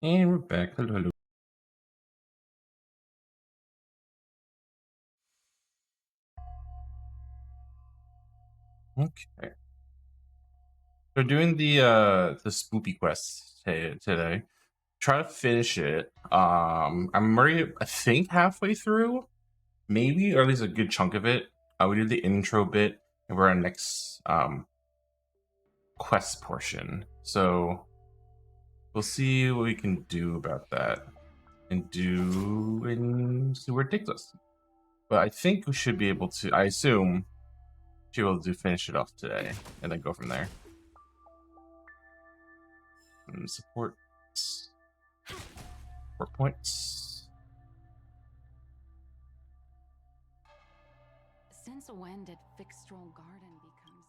And we're back. Hello, hello. Okay. So doing the spoopy quest today. Try to finish it. I'm already I think halfway through, maybe, or at least a good chunk of it. We did the intro bit and we're on next quest portion. So we'll see what we can do about that and see where it takes us. But I think we should be able to, I assume, should be able to finish it off today and then go from there. Support 4 points. Since when did Fixstral Garden becomes...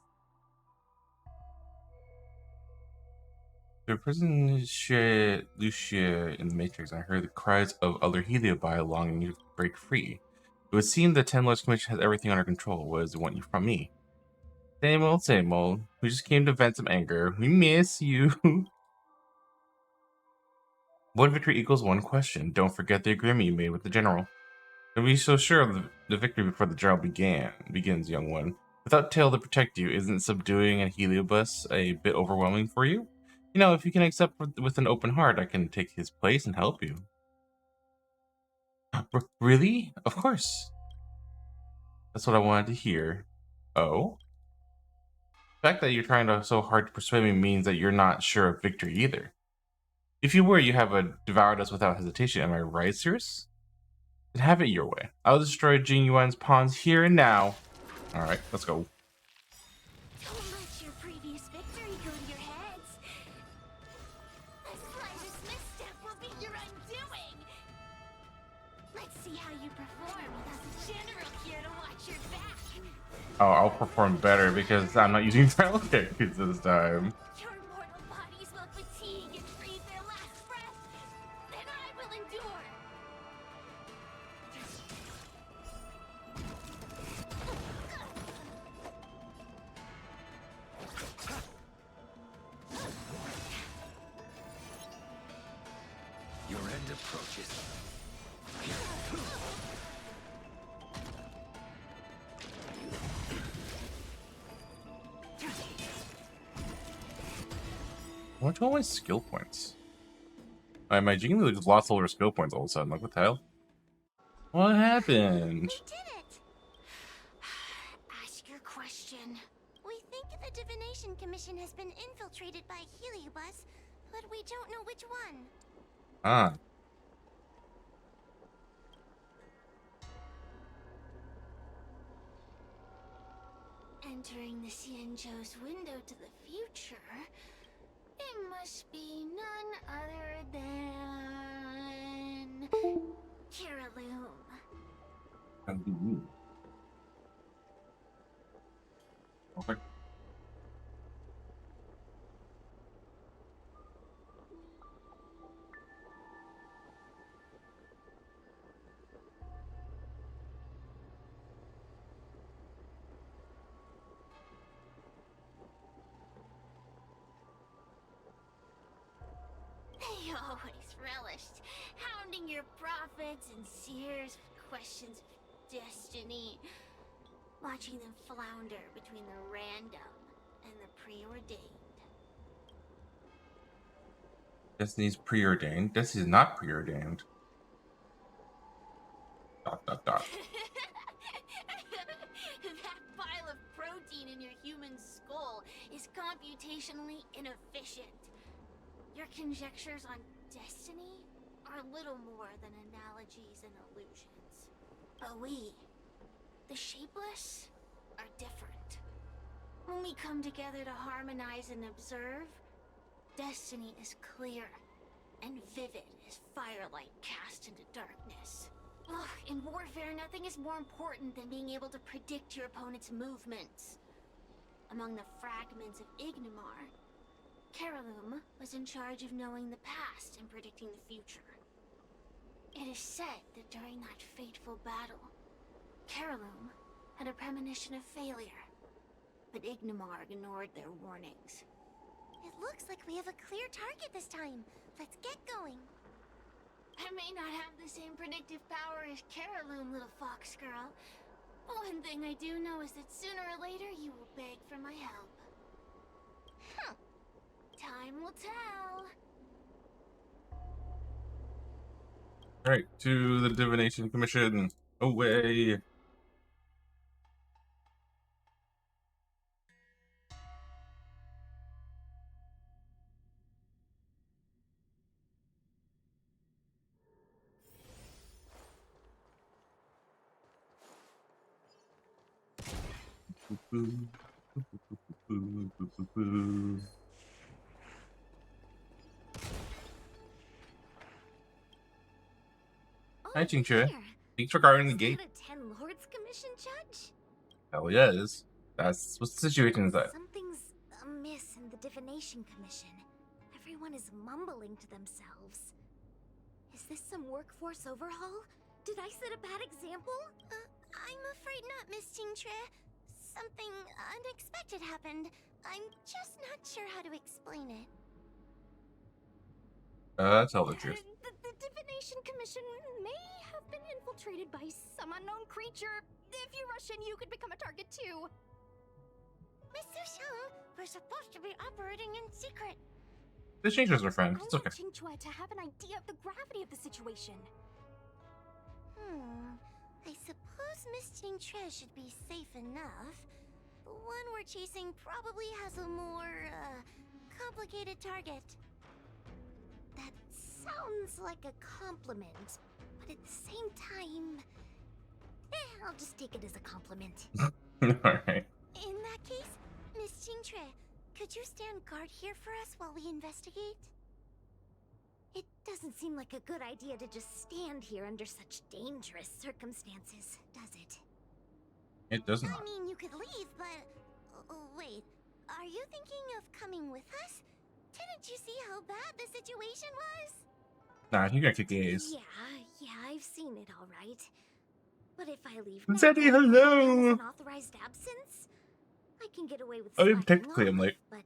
The prison Lucia in the Matrix, I heard the cries of other Heliobi longing to break free. It would seem the Ten Lords Commission has everything under control. What does it want you from me? Same old, same old. We just came to vent some anger. We miss you. One victory equals one question. Don't forget the agreement you made with the general. Don't be so sure of the victory before the general begins, young one. Without Tail to protect you, isn't subduing a Heliobus a bit overwhelming for you? You know, if you can accept with an open heart, I can take his place and help you. Really? Of course. That's what I wanted to hear. Oh? The fact that you're trying so hard to persuade me means that you're not sure of victory either. If you were, you have devoured us without hesitation. Am I right, Cirrus? Then have it your way. I'll destroy Jing Yuan's pawns here and now. Alright, let's go. Don't let your previous victory go to your heads. The slightest misstep will be your undoing. Let's see how you perform without the general here to watch your back. Oh, I'll perform better because I'm not using feral characters this time. Your mortal bodies will fatigue and breathe their last breath. Then I will endure. Your end approaches. What's all my skill points? My Jing looks lost all her skill points all of a sudden. Like, what the hell? What happened? We did it! Ask your question. We think the Divination Commission has been infiltrated by Heliobus, but we don't know which one. Ah. Entering the Xianzhou's window to the future, it must be none other than... Kiraloom. Okay. They always relished hounding your prophets and seers with questions of destiny, watching them flounder between the random and the preordained. Destiny's preordained. Destiny's not preordained. Dot dot dot. That pile of protein in your human skull is computationally inefficient. Your conjectures on destiny are little more than analogies and illusions. But we, the shapeless, are different. When we come together to harmonize and observe, destiny is clear and vivid as firelight cast into darkness. Ugh, in warfare, nothing is more important than being able to predict your opponent's movements. Among the fragments of Ignimar, Kiraloom was in charge of knowing the past and predicting the future. It is said that during that fateful battle, Kiraloom had a premonition of failure, but Ignimar ignored their warnings. It looks like we have a clear target this time. Let's get going. I may not have the same predictive power as Caroloom, little fox girl. But one thing I do know is that sooner or later you will beg for my help. Time will tell. All right, to the Divination Commission. Away. Hi, Chingche. Here. Thanks for guarding the Is gate. that a 10 Lords Commission judge? Hell yes. That's what the situation is at. Something's amiss in the Divination Commission. Everyone is mumbling to themselves. Is this some workforce overhaul? Did I set a bad example? I'm afraid not, Miss Tingtre. Something unexpected happened. I'm just not sure how to explain it. Tell the truth. The Divination Commission may have been infiltrated by some unknown creature. If you rush in, you could become a target too. Miss Sushang, we're supposed to be operating in secret. The Chingers are friends. I It's okay. want Qingchue to have an idea of the gravity of the situation. I suppose Miss Tingtre should be safe enough. The one we're chasing probably has a more, complicated target. That sounds like a compliment, but at the same time... I'll just take it as a compliment. Alright. In that case, Miss Tingtre, could you stand guard here for us while we investigate? It doesn't seem like a good idea to just stand here under such dangerous circumstances, does it? It does I not. mean, you could leave, but... wait, are you thinking of coming with us? Didn't you see how bad the situation was? Nah, you're gonna kick the A's. Yeah, I've seen it all right. But if I leave Zeddy, now, hello! as an authorized absence, I can get away with Oh, yeah, slacking technically I'm off, late. But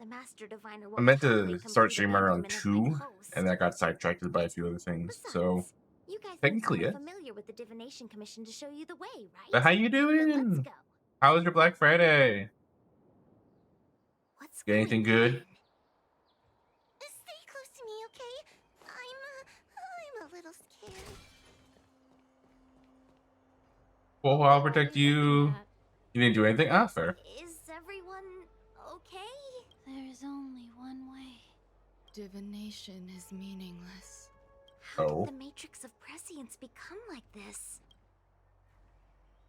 the Master Diviner I won't meant to tolerate start complete streaming around abandonment of 2, my post. and that got sidetracked by a few other things. Besides, So, you guys technically, are yes. familiar with the Divination Commission to show you the way, right? But how you Then let's doing? go. How was your Black Friday? What's Get anything going good? on? Stay close to me, okay? I'm a little scared. Well, I'll What are protect you looking you. at? You didn't do anything? Ah, fair. Is everyone okay? There's only one way. Divination is meaningless. How Oh. did the Matrix of Prescience become like this?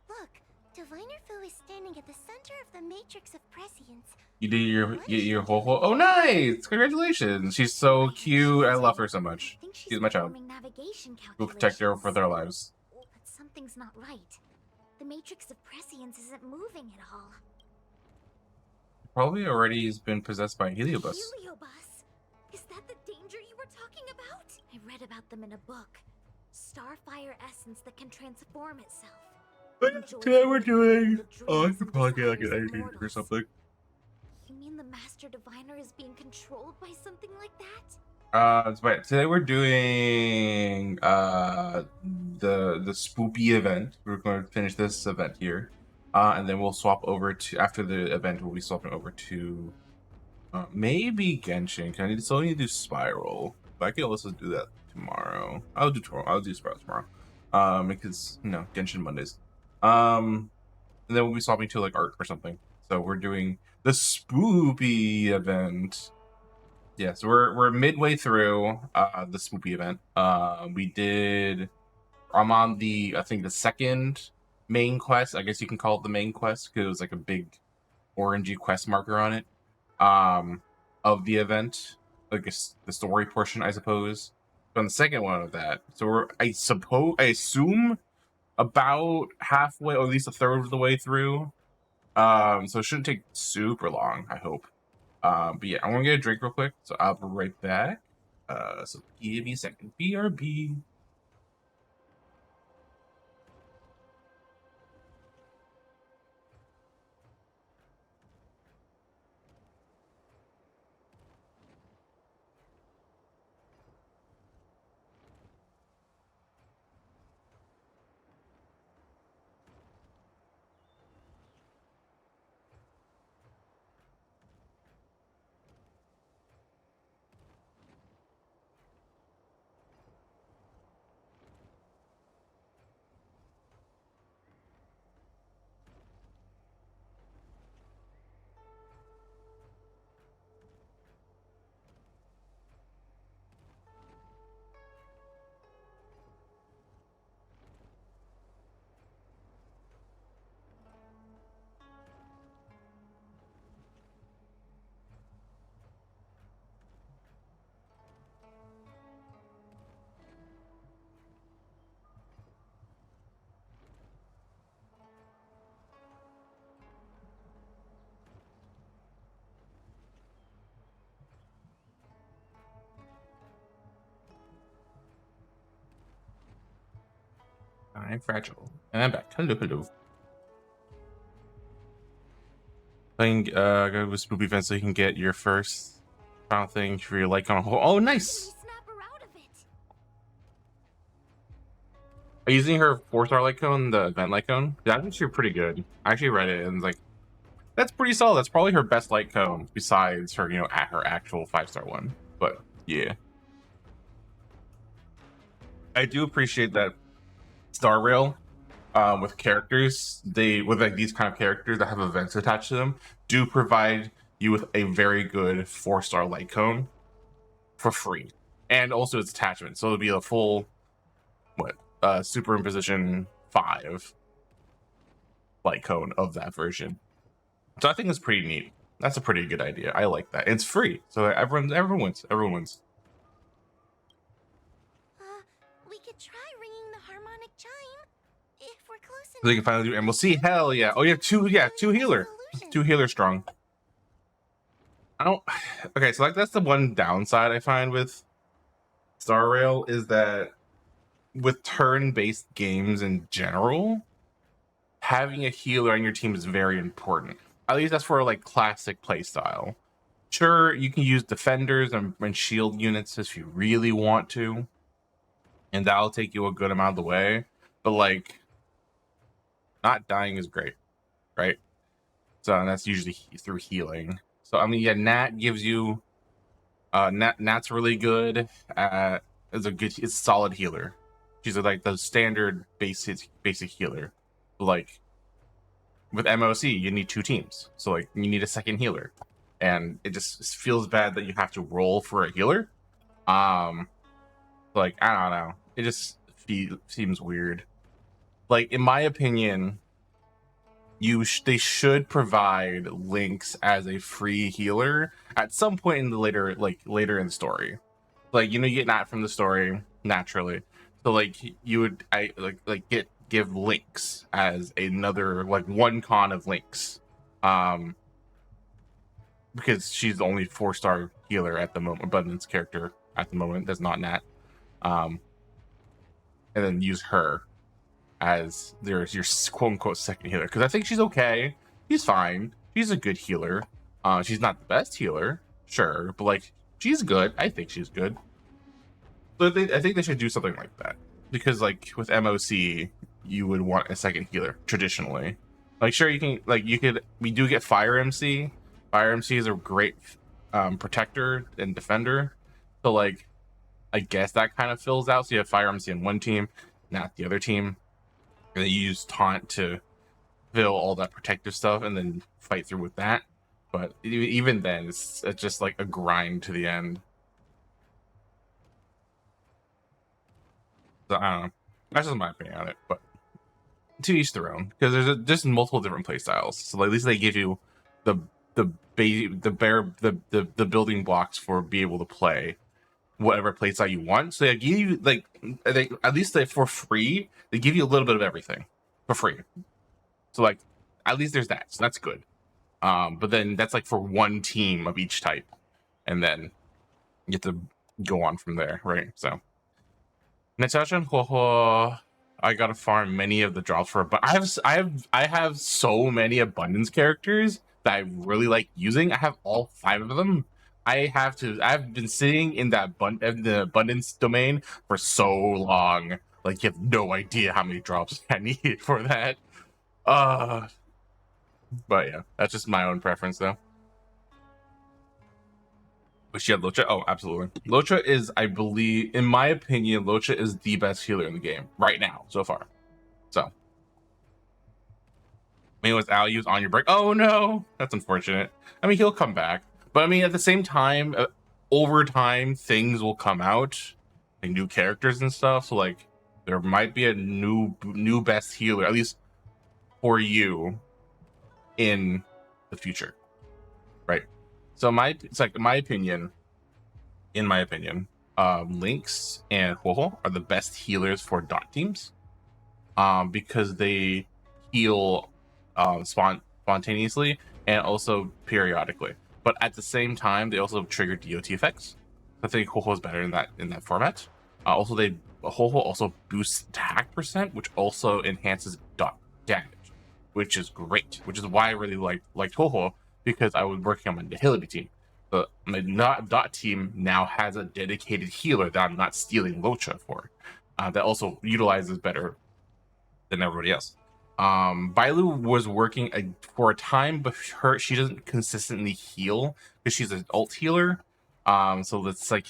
Look, Diviner Fu is standing at the center of the Matrix of Prescience. You did your whole. Oh, nice! Congratulations! She's so cute. I love her so I much. think she's She's my child. performing navigation We'll protect her calculations. for their lives. But something's not right. The Matrix of Prescience isn't moving at all. Probably already has been possessed by Heliobus. Heliobus? Is that the danger you were talking about? I read about them in a book. Starfire essence that can transform itself. Today we're doing. Oh, I could probably get like an editing or something. You mean the Master Diviner is being controlled by something like that? But today we're doing the spoopy event. We're going to finish this event here, and then we'll swap over to after the event. We'll be swapping over to maybe Genshin. 'Cause I still need to do Spiral, but I can also do that tomorrow. I'll do tomorrow. I'll do Spiral tomorrow. Because Genshin Mondays. And then we'll be swapping to like Art or something. So we're doing the spoopy event. Yeah, so we're midway through the spoopy event. I'm on I think the second main quest. I guess you can call it the main quest because it was like a big orangey quest marker on it. Of the event, like the story portion, I suppose. But on the second one of that, so I assume about halfway, or at least a third of the way through. So it shouldn't take super long, I hope. But yeah, I'm gonna get a drink real quick, so I'll be right back. So give me a second. BRB. I'm fragile. And I'm back. Hello, hello. Playing go with spoopy events so you can get your first final thing for your like on a whole. Oh, nice! Snap her out of it. Are you using her 4-star light cone, the event light cone? That's actually pretty good. I actually read it and was like, that's pretty solid. That's probably her best light cone besides her, you know, at her actual 5-star one. But yeah. I do appreciate that Star Rail with characters, with like these kind of characters that have events attached to them, do provide you with a very good 4-star light cone for free, and also its attachment. So it'll be a full superimposition 5 light cone of that version. So I think it's pretty neat. That's a pretty good idea. I like that. It's free, so everyone wins. Everyone wins. We could try ringing the harmonic chime if we're close enough. So they can finally do, and we'll see. Hell yeah! Oh, you have two healer, 2 healer strong. I don't. Okay, so like that's the one downside I find with Star Rail is that with turn-based games in general, having a healer on your team is very important. At least that's for like classic playstyle. Sure, you can use defenders and shield units if you really want to, and that'll take you a good amount of the way. But like, not dying is great, right? So and that's usually through healing. So I mean, yeah, Nat gives you. Nat's really good. It's a solid healer. She's like the standard basic healer. Like with MOC, you need 2 teams, so like you need a second healer, and it just feels bad that you have to roll for a healer. Like I don't know, it just seems weird. Like in my opinion, they should provide Lynx as a free healer at some point in the later in the story. Like, you know, you get Nat from the story naturally, so like you would give Lynx as another like one con of Lynx, because she's the only 4-star healer at the moment, abundance character at the moment that's not Nat, and then use her as your quote unquote second healer, because I think she's okay. She's fine. She's a good healer. She's not the best healer, sure, but like she's good. I think she's good. So I think they should do something like that, because like with MOC, you would want a second healer traditionally. Like sure, we do get Fire MC. Fire MC is a great protector and defender. So like I guess that kind of fills out. So you have Fire MC on one team, not the other team. And then you use taunt to fill all that protective stuff and then fight through with that. But even then, it's just like a grind to the end. So I don't know. That's just my opinion on it. But to each their own, because there's just multiple different play styles. So at least they give you the building blocks for be able to play whatever playstyle you want. So they give you at least for free, they give you a little bit of everything for free. So like at least there's that. So that's good. But then that's like for one team of each type, and then you get to go on from there, right? So Natasha and Huohuo, I gotta farm many of the drops for, but I have so many abundance characters that I really like using. I have all 5 of them. I've been sitting in the abundance domain for so long. Like you have no idea how many drops I need for that. But yeah, that's just my own preference though. But she had Locha. Oh, absolutely. Locha is, I believe, in my opinion, Locha is the best healer in the game right now so far. So, I mean, was Al used on your break? Oh no, that's unfortunate. I mean, he'll come back, but I mean, at the same time, over time, things will come out, like new characters and stuff. So, like, there might be a new best healer, at least for you, in the future, right? So it's like my opinion, Lynx and Huohuo are the best healers for dot teams, because they heal spontaneously and also periodically. But at the same time, they also trigger DOT effects. I think Huohuo is better in that format. Also, they Ho Ho also boosts attack percent, which also enhances dot damage, which is great. Which is why I really liked Ho Ho, because I was working on my Nihility team. But my dot team now has a dedicated healer that I'm not stealing Locha for. That also utilizes better than everybody else. Bailu was working for a time, but she doesn't consistently heal because she's an ult healer. So that's like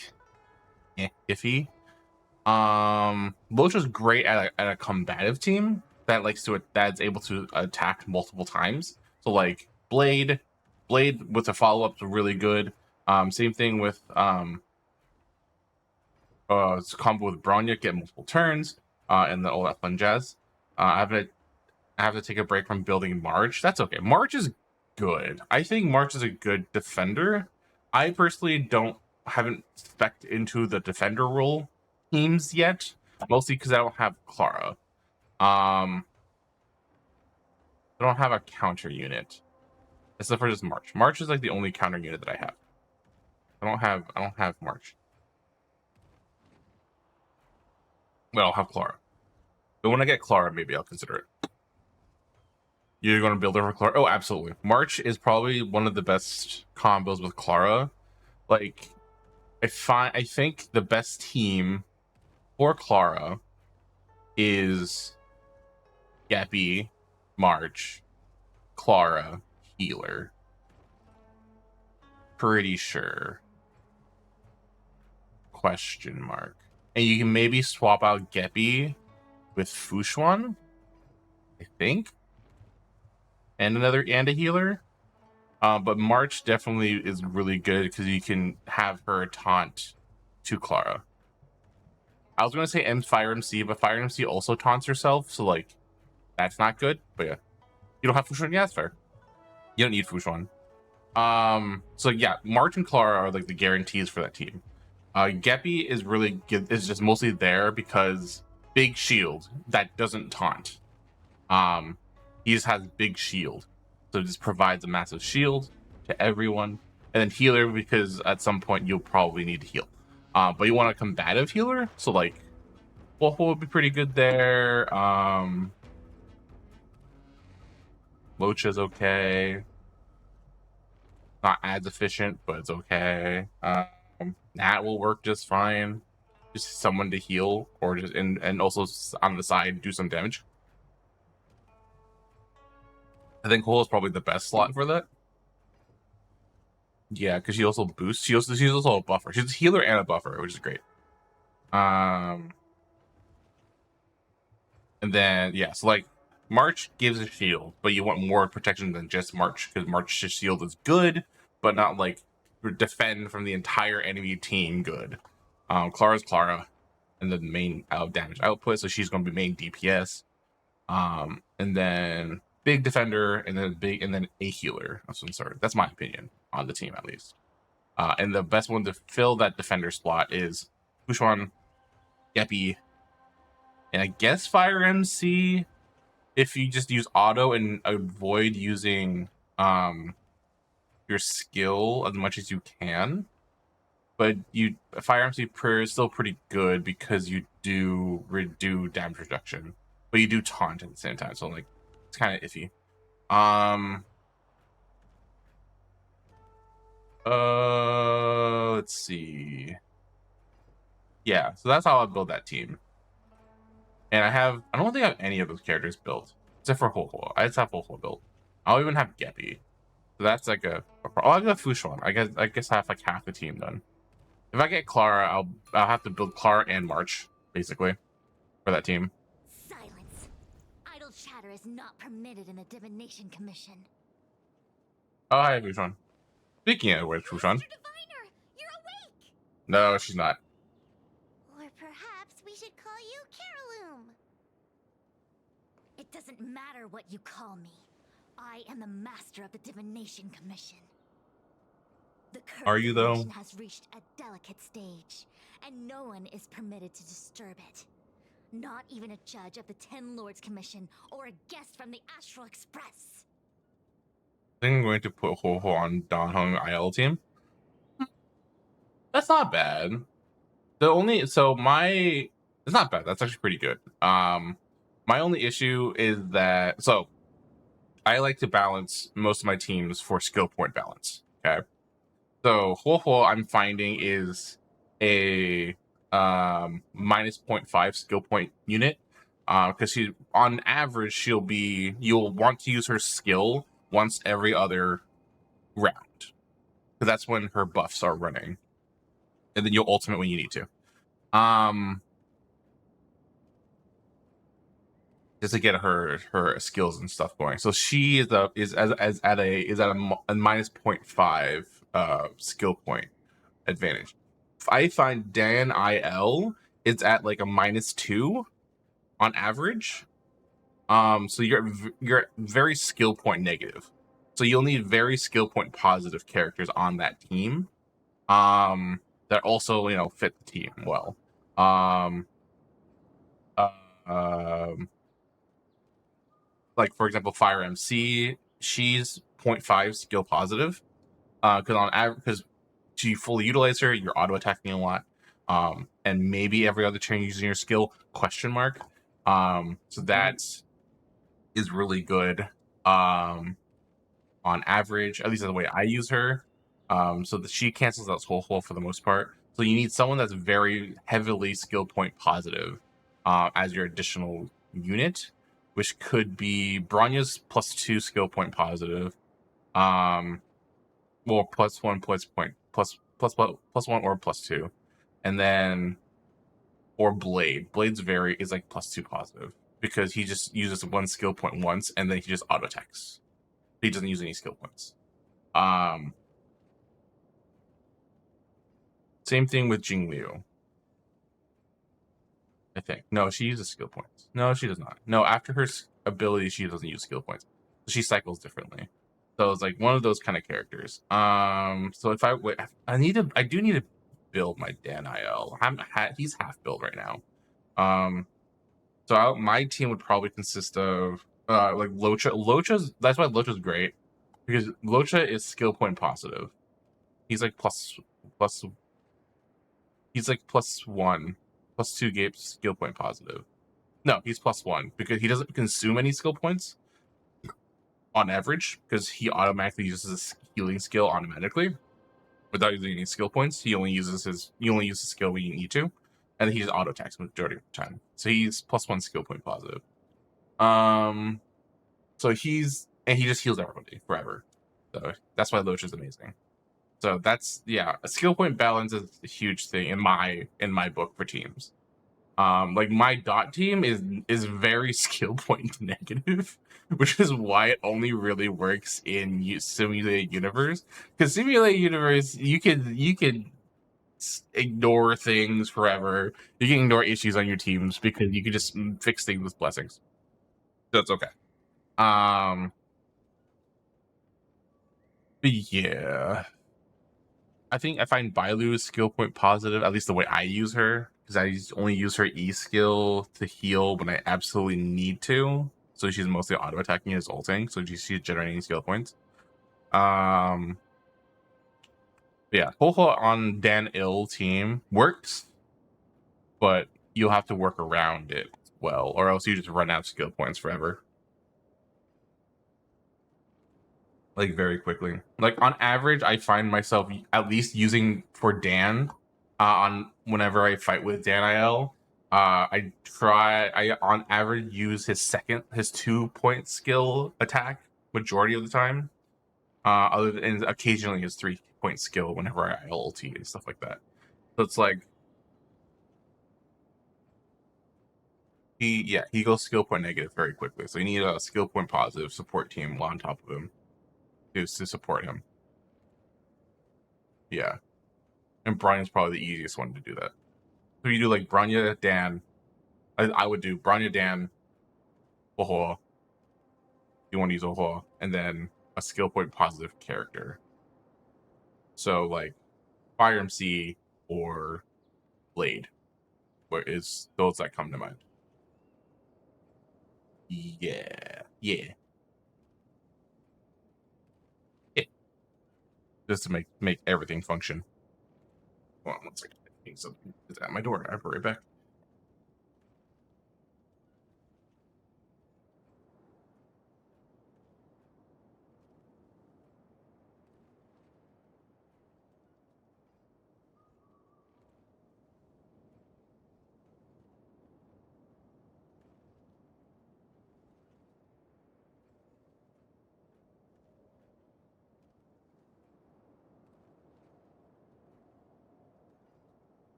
iffy. Locha's great at a combative team that's able to attack multiple times. So like Blade with the follow ups are really good. Same thing with it's a combo with Bronya, get multiple turns, and then all that fun jazz. I have to take a break from building March. That's okay. March is good. I think March is a good defender. I personally haven't specced into the defender role teams yet, mostly because I don't have Clara. I don't have a counter unit. Except for just March. March is like the only counter unit that I have. I don't have March. But I'll have Clara. But when I get Clara, maybe I'll consider it. You're going to build her for Clara? Oh, absolutely. March is probably one of the best combos with Clara. Like, I think the best team for Clara is Gappy, March, Clara, healer. Pretty sure. Question mark. And you can maybe swap out Gappy with Fushuan, I think. And a healer. But March definitely is really good because you can have her taunt to Clara. I was gonna say Fire MC, but Fire MC also taunts herself, so like that's not good. But yeah, you don't have Fushuan. Yeah, that's fair. You don't need Fushuan. So yeah, March and Clara are like the guarantees for that team. Geppy is really good. Is just mostly there because big shield that doesn't taunt. He just has big shield, so it just provides a massive shield to everyone. And then healer because at some point you'll probably need to heal. But you want a combative healer, so like Wolf would be pretty good there. Locha's okay. Not as efficient, but it's okay. Nat will work just fine. Just someone to heal, or just and also on the side do some damage. I think Cole is probably the best slot for that. Yeah, because she also boosts. She's also a buffer. She's a healer and a buffer, which is great. And then yeah, so like March gives a shield, but you want more protection than just March because March's shield is good, but not like defend from the entire enemy team good. Clara's Clara, and the main damage output, so she's going to be main DPS. And then big defender, and then a healer. That's my opinion on the team at least. And the best one to fill that defender slot is Fushuan, Geppy, and I guess Fire MC. If you just use auto and avoid using your skill as much as you can, but Fire MC is still pretty good because you do redo damage reduction, but you do taunt at the same time, so like it's kind of iffy. Let's see. Yeah, so that's how I build that team. And I don't think I have any of those characters built except for Ho Ho. I just have Ho Ho built. I don't even have Geppy. So that's like I got Fushuan. I guess I have like half the team done. If I get Clara, I'll have to build Clara and March basically for that team. Silence. Idle chatter is not permitted in the Divination Commission. Oh, hi, Fushuan. Speaking of which, Fushuan. Mr. Diviner, you're awake. No, she's not. Or perhaps we should call you Caroloom. It doesn't matter what you call me. I am the master of the Divination Commission. The Are you, though? commission has reached a delicate stage, and no one is permitted to disturb it. Not even a judge of the Ten Lords Commission or a guest from the Astral Express. I think I'm going to put Ho Ho on Dan Heng IL team. That's not bad. My It's not bad. That's actually pretty good. My only issue is that I like to balance most of my teams for skill point balance. Okay. So Huo I'm finding is a minus 0.5 skill point unit. Because she on average you'll want to use her skill once every other round. Because that's when her buffs are running. And then you'll ultimate when you need to. Just to get her skills and stuff going. So she is at a minus 0.5 skill point advantage. I find Dan IL is at like a -2 on average. So you're very skill point negative. So you'll need very skill point positive characters on that team. That also fit the team well. Uh, um, like for example, Fire MC, she's 0.5 skill positive. Because on average, because to fully utilize her, you're auto attacking a lot. And maybe every other turn using your skill ? So that is really good. On average, at least that's the way I use her. So that she cancels out Soul Hole for the most part. So you need someone that's very heavily skill point positive as your additional unit, which could be Bronya's +2 skill point positive. Well, +1 plus one or +2, and then or Blade's is like +2 positive because he just uses one skill point once and then he just auto attacks. He doesn't use any skill points. Same thing with Jingliu. I think no, she uses skill points. No, she does not. No, after her ability, she doesn't use skill points. She cycles differently. So it's like one of those kind of characters. So if I wait, I do need to build my Dan IL. He's half built right now. So my team would probably consist of like Locha. That's why Locha's great because Locha is skill point positive. He's like plus. He's like +1, +2 games skill point positive. No, he's +1 because he doesn't consume any skill points on average because he automatically uses a healing skill automatically without using any skill points. He only uses his skill when you need to, and he just auto attacks majority of the time. So he's +1 skill point positive. So he just heals everybody forever. So that's why Loach is amazing. So that's a skill point balance is a huge thing in my book for teams. Like my dot team is very skill point negative, which is why it only really works in simulated universe. Because simulated universe, you could ignore things forever. You can ignore issues on your teams because you can just fix things with blessings. That's okay. But yeah, I think I find Bailu's skill point positive, at least the way I use her, because I only use her E skill to heal when I absolutely need to. So she's mostly auto attacking as ulting, so she's generating skill points. Yeah, Hoho on Dan Il team works, but you'll have to work around it well, or else you just run out of skill points forever. Like very quickly. Like on average, I find myself at least using for Dan on whenever I fight with Dan IL. I on average use his 2-point skill attack majority of the time. Other than occasionally his 3-point skill whenever I ulti and stuff like that. So it's like he goes skill point negative very quickly. So you need a skill point positive support team on top of him to support him. Yeah. And Brian's probably the easiest one to do that. So you do like Branya, Dan. I would do Branya, Dan, Oho. You want to use Oho, and then a skill point positive character. So like Fire MC or Blade, where is those that come to mind. Yeah. Just to make everything function. Hold on 1 second. Something is at my door. I'll be right back.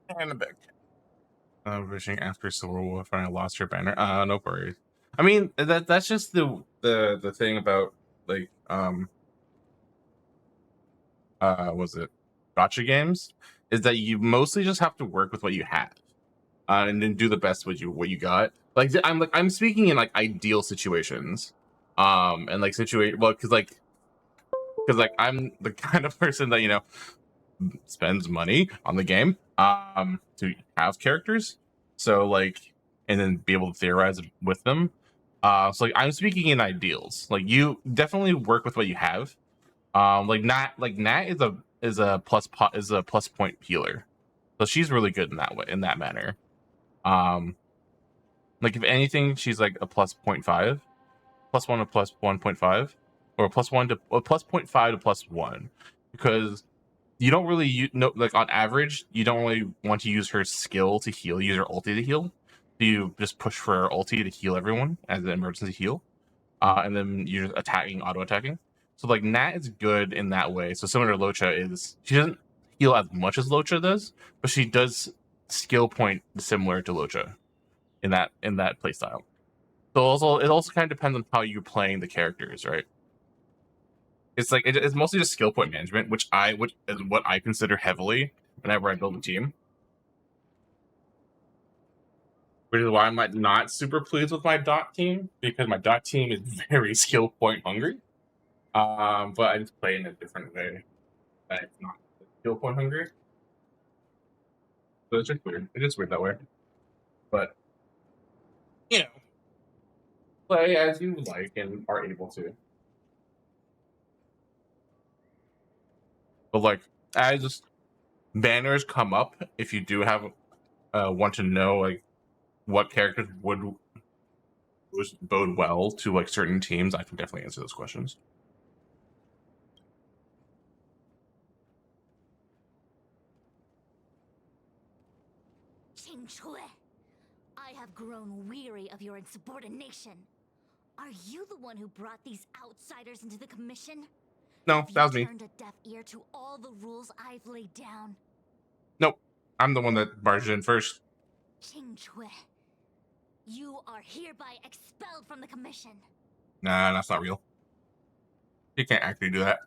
And a big. Wishing after Civil War when I lost her banner. No worries. I mean that's just the thing about like was it gotcha games is that you mostly just have to work with what you have. And then do the best with what you got. I'm speaking in like ideal situations, and like situate well because I'm the kind of person that spends money on the game to have characters, so like and then be able to theorize with them. So like I'm speaking in ideals. Like you definitely work with what you have. Nat is a plus point healer, so she's really good in that way in that manner. Um, like if anything, she's like a plus 0.5, plus one to plus 1.5, or plus one to plus 0.5 to plus one, because you don't really know like on average you don't really want to use her skill to heal, use her ulti to heal. You just push for her ulti to heal everyone as an emergency heal, and then you're just attacking, auto attacking. So like Nat is good in that way. So similar to Locha is she doesn't heal as much as Locha does, but she does skill point similar to Locha in that playstyle. So also it also kind of depends on how you're playing the characters, right? It's like it's mostly just skill point management, which is what I consider heavily whenever I build a team. Which is why I'm like not super pleased with my dot team, because my dot team is very skill point hungry. But I just play in a different way. That it's not skill point hungry. So it's just weird. It is weird that way. But you know, play as you like and are able to. But like as banners come up, if you do have want to know like what characters would bode well to like certain teams, I can definitely answer those questions. Qingchui, I have grown weary of your insubordination. Are you the one who brought these outsiders into the commission? No, Have that was you me. turned a deaf ear to all the rules I've laid down? Nope, I'm the one that barged in first. Qingchui, you are hereby expelled from the commission. Nah, that's not real. You can't actually do that.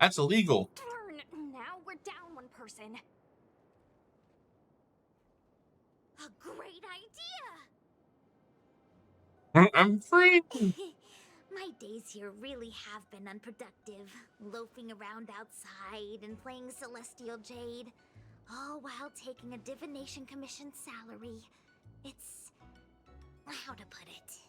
That's illegal. Darn, now we're down one person. A great idea! I'm free. My days here really have been unproductive. Loafing around outside and playing Celestial Jade, all while taking a Divination Commission salary. It's... how to put it?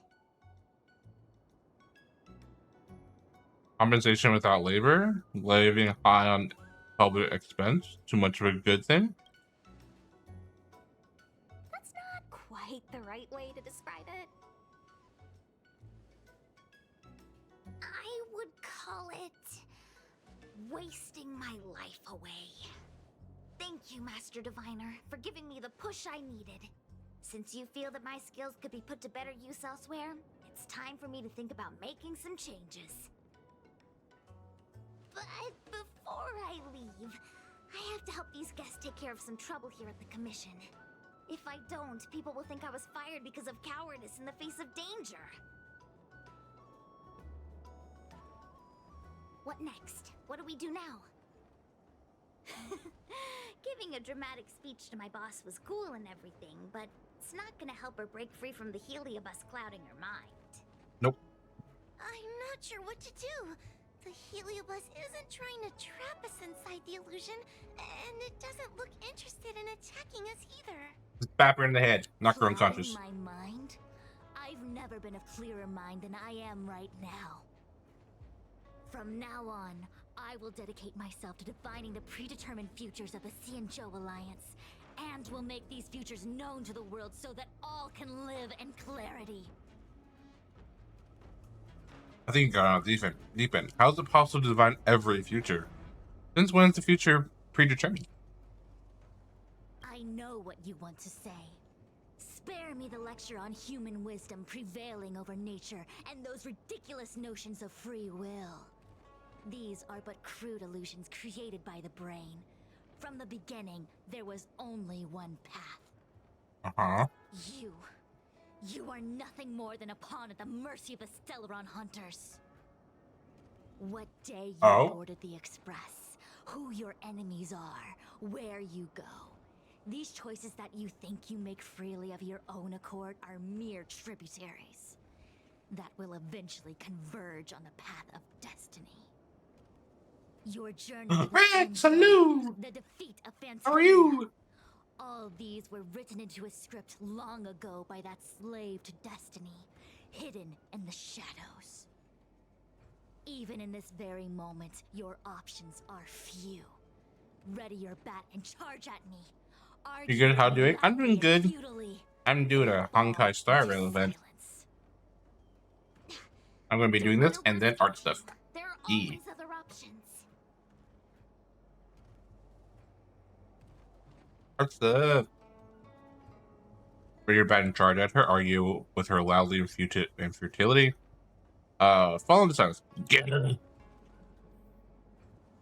Compensation without labor, living high on public expense, too much of a good thing. That's not quite the right way to describe it. I would call it wasting my life away. Thank you, Master Diviner, for giving me the push I needed. Since you feel that my skills could be put to better use elsewhere, it's time for me to think about making some changes. But before I leave, I have to help these guests take care of some trouble here at the Commission. If I don't, people will think I was fired because of cowardice in the face of danger. What next? What do we do now? Giving a dramatic speech to my boss was cool and everything, but it's not gonna help her break free from the heliobus clouding her mind. Nope. I'm not sure what to do. The heliobus isn't trying to trap us inside the illusion, and it doesn't look interested in attacking us either. Just bap her in the head, knock her unconscious. Clouding my mind? I've never been of clearer mind than I am right now. From now on, I will dedicate myself to defining the predetermined futures of the Xianzhou Alliance, and will make these futures known to the world so that all can live in clarity. I think you got on deep end. How is it possible to define every future? Since when is the future predetermined? I know what you want to say. Spare me the lecture on human wisdom prevailing over nature and those ridiculous notions of free will. These are but crude illusions created by the brain. From the beginning, there was only one path. Uh-huh. You are nothing more than a pawn at the mercy of the Stellaron hunters. What day you Oh. boarded the Express, who your enemies are, where you go. These choices that you think you make freely of your own accord are mere tributaries that will eventually converge on the path of destiny. Your journey to the Rick, Twin salute! Sun, the defeat of Phantomia. How are you? All these were written into a script long ago by that slave to destiny, hidden in the shadows. Even in this very moment, your options are few. Ready your bat and charge at me. You good? How doing? I'm doing good. I'm doing a Honkai Star Rail event. I'm going to be doing this and then art stuff. There are Yeah. always other options. Art stuff. Ready your bat and charge at her. Argue with her loudly and futility. Follow the signs. Get her.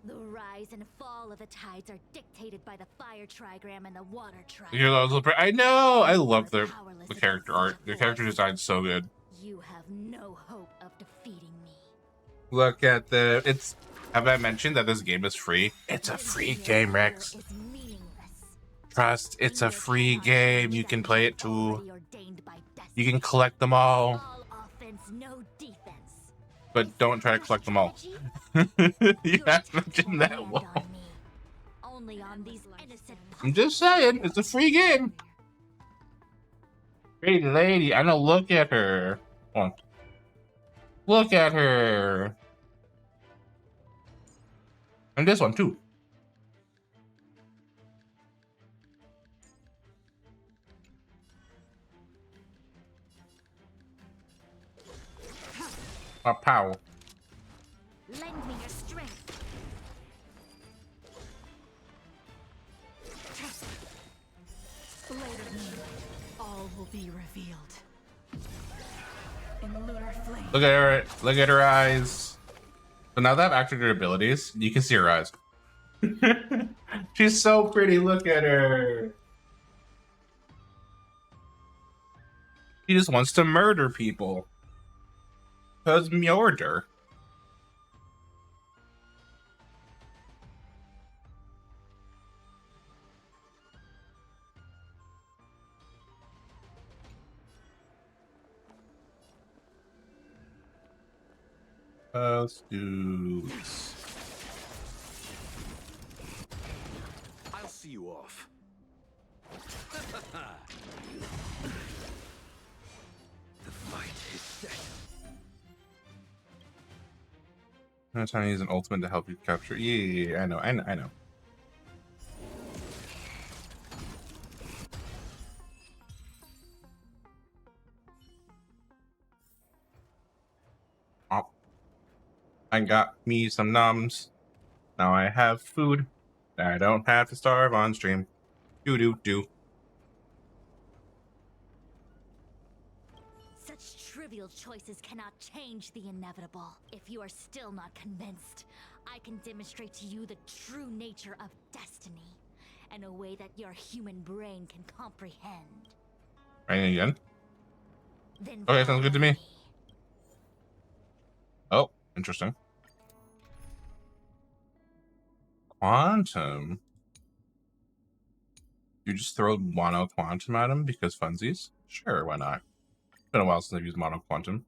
The rise and fall of the tides are dictated by the fire trigram and the water trigram. Here's all those I know. I love the character art. The character design's so good. You have no hope of defeating me. Look at the. It's. Have I mentioned that this game is free? It's a free game, Rex. Is meaningless. Trust, it's a free You game. cannot You can change play that it too. already ordained by You can destiny. collect them all, All offense, no defense. but don't try to collect them all. You have mentioned that one. Only on these innocent I'm just saying, it's a free game. Pretty lady, I know. Look at her. Hold on. Look at her. And this one too. Pow. Lend me your strength. Later tonight, all will be revealed. In lunar flame. Look at her. Look at her eyes. So now that I've activated her abilities, you can see her eyes. She's so pretty. Look at her. She just wants to murder people. Cause murder. Let's do this. I'll see you off. The fight is set. I'm trying to use an ultimate to help you capture. Yeah, I know. Oh. I got me some nums. Now I have food. I don't have to starve on stream. Do. Such trivial choices cannot change the inevitable. If you are still not convinced, I can demonstrate to you the true nature of destiny in a way that your human brain can comprehend. Right again. Then Okay, sounds good to follow me. Oh, interesting. Quantum. You just throw mono quantum at him because funsies? Sure, why not? It's been a while since I've used mono quantum.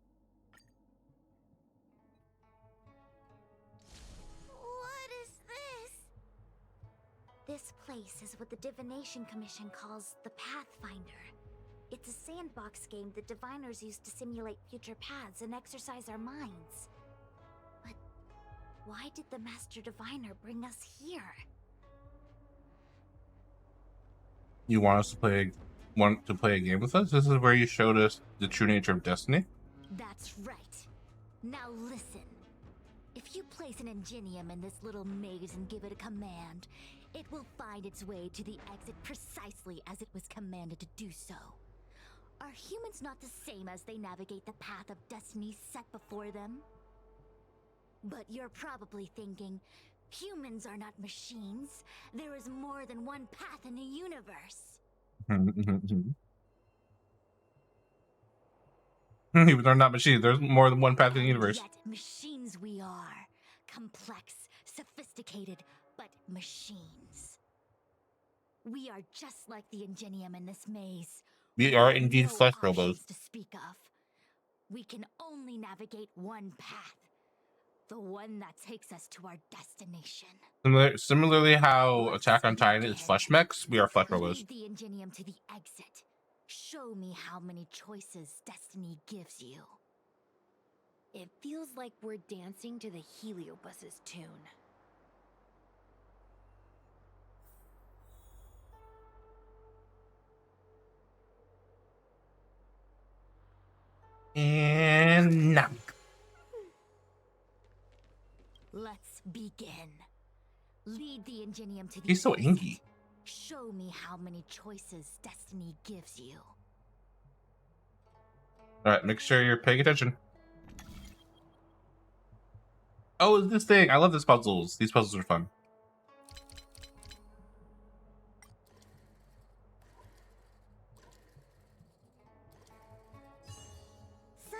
What is this? This place is what the Divination Commission calls the Pathfinder. It's a sandbox game that diviners use to simulate future paths and exercise our minds. But why did the Master Diviner bring us here? You want us to want to play a game with us? This is where you showed us the true nature of destiny. That's right. Now listen. If you place an ingenium in this little maze and give it a command, it will find its way to the exit precisely as it was commanded to do so. Are humans not the same as they navigate the path of destiny set before them? But you're probably thinking, humans are not machines. There is more than one path in the universe. They're not machines. There's more than one path in the universe. Yet machines we are. Complex, sophisticated, but machines. We are just like the Ingenium in this maze. We are have indeed no flesh options robots. to speak of. We can only navigate one path. The one that takes us to our destination. Similarly, how Let's Attack on Titan is begin. flesh mechs, we are flesh robots. Lead the Ingenium to the exit. Show me how many choices destiny gives you. It feels like we're dancing to the Heliobus's tune. And now. Let's begin. Lead the Ingenium to the He's so exit. inky. Show me how many choices destiny gives you. Alright, make sure you're paying attention. Oh, this thing. I love these puzzles. These puzzles are fun. So,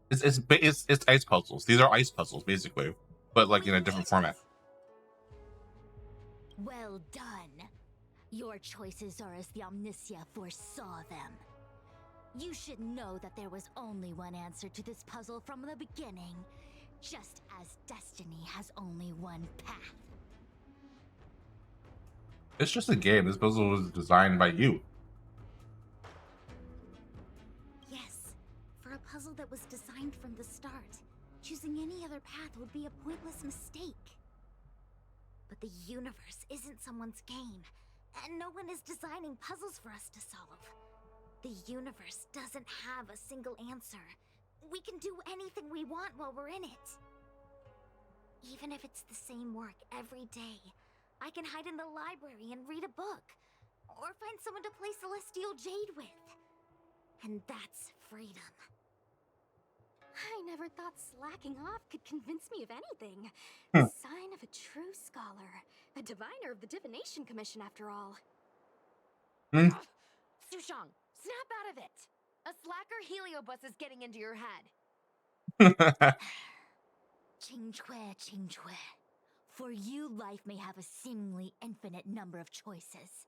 It's ice puzzles. These are ice puzzles, basically. But like in a different format. well done. Your choices are as the Omnicia foresaw them. You should know that there was only one answer to this puzzle from the beginning, just as destiny has only one path. It's just a game. This puzzle was designed by you. Yes, for a puzzle that was designed from the start, choosing any other path would be a pointless mistake. But the universe isn't someone's game, and no one is designing puzzles for us to solve. The universe doesn't have a single answer. We can do anything we want while we're in it. Even if it's the same work every day, I can hide in the library and read a book, or find someone to play Celestial Jade with. And that's freedom. I never thought slacking off could convince me of anything. Hmm. Sign of a true scholar. A diviner of the Divination Commission, after all. Hmm. Sushang, snap out of it! A slacker Heliobus is getting into your head. Qingque. For you, life may have a seemingly infinite number of choices.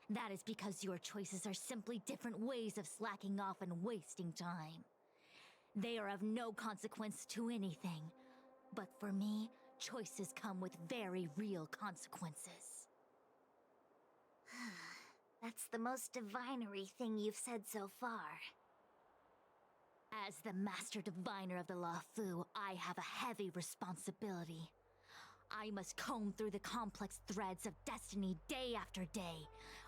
That is because your choices are simply different ways of slacking off and wasting time. They are of no consequence to anything. But for me, choices come with very real consequences. That's the most divinery thing you've said so far. As the Master Diviner of the Lafu, I have a heavy responsibility. I must comb through the complex threads of destiny day after day,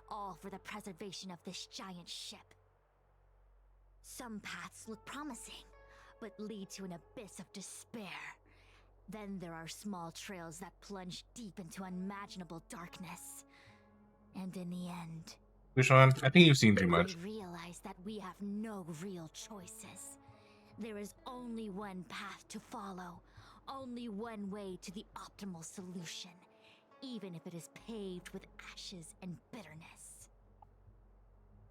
all for the preservation of this giant ship. Some paths look promising, but lead to an abyss of despair. Then there are small trails that plunge deep into unimaginable darkness. And in the end, Sean, I think you've seen too much. we realize that we have no real choices. There is only one path to follow, only one way to the optimal solution, even if it is paved with ashes and bitterness.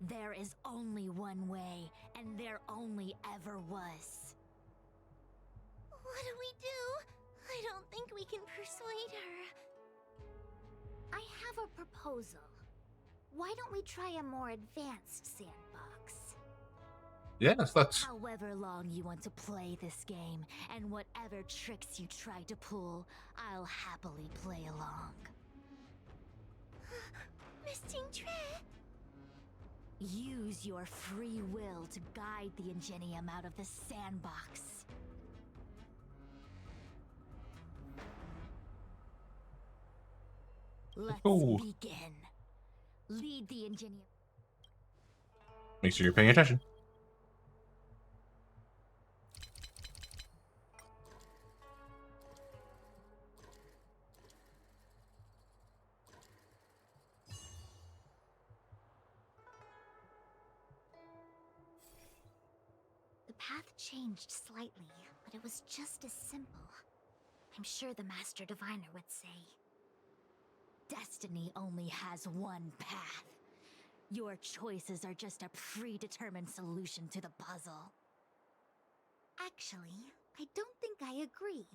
There is only one way, and there only ever was. What do we do? I don't think we can persuade her. I have a proposal. Why don't we try a more advanced sandbox? Yes, that's However long you want to play this game, and whatever tricks you try to pull, I'll happily play along. Miss Tingtre? Use your free will to guide the Ingenium out of the sandbox. Let's Ooh. begin. Lead the Ingenium. make sure you're paying attention. The path changed slightly, but it was just as simple. I'm sure the Master Diviner would say. Destiny only has one path. Your choices are just a predetermined solution to the puzzle. Actually, I don't think I agree.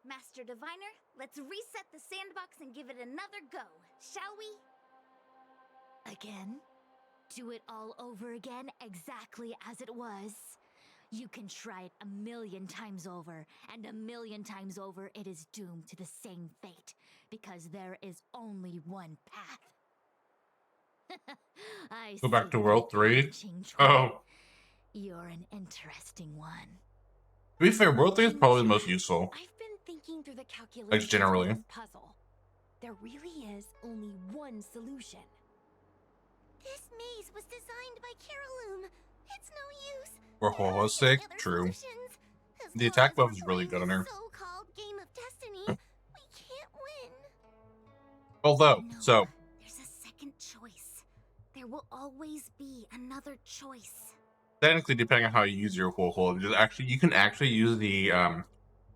Master Diviner, let's reset the sandbox and give it another go, shall we? Again? Do it all over again exactly as it was? You can try it 1,000,000 times over, and 1,000,000 times over it is doomed to the same fate, because there is only one path. I Go back see to you World like it, 3. Qingque. Oh, You're an interesting one. to be fair, World 3 is probably the most Qingque, useful. I've been thinking through the Like, calculations generally. of this puzzle. There really is only one solution. This maze was designed by Caroloom. It's no use. For There aren't Ho-Ho's any sake, other true. solutions. As The long attack as buff we're is really playing good on this her. so-called game of destiny, we can't win. Although, No, so, there's a second choice. There will always be another choice. technically, depending on how you use your Ho-Ho, you can actually use the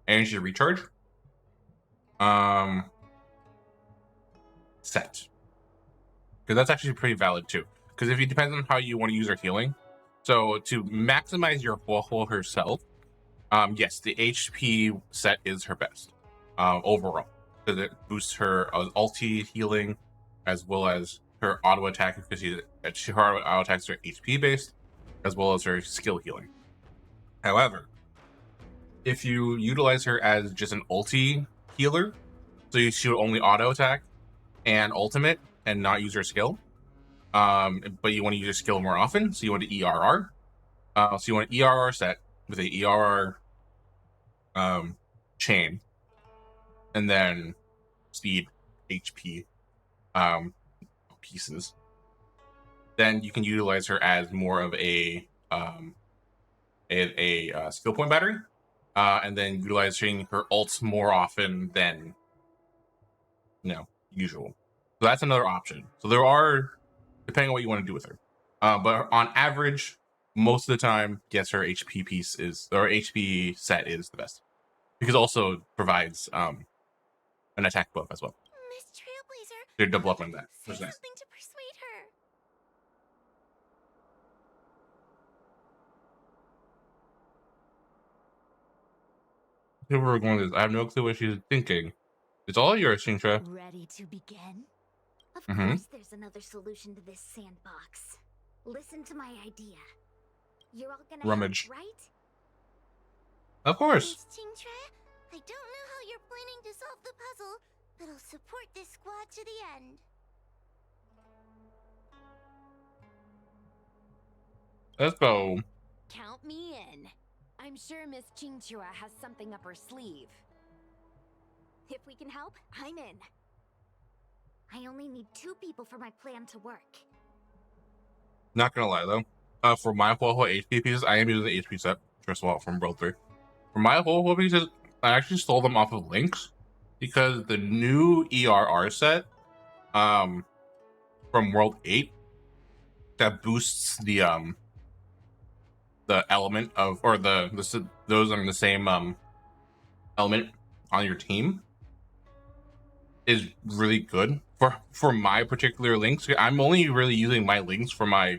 energy recharge set. Because that's actually pretty valid too. Because if it depends on how you want to use her healing. So to maximize your Ho-Ho herself, yes, the HP set is her best overall. Because it boosts her ulti healing as well as her auto attack, because her auto attacks are HP based, as well as her skill healing. However, if you utilize her as just an ulti healer, so she would only auto attack and ultimate and not use her skill, but you want to use your skill more often, so you want to ERR. So you want an ERR set with a ERR chain, and then speed, HP pieces. Then you can utilize her as more of a skill point battery, and then utilizing her ults more often than usual. So that's another option. So there are, depending on what you want to do with her. But on average, most of the time, yes, her HP piece is, or HP set is the best, because it also provides an attack buff as well. Miss Trailblazer, They're double up on that, say which is nice. something to persuade her. Here we're going with this. I have no clue what she's thinking. It's all yours, Xingque. Ready to begin? Of Mhm. course there's another solution to this sandbox. Listen to my idea. You're all gonna Rummage. help, right? Of course. Miss Qingque, I don't know how you're planning to solve the puzzle, but I'll support this squad to the end. Let's go. Count me in. I'm sure Miss Qingque has something up her sleeve. If we can help, I'm in. I only need 2 people for my plan to work. Not gonna lie though, for my whole HP pieces, I am using the HP set first of all from World 3. For my whole pieces, I actually stole them off of links because the new ERR set from World 8 that boosts the element of, or those on the same element on your team is really good for my particular links. I'm only really using my links for my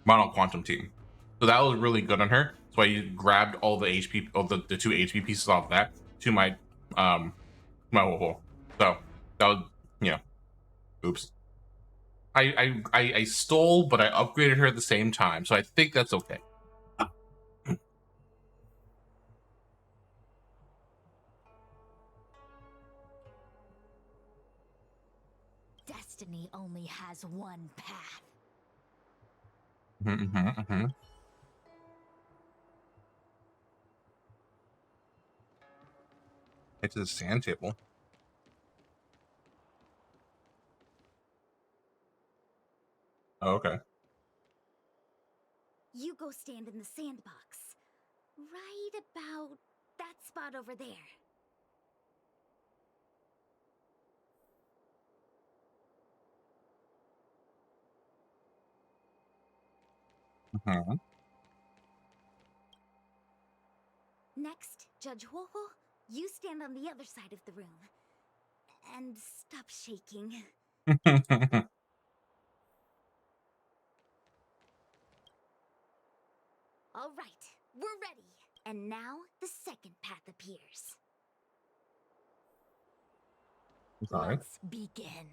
mono quantum team, so that was really good on her. So I grabbed all the HP, the 2 HP pieces off that to my whole. So that was, oops. I stole, but I upgraded her at the same time, so I think that's okay. Destiny only has one path. Head to the sand table. Oh, okay. You go stand in the sandbox. Right about that spot over there. Next, Judge Huohuo, you stand on the other side of the room. And stop shaking. All right, we're ready. And now the second path appears. Alright. Let's begin.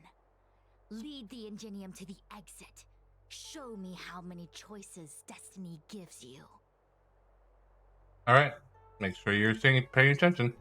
Lead the Ingenium to the exit. Show me how many choices destiny gives you. Alright. Make sure you're paying attention.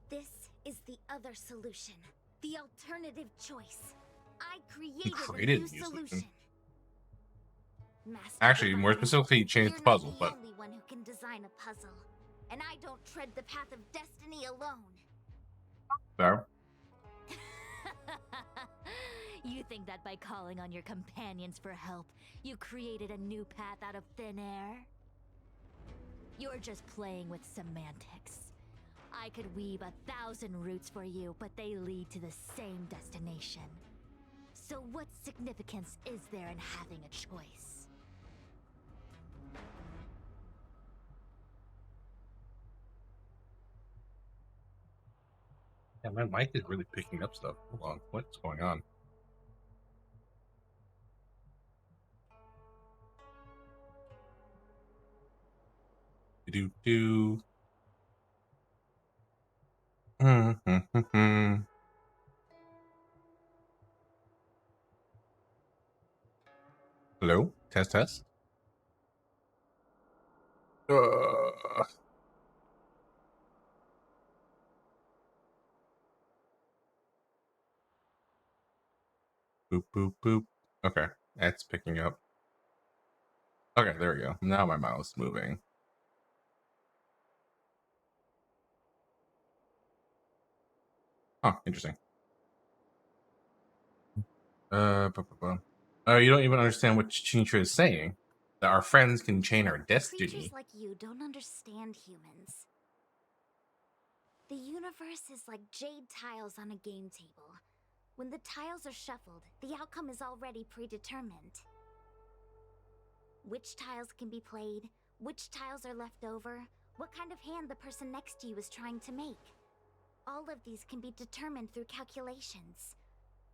This is the other solution. The alternative choice. I created created a new a new solution. solution. Master Actually, more Diviner, specifically, you changed you're the puzzle, not but the only one who can design a puzzle. And I don't tread the path of destiny alone. there. You think that by calling on your companions for help, you created a new path out of thin air? You're just playing with semantics. I could weave 1,000 routes for you, but they lead to the same destination. So what significance is there in having a choice? Yeah, my mic is really picking up stuff. Hold on. What's going on? Do do. Hello? Test test. Boop boop boop. Okay, that's picking up. Okay, there we go. Now my mouse is moving. Oh, interesting. You don't even understand what Chintra is saying. That our friends can chain our destiny. Creatures like you don't understand humans. The universe is like jade tiles on a game table. When the tiles are shuffled, the outcome is already predetermined. Which tiles can be played, which tiles are left over, what kind of hand the person next to you is trying to make. All of these can be determined through calculations.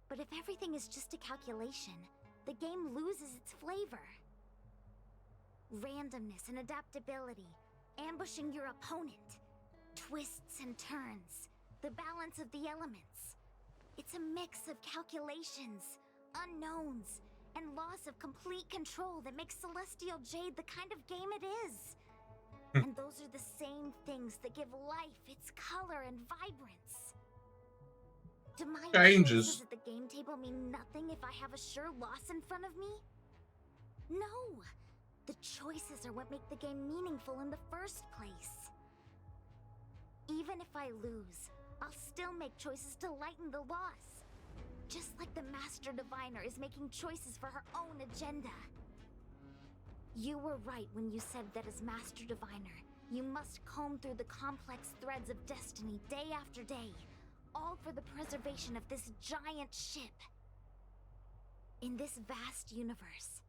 But if everything is just a calculation, the game loses its flavor. Randomness and adaptability, ambushing your opponent, twists and turns, the balance of the elements. It's a mix of calculations, unknowns, and loss of complete control that makes Celestial Jade the kind of game it is. And those are the same things that give life its color and vibrance. Do my choices at the game table mean nothing if I have a sure loss in front of me? No! The choices are what make the game meaningful in the first place. Even if I lose, I'll still make choices to lighten the loss. Just like the Master Diviner is making choices for her own agenda. You were right when you said that as Master Diviner, you must comb through the complex threads of destiny day after day, all for the preservation of this giant ship. In this vast universe,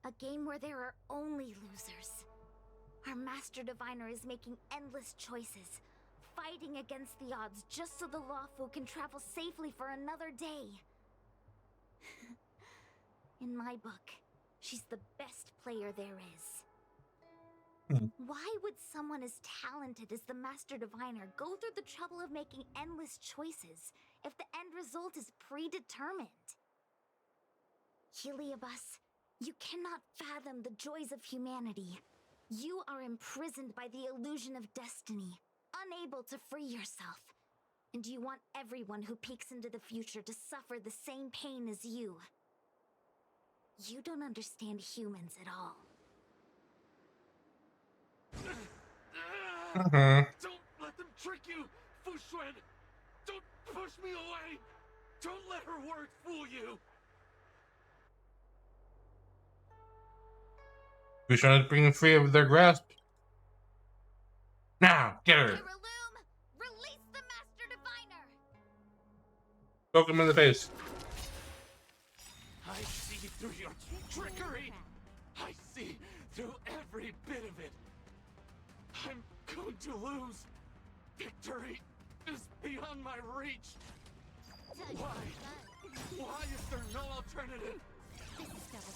a game where there are only losers, our Master Diviner is making endless choices, fighting against the odds just so the Lawfu can travel safely for another day. In my book, she's the best player there is. Why would someone as talented as the Master Diviner go through the trouble of making endless choices if the end result is predetermined? Heliobus, you cannot fathom the joys of humanity. You are imprisoned by the illusion of destiny, unable to free yourself. And you want everyone who peeks into the future to suffer the same pain as you. You don't understand humans at all. Don't let them trick you, Fu Xuan! Don't push me away! Don't let her words fool you! Who's trying to bring them free of their grasp? Now, get her! Heirloom, release the Master Diviner! Poke him in the face. I see through your trickery. I see through every bit of it. I'm going to lose. Victory is beyond my reach. Why? Why is there no alternative?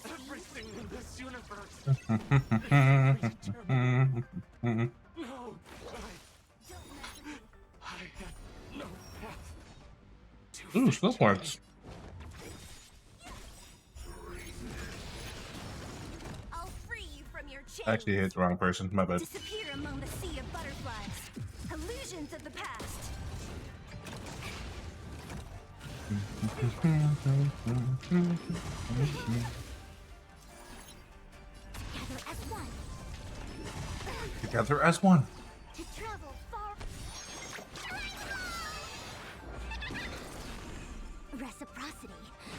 Everything in this universe is predetermined. No, I had no path to Ooh, skill victory. points. I'll free you from your chains. Actually, hit the wrong person. My bad. Disappear among the sea of butterflies. Illusions of the past. Together as one. Together as one. To travel far. Reciprocity.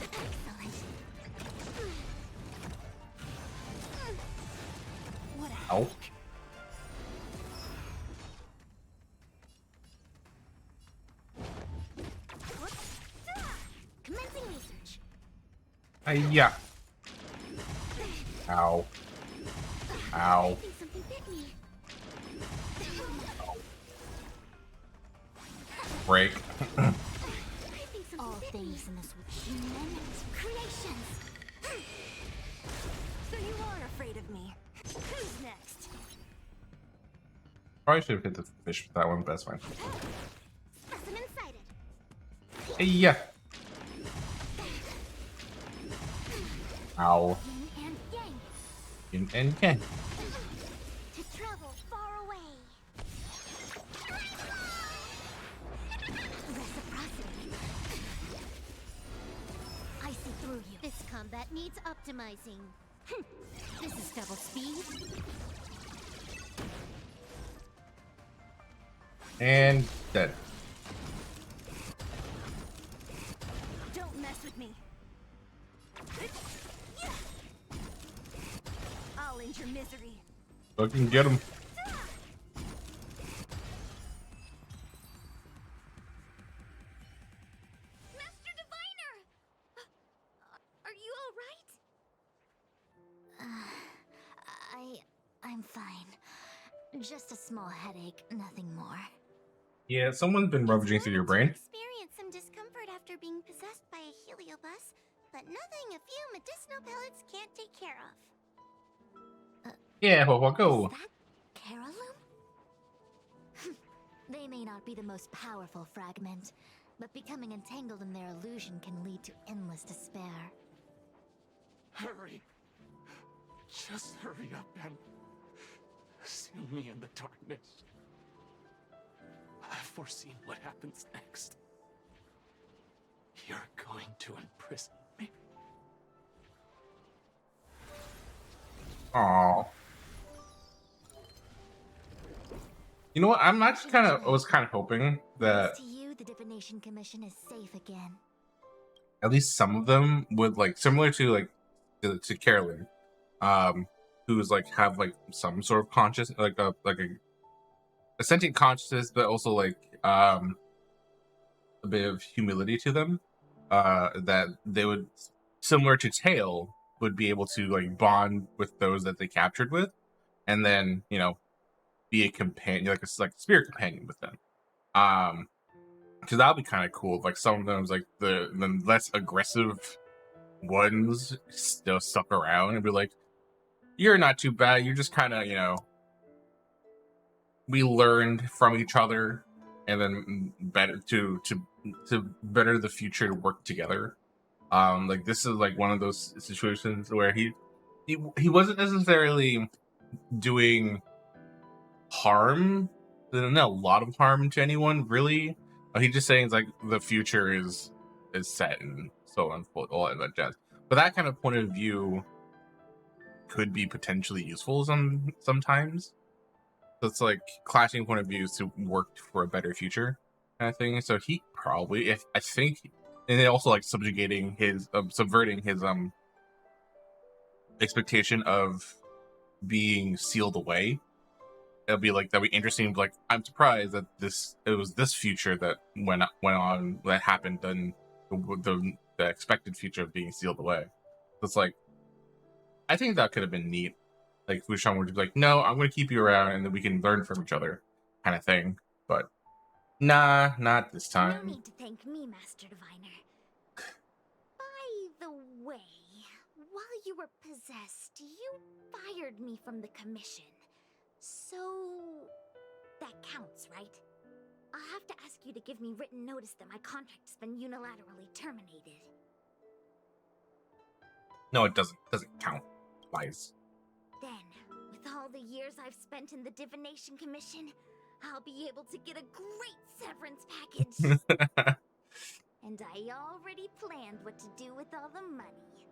Excellent. What a Ow. commencing research. Yeah. Ow. Ow. I think something bit me. Break. I think something All bit me. things in this world. Human creations. So you are afraid of me. Who's next? Probably should have hit the fish with that one, but that's fine. Specimen sighted. Yeah. Ow. Yin and yang. Yin and yang. To travel far away. Reciprocity. I see through you. This combat needs optimizing. This is double speed. And dead. Don't mess with me. I'll end your misery. Fucking get him. Master Diviner! Are you all right? I'm fine. Just a small headache, nothing more. Yeah, someone's been rummaging through your brain. Experience some discomfort after being possessed by a heliobus, but nothing a few medicinal pellets can't take care of. Yeah, well, go. Is that Carolum? They may not be the most powerful fragment, but becoming entangled in their illusion can lead to endless despair. Hurry. Just hurry up and seal me in the darkness. I've foreseen what happens next. You're going to imprison me. Aw. You know what? I'm actually I was kind of hoping that Thanks to you, the Divination Commission is safe again. at least some of them would similar to to Carolyn, who's have some sort of conscious, a sentient consciousness, but also a bit of humility to them. That they would, similar to Tail, would be able to bond with those that they captured with, and then be a companion, like a spirit companion with them. Because that would be kind of cool. If, some of them, the less aggressive ones, still stuck around and be like, "You're not too bad. You're just kind of, we learned from each other, and then better to better the future to work together." This is one of those situations where he wasn't necessarily doing harm, not a lot of harm to anyone really. He's just saying the future is set and so on, all that jazz. But that kind of point of view could be potentially useful sometimes. So it's clashing point of views to work for a better future kind of thing. So he probably, I think, and then also subjugating his, subverting his expectation of being sealed away. It'll be like that'll be interesting. Like I'm surprised that it was this future that went on that happened than the expected future of being sealed away. It's like I think that could have been neat. Like Fushan would be like, no, I'm going to keep you around and then we can learn from each other, kind of thing. But nah, not this No time. need to thank me, Master Diviner. By the way, while you were possessed, you fired me from the commission. So that counts, right? I'll have to ask you to give me written notice that my contract's been unilaterally terminated. No, it doesn't. Doesn't count. Lies. Then, with all the years I've spent in the Divination Commission, I'll be able to get a great severance package. And I already planned what to do with all the money.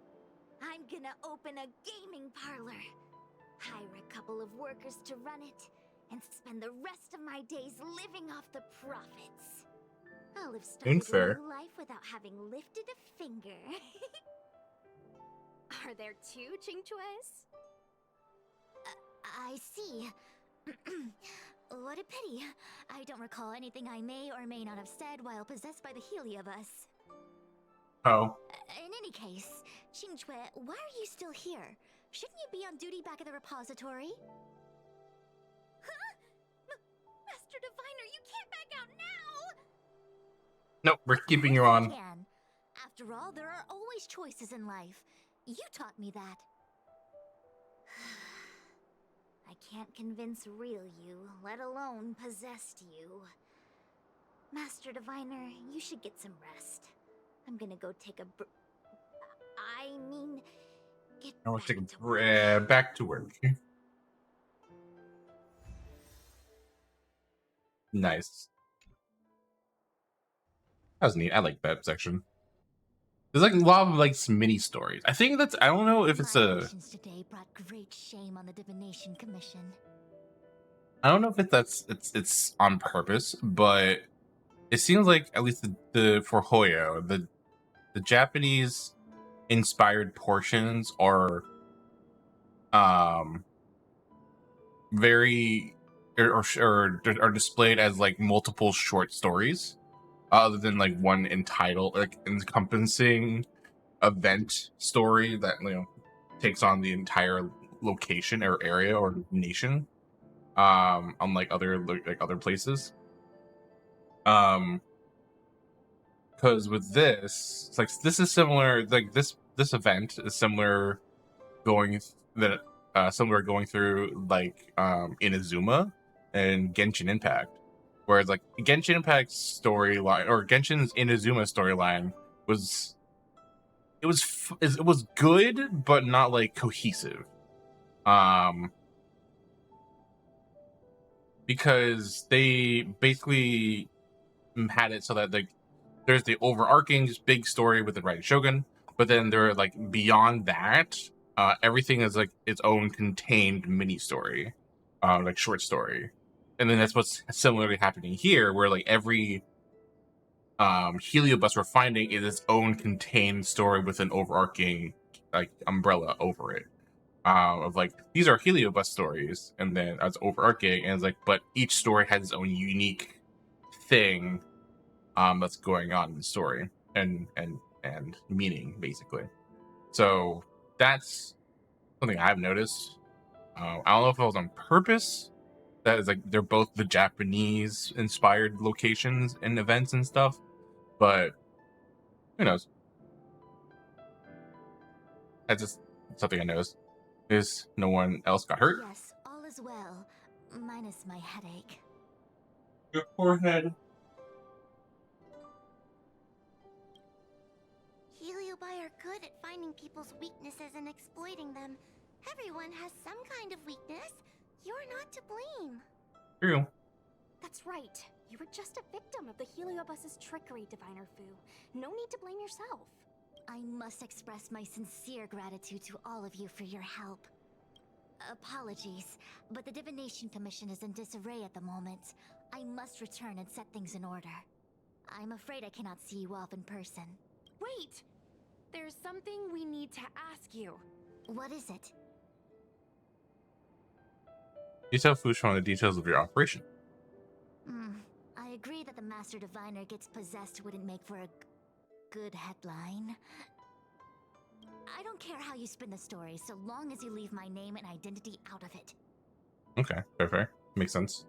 I'm gonna open a gaming parlor, hire a couple of workers to run it, and spend the rest of my days living off the profits. I'll have started Fair. a new life without having lifted a finger. Are there two Chingchues? I see. What a pity. I don't recall anything I may or may not have said while possessed by the Heliobus. Oh. In any case, Qingchue, why are you still here? Shouldn't you be on duty back at the repository? Huh? Master Diviner, you can't back out now! Nope, we're keeping you Of course on. I can. After all, there are always choices in life. You taught me that. I can't convince real you, let alone possessed you. Master Diviner, you should get some rest. I'm gonna go take a get I want back to take to work. back to work. Nice. That was neat. I like that section. There's like a lot of like mini stories. I think that's. I don't know if it's My a. actions today brought great shame on the Divination Commission. I don't know if it's on purpose, but it seems like at least the for Hoyo the Japanese inspired portions are very or are displayed as like multiple short stories other than like one entitled like encompassing event story that takes on the entire location or area or nation unlike other other places because with this it's like this is similar like this event is similar going similar going through like Inazuma and Genshin Impact, whereas like Genshin Impact's storyline or Genshin's Inazuma storyline was it was good but not like cohesive because they basically had it so that like there's the overarching big story with the Right Shogun, but then there are like beyond that, everything is like its own contained mini story, like short story, and then that's what's similarly happening here, where like every Heliobus we're finding is its own contained story with an overarching like umbrella over it. Of like these are Heliobus stories, and then as overarching, and it's like, but each story has its own unique thing that's going on in the story and meaning basically. So that's something I've noticed. I don't know if it was on purpose. That is like they're both the Japanese inspired locations and events and stuff, but who knows? That's just something I noticed. Is no one else got hurt? Yes, all is well, minus my headache. Your forehead. Heliobi are good at finding people's weaknesses and exploiting them. Everyone has some kind of weakness. You're not to blame. True. That's right. You were just a victim of the Heliobus's trickery, Diviner Fu. No need to blame yourself. I must express my sincere gratitude to all of you for your help. Apologies, but the Divination Commission is in disarray at the moment. I must return and set things in order. I'm afraid I cannot see you off in person. Wait! There's something we need to ask you. What is it? You tell Fushuan the details of your operation. I agree that the Master Diviner gets possessed wouldn't make for a good headline. I don't care how you spin the story, so long as you leave my name and identity out of it. Okay, fair. Makes sense.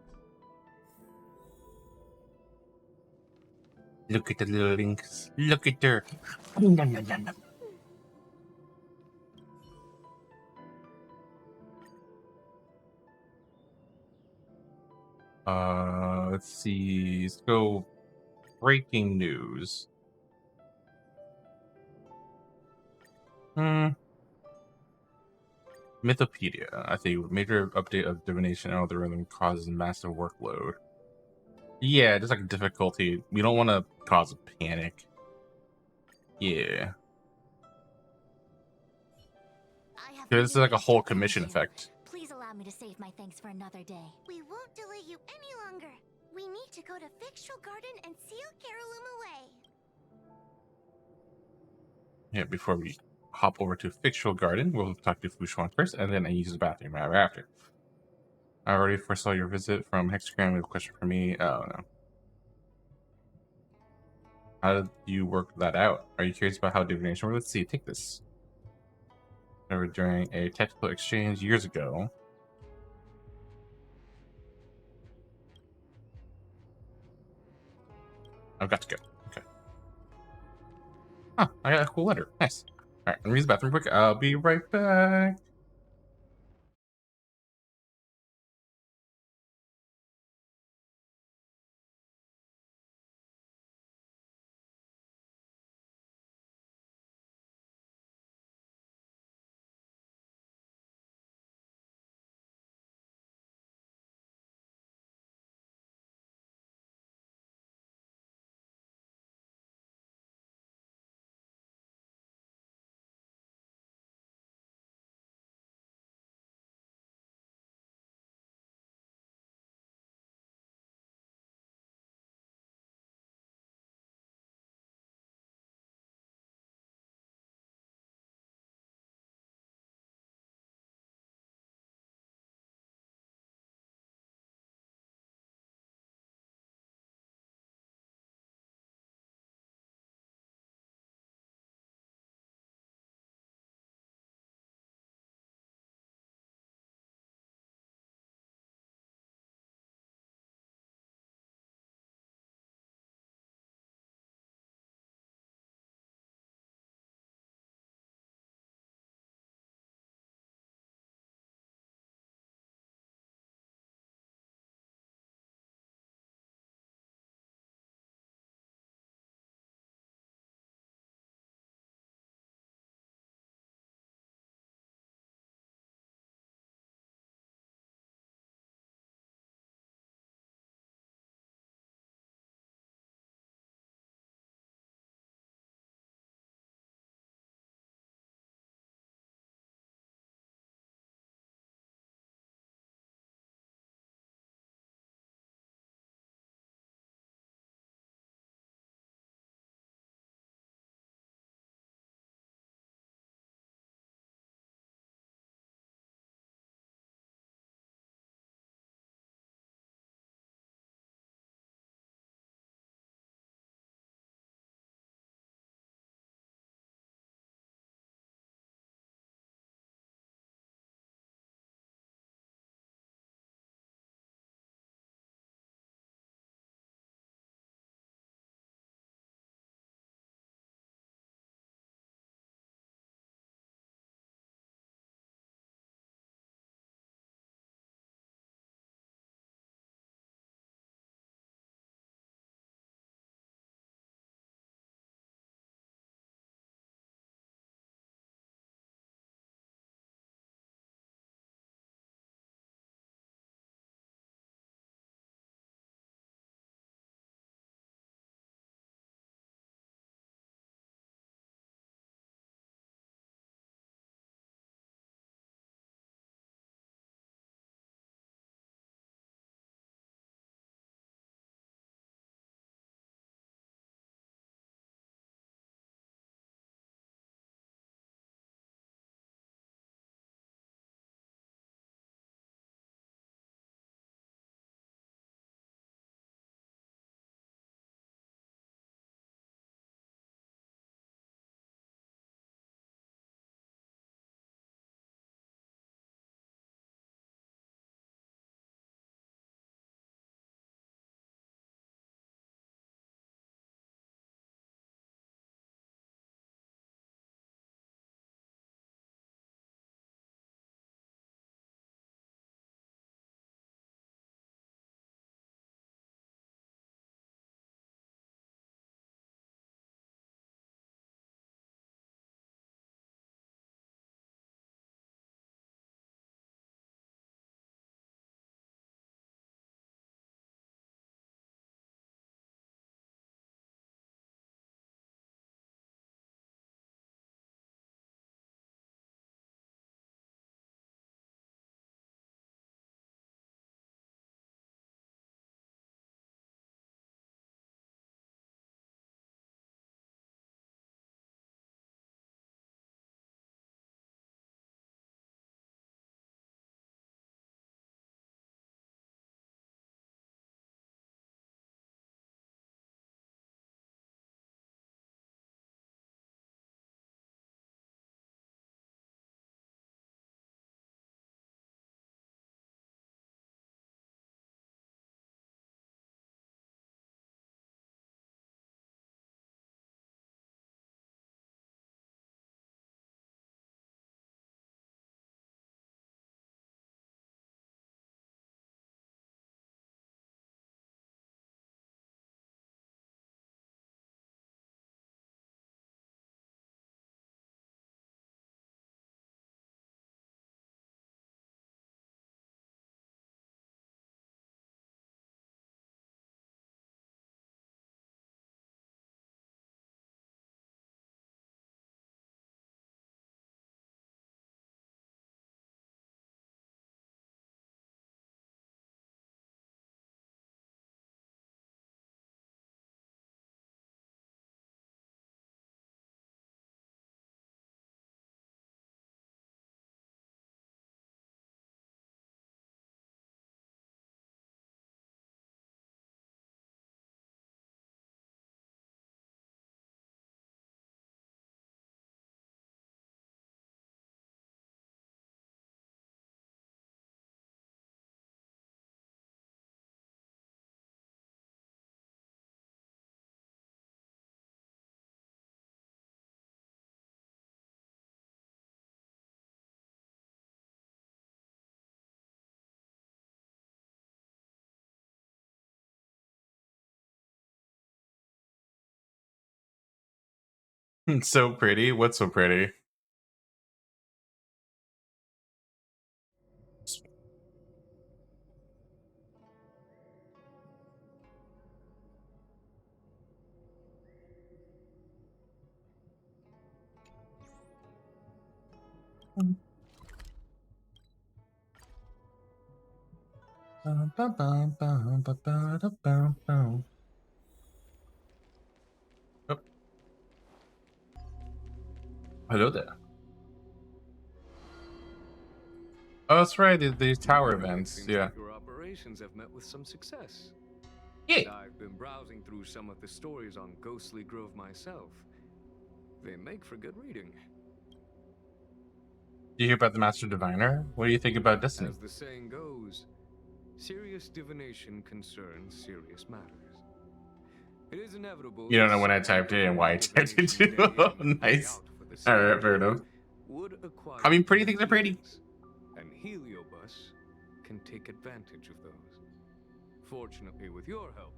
Look at the little links. Look at her. Let's see. Let's go. Breaking news. Mythopedia. I think major update of divination algorithm causes massive workload. Yeah, just like difficulty. We don't want to cause a panic. Yeah. I have This is like a many whole things to thank commission you. effect. Please allow me to save my thanks for another day. We won't delay you any longer. We need to go to Fictional Garden and seal Carolum away. Yeah, before we hop over to Fictional Garden, we'll talk to Fushuan first, and then I use the bathroom right after. I already foresaw your visit from Hexagram. You have a question for me? Oh, no. How did you work that out? Are you curious about how divination works? Let's see. Take this. During a technical exchange years ago. I've got to go. Okay. Huh, I got a cool letter. Nice. Alright, let me use the bathroom quick. I'll be right back. It's so pretty. What's so pretty? Oh, hello there. Oh, that's right. These tower Well, it events. seems Yeah. like your operations have met with some success. Yeah. I've been browsing through some of the stories on Ghostly Grove myself. They make for good reading. Did you hear about the Master Diviner? What do you think about Destiny? As the saying goes, serious divination concerns serious matters. It is inevitable. You don't that know when I someone typed it and why I typed it divination too. day in and day Nice. out for the All same right, fair enough. would acquire I mean, pretty things inner are pretty. feelings, and Heliobus can take advantage of those. Fortunately, with your help,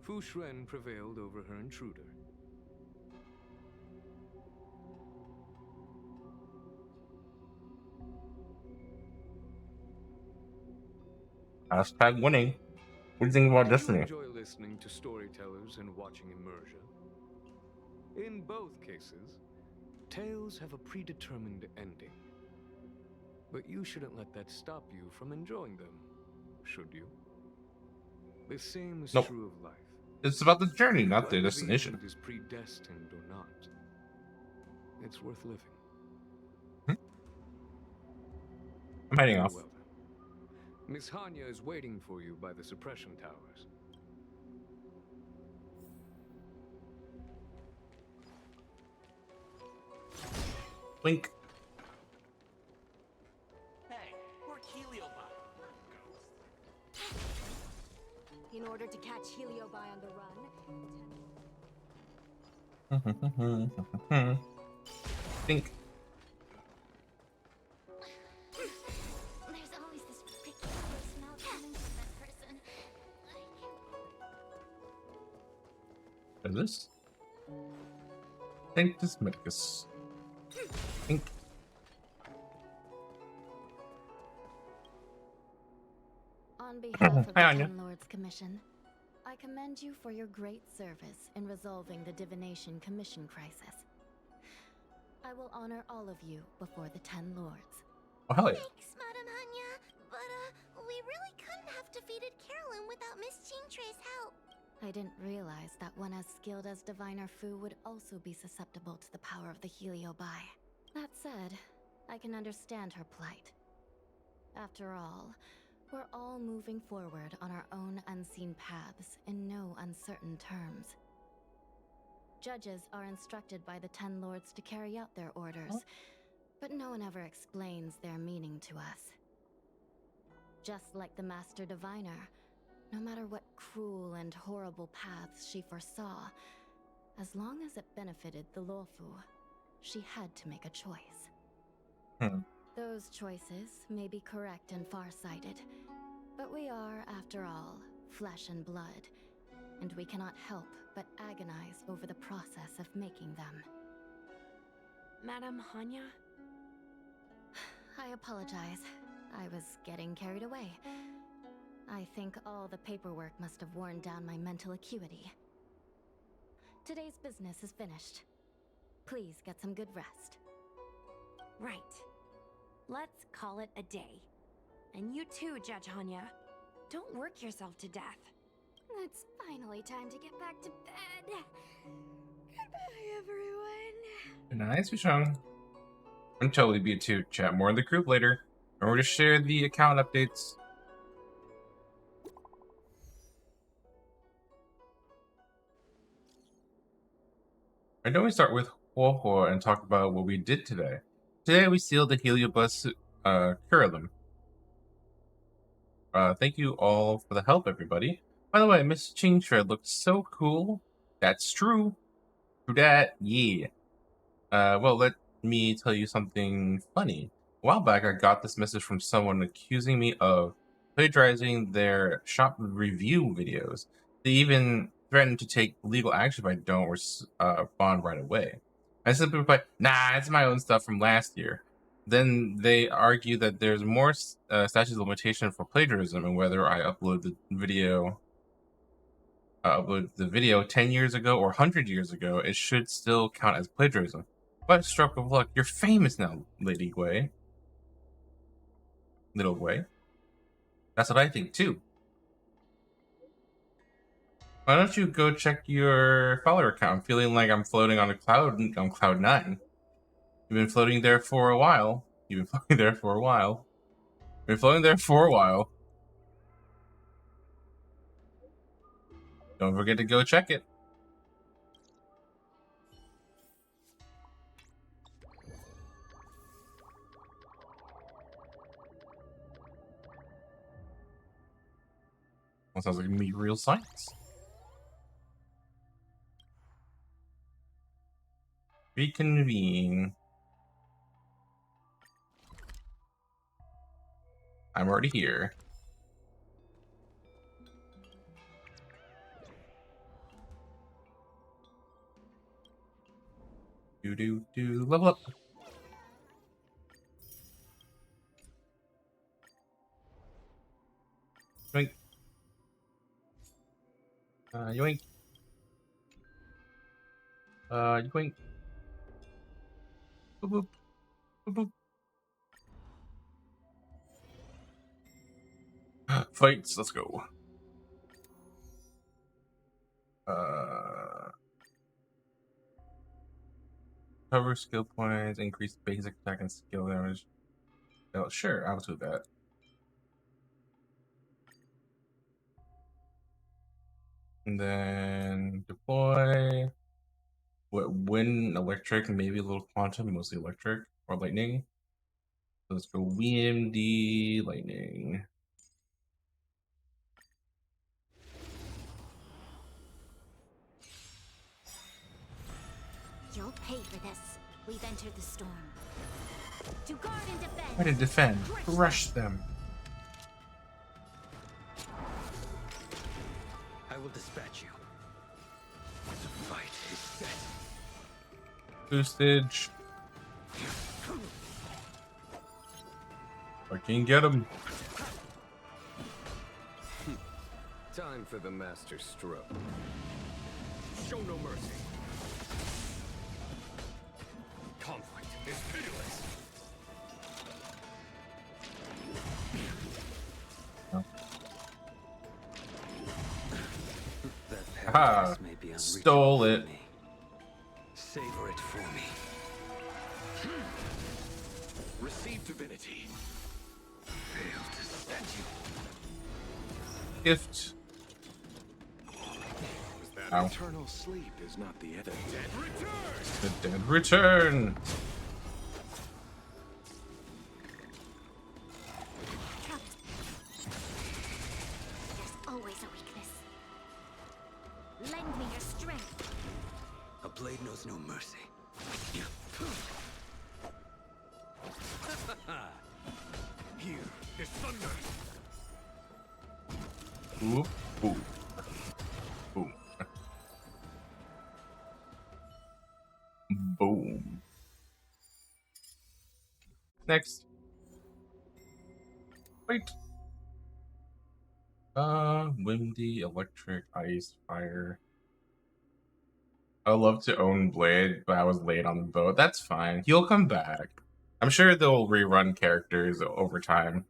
Fu Shren prevailed over her intruder. Hashtag winning. What do you think about Do you Destiny? enjoy listening to storytellers and watching immersion? In both cases, tales have a predetermined ending. But you shouldn't let that stop you from enjoying them, should you? The same is Nope. true of life. It's about the journey, not the Whether destination. The end is predestined or not, it's worth living. I'm heading off. Well then. Miss Hanya is waiting for you by the suppression towers. Blink. Hey, we're Heliobot. In order to catch Heliobi on the run, Think. There's always this peculiar smell coming from that person. What is this? Think this Medicus. Think. On behalf of the Hi, Anya. Ten Lords Commission, I commend you for your great service in resolving the Divination Commission crisis. I will honor all of you before the Ten Lords. Oh, hell yeah. Thanks, Madam Hanya. But, we really couldn't have defeated Carolyn without Miss Chingtre's help. I didn't realize that one as skilled as Diviner Fu would also be susceptible to the power of the Heliobi. That said, I can understand her plight. After all, we're all moving forward on our own unseen paths in no uncertain terms. Judges are instructed by the Ten Lords to carry out their orders, but no one ever explains their meaning to us. Just like the Master Diviner, no matter what cruel and horrible paths she foresaw, as long as it benefited the Luofu, she had to make a choice. Those choices may be correct and far-sighted, but we are, after all, flesh and blood, and we cannot help but agonize over the process of making them. Madam Hanya? I apologize. I was getting carried away. I think all the paperwork must have worn down my mental acuity. Today's business is finished. Please get some good rest. Right. Let's call it a day. And you too, Judge Hanya. Don't work yourself to death. It's finally time to get back to bed. Goodbye, everyone. Nice, Vishang. I'm totally be to chat more in the group later. Remember to share the account updates. I know we start with Huohuo and talk about what we did today. Today we sealed the Heliobus curriculum. Thank you all for the help, everybody. By the way, Miss Chingshred looked so cool. That's true. True that, yeah. Well, let me tell you something funny. A while back, I got this message from someone accusing me of plagiarizing their shop review videos. They even threatened to take legal action if I don't respond right away. I simply reply, nah, it's my own stuff from last year. Then they argue that there's more statute of limitation for plagiarism, and whether I upload the video 10 years ago or 100 years ago, it should still count as plagiarism. But stroke of luck, you're famous now, Lady Gwei. Little Gwei. That's what I think too. Why don't you go check your follower count? I'm feeling like I'm floating on cloud 9. You've been floating there for a while. You've been floating there for a while. Been floating there for a while. Don't forget to go check it. That sounds like me real science. Reconvene. I'm already here. Level up. Yoink. Yoink. Yoink. Boop boop. Boop boop. Fights, let's go. Cover skill points, increase basic attack and skill damage. Oh, sure, I'll do that. And then deploy. What, wind, electric, maybe a little quantum, mostly electric or lightning. So let's go WMD lightning. You'll pay for this. We've entered the storm. To guard and defend. Try to defend. Crush them. I will dispatch you. The fight is set. Boostage. I can get him. Time for the master stroke. Show no mercy. Conflict is pitiless. That paradise may be Stole it. for me. Savor it for me. Receive divinity. Fail to stand you. Gift. That Ow. eternal sleep is not the dead return. The dead return. There's always a weakness. Lend me your strength. A blade knows no mercy. Here is thunder. Ooh. Ooh. Boom. Boom. Next. Wait. Windy, electric, ice, fire. I would love to own Blade, but I was late on the boat. That's fine. He'll come back. I'm sure they'll rerun characters over time.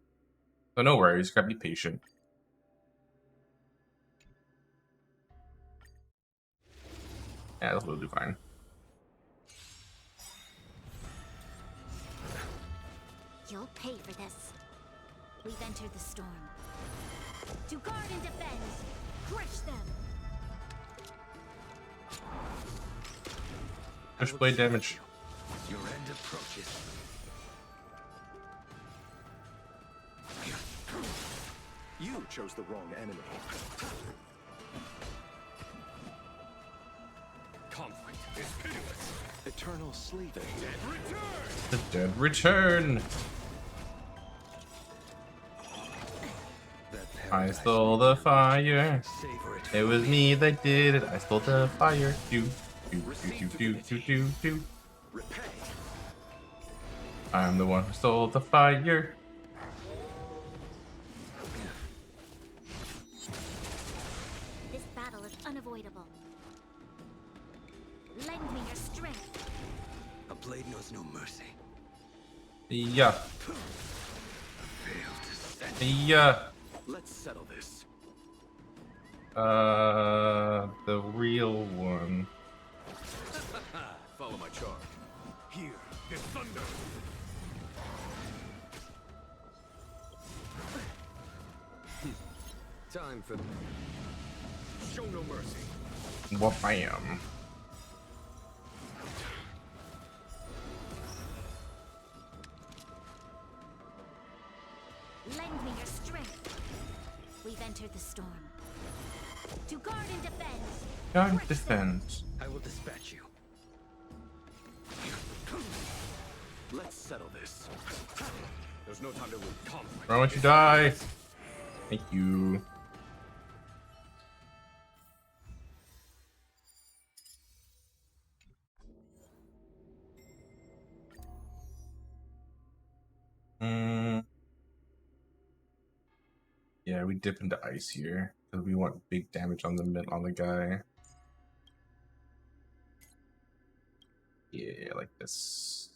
So no worries, gotta be patient. Yeah, we'll do fine. You'll pay for this. We've entered the storm. To guard and defend. Crush them. Push blade damage. Your end approaches. You chose the wrong enemy. Conflict is pitiless. Eternal sleep. The dead return. The dead return. I stole the fire. Savor it. It was me that did it. I stole the fire. Do do do do do do do do. I'm the one who stole the fire. This battle is unavoidable. Lend me your strength. A blade knows no mercy. Yeah. Failed to sense. Yeah. Let's settle this. The real one. Follow my charge. Here is thunder. Time for... Show no mercy. Wha-bam. Lend me your strength. We've entered the storm. To guard and defend. Guard defend. I will dispatch you. Let's settle this. There's no time to lose. Conflict. Why won't you die? Thank you. Yeah, we dip into ice here because we want big damage on the guy. Yeah, like this.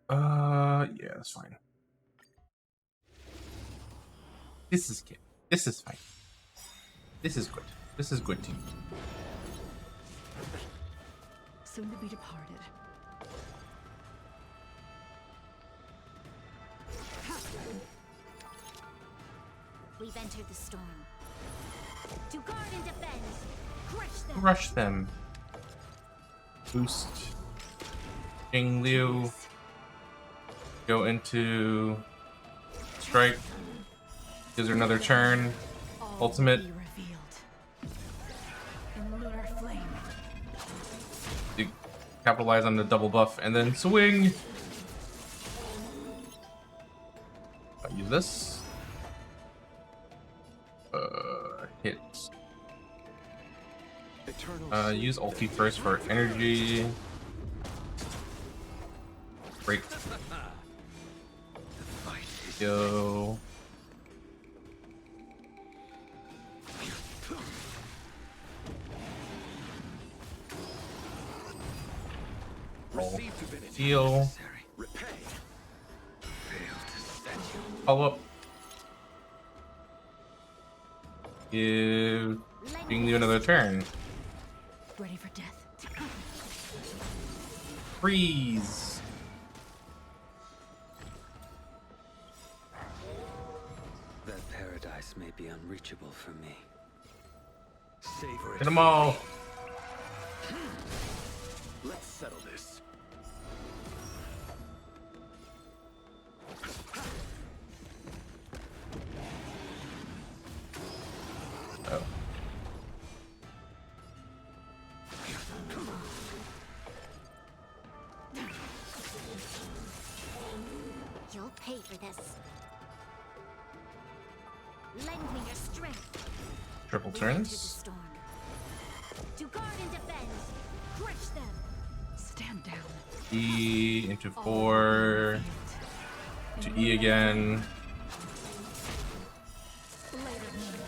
Yeah, that's fine. This is good. This is fine. This is good. This is good team. Soon to be departed. We've entered the storm. To guard and defend. Crush them. Rush them. Boost. King Liu. Go into strike. Gives her another turn. All Ultimate. will be revealed. In lunar flame. You capitalize on the double buff and then swing. I'll use this. Hit. Use ulti first for energy. Break. Go. Roll. Heal. Follow up. Give King Liu another turn. Ready for death. Freeze. That paradise may be unreachable for me. Savor it. Hit them all. Let's settle this. Oh. You'll pay for this. Lend me your strength. Triple We've entered the turns. storm. To guard and defend. Crush them. Stand down. E into All 4. will be To revealed. E again. Blade of moonlight.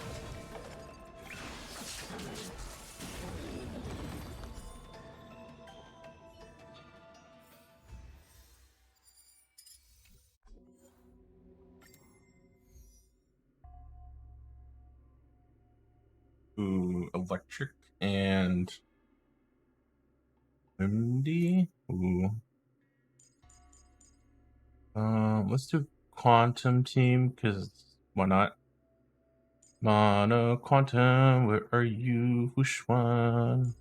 Ooh, electric and Mundi. Ooh. Let's do quantum team because why not? Mono quantum, where are you? Which one?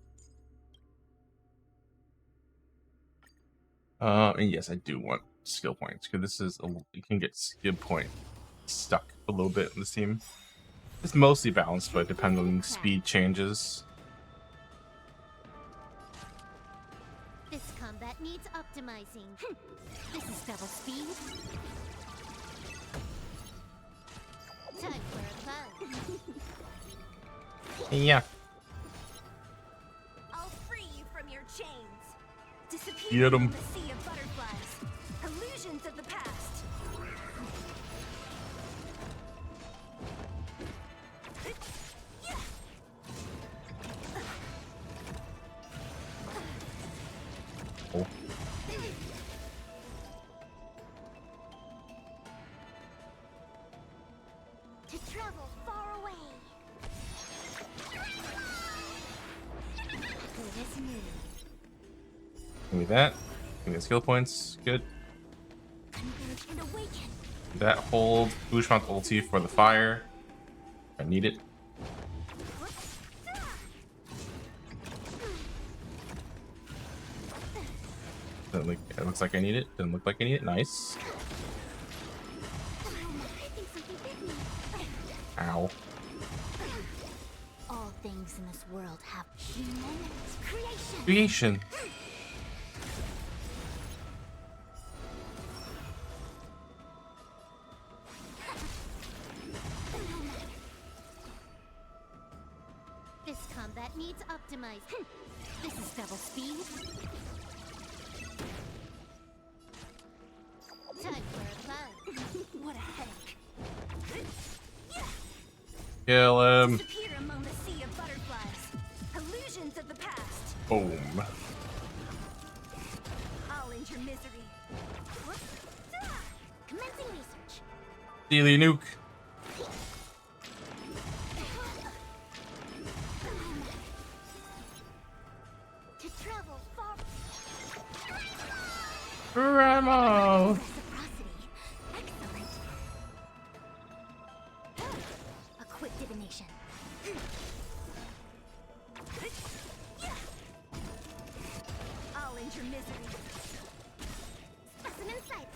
And yes, I do want skill points because this is you can get skill point stuck a little bit in this team. It's mostly balanced, but depending on speed changes. This combat needs optimizing. This is double speed. Time for a bug. Yeah. I'll free you from your chains. Get him. The sea of butterflies. Illusions of the past. Oh. To travel far away. Good as new. Give me that. Give me the skill points. Good. Converge and awaken. That hold Bushmount ulti for the fire. I need it. Doesn't look, it looks like I need it. Doesn't look like I need it. Nice. I think something bit me. Ow. All things in this world have human creation. Creation. This combat needs optimized. This is double speed. Time for a buzz. What a headache. Kill him. Disappear among the sea of butterflies. Illusions of the past. Boom. I'll end your misery. Commencing research. Daily nuke. To travel far. Remo. Reciprocity. Excellent. A quick divination. I'll end your misery. Specimen sight.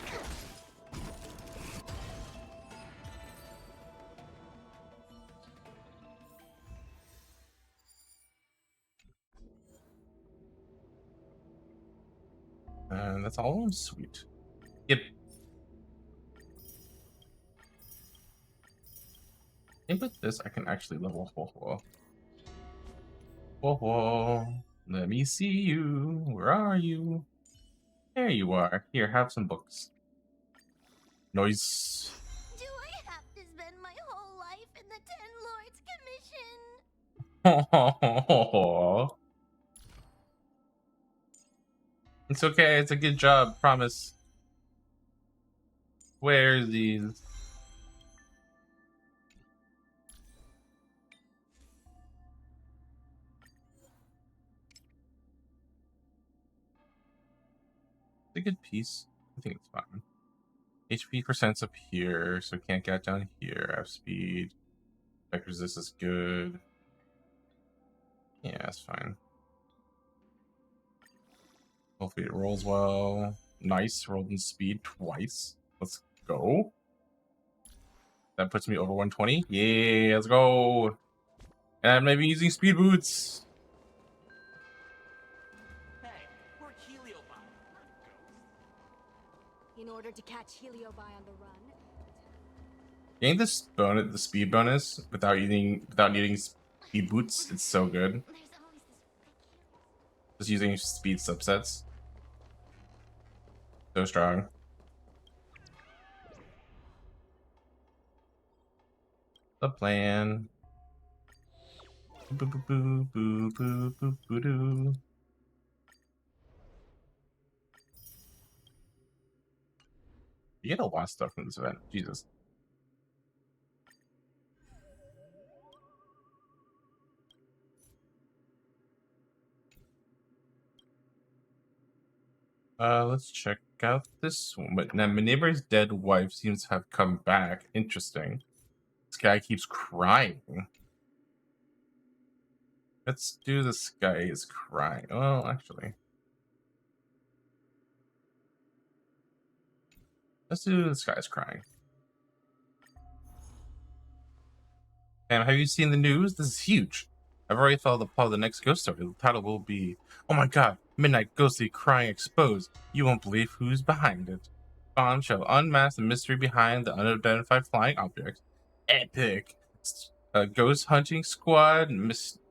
And that's all. Sweet. Yep. I think with this I can actually level. Whoa, whoa. Whoa, whoa. Let me see you. Where are you? There you are. Here, have some books. Noise. Do I have to spend my whole life in the Ten Lords Commission? It's okay. It's a good job. Promise. Where's these? It's a good piece. I think it's fine. HP percent's up here, so can't get down here. I have speed. Effect resist is good. Yeah, that's fine. Hopefully it rolls well. Nice. Rolled in speed twice. Let's go. That puts me over 120. Yeah, let's go. And I'm maybe using speed boots. Hey, we're Heliobi. In order to catch Heliobi on the run, Getting this bonus, the speed bonus, without needing speed boots, it's so good. There's always this. Just using speed subsets. So strong. The plan. Boo boo boo boo boo boo boo doo. You get a lot of stuff from this event. Jesus. Let's check out this one. But now my neighbor's dead wife seems to have come back. Interesting. This guy keeps crying. Let's do this guy is crying. Well, actually. Let's do this guy's crying. And have you seen the news? This is huge. I've already thought of the plot of the next ghost story. The title will be, "Oh my god, Midnight Ghostly Crying Exposed. You won't believe who's behind it. Bond shall unmask the mystery behind the unidentified flying object. Epic. A ghost hunting squad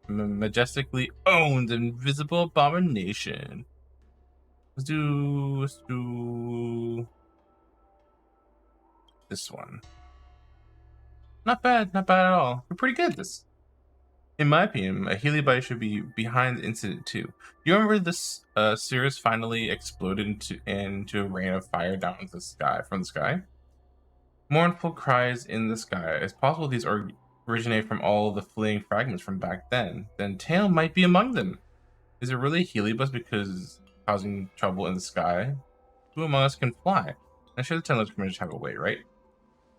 majestically owned invisible abomination." Let's do this one. Not bad, not bad at all. We're pretty good at this. In my opinion, a heliobite should be behind the incident too. Do you remember this Cirrus finally exploded into a rain of fire down into the sky from the sky? Mournful cries in the sky. It's possible these originate from all the fleeing fragments from back then. Then Tail might be among them. Is it really a heliobus because causing trouble in the sky? Who among us can fly? I'm sure the Ten Lords Commission have a way, right?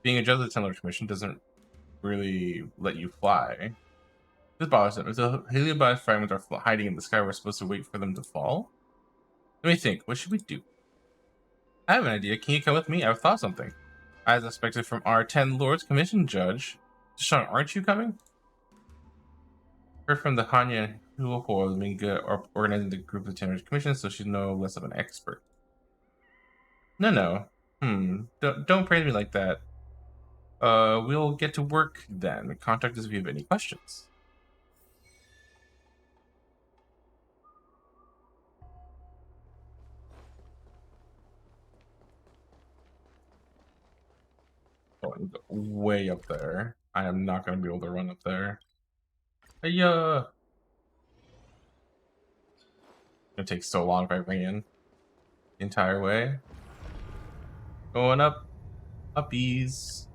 Being a judge of the Ten Lords Commission doesn't really let you fly. This bothers them. If the heliobus fragments are hiding in the sky, we're supposed to wait for them to fall? Let me think. What should we do? I have an idea. Can you come with me? I've thought of something. As expected from our 10 Lords Commission judge. Sean, aren't you coming? Heard from the Hanya who has been good or organizing the group of 10 Lords Commission, so she's no less of an expert. No. Don't praise me like that. We'll get to work then. Contact us if you have any questions. Oh, way up there. I am not going to be able to run up there. Hey, It'll take so long if I ran the entire way. Going up. Uppies.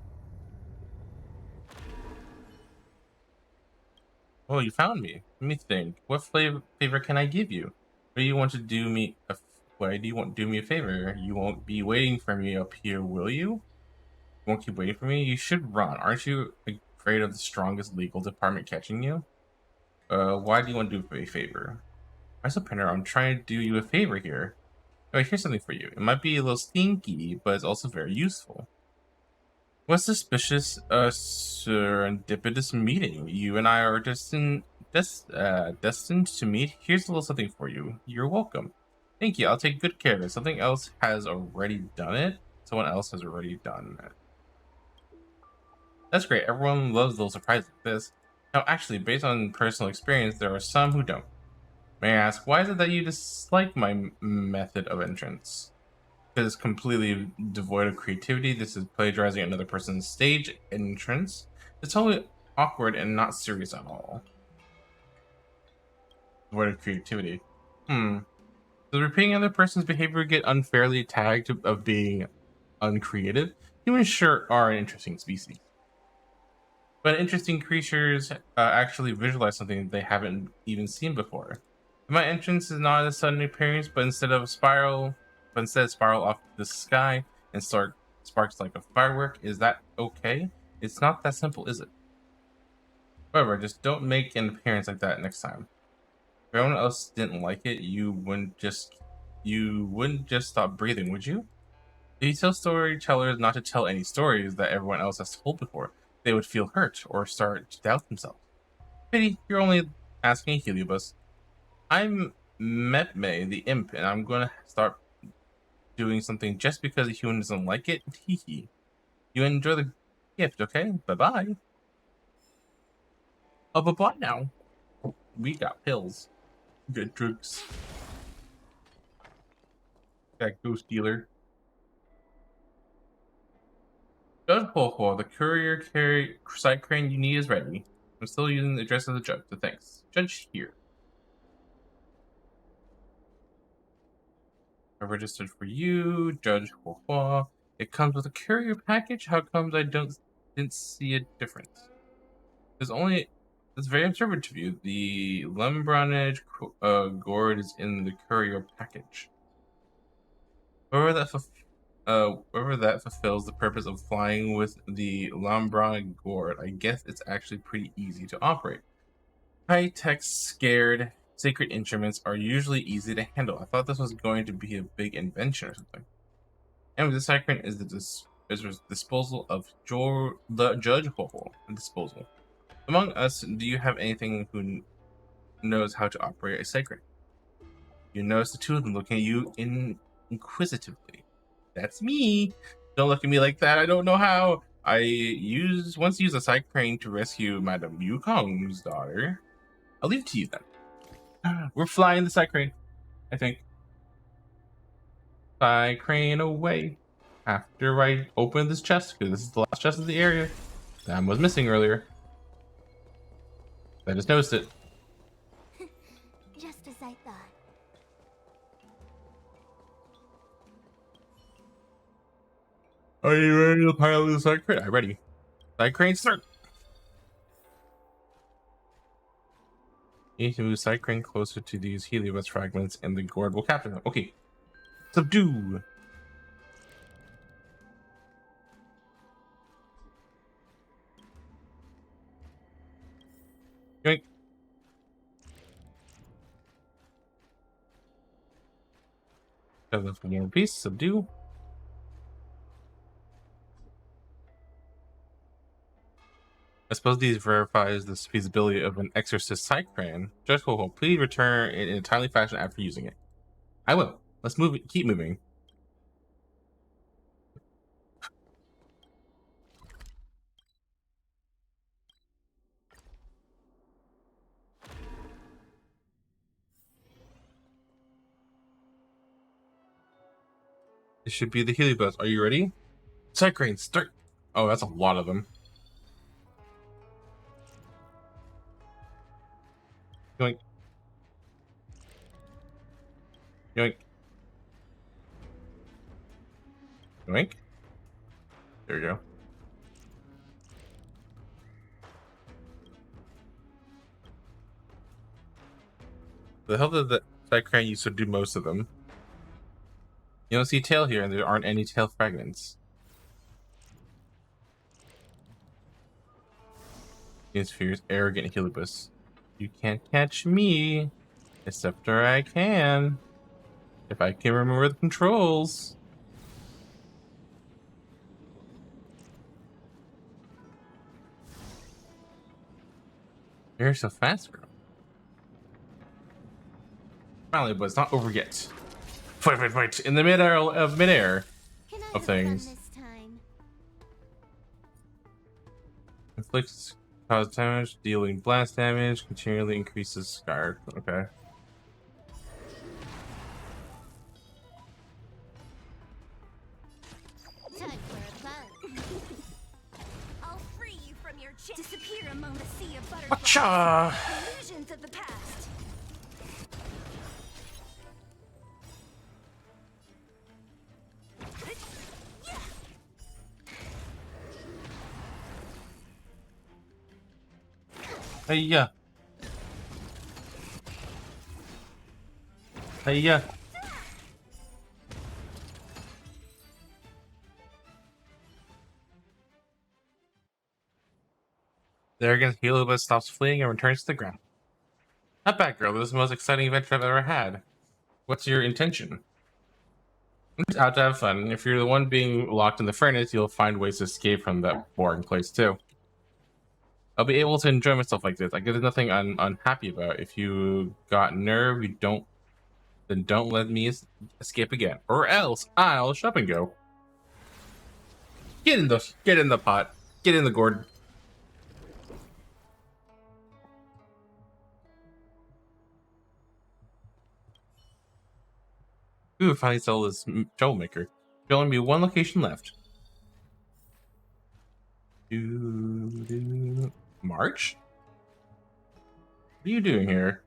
Oh, you found me. Let me think. What favor can I give you? Why do you want to do me a favor? You won't be waiting for me up here, will you? You won't keep waiting for me? You should run. Aren't you afraid of the strongest legal department catching you? Why do you want to do me a favor? Printer, I'm trying to do you a favor here. Oh, here's something for you. It might be a little stinky, but it's also very useful. What suspicious, serendipitous meeting. You and I are destined to meet. Here's a little something for you. You're welcome. Thank you. I'll take good care of it. Someone else has already done it. That's great. Everyone loves little surprises like this. Now, actually, based on personal experience, there are some who don't. May I ask, why is it that you dislike my method of entrance? Because it's completely devoid of creativity. This is plagiarizing another person's stage entrance. It's totally awkward and not serious at all. Devoid of creativity. Does repeating another person's behavior get unfairly tagged of being uncreative? Humans sure are an interesting species. But interesting creatures actually visualize something they haven't even seen before. My entrance is not a sudden appearance, but instead spiral off the sky and start sparks like a firework. Is that okay? It's not that simple, is it? However, just don't make an appearance like that next time. If everyone else didn't like it, you wouldn't just stop breathing, would you? If you tell storytellers not to tell any stories that everyone else has told before, they would feel hurt or start to doubt themselves. Pity, you're only asking a heliobus. I'm Metme, the imp, and I'm gonna start doing something just because a human doesn't like it. Hee. You enjoy the gift, okay? Bye-bye. Oh, bye-bye now. We got pills. Good drugs. That ghost dealer. Judge Polhor, the courier side crane you need is ready. I'm still using the address of the judge, so thanks. Judge here. I registered for you, Judge Polhor. It comes with a courier package? How comes I didn't see a difference? It's very observant of you. The Lembranage gourd is in the courier package. Whoever that fulfills the purpose of flying with the Lambra gourd, I guess it's actually pretty easy to operate. High-tech, scared, sacred instruments are usually easy to handle. I thought this was going to be a big invention or something. And the sacrament is the disposal of the Judge Hoho. Disposal. Among us, do you have anything who knows how to operate a sacred? You notice the two of them looking at you inquisitively. That's me. Don't look at me like that. I don't know how. I once used a side crane to rescue Madame Yukong's daughter. I'll leave it to you then. We're flying the side crane, I think. I crane away. After I open this chest, because this is the last chest of the area that was missing earlier. I just noticed it. Just as I thought. Are you ready to pilot the side crane? I'm ready. Side crane start. You need to move side crane closer to these heliobus fragments and the gourd will capture them. Okay. Subdue. Yoink. Got left one more piece. Subdue. I suppose these verifies the feasibility of an exorcist side crane. Judge Coco, please return it in a timely fashion after using it. I will. Let's move. Keep moving. This should be the heliobus. Are you ready? Side crane, start. Oh, that's a lot of them. Yoink. Yoink. Yoink. There we go. The hell did the side crane use to do most of them? You don't see tail here, and there aren't any tail fragments. His fierce, arrogant heliobus. You can't catch me, except I can. If I can remember the controls. You're so fast, girl. Finally, but it's not over yet. Wait. In the midair of midair Can I of have things. fun this time? Inflicts cause damage, dealing blast damage, continually increases scar. Okay. Time for a fun. I'll free you from your chain. Disappear among the sea of butterflies. Whatcha? Illusions of the past. Hey, yeah. Hey, yeah. The arrogant heliobus stops fleeing and returns to the ground. Not bad, girl. This is the most exciting adventure I've ever had. What's your intention? I'm just out to have fun. If you're the one being locked in the furnace, you'll find ways to escape from that boring place too. I'll be able to enjoy myself like this. Like there's nothing I'm unhappy about. If you got nerve, then don't let me escape again, or else I'll shut and go. Get in the pot. Get in the gourd. Ooh, finally sell this troublemaker. There'll only be one location left. March? What are you doing here?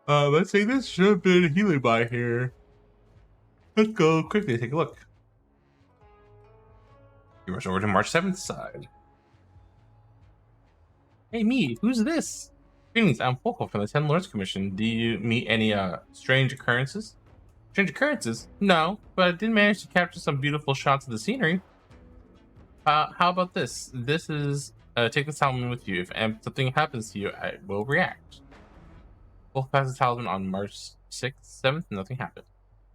Let's say this should have been healing by here. Let's go quickly take a look. You rush over to March 7th side. Hey, me, who's this? Greetings, I'm Focal from the 10 Lords Commission. Do you meet any strange occurrences? Strange occurrences? No, but I did manage to capture some beautiful shots of the scenery. How about this? This is take this talisman with you. If something happens to you, I will react. We'll pass the talisman on March 6th, 7th, nothing happened.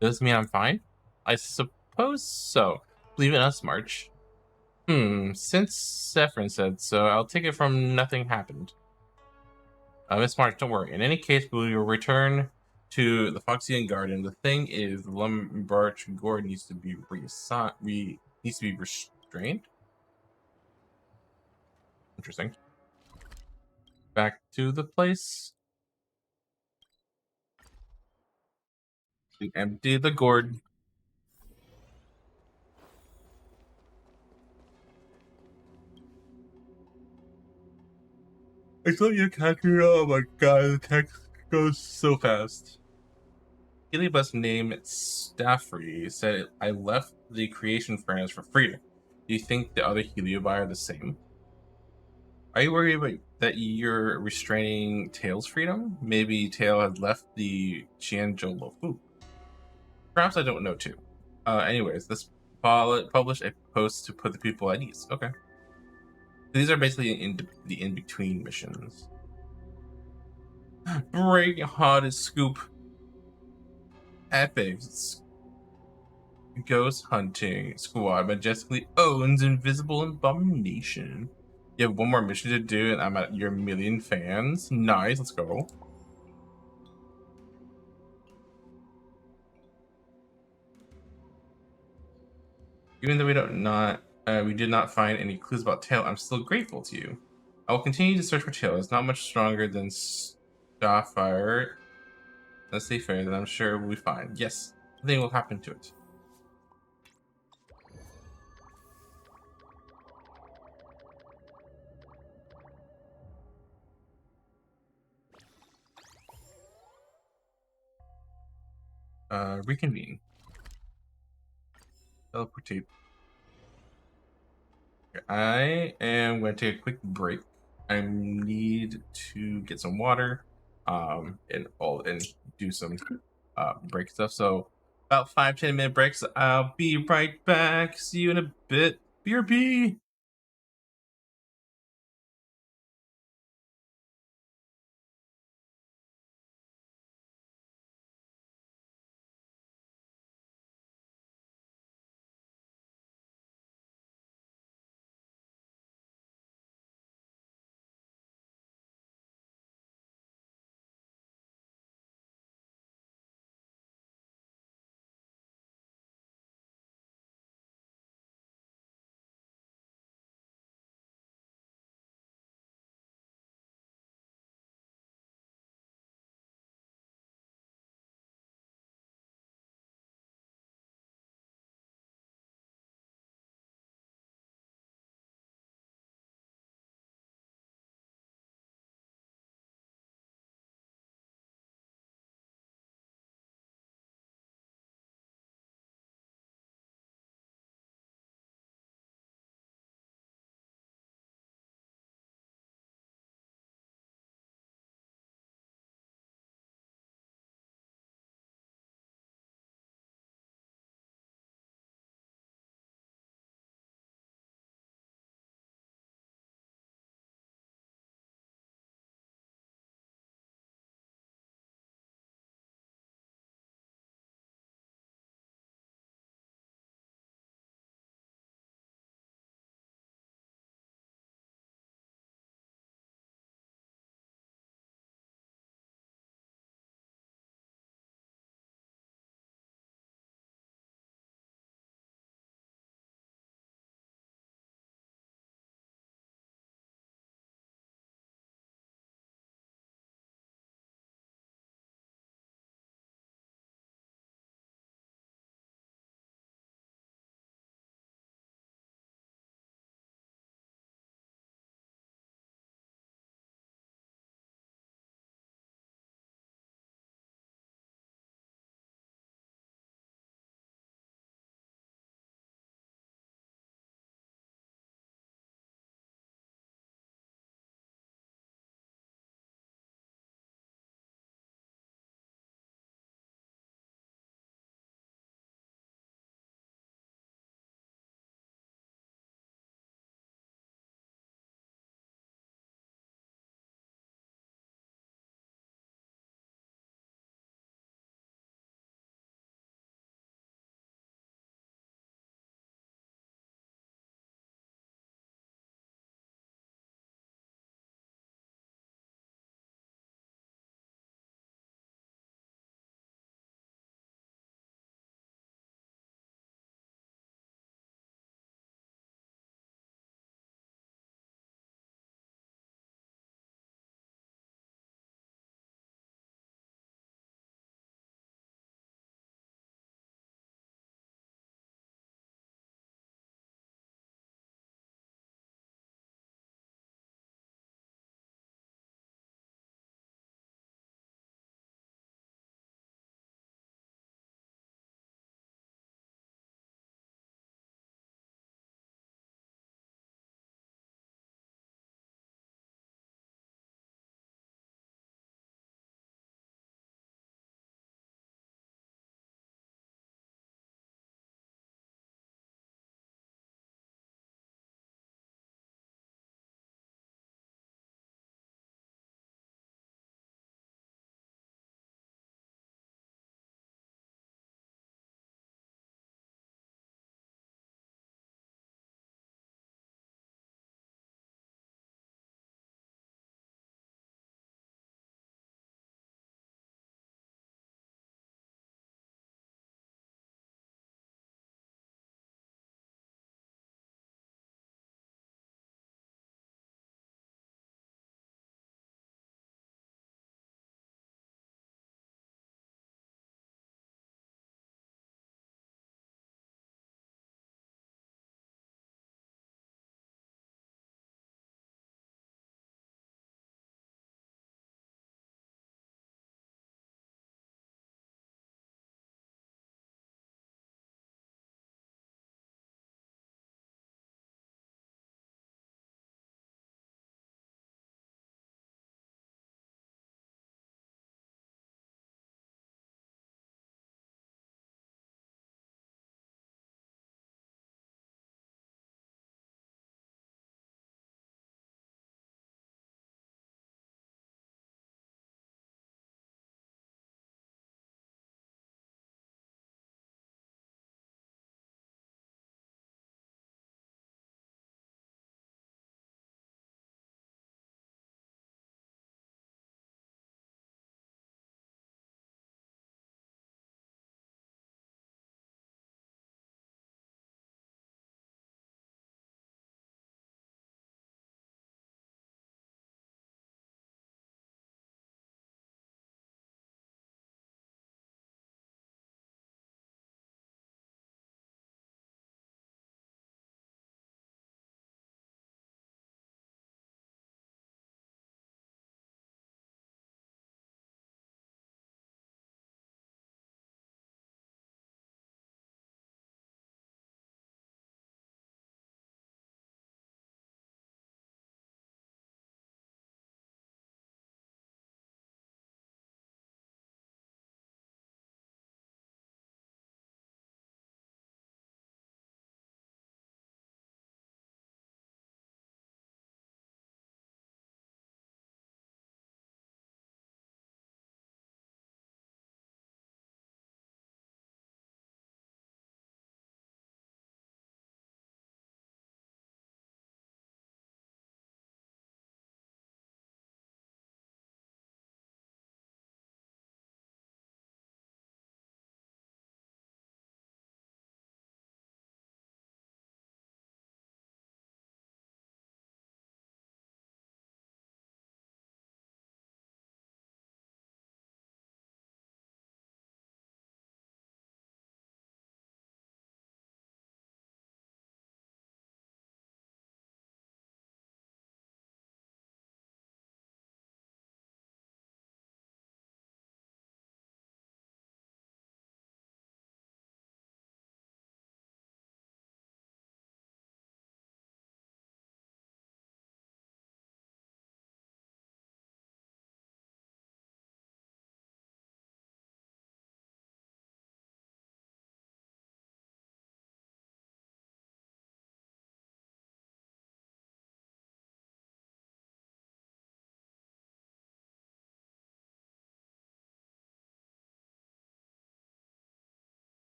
Does this mean I'm fine? I suppose so. Believe in us, March. Since Sephrin said so, I'll take it from nothing happened. Miss March, don't worry. In any case, we will return to the Foxian Garden. The thing is, the Lumbarch Gourd needs to be restrained. Interesting. Back to the place. We empty the gourd. I saw you catching. Oh my god, the text goes so fast. Heliobus named Staffrey said, I left the creation furnace for freedom. Do you think the other Heliobi are the same? Are you worried about that you're restraining Tail's freedom? Maybe Tail had left the Qianzhou Lofu. Perhaps I don't know too. Anyways, let's publish a post to put the people at ease. Okay. These are basically the in-between missions. Break hottest scoop. Epics. Ghost hunting squad majestically owns invisible abomination. You have one more mission to do, and I'm at your million fans. Nice, let's go. Even though we did not find any clues about Tail, I'm still grateful to you. I will continue to search for Tail. It's not much stronger than Starfire. Let's stay fair, then I'm sure we'll be fine. Yes, nothing will happen to it. Reconvene. Teleportate. I am going to take a quick break. I need to get some water, and do some break stuff. So about 5-10 minute breaks. I'll be right back. See you in a bit. BRB.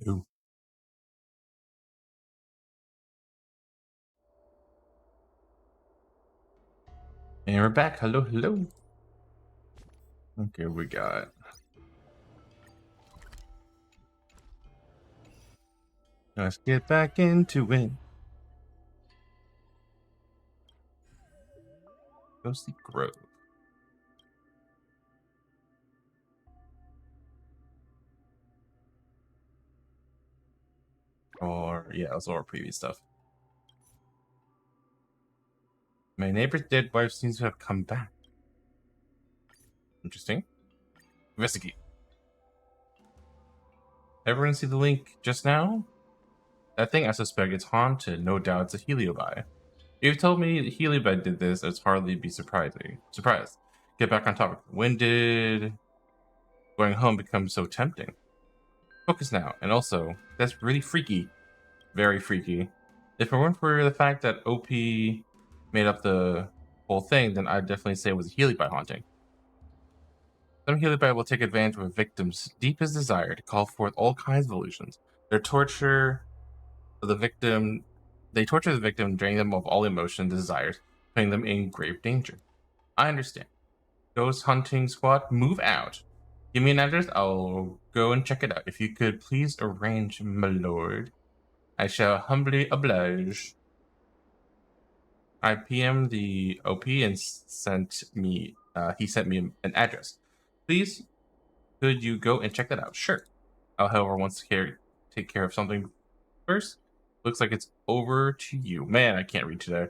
hello. And we're back. Hello, hello. Okay, we got. Let's get back into it. Ghostly Grove. Or, yeah, that's all our previous stuff. My neighbor's dead wife seems to have come back. Interesting. Investigate. Everyone see the link just now? That thing I suspect it's haunted. No doubt it's a heliobi. If you've told me the heliobi did this, it's hardly be surprised. Get back on topic. When did going home become so tempting? Focus now. And also, that's really freaky. Very freaky. If it weren't for the fact that OP made up the whole thing, then I'd definitely say it was a heliobi haunting. Some heliobi will take advantage of a victim's deepest desire to call forth all kinds of illusions. They torture the victim, draining them of all emotion and desires, putting them in grave danger. I understand. Ghost hunting squad, move out. Give me an address, I'll go and check it out. If you could please arrange, my lord, I shall humbly oblige. I PM'd the OP and he sent me an address. Please, could you go and check that out? Sure. However, wants to take care of something first. Looks like it's over to you. Man, I can't read today.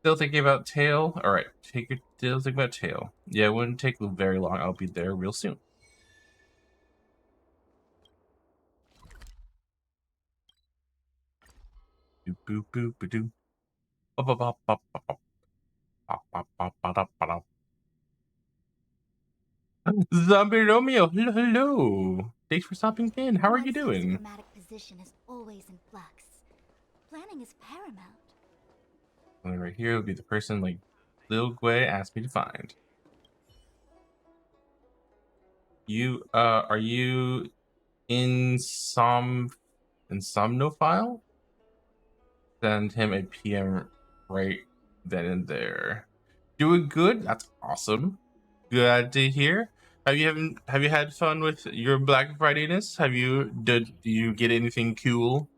Still thinking about Tail? Alright, still thinking about Tail. Yeah, it wouldn't take very long. I'll be there real soon. Boop boop boop boop doo. Zombie Romeo, hello. Thanks for stopping in. How are you doing? Dramatic position is always in flux. Planning is paramount. Right here would be the person like Lil Gwei asked me to find. You are you insomnophile? Send him a PM right then and there. Doing good? That's awesome. Glad to hear. Have you had fun with your Black Friday-ness? Do you get anything cool?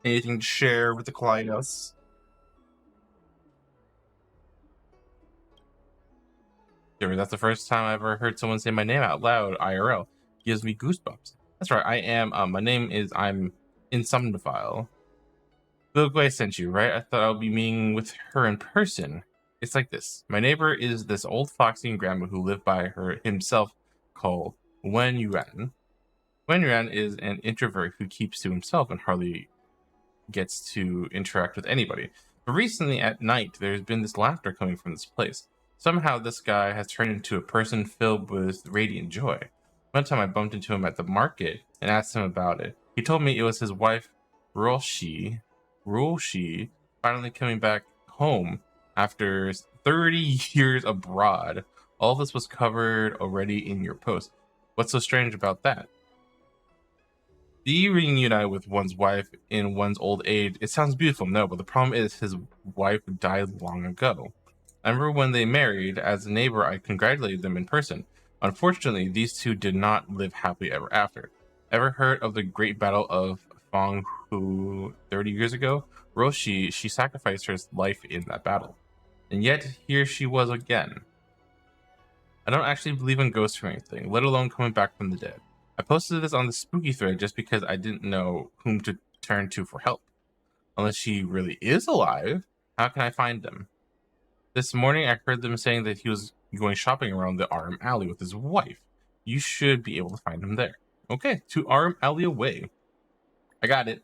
Anything to share with the clients? Sure, that's the first time I ever heard someone say my name out loud IRL. Gives me goosebumps. That's right, I am my name is I'm Insomnophile. Lil Gwei sent you, right? I thought I would be meeting with her in person. It's like this. My neighbor is this old foxy and grandma who lived by himself called Wen Yuan. Wen Yuan is an introvert who keeps to himself and hardly gets to interact with anybody. But recently at night, there's been this laughter coming from this place. Somehow this guy has turned into a person filled with radiant joy. One time I bumped into him at the market and asked him about it. He told me it was his wife, Ruoshi, finally coming back home after 30 years abroad. All this was covered already in your post. What's so strange about that? Being reunited with one's wife in one's old age, it sounds beautiful, no, but the problem is his wife died long ago. I remember when they married, as a neighbor, I congratulated them in person. Unfortunately, these two did not live happily ever after. Ever heard of the Great Battle of Fang Hu 30 years ago? Roshi, she sacrificed her life in that battle. And yet, here she was again. I don't actually believe in ghosts or anything, let alone coming back from the dead. I posted this on the spooky thread just because I didn't know whom to turn to for help. Unless she really is alive, how can I find them? This morning I heard them saying that he was going shopping around the RM Alley with his wife. You should be able to find him there. Okay, to RM Alley away. I got it.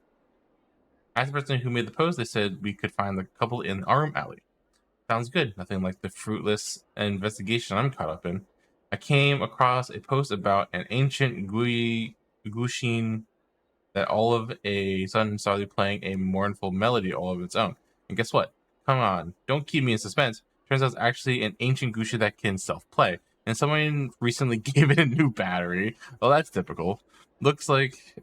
As the person who made the post, they said we could find the couple in the RM Alley. Sounds good. Nothing like the fruitless investigation I'm caught up in. I came across a post about an ancient Gushin that all of a sudden started playing a mournful melody all of its own. And guess what? Come on, don't keep me in suspense. Turns out it's actually an ancient Gushi that can self-play. And someone recently gave it a new battery. Well, that's typical. Looks like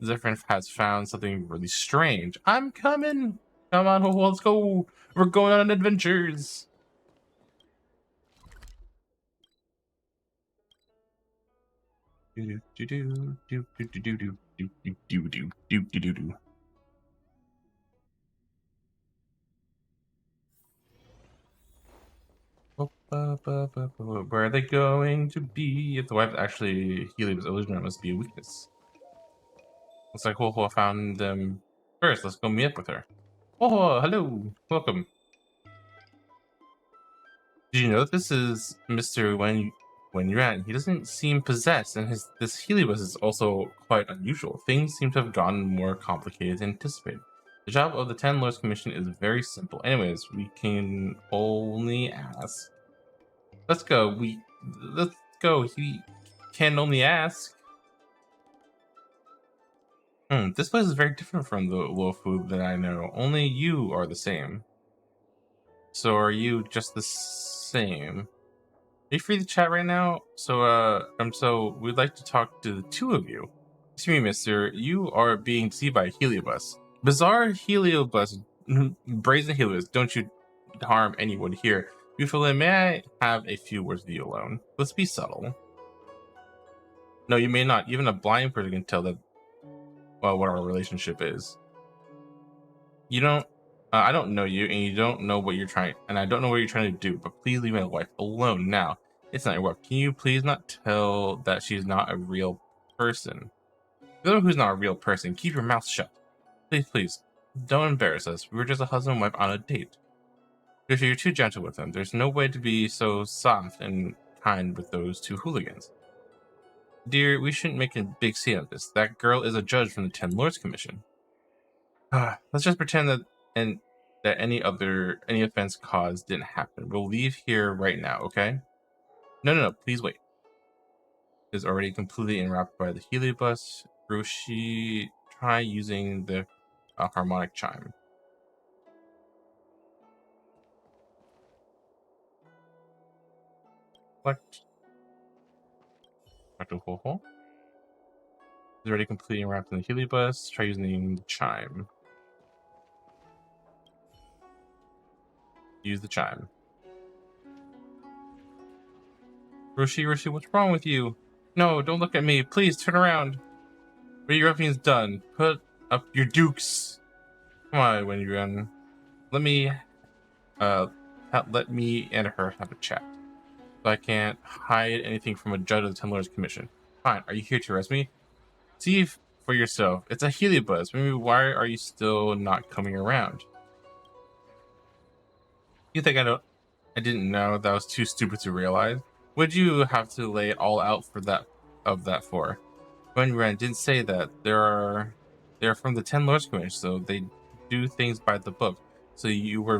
Zephyrin has found something really strange. I'm coming. Come on, let's go. We're going on adventures. Do do do do do do do do do do do do do do do. Where are they going to be? If the wife actually Helium's illusion must be a weakness. Looks like Ho found them first. Let's go meet up with her. Oh, hello. Welcome. Did you know that this is Mr. Wen Yuan? He doesn't seem possessed, and this Heliobus is also quite unusual. Things seem to have gotten more complicated than anticipated. The job of the 10 Lords Commission is very simple. Anyways, we can only ask. Let's go. Let's go. He can only ask. This place is very different from the Luofu that I know. Only you are the same. So are you just the same? Are you free to chat right now? So we'd like to talk to the two of you. Excuse me, mister. You are being deceived by a Heliobus. Bizarre Heliobus, brazen Heliobus. Don't you harm anyone here. Beautiful, may I have a few words with you alone? Let's be subtle. No, you may not. Even a blind person can tell that, well, what our relationship is. You don't. I don't know you, and you don't know what you're trying. And I don't know what you're trying to do. But please leave my wife alone now. It's not your wife. Can you please not tell that she's not a real person? You know who's not a real person. Keep your mouth shut. Please, please, don't embarrass us. We were just a husband and wife on a date. If you're too gentle with them, there's no way to be so soft and kind with those two hooligans. Dear, we shouldn't make a big scene of this. That girl is a judge from the 10 Lords Commission. Let's just pretend that any offense caused didn't happen. We'll leave here right now, okay? No, please wait. Is already completely enwrapped by the Heliobus. Roshi, try using the harmonic chime. Select. Dr. Ho. Is already completely enwrapped in the Heliobus. Try using the chime. Use the chime. Roshi, what's wrong with you? No, don't look at me. Please turn around. What are your ruffians done? Put up your dukes. Come on, when you're done. Let me and her have a chat. So I can't hide anything from a judge of the 10 Lords Commission. Fine, are you here to arrest me? See for yourself. It's a Heliobus. Maybe why are you still not coming around? You think I didn't know that was too stupid to realize? Would you have to lay it all out for that for? When Ren didn't say that they're from the 10 Lords Commission, so they do things by the book. So you were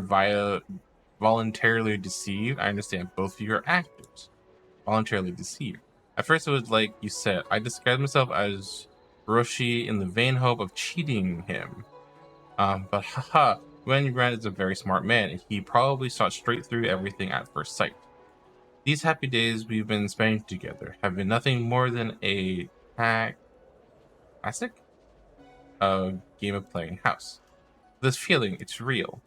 voluntarily deceived. I understand both of you are actors. Voluntarily deceived. At first it was like you said, I disguised myself as Roshi in the vain hope of cheating him. But haha, Wen Yuan is a very smart man, and he probably saw straight through everything at first sight. These happy days we've been spending together have been nothing more than a classic game of playing house. This feeling, it's real.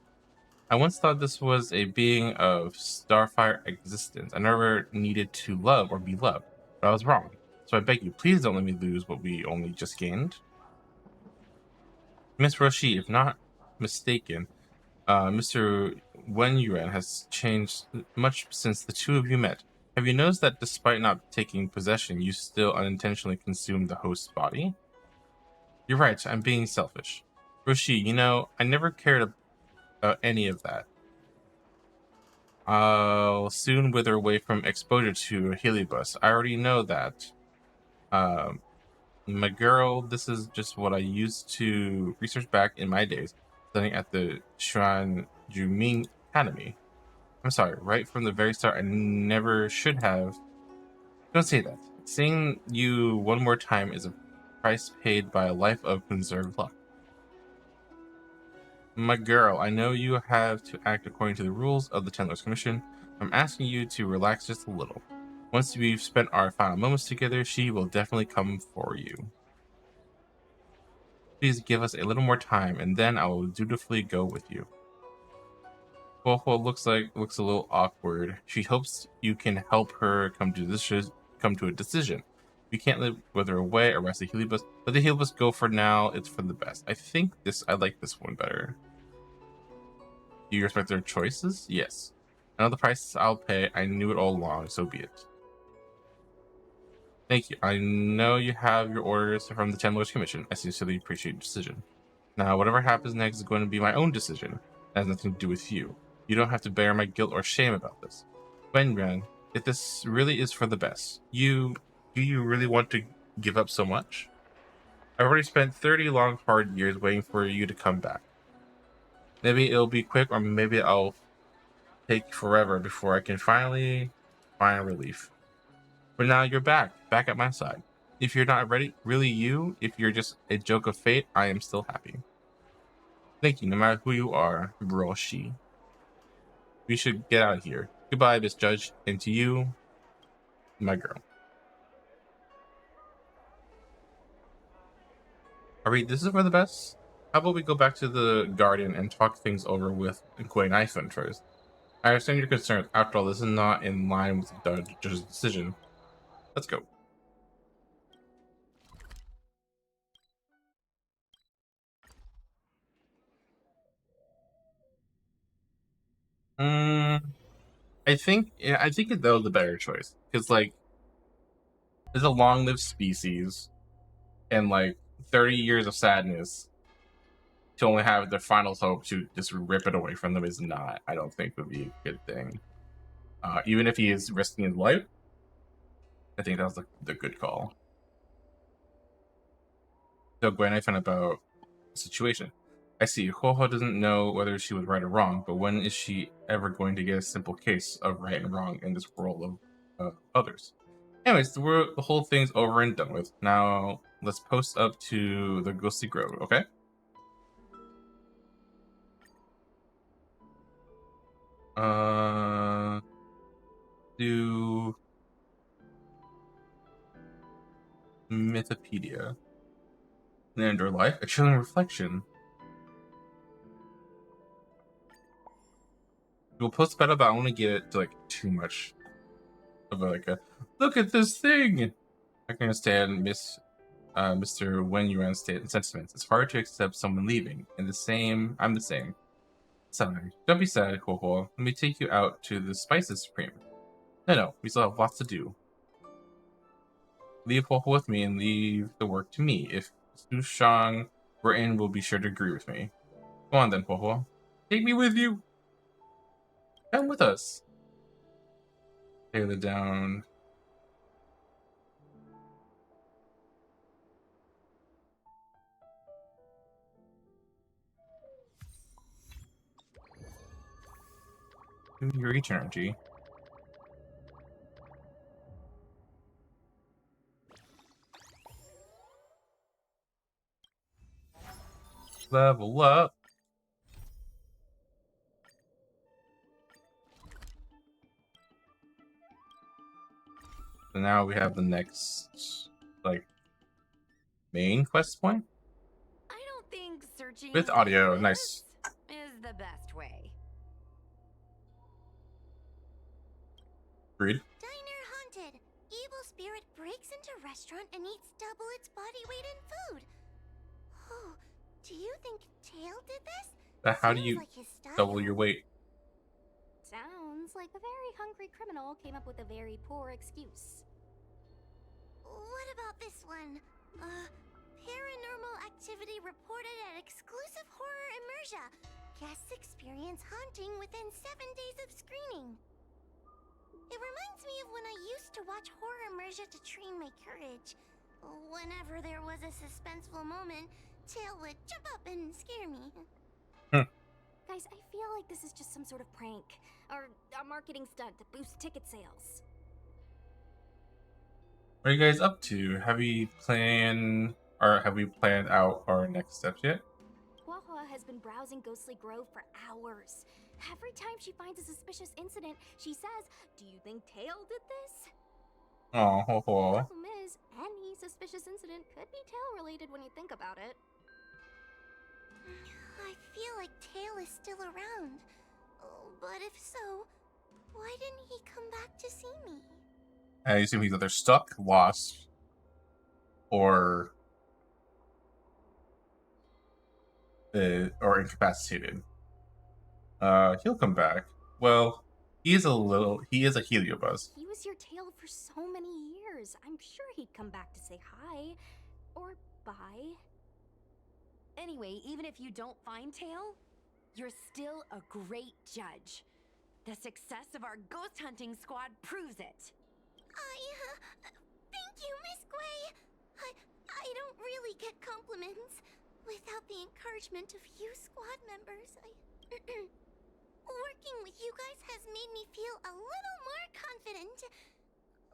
I once thought this was a being of starfire existence. I never needed to love or be loved, but I was wrong. So I beg you, please don't let me lose what we only just gained. Miss Roshi, if not mistaken, Mr. Wen Yuan has changed much since the two of you met. Have you noticed that despite not taking possession, you still unintentionally consumed the host's body? You're right, I'm being selfish. Roshi, you know, I never cared about any of that. I'll soon wither away from exposure to a Heliobus. I already know that. My girl, this is just what I used to research back in my days, studying at the Xuan Juming Academy. I'm sorry, right from the very start, I never should have. Don't say that. Seeing you one more time is a price paid by a life of conserved luck. My girl, I know you have to act according to the rules of the 10 Lords Commission. I'm asking you to relax just a little. Once we've spent our final moments together, she will definitely come for you. Please give us a little more time, and then I will dutifully go with you. Huohuo looks a little awkward. She hopes you can help her come to a decision. We can't live with her away or rest the Heliobus. Let the Heliobus go for now. It's for the best. I like this one better. Do you respect their choices? Yes. I know the price I'll pay. I knew it all along, so be it. Thank you. I know you have your orders from the 10 Lords Commission. I sincerely appreciate your decision. Now, whatever happens next is going to be my own decision. It has nothing to do with you. You don't have to bear my guilt or shame about this. Wenran, if this really is for the best, do you really want to give up so much? I've already spent 30 long, hard years waiting for you to come back. Maybe it'll be quick, or maybe I'll take forever before I can finally find relief. But now you're back at my side. If you're not ready, if you're just a joke of fate, I am still happy. Thank you, no matter who you are, Roshi. We should get out of here. Goodbye, Miss Judge, and to you, my girl. This is for the best. How about we go back to the garden and talk things over with Gwen Iphone first? I understand your concerns. After all, this is not in line with the judge's decision. Let's go. I think that was the better choice because like it's a long-lived species, and like 30 years of sadness to only have their final hope to just rip it away from them is not, I don't think, would be a good thing. Even if he is risking his life, I think that was the good call. So Gwen, I found about the situation. I see. Ho doesn't know whether she was right or wrong, but when is she ever going to get a simple case of right and wrong in this world of others? Anyways, the whole thing's over and done with. Now let's post up to the Ghostly Grove, okay? Do Mythopedia. Leander Life, a chilling reflection. We'll post better, but I want to get it to like too much of a look at this thing. I can understand Mr. Wen Yuan's sentiments. It's hard to accept someone leaving. I'm the same. Sorry. Don't be sad, Huohuo. Let me take you out to the Spices Supreme. No, we still have lots to do. Leave Huohuo with me and leave the work to me. If Su Shang were in, will be sure to agree with me. Go on then, Huohuo. Take me with you. Come with us. Tear it down. Your reach energy. Level up. So now we have the next, like, main quest point. I don't think searching With audio, for nice. this is the best way. Agreed. Diner haunted. Evil spirit breaks into restaurant and eats double its body weight in food. Oh, do you think Tail did this? But how do Sounds you like his style. double your weight? Sounds like a very hungry criminal came up with a very poor excuse. What about this one? Paranormal activity reported at exclusive horror immersia. Guests experience haunting within 7 days of screening. It reminds me of when I used to watch horror immersia to train my courage. Whenever there was a suspenseful moment, Tail would jump up and scare me. Guys, I feel like this is just some sort of prank, or a marketing stunt to boost ticket sales. What are you guys up to? Have we planned out our next steps yet? Huohuo has been browsing Ghostly Grove for hours. Every time she finds a suspicious incident, she says, "Do you think Tail did this?" Oh, ho, ho. Problem is, any suspicious incident could be Tail related when you think about it. I feel like Tail is still around. Oh, but if so, why didn't he come back to see me? I assume he's either stuck, lost, or incapacitated. He'll come back. Well, he is a heliobuzz. He was your tail for so many years. I'm sure he'd come back to say hi. Or bye. Anyway, even if you don't find Tail, you're still a great judge. The success of our ghost hunting squad proves it. Thank you, Miss Gwei. I don't really get compliments. Without the encouragement of you squad members, working with you guys has made me feel a little more confident.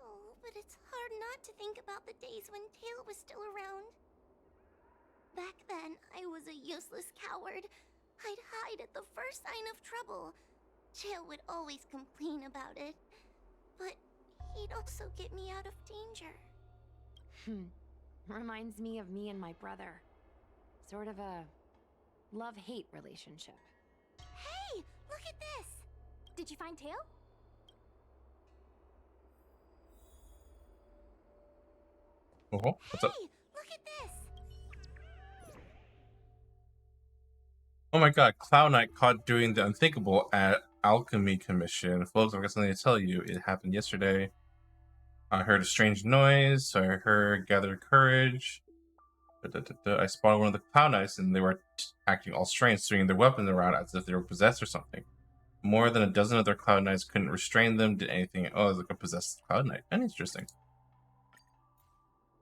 Oh, but it's hard not to think about the days when Tail was still around. Back then, I was a useless coward. I'd hide at the first sign of trouble. Tail would always complain about it. But he'd also get me out of danger. Reminds me of me and my brother. Sort of a love-hate relationship. Hey, look at this! Did you find Tail? Oh, what's up? Hey, look at this! Oh my god, Cloud Knight caught doing the unthinkable at Alchemy Commission. Folks, I've got something to tell you. It happened yesterday. I heard a strange noise, so I gathered courage. I spotted one of the Cloud Knights, and they were acting all strange, swinging their weapons around as if they were possessed or something. More than a dozen other Cloud Knights couldn't restrain them, did anything. Oh, it's like a possessed Cloud Knight. And interesting.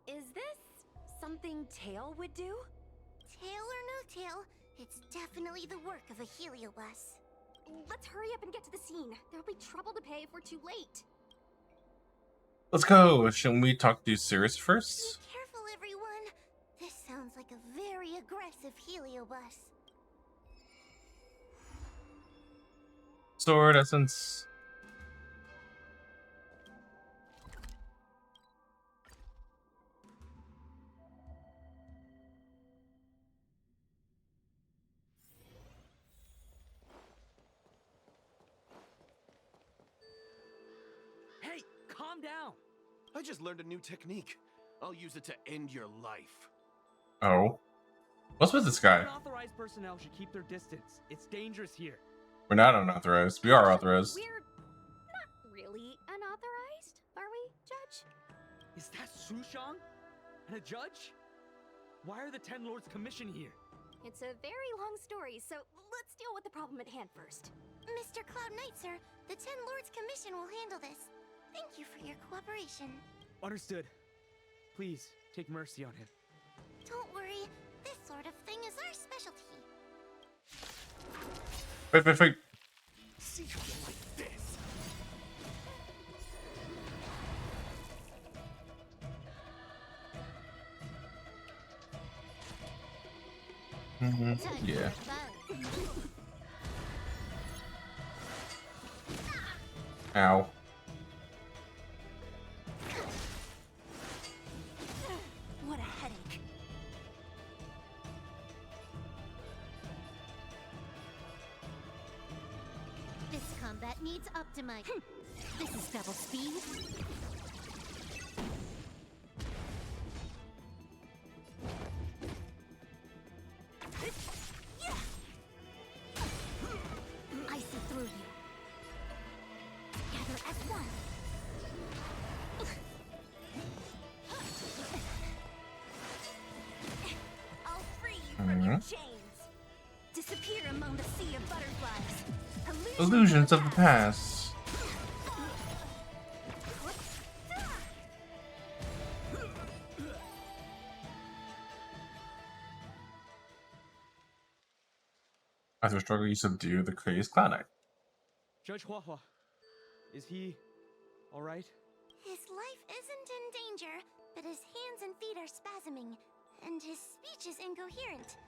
Is this something Tail would do? Tail or no tail, it's definitely the work of a heliobus. Let's hurry up and get to the scene. There'll be trouble to pay if we're too late. Let's go. Shouldn't we talk to Sirius Be first? careful, everyone. This sounds like a very aggressive heliobus. Sword essence. Hey, calm down! I just learned a new technique. I'll use it to end your life. Oh. What's with this guy? Unauthorized personnel should keep their distance. It's dangerous here. We're not unauthorized. We are authorized. We're not really unauthorized, are we, Judge? Is that Sushang? And a judge? Why are the Ten Lords Commission here? It's a very long story, so let's deal with the problem at hand first. Mr. Cloud Knight, sir, the Ten Lords Commission will handle this. Thank you for your cooperation. Understood. Please, take mercy on him. Don't worry, this sort of thing is our specialty. Wait. See how you like this? Yeah. Ow. What a headache. This combat needs optimized. This is double speed. I see through you. Together as one. I'll free you from your chains. Disappear among the sea of butterflies. Illusions of the past. After a struggle, you subdue the crazed Cloud Knight. Judge Huahua, is he alright? His life isn't in danger, but his hands and feet are spasming, and his speech is incoherent.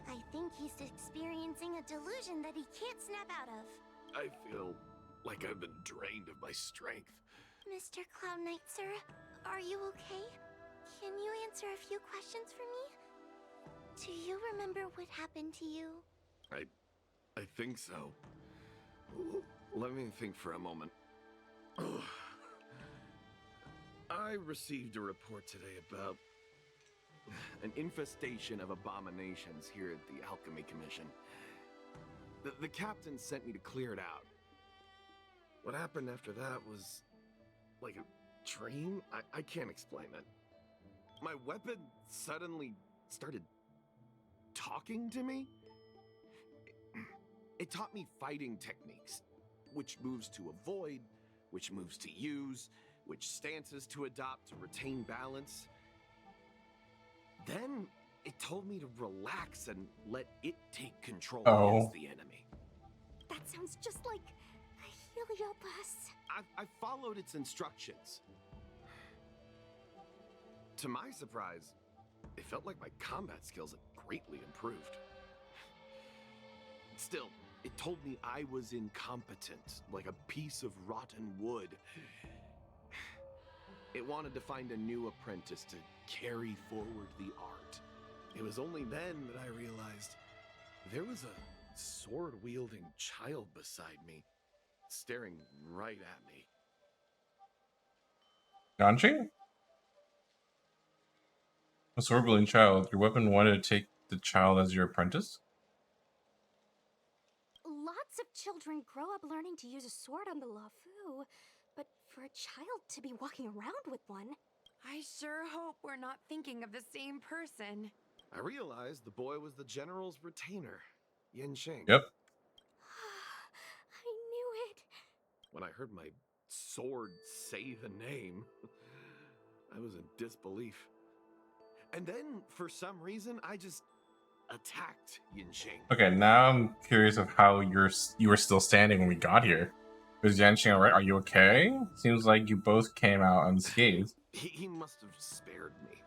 I think he's experiencing a delusion that he can't snap out of. I feel like I've been drained of my strength. Mr. Cloud Knight, sir, are you okay? Can you answer a few questions for me? Do you remember what happened to you? I think so. Let me think for a moment. I received a report today about an infestation of abominations here at the Alchemy Commission. The captain sent me to clear it out. What happened after that was like a dream? I can't explain it. My weapon suddenly started talking to me. It taught me fighting techniques, which moves to avoid, which moves to use, which stances to adopt to retain balance. Then it told me to relax and let it take control against the enemy. That sounds just like a Heliobus. I followed its instructions. To my surprise, it felt like my combat skills had greatly improved. Still, it told me I was incompetent, like a piece of rotten wood. It wanted to find a new apprentice to carry forward the art. It was only then that I realized there was a sword-wielding child beside me, staring right at me. Yanqing? A sword-wielding child. Your weapon wanted to take the child as your apprentice? Lots of children grow up learning to use a sword on the Luofu, but for a child to be walking around with one... I sure hope we're not thinking of the same person. I realized the boy was the general's retainer, Yanqing. Yep. I knew it. When I heard my sword say the name, I was in disbelief. And then, for some reason, I just attacked Yanqing. Okay, now I'm curious of how you were still standing when we got here. Is Yanqing alright? Are you okay? Seems like you both came out unscathed. He must have spared me.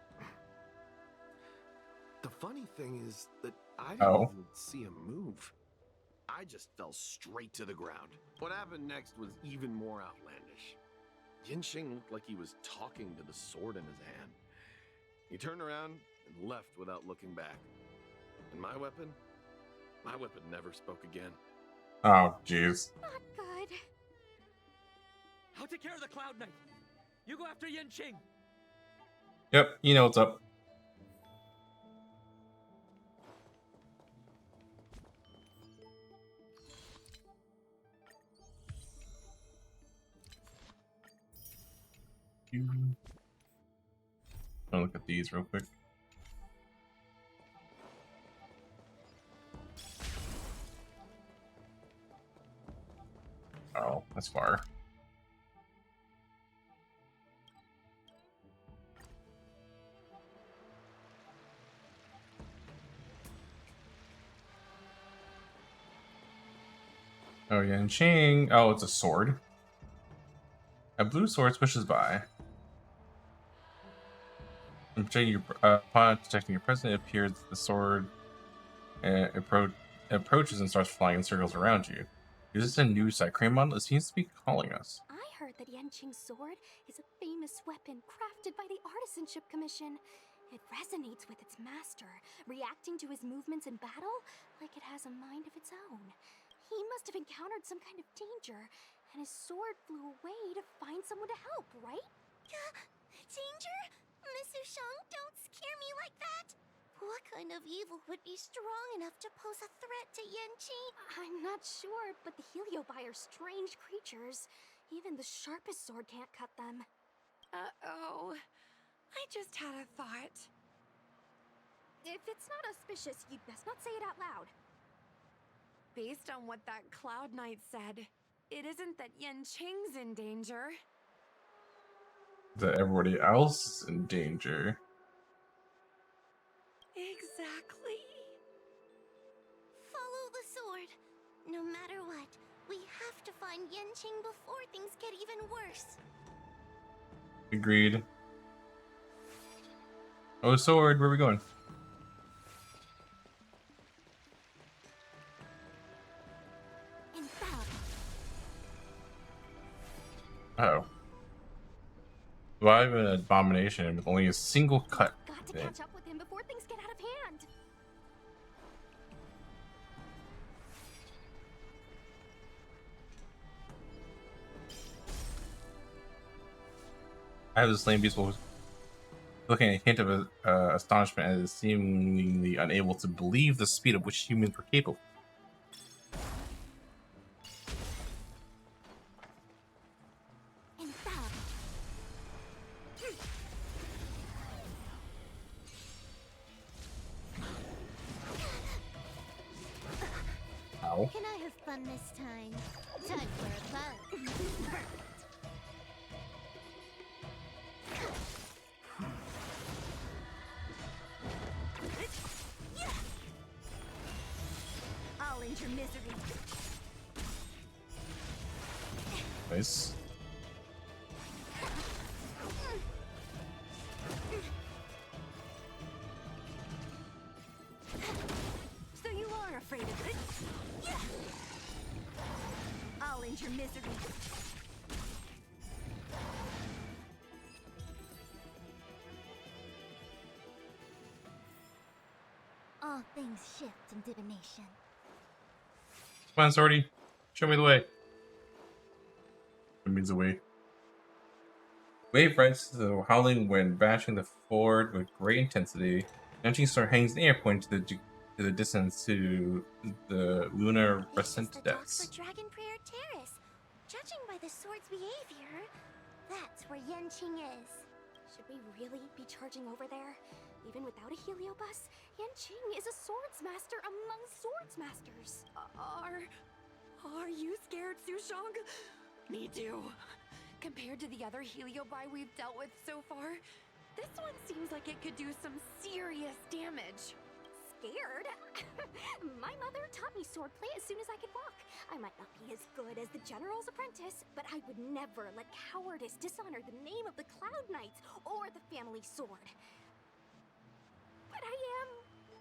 The funny thing is that I didn't even see him move. I just fell straight to the ground. What happened next was even more outlandish. Yanqing looked like he was talking to the sword in his hand. He turned around and left without looking back. And my weapon never spoke again. Oh, jeez. Not good. I'll take care of the Cloud Knight. You go after Yanqing. Yep, you know what's up. I'll look at these real quick. Oh, that's far. Oh, Yanqing. Oh, it's a sword. A blue sword swishes by. Upon detecting your presence, it appears that the sword approaches and starts flying in circles around you. Is this a new Cycrane model? It seems to be calling us. I heard that Yanqing's sword is a famous weapon crafted by the Artisanship Commission. It resonates with its master, reacting to his movements in battle like it has a mind of its own. He must have encountered some kind of danger, and his sword flew away to find someone to help, right? Danger? Mr. Shang, don't scare me like that! What kind of evil would be strong enough to pose a threat to Yanqing? I'm not sure, but the Heliobi are strange creatures. Even the sharpest sword can't cut them. Uh-oh. I just had a thought. If it's not auspicious, you'd best not say it out loud. Based on what that Cloud Knight said, it isn't that Yanqing's in danger. That everybody else is in danger. Exactly. Follow the sword. No matter what, we have to find Yanqing before things get even worse. Agreed. Oh, sword, where are we going? Oh. Survive an abomination with only a single cut. Got to catch up with him before things get out of hand. I have the slain beast wolf looking a hint of astonishment as seemingly unable to believe the speed of which humans were capable. Ow. Can I have fun this time? Time for a buzz. Perfect. I'll end your misery. Nice. So you are afraid of it? I'll end your misery. All things shift in divination. Come on, Swordy. Show me the way. Show me the way. Wave rises to the howling wind, bashing the ford with great intensity. Yanqing Star hangs in the air, pointing to the distance to the lunar crescent This is the dock depths. for Dragon Prayer Terrace. Judging by the sword's behavior, that's where Yanqing is. Should we really be charging over there? Even without a heliobus, Yanqing is a swords master among swords masters. Are you scared, Sushang? Me too. Compared to the other heliobi we've dealt with so far, this one seems like it could do some serious damage. Scared? My mother taught me swordplay as soon as I could walk. I might not be as good as the general's apprentice, but I would never let cowardice dishonor the name of the Cloud Knights or the family sword. But I am...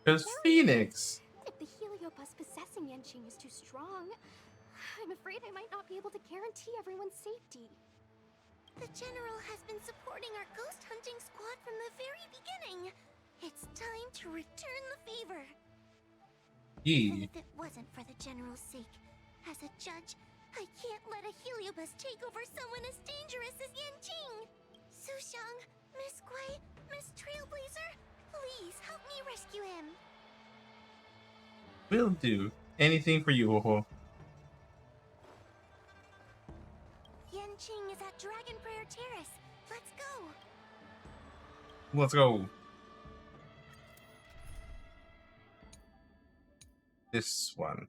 Because Phoenix. If the heliobus possessing Yanqing is too strong, I'm afraid I might not be able to guarantee everyone's safety. The General has been supporting our ghost hunting squad from the very beginning. It's time to return the favor. And if it wasn't for the General's sake, as a judge, I can't let a heliobus take over someone as dangerous as Yanqing. Sushang, Miss Guai, Miss Trailblazer, please help me rescue him. Will do anything for you, Ho-Ho. Yanqing is at Dragon Prayer Terrace. Let's go. Let's go. This one.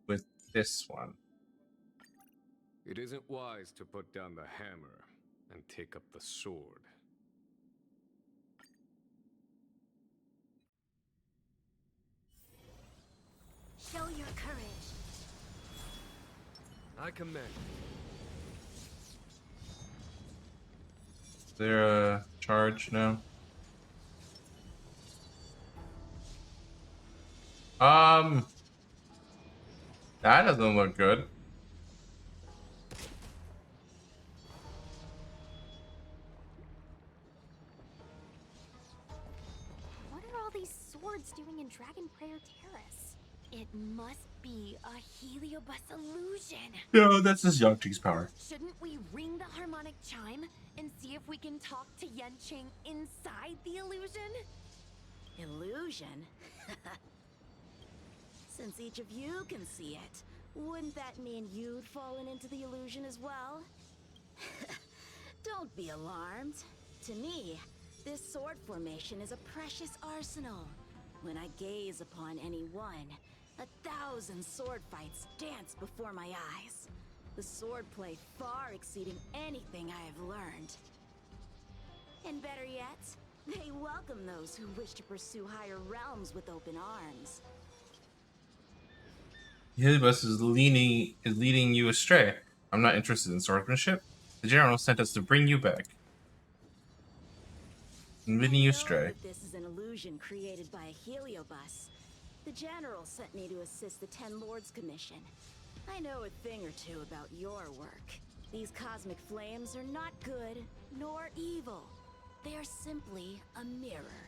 With this one. It isn't wise to put down the hammer and take up the sword. Show your courage. I command. Is there a charge now? That doesn't look good. What are all these swords doing in Dragon Prayer Terrace? It must be a heliobus illusion. No, that's just Yanqing's power. Shouldn't we ring the harmonic chime and see if we can talk to Yanqing inside the illusion? Illusion? Since each of you can see it, wouldn't that mean you'd fallen into the illusion as well? Don't be alarmed. To me, this sword formation is a precious arsenal. When I gaze upon any one, 1,000 sword fights dance before my eyes. The swordplay far exceeding anything I have learned. And better yet, they welcome those who wish to pursue higher realms with open arms. Heliobus is leading you astray. I'm not interested in swordsmanship. The General sent us to bring you back. I'm leading you astray. That this is an illusion created by a heliobus. The General sent me to assist the Ten Lords Commission. I know a thing or two about your work. These cosmic flames are not good nor evil. They are simply a mirror.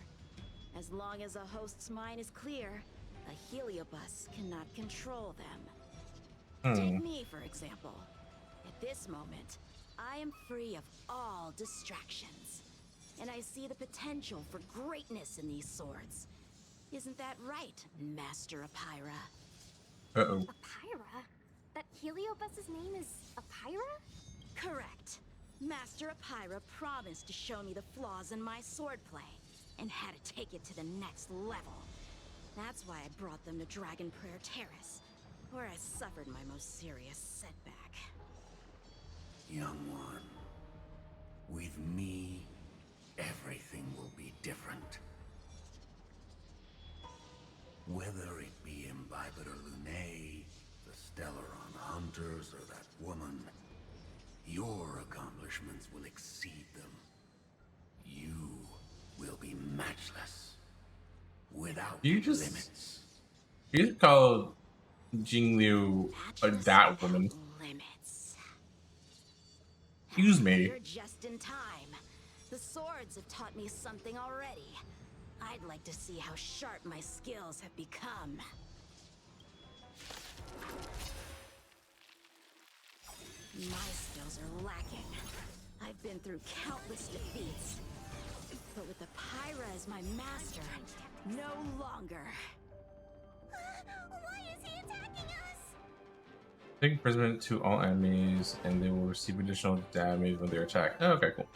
As long as a host's mind is clear, a heliobus cannot control them. Take me, for example. At this moment, I am free of all distractions. And I see the potential for greatness in these swords. Isn't that right, Master Apira? Uh-oh. Apira? That Heliobus's name is Apira? Correct. Master Apira promised to show me the flaws in my swordplay, and had to take it to the next level. That's why I brought them to Dragon Prayer Terrace, where I suffered my most serious setback. Young one, with me, everything will be different. Whether it be Imbibitor Lunae, the Stellaron Hunters, or that woman, your accomplishments will exceed them. You will be matchless, without limits. You just call Jingliu that woman. Limits. Excuse me. You're just in time. The swords have taught me something already. I'd like to see how sharp my skills have become. My skills are lacking. I've been through countless defeats. But with Apira as my master, no longer. Why is he attacking us? Take imprisonment to all enemies, and they will receive additional damage when they're attacked. Oh, okay, cool.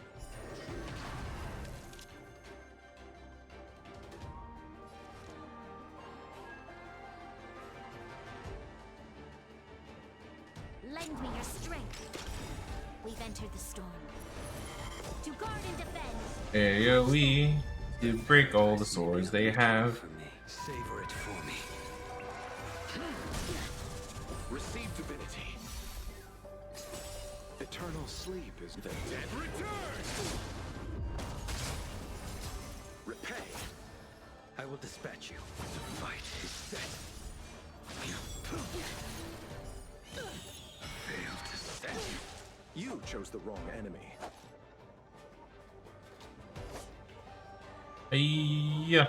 Lend me your strength. We've entered the storm. To guard and defend. AoE to break all the swords they have. Savor it for me. Receive divinity. Eternal sleep is the dead return. Repay. I will dispatch you. The fight is set. Failed to set. You chose the wrong enemy. Yeah.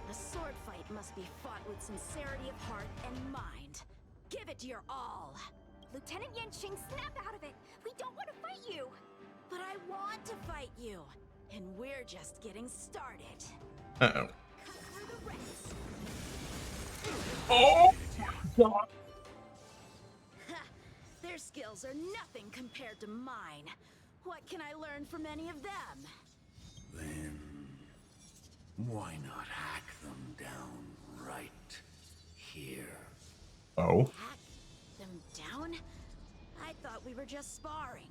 A sword fight must be fought with sincerity of heart and mind. Give it your all. Lieutenant Yanqing, snap out of it! We don't want to fight you! But I want to fight you, and we're just getting started. Uh-oh. Cut through the ranks. Oh God. Their skills are nothing compared to mine. What can I learn from any of them? Then, why not hack them down right here? Oh. Hack them down? I thought we were just sparring.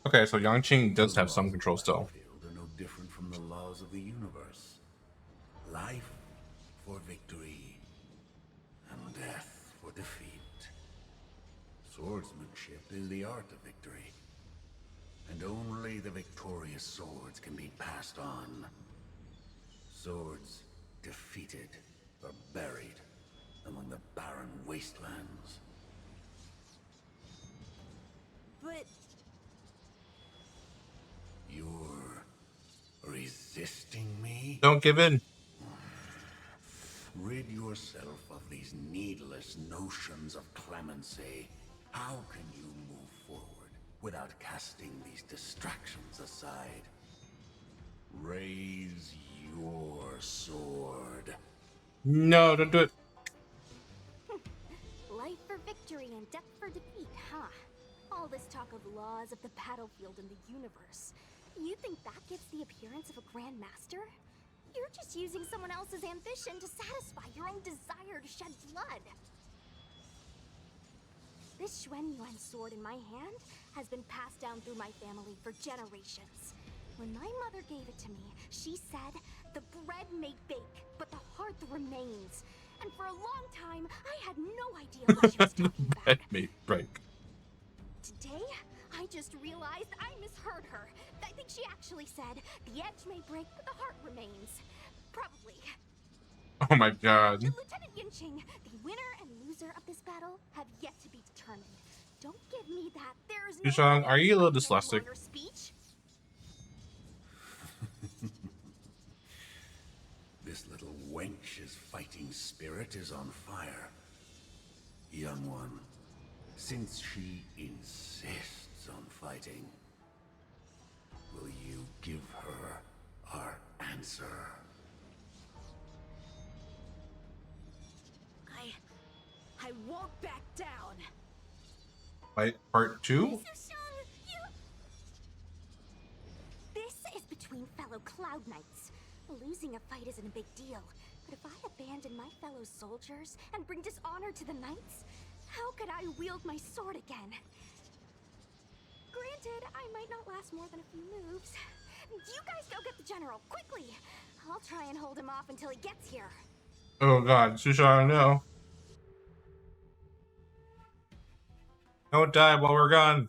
Okay, so Yangqing does have some control still. Are no different from the laws of the universe. Life for victory, and death for defeat. Swordsmanship is the art of victory, and only the victorious swords can be passed on. Swords defeated are buried among the barren wastelands. But You're resisting me? Don't give in. Rid yourself of these needless notions of clemency. How can you move forward without casting these distractions aside? Raise your sword. No, don't do it. Life for victory and death for defeat, huh? All this talk of laws of the battlefield and the universe. You think that gives the appearance of a Grand Master? You're just using someone else's ambition to satisfy your own desire to shed blood. This Xuan Yuan sword in my hand has been passed down through my family for generations. When my mother gave it to me, she said, "The bread may bake, but the heart remains." And for a long time, I had no idea what she was talking about. That may break. Today, I just realized I misheard her. I think she actually said, "The edge may break, but the heart remains." Probably. Oh my God. Lieutenant Yanqing, the winner and loser of this battle have yet to be determined. Don't give me that. There's no Yushang, are you a little dyslexic? speech. This little wench's fighting spirit is on fire. Young one, since she insists swords on fighting. Will you give her our answer? I won't back down. Fight part 2? This is between fellow Cloud Knights. Losing a fight isn't a big deal, but if I abandon my fellow soldiers and bring dishonor to the Knights, how could I wield my sword again? Granted, I might not last more than a few moves. You guys go get the general, quickly! I'll try and hold him off until he gets here. Oh god, Sushan, no. Don't die while we're gone.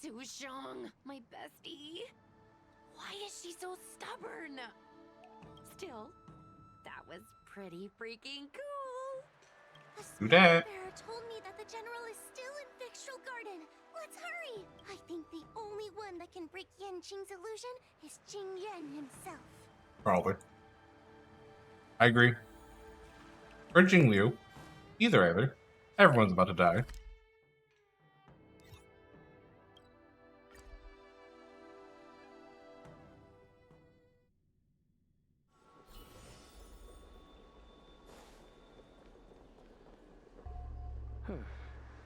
Sushong, my bestie. Why is she so stubborn? Still, that was pretty freaking cool. Do that. Bearer told me that the general is still in Victral Garden. Let's hurry! I think the only one that can break Yanqing's illusion is Qing Yan himself. Probably. I agree. Or Jing Liu. Either. Everyone's about to die.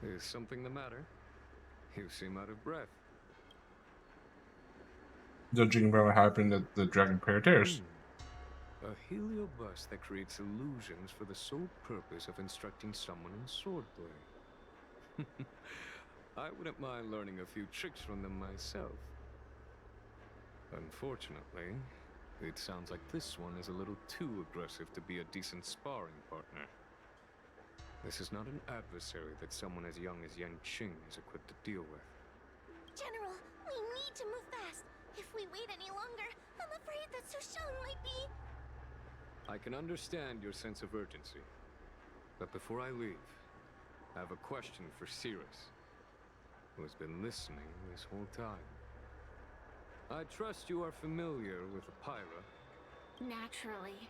Is something the matter? You seem out of breath. Judging by what happened at the Dragon Prayer Terrace. A heliobus that creates illusions for the sole purpose of instructing someone in swordplay. I wouldn't mind learning a few tricks from them myself. Unfortunately, it sounds like this one is a little too aggressive to be a decent sparring partner. This is not an adversary that someone as young as Yanqing is equipped to deal with. General, we need to move fast. If we wait any longer, I'm afraid that Sushang might be... I can understand your sense of urgency. But before I leave, I have a question for Cirrus, who has been listening this whole time. I trust you are familiar with the Pyra. Naturally.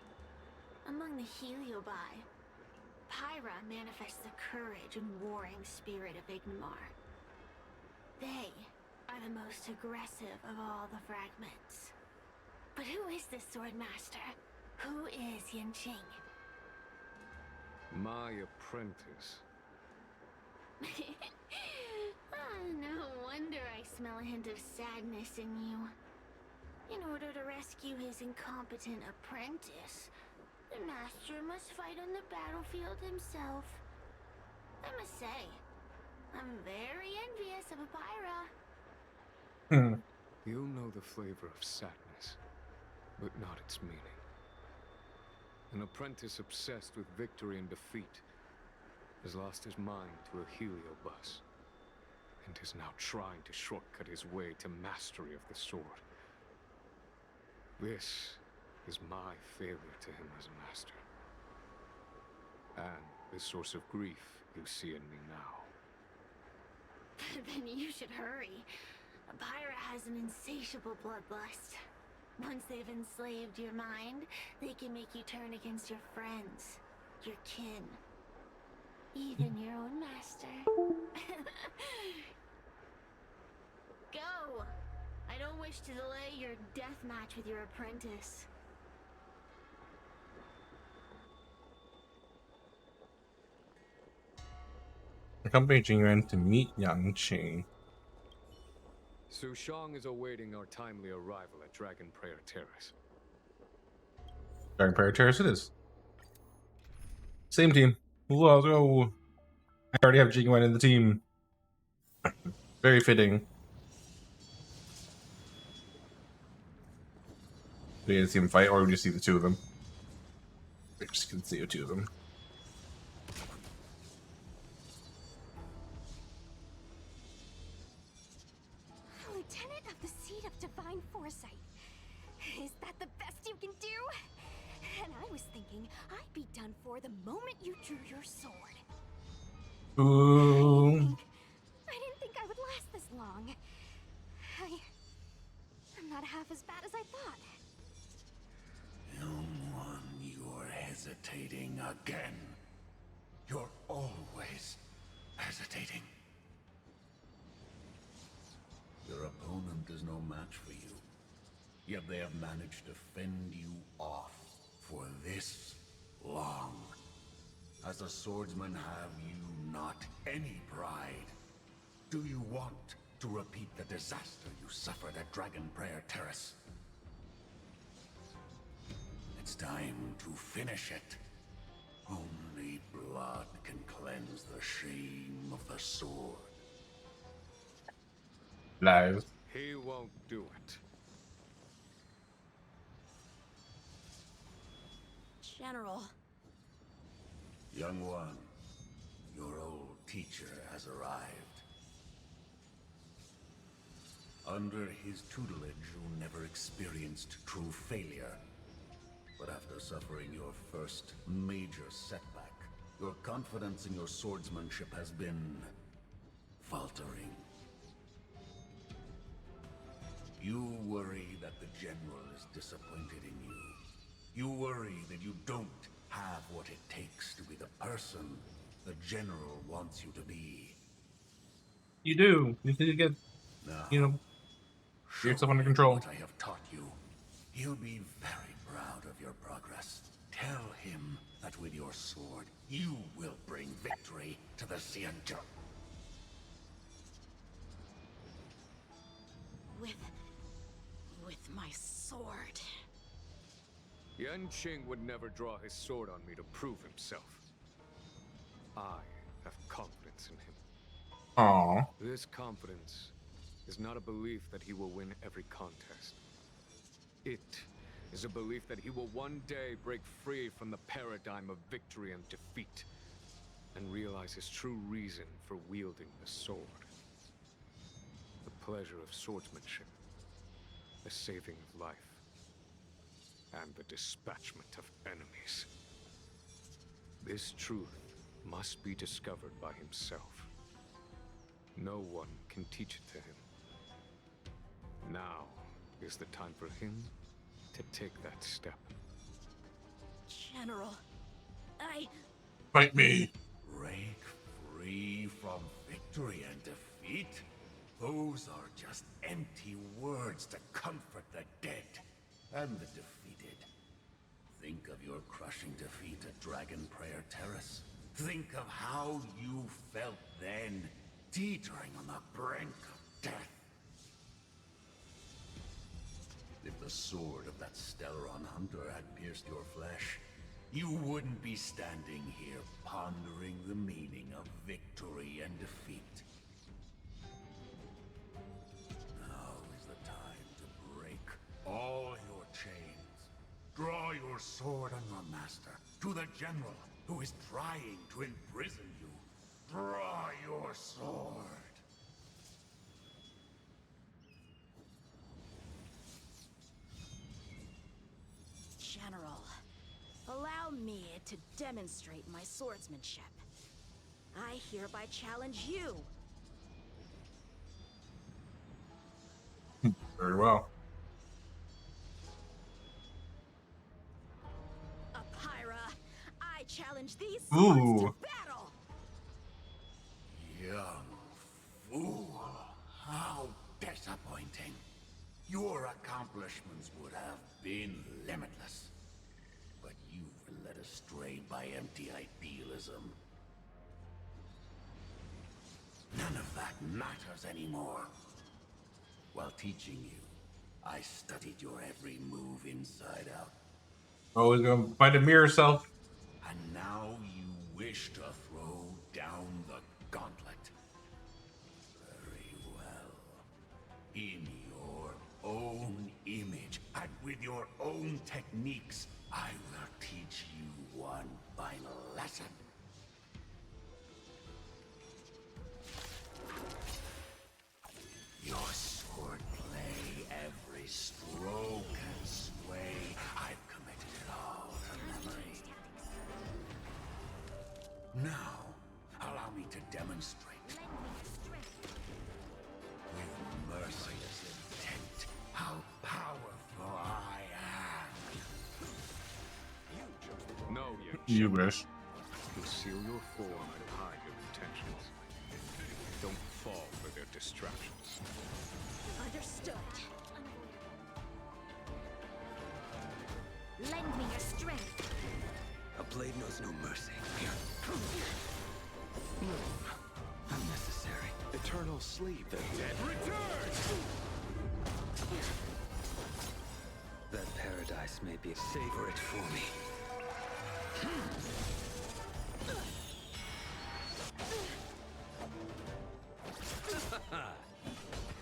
Among the Heliobi, Pyra manifests the courage and warring spirit of Ignomar. They are the most aggressive of all the fragments. But who is this swordmaster? Who is Yanqing? My apprentice. No wonder I smell a hint of sadness in you. In order to rescue his incompetent apprentice, the master must fight on the battlefield himself. I must say, I'm very envious of a Pyra. You'll know the flavor of sadness, but not its meaning. An apprentice obsessed with victory and defeat has lost his mind to a heliobus, and is now trying to shortcut his way to mastery of the sword. This is my failure to him as a master. And the source of grief you see in me now. Then you should hurry. Pyra has an insatiable bloodlust. Once they've enslaved your mind, they can make you turn against your friends, your kin, even your own master. Go! I don't wish to delay your death match with your apprentice. Accompany Jingyuan to meet Yanqing. Sushang is awaiting our timely arrival at Dragon Prayer Terrace. Dragon Prayer Terrace it is. Same team. Let's go. I already have Jingyuan in the team. Very fitting. We didn't see him fight, or we just see the two of them. We just can see the two of them. Lieutenant of the Seat of Divine Foresight. Is that the best you can do? And I was thinking I'd be done for the moment you drew your sword. Ooh. I didn't think I would last this long. I'm not half as bad as I thought. Young one, you're hesitating again. You're always hesitating. Your opponent is no match for you. Yet they have managed to fend you off for this long. As a swordsman, have you not any pride? Do you want to repeat the disaster you suffered at Dragon Prayer Terrace? It's time to finish it. Only blood can cleanse the shame of the sword. Live. He won't do it. General. Young one, your old teacher has arrived. Under his tutelage, you never experienced true failure. But after suffering your first major setback, your confidence in your swordsmanship has been faltering. You worry that the general is disappointed in you. You worry that you don't have what it takes to be the person the general wants you to be. You do. You need to get, Now, yourself under control. What I have taught you. He'll be very proud of your progress. Tell him that with your sword, you will bring victory to the Xianzhou. With my sword. Yanqing would never draw his sword on me to prove himself. I have confidence in him. Aww. This confidence is not a belief that he will win every contest. It is a belief that he will one day break free from the paradigm of victory and defeat, and realize his true reason for wielding the sword. The pleasure of swordsmanship, the saving of life, and the dispatchment of enemies. This truth must be discovered by himself. No one can teach it to him. Now is the time for him to take that step. General, Fight me. Break free from victory and defeat? Those are just empty words to comfort the dead and the defeated. Think of your crushing defeat at Dragon Prayer Terrace. Think of how you felt then, teetering on the brink of death. If the sword of that Stellaron hunter had pierced your flesh, you wouldn't be standing here pondering the meaning of victory and defeat. Now is the time to break all your chains. Draw your sword on your master, to the general who is trying to imprison you. Draw your sword. General, allow me to demonstrate my swordsmanship. I hereby challenge you. Very well. Apyra, I challenge these swords Ooh. to battle. Young fool. How disappointing. Your accomplishments would have been limitless. But you were led astray by empty idealism. None of that matters anymore. While teaching you, I studied your every move inside out. Always gonna fight a mirror self. And now you wish to throw down the gauntlet. Very well. In your own image, and with your own techniques, I will teach you one final lesson. Your swordplay, every stroke and sway, I've committed it all to memory. Now, allow me to demonstrate. With merciless intent, how powerful I am. No, You wish. Conceal your form and hide your intentions. Don't fall for their distractions. Understood. Lend me your strength. A blade knows no mercy. Unnecessary. Eternal sleep. The dead return! That paradise may be. Savor it for me.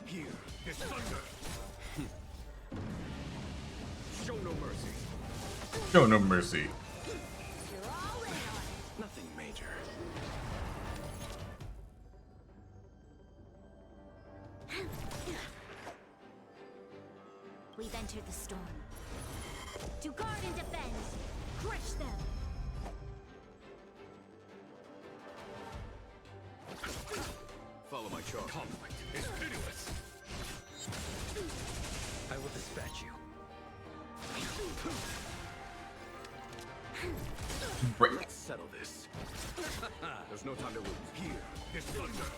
Here is thunder. Show no mercy. Show no mercy. Nothing major. We've entered the storm. To guard and defend. Crush them. Follow my charge. Conflict is pitiless. I will dispatch you. Break. Let's settle this. There's no time to lose. Here is thunder.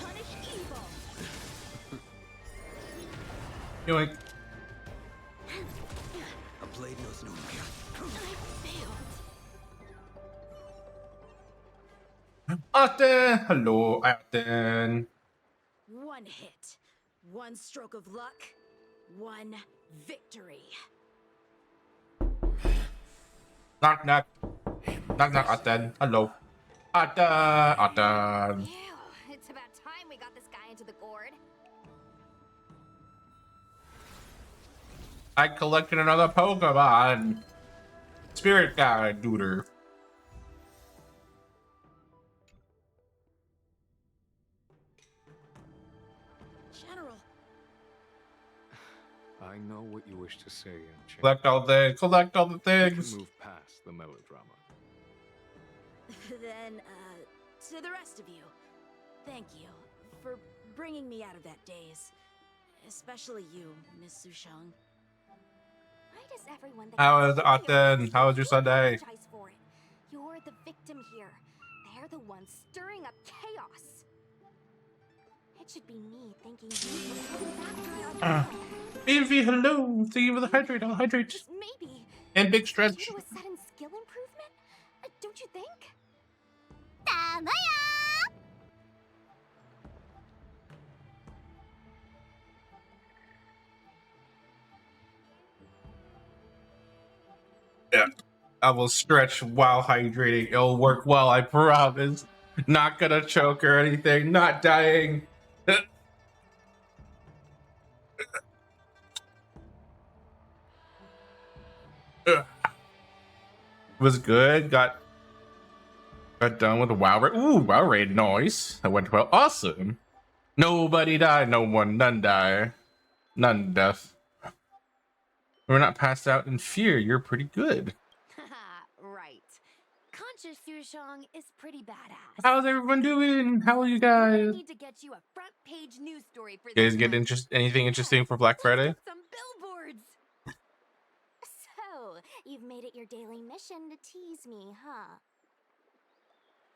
Punish evil. Yoink. A blade knows no mercy. I failed. Aten! Hello, Aten. One hit, one stroke of luck, one victory. Knock, knock. Knock, knock, Aten. Hello. Aten! Aten. Ew, it's about time we got this guy into the gourd. I collected another Pokemon. Spirit guide, duder. General, I know what you wish to say, Unchained. Collect all the We can things. move past the melodrama. then, to the rest of you, thank you for bringing me out of that daze. Especially you, Miss Sushang. Why does everyone think How it's is fair? Aten? How was your You Sunday? apologize for it. You're the victim here. They're the ones stirring up chaos. It should be me thanking you for coming back to my BV, hello. Thank you for the hydrate. I'll hydrate. Just maybe. And big Due stretch. to a sudden skill improvement? Don't you think? Yeah. I will stretch while hydrating. It'll work well, I promise. Not gonna choke or anything. Not dying. Was good. Got done with the WoW raid. Ooh, WoW raid. Nice. That went well. Awesome. Nobody died. No one. None die. None death. We're not passed out in fear. You're pretty good. Right. Conscious Sushang is pretty badass. How's everyone doing? How are you I guys? need to get you a front page news story for You guys this get month. anything interesting for Black Friday? Some billboards. So, you've made it your daily mission to tease me, huh?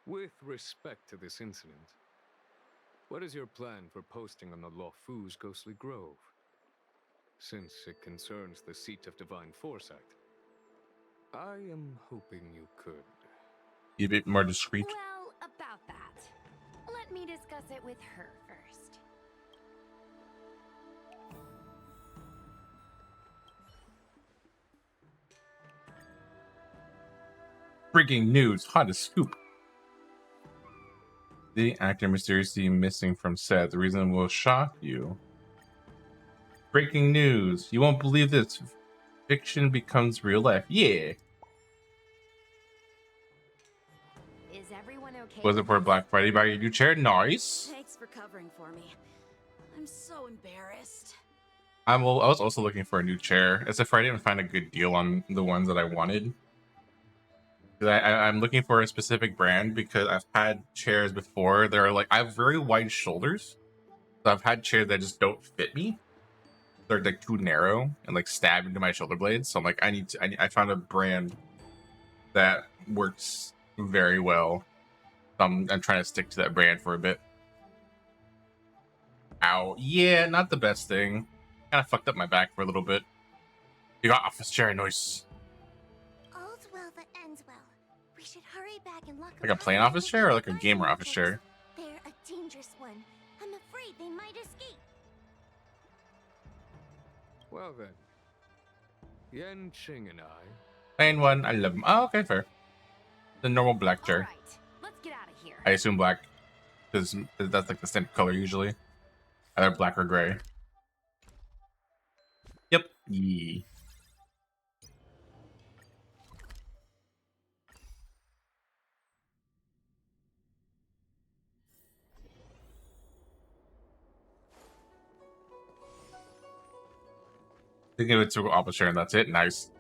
With respect to this incident, what is your plan for posting on the Lofu's Ghostly Grove? Since it concerns the seat of divine foresight, I am hoping you could. Be a bit more discreet. Well, about that. Let me discuss it with her first. Breaking news, hottest scoop. The actor mysteriously missing from set. The reason will shock you. Breaking news. You won't believe this. Fiction becomes real life. Yeah. Is everyone okay? Was it with for this? Black Friday? Buy your new chair? Nice. Thanks for covering for me. I'm so embarrassed. I was also looking for a new chair. As if I didn't find a good deal on the ones that I wanted. 'Cause I'm looking for a specific brand because I've had chairs before. They're like, I have very wide shoulders. So I've had chairs that just don't fit me. They're like too narrow and like stab into my shoulder blades. So I'm like, I found a brand that works very well. I'm trying to stick to that brand for a bit. Ow. Yeah, not the best thing. Kind of fucked up my back for a little bit. You got office chair noise. All's well that ends well. We should hurry back and lock Like a plain office chair or like a gamer office chair? They're a dangerous one. I'm afraid they might escape. Well then, Yan Qing and I. Plain one, I love them. Oh, okay, fair. The normal black chair. Alright, let's get out of here. I assume black, because that's like the standard color usually. Either black or gray. Yep. Yee. They give it to office chair and that's it. Nice.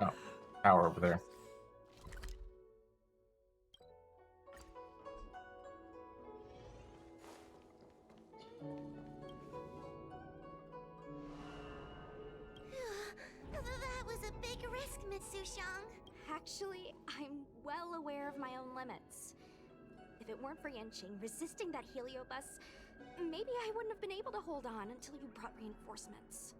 Oh, tower over there. That was a big risk, Miss Sushang. Actually, I'm well aware of my own limits. If it weren't for Yanqing resisting that heliobus, maybe I wouldn't have been able to hold on until you brought reinforcements.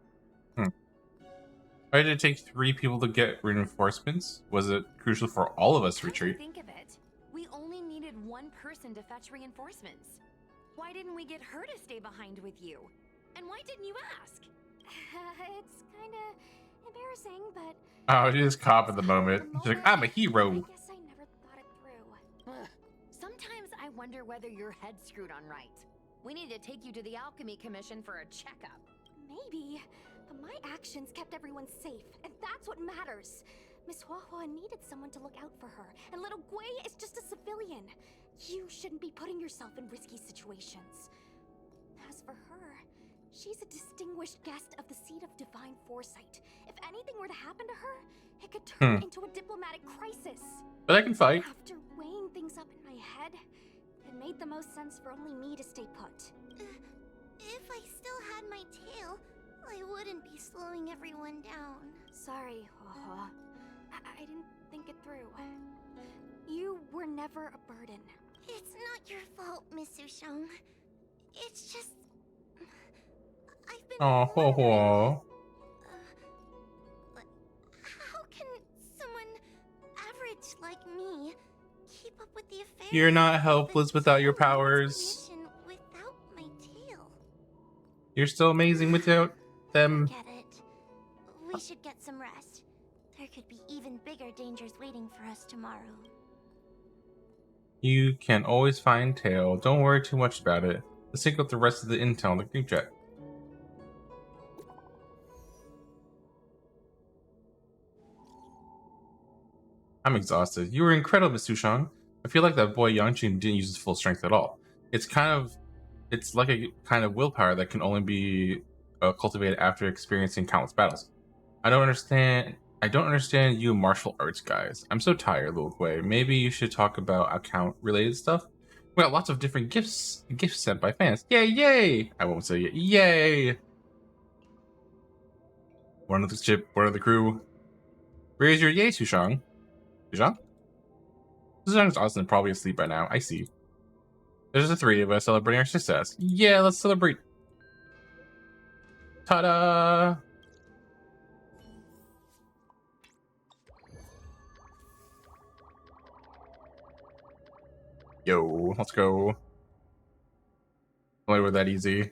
Why did it take 3 people to get reinforcements? Was it crucial for all of us to retreat? Think of it. We only needed one person to fetch reinforcements. Why didn't we get her to stay behind with you? And why didn't you ask? It's kinda embarrassing, but... Oh, she just cop at the moment. She's like, I'm a hero. I guess I never thought it through. Sometimes I wonder whether your head's screwed on right. We need to take you to the Alchemy Commission for a checkup. Maybe, but my actions kept everyone safe, and that's what matters. Miss Huahua needed someone to look out for her, and little Gui is just a civilian. You shouldn't be putting yourself in risky situations. As for her, she's a distinguished guest of the seat of divine foresight. If anything were to happen to her, it could turn into a diplomatic crisis. But I can fight. After weighing things up in my head, it made the most sense for only me to stay put. If I still had my tail, I wouldn't be slowing everyone down. Sorry, Huahua. I didn't think it through. You were never a burden. It's not your fault, Miss Sushang. It's just... I've been Oh, how can someone average like me keep up with the affairs? you're not helpless without your powers. Without my tail. You're still amazing without them. Get it. We should get some rest. There could be even bigger dangers waiting for us tomorrow. You can always find Tail. Don't worry too much about it. Let's sync up the rest of the intel in the group chat. I'm exhausted. You were incredible, Miss Sushang. I feel like that boy Yanqing didn't use his full strength at all. It's like a kind of willpower that can only be cultivated after experiencing countless battles. I don't understand you martial arts guys. I'm so tired, little Gui. Maybe you should talk about account-related stuff. We got lots of different gifts sent by fans. Yay, yay! I won't say it. Yay! One of the ship, one of the crew. Raise your yay, Sushang. Sushang? Sushang's Austin probably asleep by now. I see. There's the 3 of us celebrating our success. Yeah, let's celebrate. Ta-da! Yo, let's go. Only were that easy.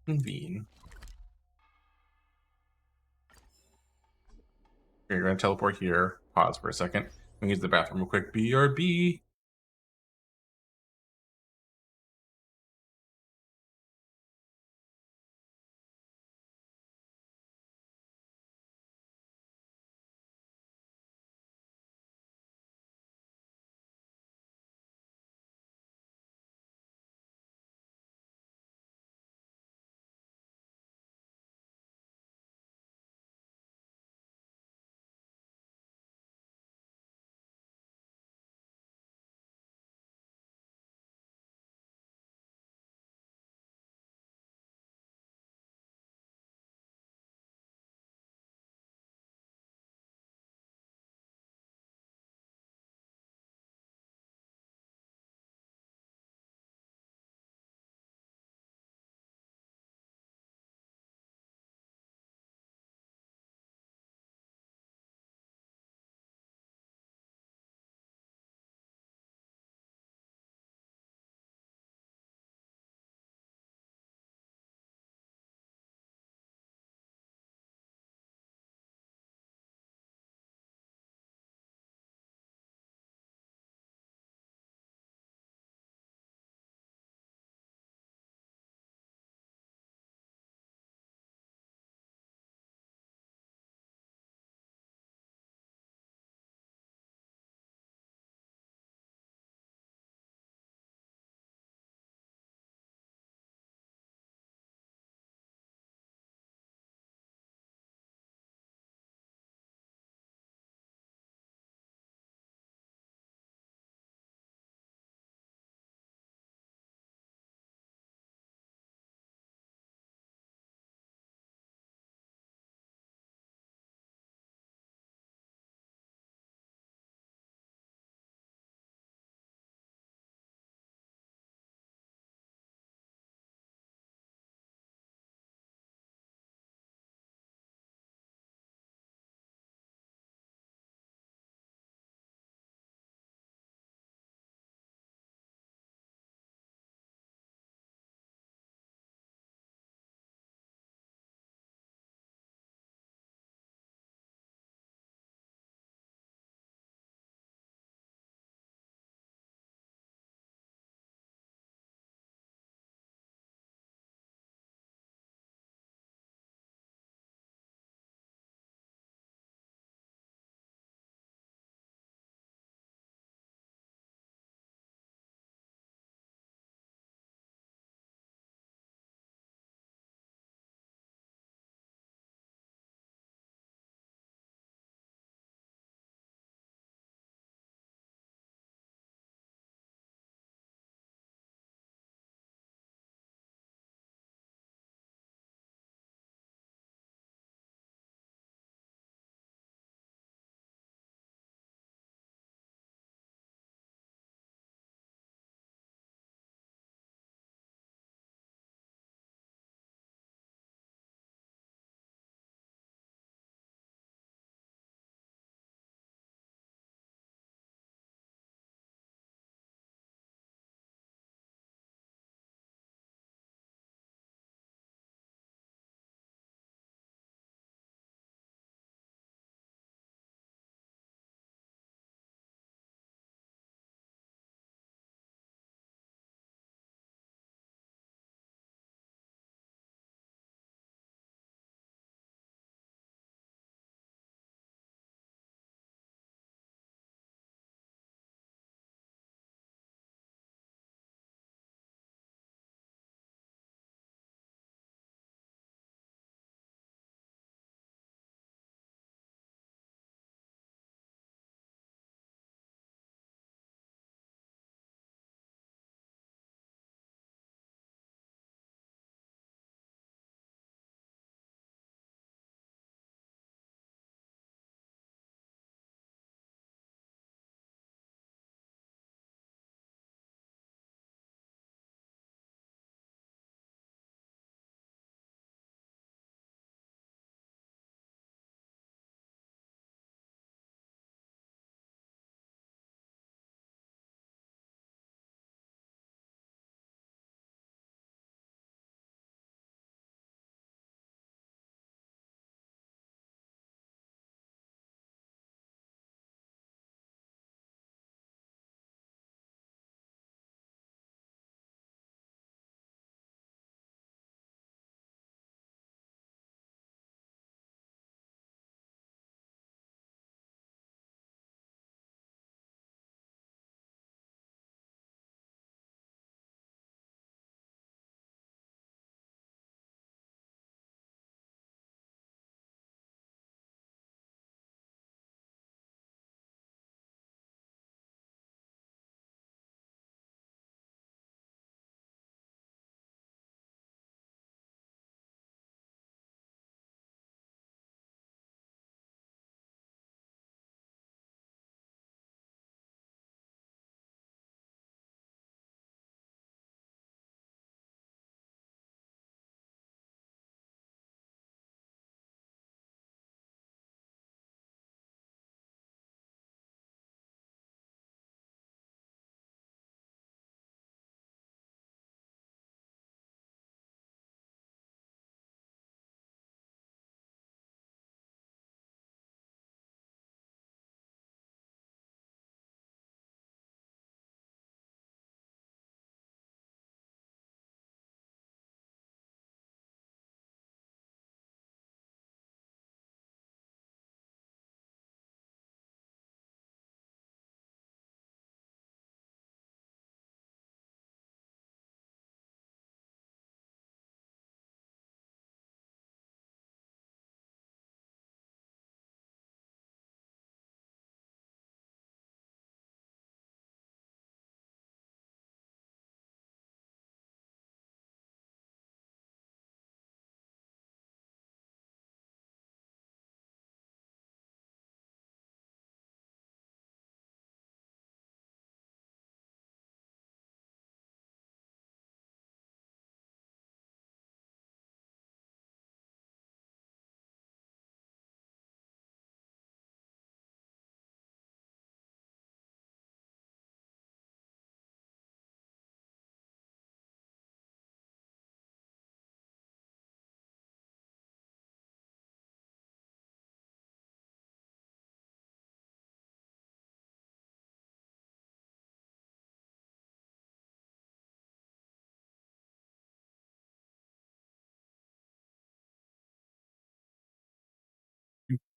Convene. You're gonna teleport here. Pause for a second. We use the bathroom real quick. BRB.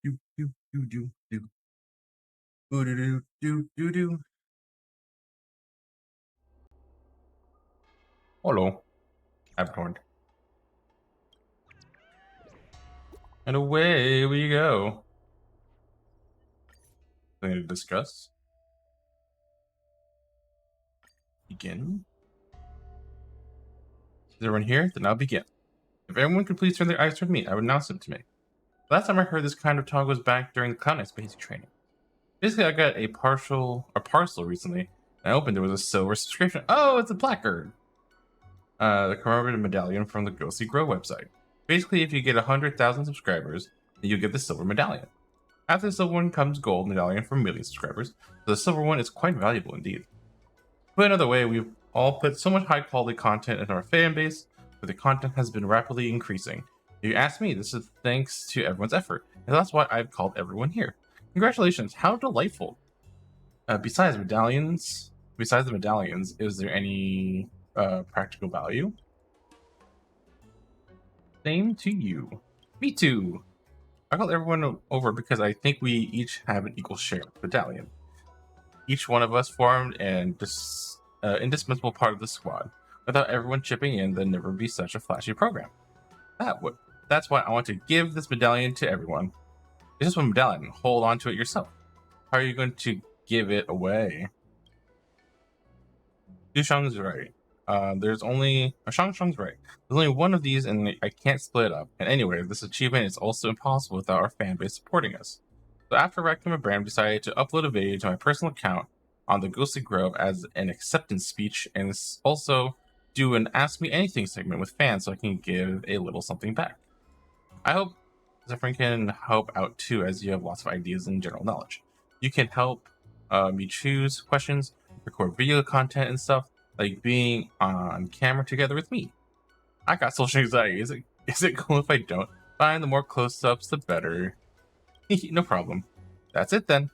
do do do do do. Do do do do do. Hello, Abcorn. And away we go. Something to discuss. Begin. Is everyone here? Then I'll begin. If everyone could please turn their eyes toward me, I would announce them to me. Last time I heard this kind of talk was back during the Cloud Knight's basic training. Basically, I got a parcel recently, and I opened it with a silver subscription. Oh, it's a placard. The commemorative medallion from the Ghostly Grow website. Basically, if you get 100,000 subscribers, then you get the silver medallion. After the silver one comes gold medallion for million subscribers, so the silver one is quite valuable indeed. Put another way, we've all put so much high quality content in our fan base, but the content has been rapidly increasing. If you ask me, this is thanks to everyone's effort, and that's why I've called everyone here. Congratulations, how delightful. Besides the medallions, is there any practical value? Same to you. Me too. I called everyone over because I think we each have an equal share of the medallion. Each one of us formed an indispensable part of the squad. Without everyone chipping in, there'd never be such a flashy program. That's why I want to give this medallion to everyone. It's just one medallion. Hold on to it yourself. How are you going to give it away? Dushang's right. Shang's right. There's only one of these, and I can't split it up. And anyway, this achievement is also impossible without our fan base supporting us. So after Rectum and Bram decided to upload a video to my personal account on the Ghostly Grove as an acceptance speech, and also do an Ask Me Anything segment with fans so I can give a little something back. I hope Zephyrin can help out too, as you have lots of ideas and general knowledge. You can help me choose questions, record video content and stuff, like being on camera together with me. I got social anxiety. Is it cool if I don't? Fine, the more close-ups, the better. No problem. That's it then.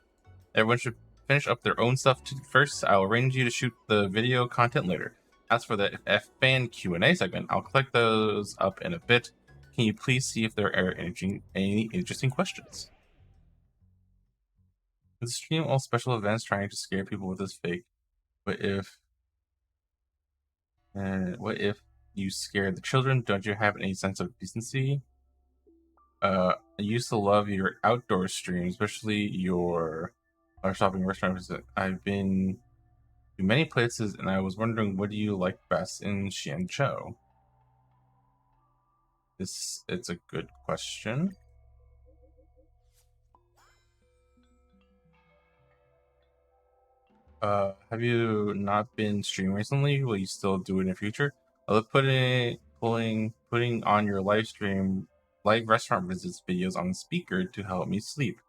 Everyone should finish up their own stuff first. I'll arrange you to shoot the video content later. As for the fan Q&A segment, I'll collect those up in a bit. Can you please see if there are any interesting questions? Is the stream all special events trying to scare people with this fake? What if you scared the children? Don't you have any sense of decency? I used to love your outdoor streams, especially your shopping restaurants. I've been to many places, and I was wondering, what do you like best in Xianzhou? It's a good question. Have you not been streaming recently? Will you still do it in the future? I love putting on your live restaurant visits videos on speaker to help me sleep.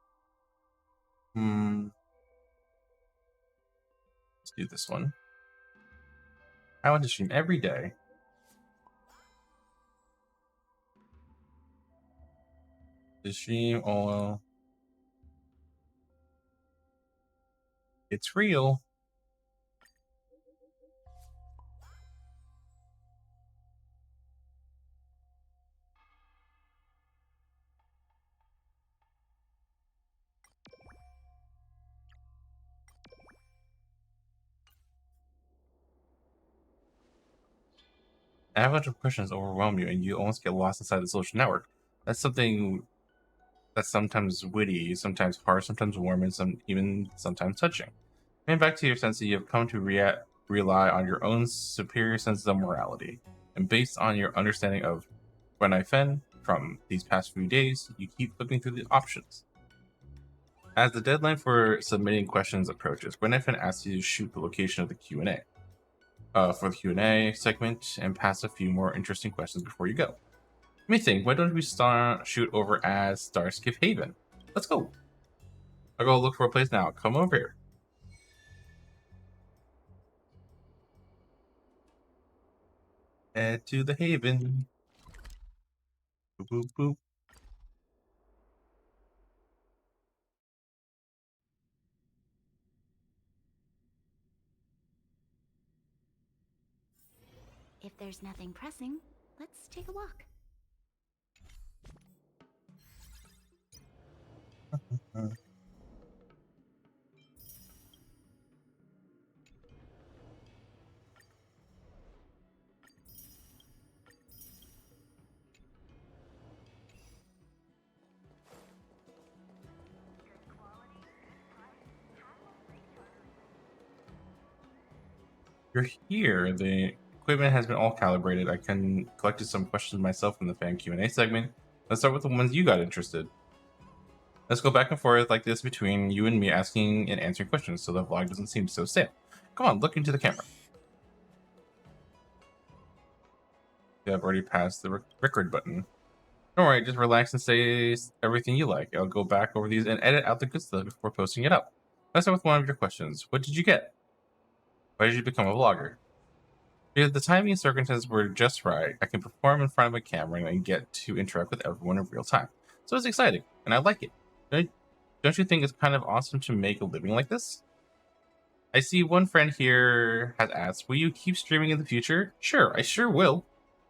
Let's do this one. I want to stream every day. The stream all it's real. A avalanche of questions overwhelm you, and you almost get lost inside the social network. That's something that's sometimes witty, sometimes harsh, sometimes warm, and even sometimes touching. Coming back to your senses, you have come to rely on your own superior sense of morality, and based on your understanding of Gwen Fen from these past few days, you keep flipping through the options. As the deadline for submitting questions approaches, Gwen Fen asks you to shoot the location of the Q&A. For the Q&A segment, and pass a few more interesting questions before you go. Let me think, why don't we shoot over as Starskip Haven? Let's go. I'll go look for a place now. Come over here. Head to the Haven. Boop, boop, boop. If there's nothing pressing, let's take a walk. You're here. The equipment has been all calibrated. I can collected some questions myself in the fan Q&A segment. Let's start with the ones you got interested. Let's go back and forth like this between you and me asking and answering questions so the vlog doesn't seem so stale. Come on, look into the camera. Yeah, I've already passed the record button. Don't worry, just relax and say everything you like. I'll go back over these and edit out the good stuff before posting it up. Let's start with one of your questions. What did you get? Why did you become a vlogger? Because the timing and circumstances were just right. I can perform in front of a camera and get to interact with everyone in real time. So it's exciting, and I like it. Don't you think it's kind of awesome to make a living like this? I see one friend here has asked, will you keep streaming in the future? Sure, I sure will.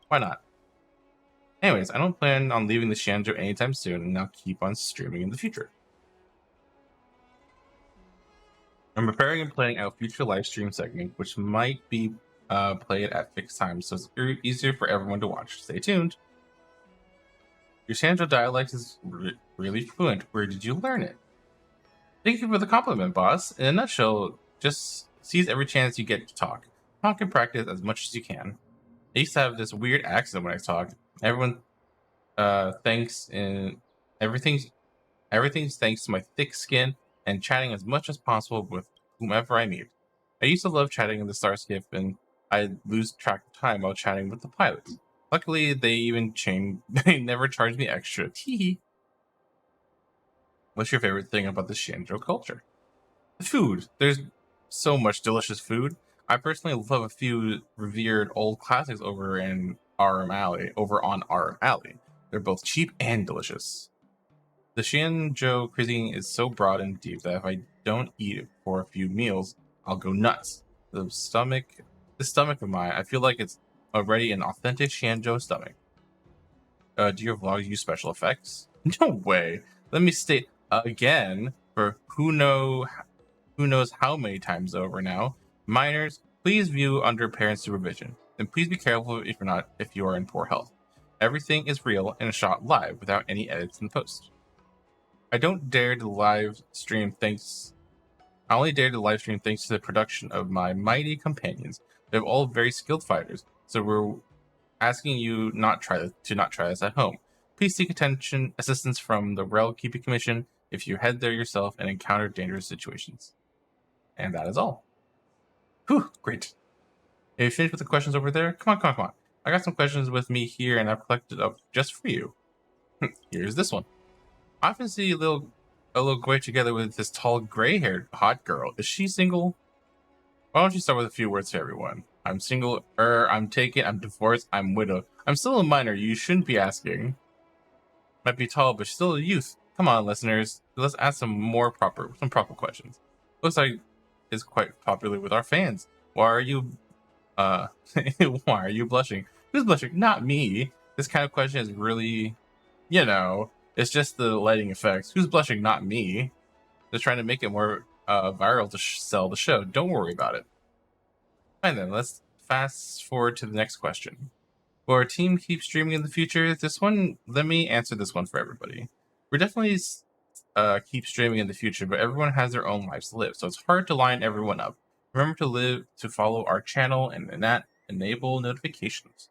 Why not? Anyways, I don't plan on leaving the Shanjo anytime soon, and I'll keep on streaming in the future. I'm preparing and planning out future live stream segment, which might be played at fixed times, so it's easier for everyone to watch. Stay tuned. Your Shanjo dialect is really fluent. Where did you learn it? Thank you for the compliment, boss. In a nutshell, just seize every chance you get to talk. Talk and practice as much as you can. I used to have this weird accent when I talk. Everyone thanks in everything's thanks to my thick skin and chatting as much as possible with whomever I meet. I used to love chatting in the Starskip, and I'd lose track of time while chatting with the pilots. Luckily, they never charged me extra. Teehee. What's your favorite thing about the Shanjo culture? The food. There's so much delicious food. I personally love a few revered old classics over on RM Alley. They're both cheap and delicious. The Shanjo cuisine is so broad and deep that if I don't eat it for a few meals, I'll go nuts. This stomach of mine, I feel like it's already an authentic Shanjo stomach. Do your vlogs use special effects? No way. Let me state again, for who knows how many times over now. Minors, please view under parent supervision. And please be careful if you are in poor health. Everything is real and shot live without any edits in post. I only dare to live stream thanks to the production of my mighty companions. They're all very skilled fighters, so we're asking you to not try this at home. Please seek assistance from the Rel Keeping Commission if you head there yourself and encounter dangerous situations. And that is all. Whew, great. Have you finished with the questions over there? Come on. I got some questions with me here, and I've collected up just for you. Here's this one. I often see a little boy together with this tall, gray-haired hot girl. Is she single? Why don't you start with a few words to everyone? I'm single, I'm taken, I'm divorced, I'm widowed. I'm still a minor, you shouldn't be asking. Might be tall, but still a youth. Come on, listeners. Let's ask some proper questions. Looks like it's quite popular with our fans. Why are you blushing? Who's blushing? Not me. This kind of question is really, it's just the lighting effects. Who's blushing? Not me. Just trying to make it more viral to sell the show. Don't worry about it. Fine then, let's fast forward to the next question. Will our team keep streaming in the future? Let me answer this one for everybody. We're definitely keep streaming in the future, but everyone has their own lives to live, so it's hard to line everyone up. Remember to follow our channel and enable notifications.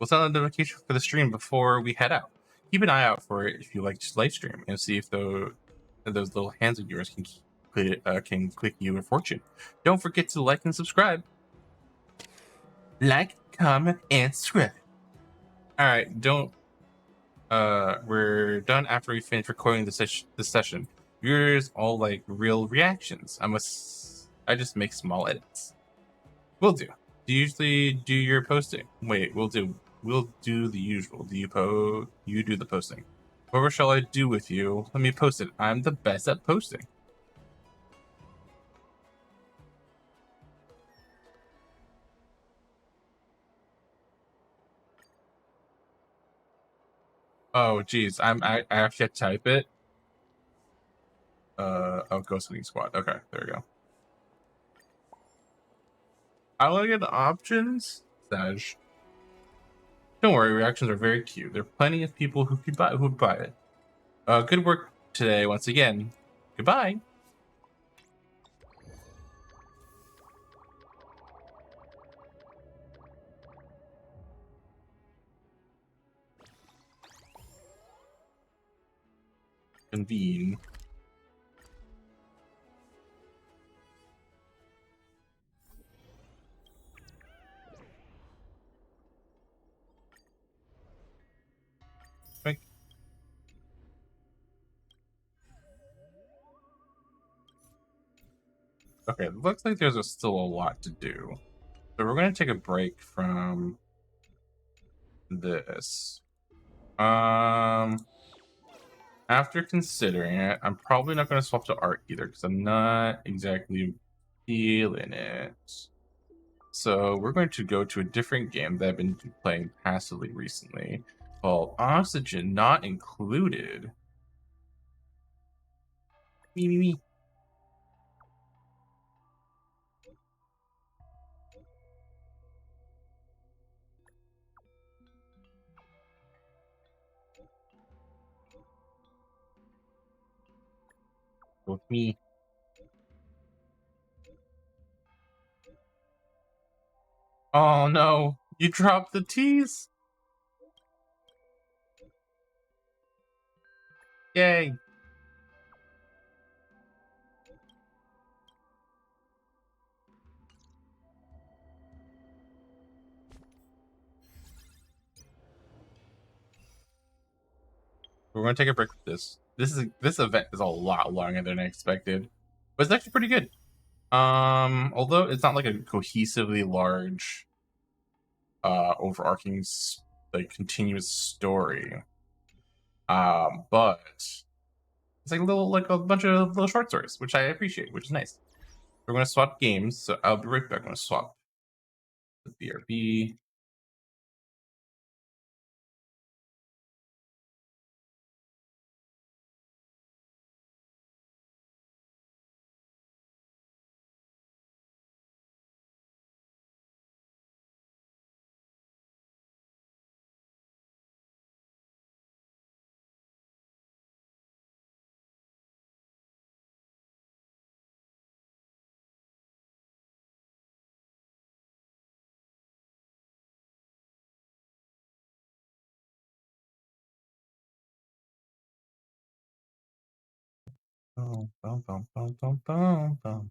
We'll send a notification for the stream before we head out. Keep an eye out for it if you like to live stream, and see if those little hands of yours can click you a fortune. Don't forget to like and subscribe. Like, comment, and subscribe. All right, we're done after we finish recording this session. Viewers all like real reactions. I just make small edits. Will do. Do you usually do your posting? Wait, we'll do the usual. You do the posting. Whatever shall I do with you? Let me post it. I'm the best at posting. Oh, geez. I actually have to type it. Oh, Ghost Hunting Squad. Okay, there we go. I look at the options. Sage. Don't worry, reactions are very cute. There are plenty of people who would buy it. Good work today once again. Goodbye. Convene. Quick. Okay, it looks like there's still a lot to do. So we're going to take a break from this. After considering it, I'm probably not going to swap to art either because I'm not exactly feeling it. So we're going to go to a different game that I've been playing passively recently called Oxygen Not Included. Me. With me. Oh no, you dropped the T's. Yay. We're going to take a break with this. This event is a lot longer than I expected, but it's actually pretty good. Although it's not like a cohesively large, overarching, like continuous story. But it's like a bunch of little short stories, which I appreciate, which is nice. We're going to swap games, so I'll be right back. I'm going to swap the BRB. Bum, bum, bum, bum, bum, bum, bum.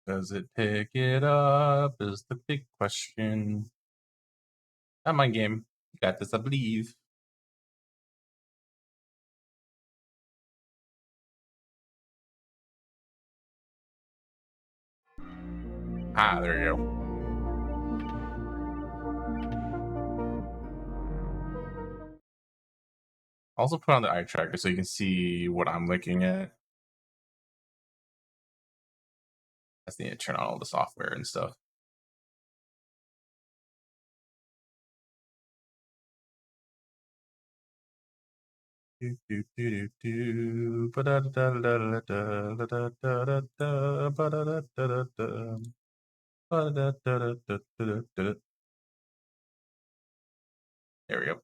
Does it pick it up? Is the big question. Not my game. You got this, I believe. Ah, there you go. Also put on the eye tracker so you can see what I'm looking at. I just need to turn on all the software and stuff. There we go.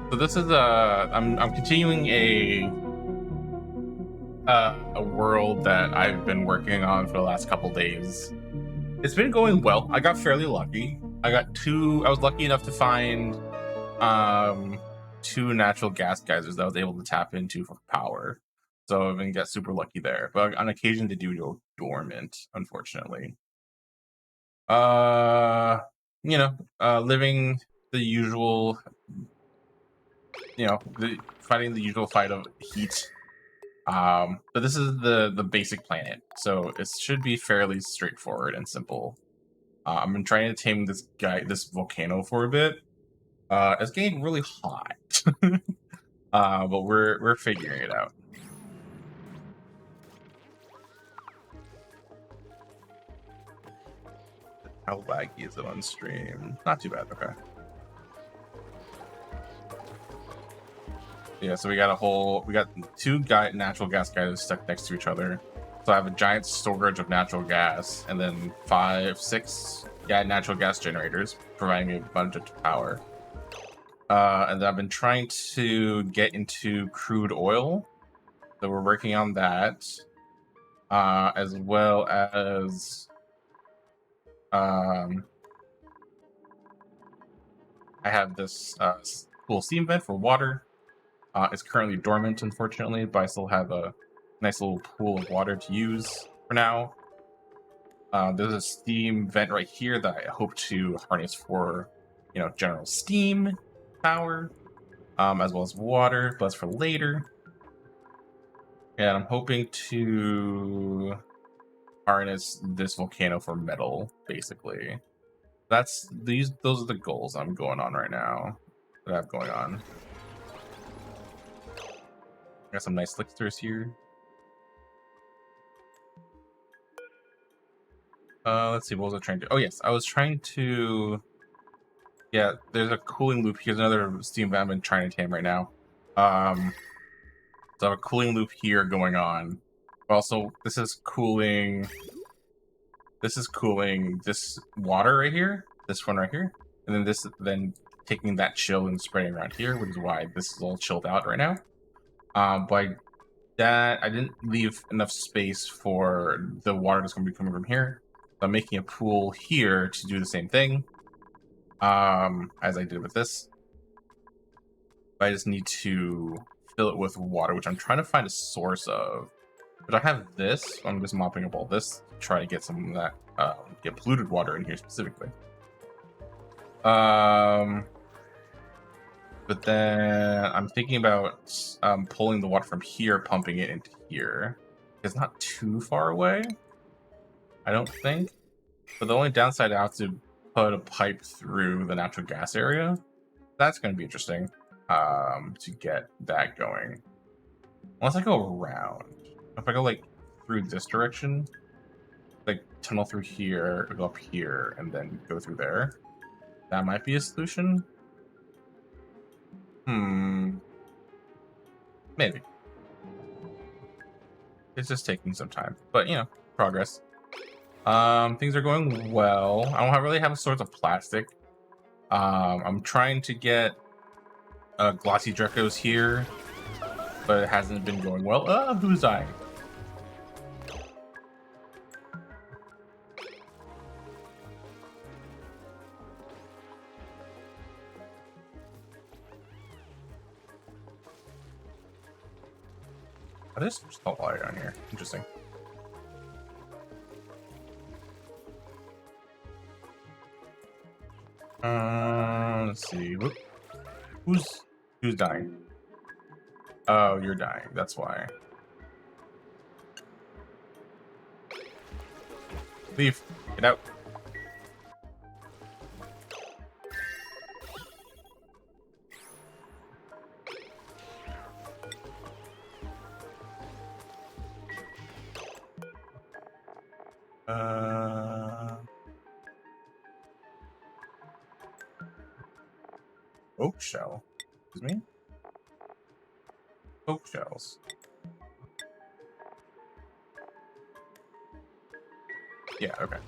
So this is I'm continuing a world that I've been working on for the last couple days. It's been going well. I got fairly lucky. I was lucky enough to find two natural gas geysers that I was able to tap into for power. So I've been get super lucky there. But on occasion they do go dormant, unfortunately. Living the usual, fighting the usual fight of heat. But this is the basic planet, so it should be fairly straightforward and simple. I've been trying to tame this volcano for a bit. It's getting really hot, but we're figuring it out. How laggy is it on stream? Not too bad. Okay. Yeah, so we got two natural gas guys stuck next to each other. So I have a giant storage of natural gas, and then 6 natural gas generators providing me a bunch of power. And then I've been trying to get into crude oil, so we're working on that, as well as I have this cool steam vent for water. It's currently dormant, unfortunately, but I still have a nice little pool of water to use for now. There's a steam vent right here that I hope to harness for, general steam power, as well as water, but that's for later. And I'm hoping to harness this volcano for metal, basically. Those are the goals I'm going on right now. That I have going on. Got some nice licksters here. Let's see, what was I trying to do? Oh yes, I was trying to... Yeah, there's a cooling loop. Here's another steam vent I've been trying to tame right now. So I have a cooling loop here going on. Also, this is cooling this water right here, this one right here, and then taking that chill and spreading around here, which is why this is all chilled out right now. By that, I didn't leave enough space for the water that's going to be coming from here. So I'm making a pool here to do the same thing, as I did with this. But I just need to fill it with water, which I'm trying to find a source of. But I have this. I'm just mopping up all this to try to get some of that get polluted water in here specifically. But then I'm thinking about pulling the water from here, pumping it into here. It's not too far away, I don't think. But the only downside, I have to put a pipe through the natural gas area. That's going to be interesting to get that going. Unless I go around. If I go like through this direction, like tunnel through here, go up here, and then go through there, that might be a solution. Maybe. It's just taking some time, but progress. Things are going well. I don't really have a source of plastic. I'm trying to get glossy Drecos here, but it hasn't been going well. Who's dying? Oh, there's salt water down here. Interesting. Let's see. Who's dying? Oh, you're dying. That's why. Leave. Get out. Oak shell. Excuse me? Oak shells. Yeah, okay.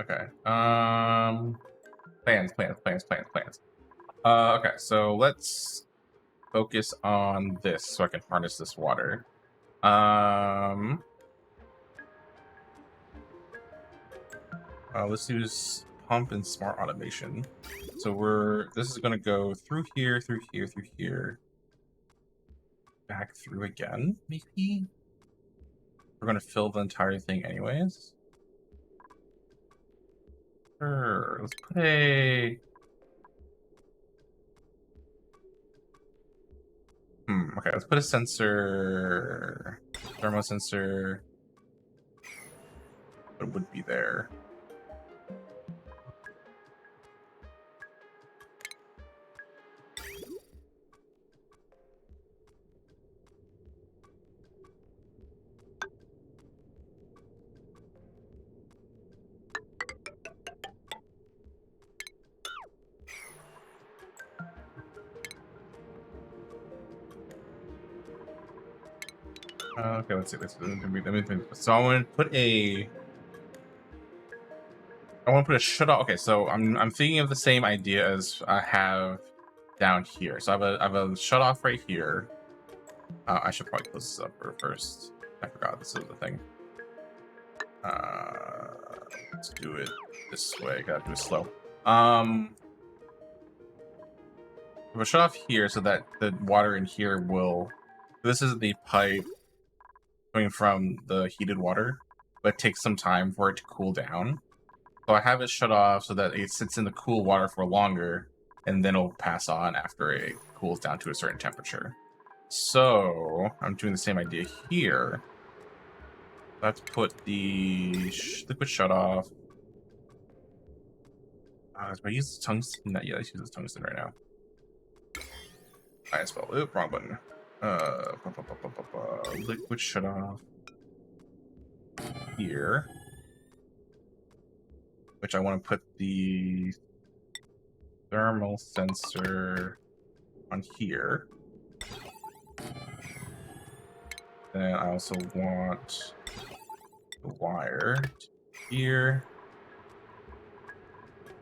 Okay. Plans. Okay, so let's focus on this so I can harness this water. Let's use pump and smart automation. So this is gonna go through here, through here, through here. back through again, maybe? We're gonna fill the entire thing anyways. Sure, let's put a... okay, let's put a sensor... Thermo sensor... It would be there. Okay, let's see. So I want to put a... I want to put a shut off. Okay, so I'm thinking of the same idea as I have down here. So I have a shut off right here. I should probably close this up first. I forgot this is the thing. Let's do it this way. Gotta do it slow. I have a shut off here so that the water in here will... This is the pipe coming from the heated water, but it takes some time for it to cool down. So I have it shut off so that it sits in the cool water for longer, and then it'll pass on after it cools down to a certain temperature. So I'm doing the same idea here. Let's put the liquid shut off. Do I use tungsten? Not yet. Let's use tungsten right now. I spelled it. Wrong button. Liquid shut off here, which I want to put the thermal sensor on here. Then I also want the wire here.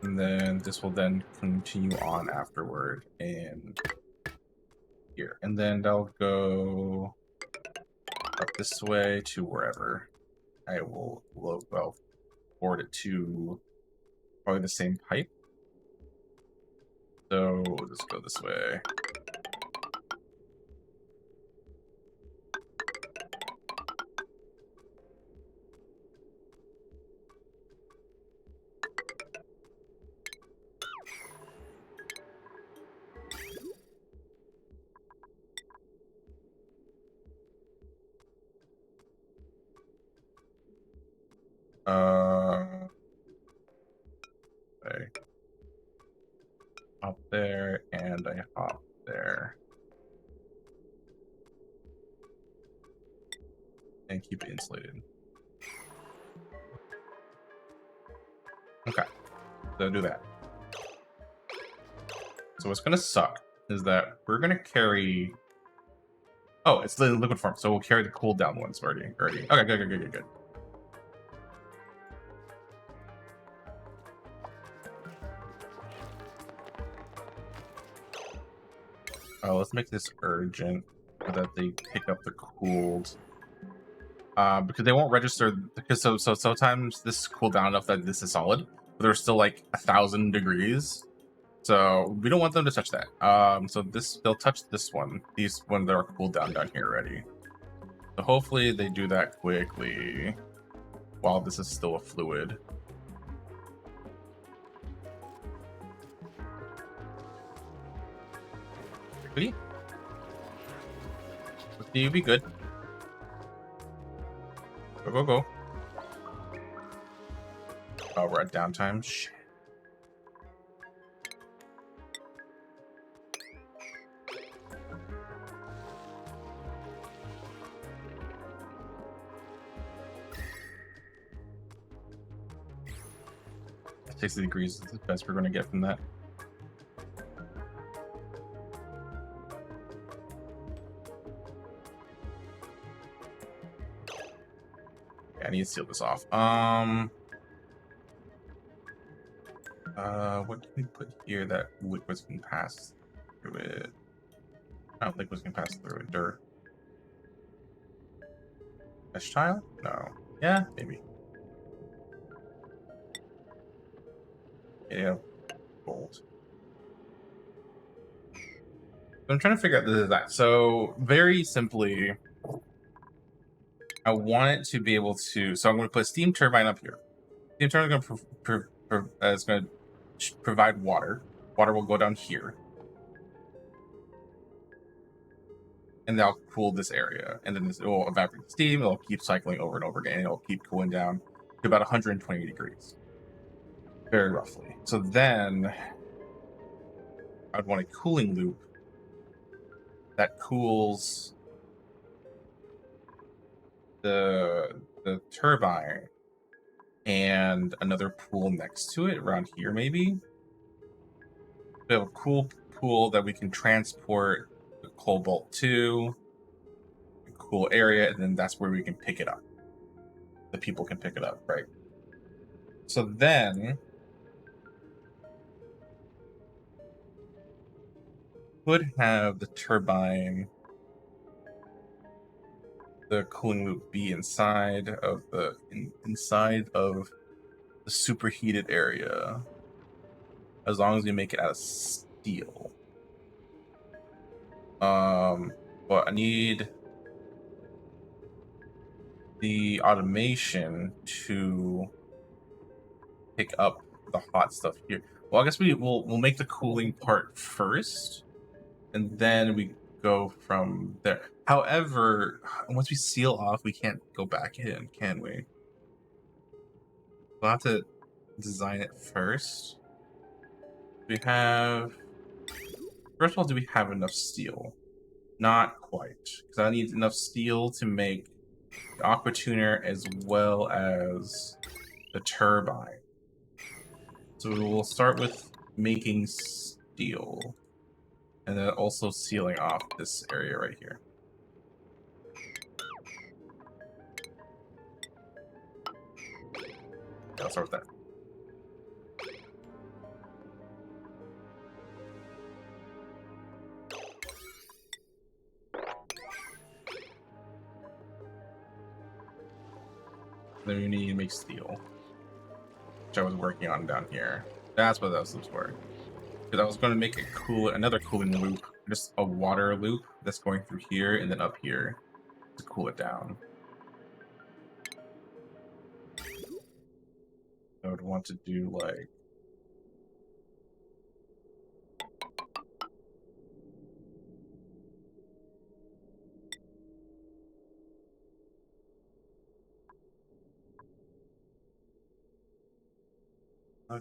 And then this will then continue on afterward and here. And then they'll go up this way to wherever. I will forward it to probably the same pipe. So we'll just go this way. Okay. Hop there, and I hop there. And keep it insulated. Okay, so do that. So what's gonna suck is that we're gonna carry... Oh, it's the liquid form, so we'll carry the cool down ones already. Okay, good. Oh, let's make this urgent so that they pick up the cooled. Because they won't register, because so sometimes this is cooled down enough that this is solid, but there's still like 1,000 degrees. So we don't want them to touch that. So they'll touch this one, these ones that are cooled down here already. So hopefully they do that quickly while this is still a fluid. Quickly. You'll be good. Go. Oh, we're at downtime. Shit. Takes the degrees is the best we're going to get from that. I need to seal this off. What can we put here that liquids can pass through it? I don't think liquids can pass through it. Dirt. Mesh tile? No. Yeah, maybe. Yeah. Gold. I'm trying to figure out the design. So very simply, I want it to be able to. So I'm going to put a steam turbine up here. Steam turbine is going to provide water. Water will go down here, and that'll cool this area. And then it will evaporate steam. It'll keep cycling over and over again. It'll keep cooling down to about 120 degrees, very roughly. So then I'd want a cooling loop that cools the turbine and another pool next to it around here, maybe. We have a cool pool that we can transport the cobalt to, a cool area, and then that's where we can pick it up. The people can pick it up, right? So then could have the turbine, the cooling loop be inside of the superheated area, as long as we make it out of steel. But I need the automation to pick up the hot stuff here. Well, I guess we'll make the cooling part first, and then we go from there. However, once we seal off, we can't go back in, can we? We'll have to design it first. First of all, do we have enough steel? Not quite, because I need enough steel to make the aqua tuner as well as the turbine. So we'll start with making steel, and then also sealing off this area right here. Yeah, I'll start with that. Then we need to make steel, which I was working on down here. That's what those loops were. Because I was going to make another cooling loop, just a water loop that's going through here and then up here to cool it down. I would want to do like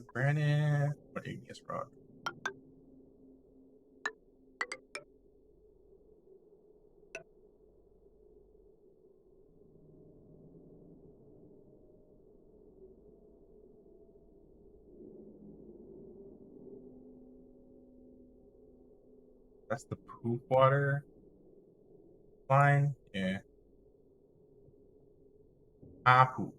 granite or igneous rock. That's the poop water line. Yeah. Poop.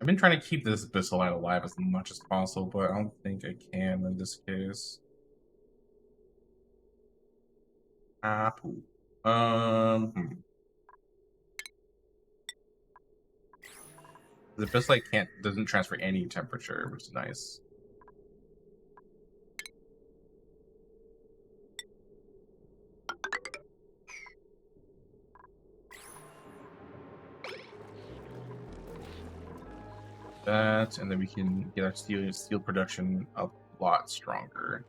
I've been trying to keep this Abyssal alive as much as possible, but I don't think I can in this case. Poop. The Abyssal doesn't transfer any temperature, which is nice. That, and then we can get our steel production a lot stronger.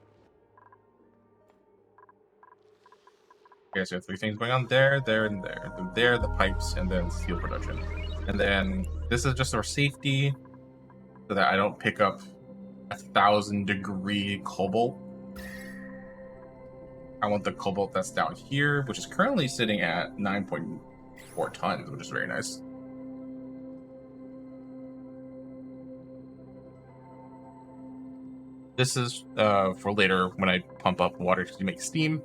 Okay, so we have 3 things going on there, there, and there. There, the pipes, and then steel production. And then this is just our safety, so that I don't pick up 1,000-degree cobalt. I want the cobalt that's down here, which is currently sitting at 9.4 tons, which is very nice. This is for later when I pump up water to make steam.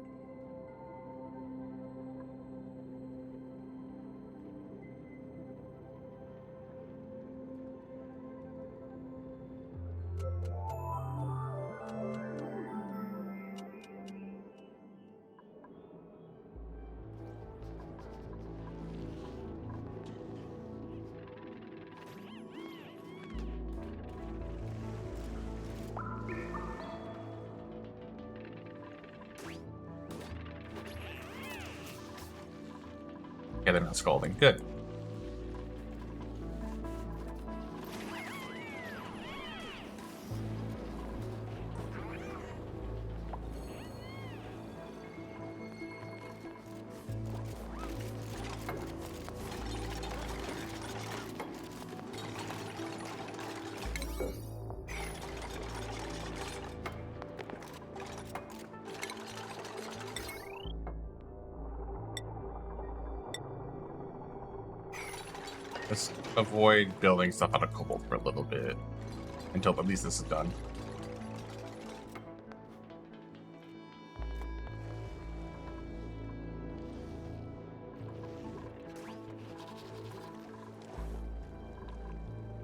Okay, they're not scalding. Good. Let's avoid building stuff out of cobalt for a little bit until at least this is done.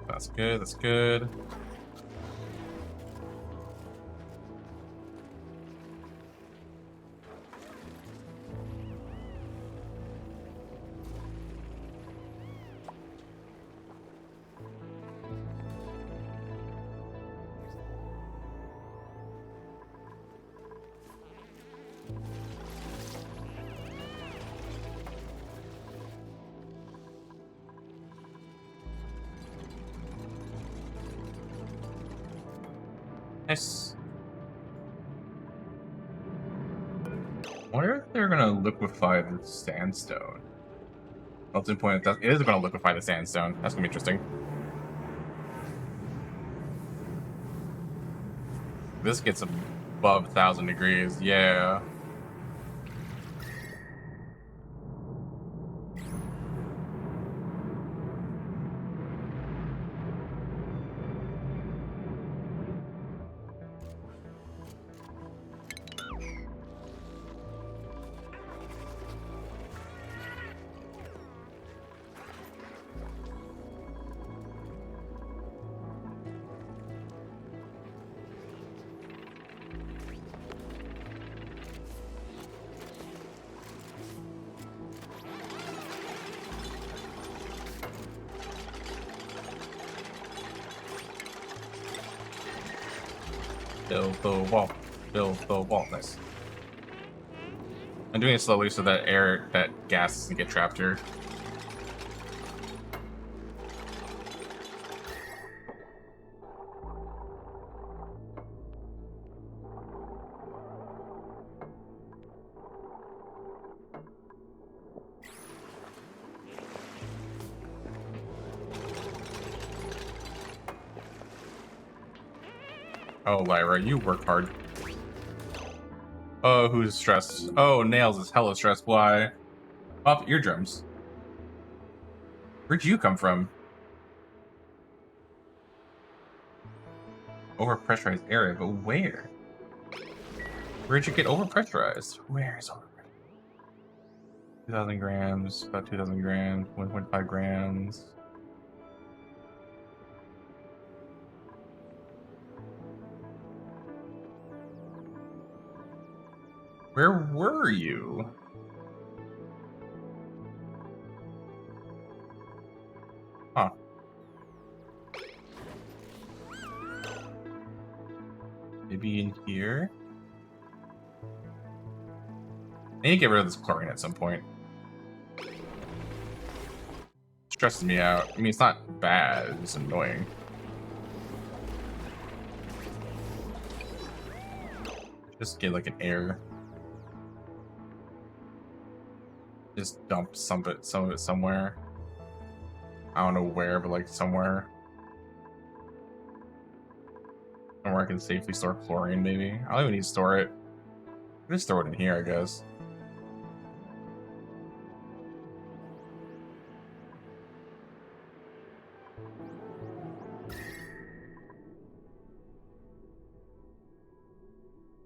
That's good. That's good. Nice. I wonder if they're gonna liquefy the sandstone. Ultimate point that it is gonna liquefy the sandstone. That's gonna be interesting. This gets above 1,000 degrees. Yeah. Build the wall. Build the wall. Nice. I'm doing it slowly so that that gas doesn't get trapped here. Oh, Lyra, you work hard. Oh, who's stressed? Oh, Nails is hella stressed. Why? Pop eardrums. Where'd you come from? Overpressurized area, but where? Where'd you get overpressurized? Where is overpressurized? 2,000 grams, about 2,000 grams, 1.5 grams. Where were you? Huh. Maybe in here? I need to get rid of this chlorine at some point. Stresses me out. I mean, it's not bad, it's annoying. Just get like an air. Just dump some of it somewhere. I don't know where, but like somewhere. Somewhere I can safely store chlorine, maybe. I don't even need to store it. Just throw it in here, I guess.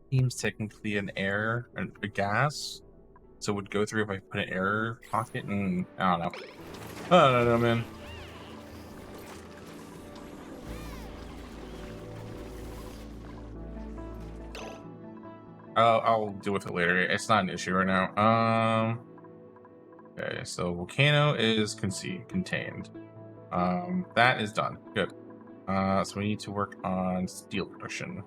Seems technically an air, a gas. So it would go through if I put an air pocket and I don't know. I don't know, man. I'll deal with it later. It's not an issue right now. Okay, so volcano is contained. That is done. Good. So we need to work on steel production.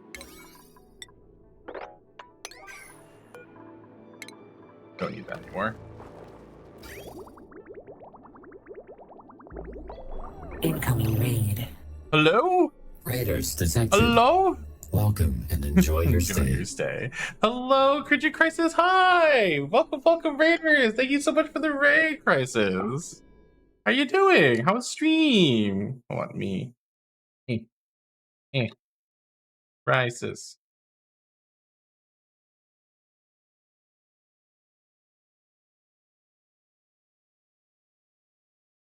Don't need that anymore. Hello? Raiders detected. Hello? Welcome and enjoy your stay. Hello, Cricket Crisis. Hi! Welcome, Raiders. Thank you so much for the raid, Crisis. How you doing? How was stream? Hold on, me. Crisis.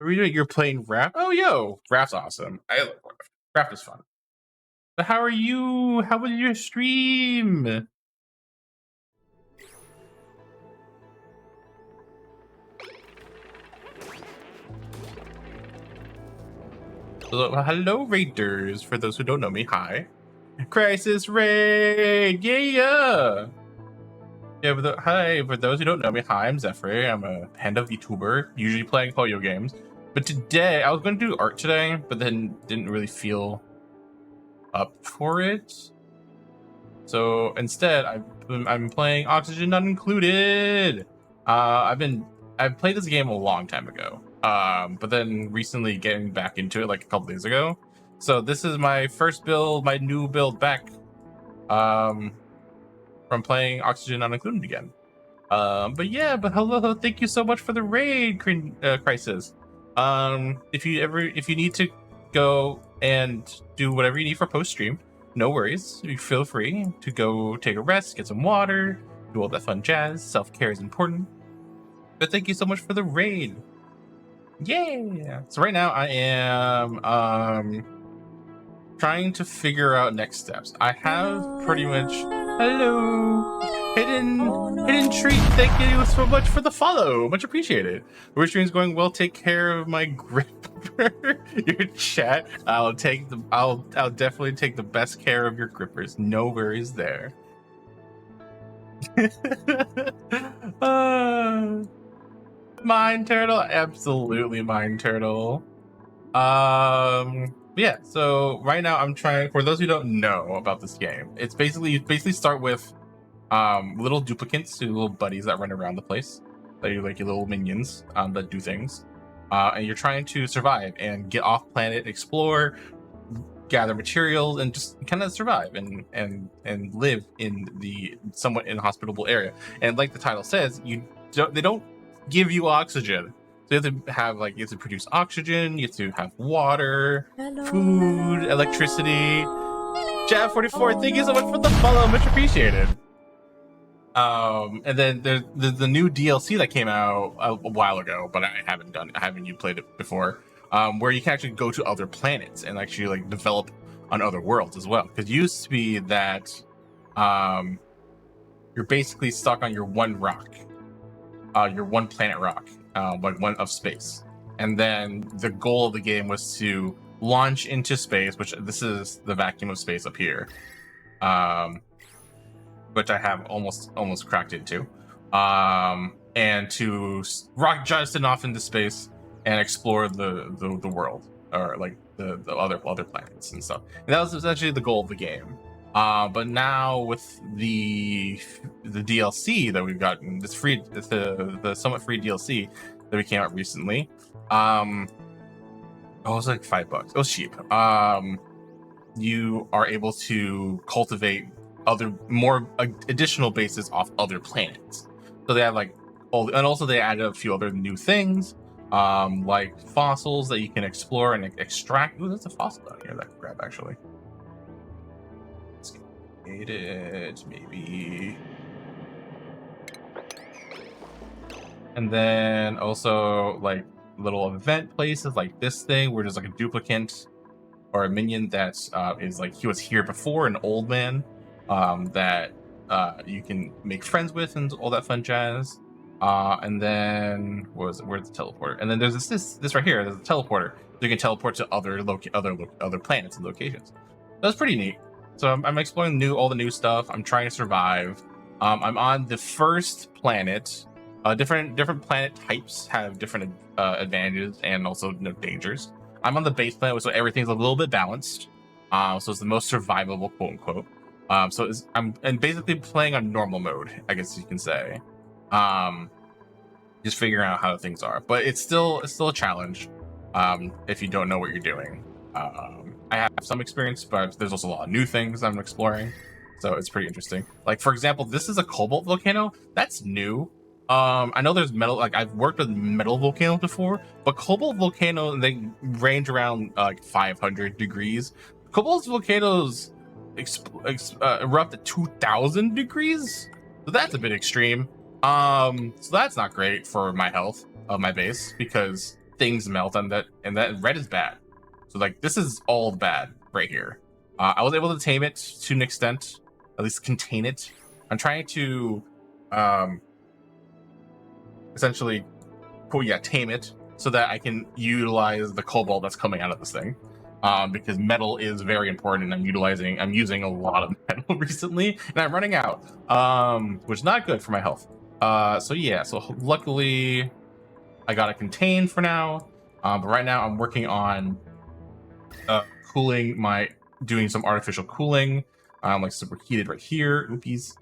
Are we doing? You're playing Raft? Oh, yo, Raft's awesome. I love Raft. Raft is fun. But how are you? How was your stream? Hello, Raiders. For those who don't know me, hi. Crisis Raid! Yeah! Hi, for those who don't know me, hi, I'm Zephyr. I'm a panda VTuber, usually playing Poyo games. But today, I was going to do art today, but then didn't really feel up for it. So instead, I'm playing Oxygen Not Included. I've played this game a long time ago, but then recently getting back into it like a couple days ago. So this is my first build, my new build back from playing Oxygen Not Included again. But hello, thank you so much for the raid, Crisis. If you need to go and do whatever you need for post stream, no worries. You feel free to go take a rest, get some water, do all that fun jazz. Self-care is important. But thank you so much for the raid. Yeah. So right now I am trying to figure out next steps. I have pretty much hidden treat. Thank you so much for the follow. Much appreciated. Your stream's going well. Take care of my gripper. Your chat. I'll definitely take the best care of your grippers. No worries there. Mine turtle, absolutely mine turtle. Yeah, so right now I'm trying, for those who don't know about this game, it's you basically start with little duplicates, little buddies that run around the place. That are like your little minions that do things. And you're trying to survive and get off planet, explore, gather materials, and just kind of survive and live in the somewhat inhospitable area. And like the title says, they don't give you oxygen. So you have to have you have to produce oxygen, you have to have water, food, electricity. Chat44, thank you so much for the follow, much appreciated. And then there's the new DLC that came out a while ago, but I haven't played it before. Where you can actually go to other planets and actually develop on other worlds as well. Because it used to be that you're basically stuck on your one rock, your one planet rock, one of space. And then the goal of the game was to launch into space, which this is the vacuum of space up here, which I have almost cracked into, and to rock Justin off into space and explore the world, or the other planets and stuff. And that was essentially the goal of the game. But now with the DLC that we've gotten, the somewhat free DLC that we came out recently, it was like $5. It was cheap. You are able to cultivate more additional bases off other planets. So they have and also they added a few other new things, like fossils that you can explore and extract. Ooh, there's a fossil down here that I can grab actually. Let's get it, maybe. And then also little event places like this thing where there's a duplicate or a minion that is he was here before, an old man that you can make friends with and all that fun jazz. And then where's the teleporter? And then there's this right here. There's a teleporter. So you can teleport to other planets and locations. That's pretty neat. So I'm exploring all the new stuff. I'm trying to survive. I'm on the first planet. Different planet types have different advantages and also dangers. I'm on the base planet, so everything's a little bit balanced. So it's the most survivable, quote unquote. I'm basically playing on normal mode, I guess you can say. Just figuring out how things are, but it's still a challenge if you don't know what you're doing. I have some experience, but there's also a lot of new things I'm exploring. So it's pretty interesting. Like, for example, this is a cobalt volcano. That's new. I know there's metal, like I've worked with metal volcanoes before, but cobalt volcanoes, they range around like 500 degrees. Cobalt volcanoes erupt at 2000 degrees. So that's a bit extreme. So that's not great for my health of my base because things melt and that red is bad. So like this is all bad right here. I was able to tame it to an extent, at least contain it. I'm trying to essentially tame it so that I can utilize the cobalt that's coming out of this thing. Because metal is very important and I'm using a lot of metal recently and I'm running out. Which is not good for my health. So luckily I got it contained for now. But right now I'm working on doing some artificial cooling. Like superheated right here. Oopies.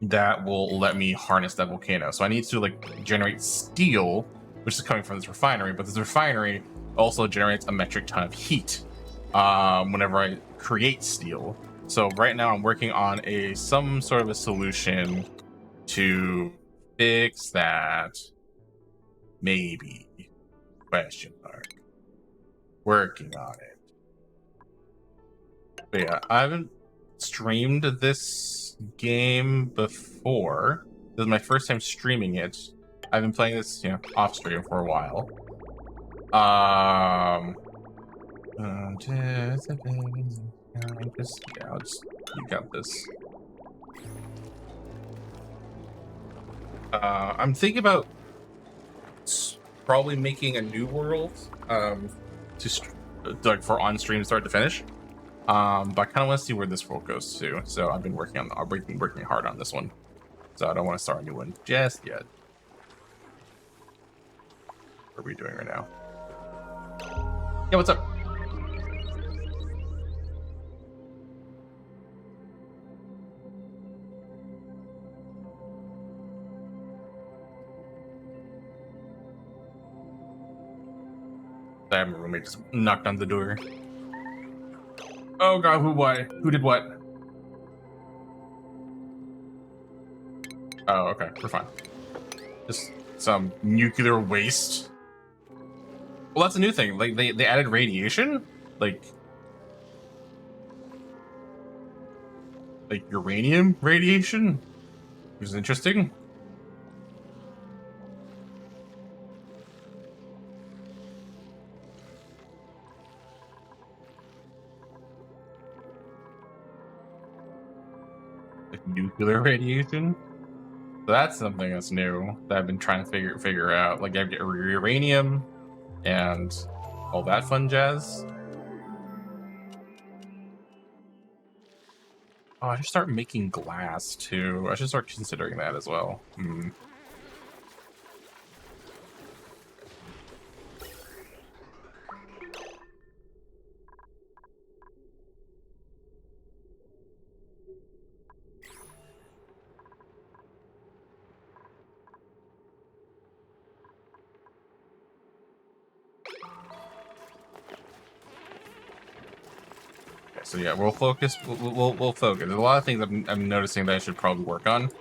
That will let me harness that volcano. So I need to like generate steel, which is coming from this refinery, but this refinery also generates a metric ton of heat whenever I create steel. So right now I'm working on some sort of a solution to fix that. Maybe. Question mark. Working on it. But yeah, I haven't streamed this game before. This is my first time streaming it. I've been playing this, off stream for a while. You got this. I'm thinking about probably making a new world, like for on stream start to finish. But I kind of want to see where this world goes to. So I've been working hard on this one. So I don't want to start a new one just yet. What are we doing right now? Yeah, what's up? I have my roommate just knocked on the door. Oh god, who did what? Oh, okay, we're fine. Just some nuclear waste. Well, that's a new thing. Like they added radiation, like uranium radiation, which is interesting. Like nuclear radiation. So that's something that's new that I've been trying to figure out. Like I get uranium and all that fun jazz. Oh, I should start making glass too. I should start considering that as well. So yeah, we'll focus. We'll focus. There's a lot of things I'm noticing that I should probably work on,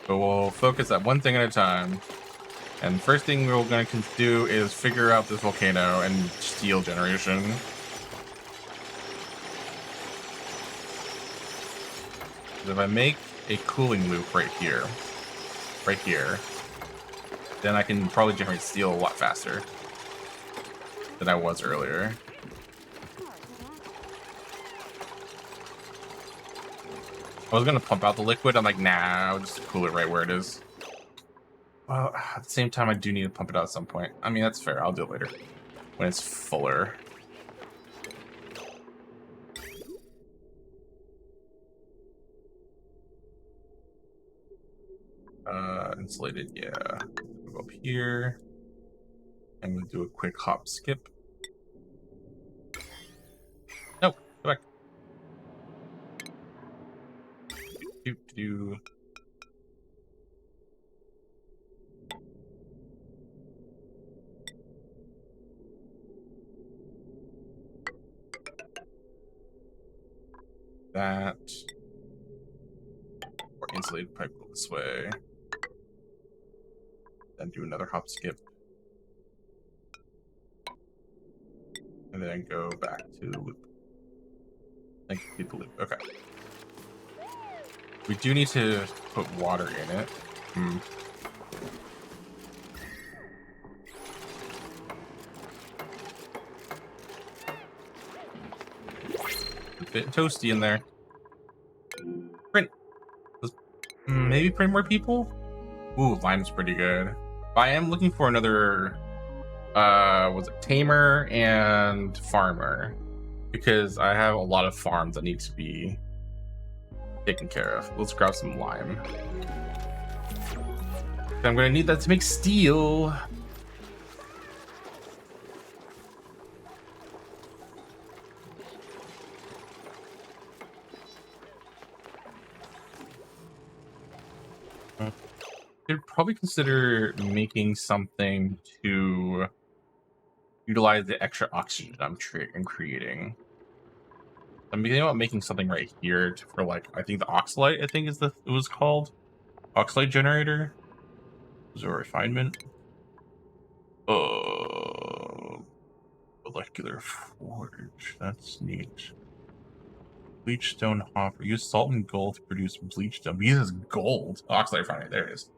but we'll focus at one thing at a time. And first thing we're going to do is figure out this volcano and steel generation. If I make a cooling loop right here, then I can probably generate steel a lot faster than I was earlier. I was gonna pump out the liquid. I'm like, nah, I'll just cool it right where it is. Well, at the same time, I do need to pump it out at some point. I mean, that's fair. I'll do it later when it's fuller. Insulated, yeah. We'll go up here. I'm gonna do a quick hop skip. No, go back. Do. that. Or insulated pipe go this way. Then do another hop skip. And then go back to the loop. Thank you, the loop. Okay. We do need to put water in it. A bit toasty in there. Print. Maybe print more people? Ooh, lime's pretty good. I am looking for another, was it tamer and farmer? Because I have a lot of farms that need to be taken care of. Let's grab some lime. I'm gonna need that to make steel. I'd probably consider making something to utilize the extra oxygen I'm creating. I'm thinking about making something right here for, like, I think the oxalite, I think is it was called. Oxalite generator. Is there a refinement? Molecular forge. That's neat. Bleach stone hopper. Use salt and gold to produce bleach stone. Uses gold. Oxalite refinery. There it is.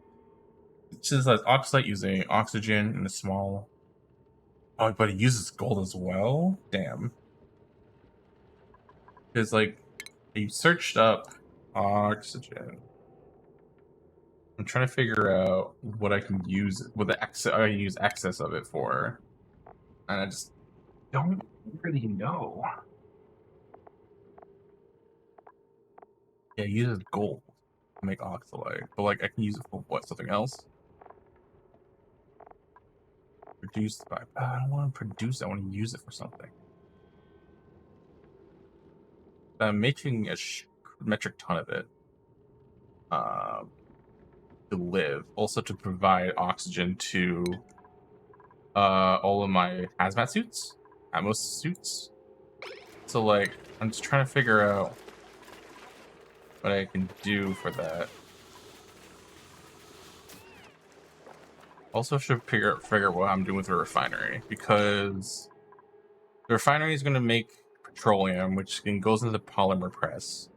It says that oxalite using oxygen in a small. Oh, but it uses gold as well? Damn. Because, like, you searched up oxygen. I'm trying to figure out what I can use, what the I can use excess of it for. And I just don't really know. Yeah, it uses gold to make oxalite. But, like, I can use it for what? Something else? Produced by. I don't want to produce it. I want to use it for something. I'm making a metric ton of it. To live. Also to provide oxygen to all of my hazmat suits. Atmos suits. So, like, I'm just trying to figure out what I can do for that. Also should figure out what I'm doing with the refinery, because the refinery is going to make petroleum, which then goes into the polymer press,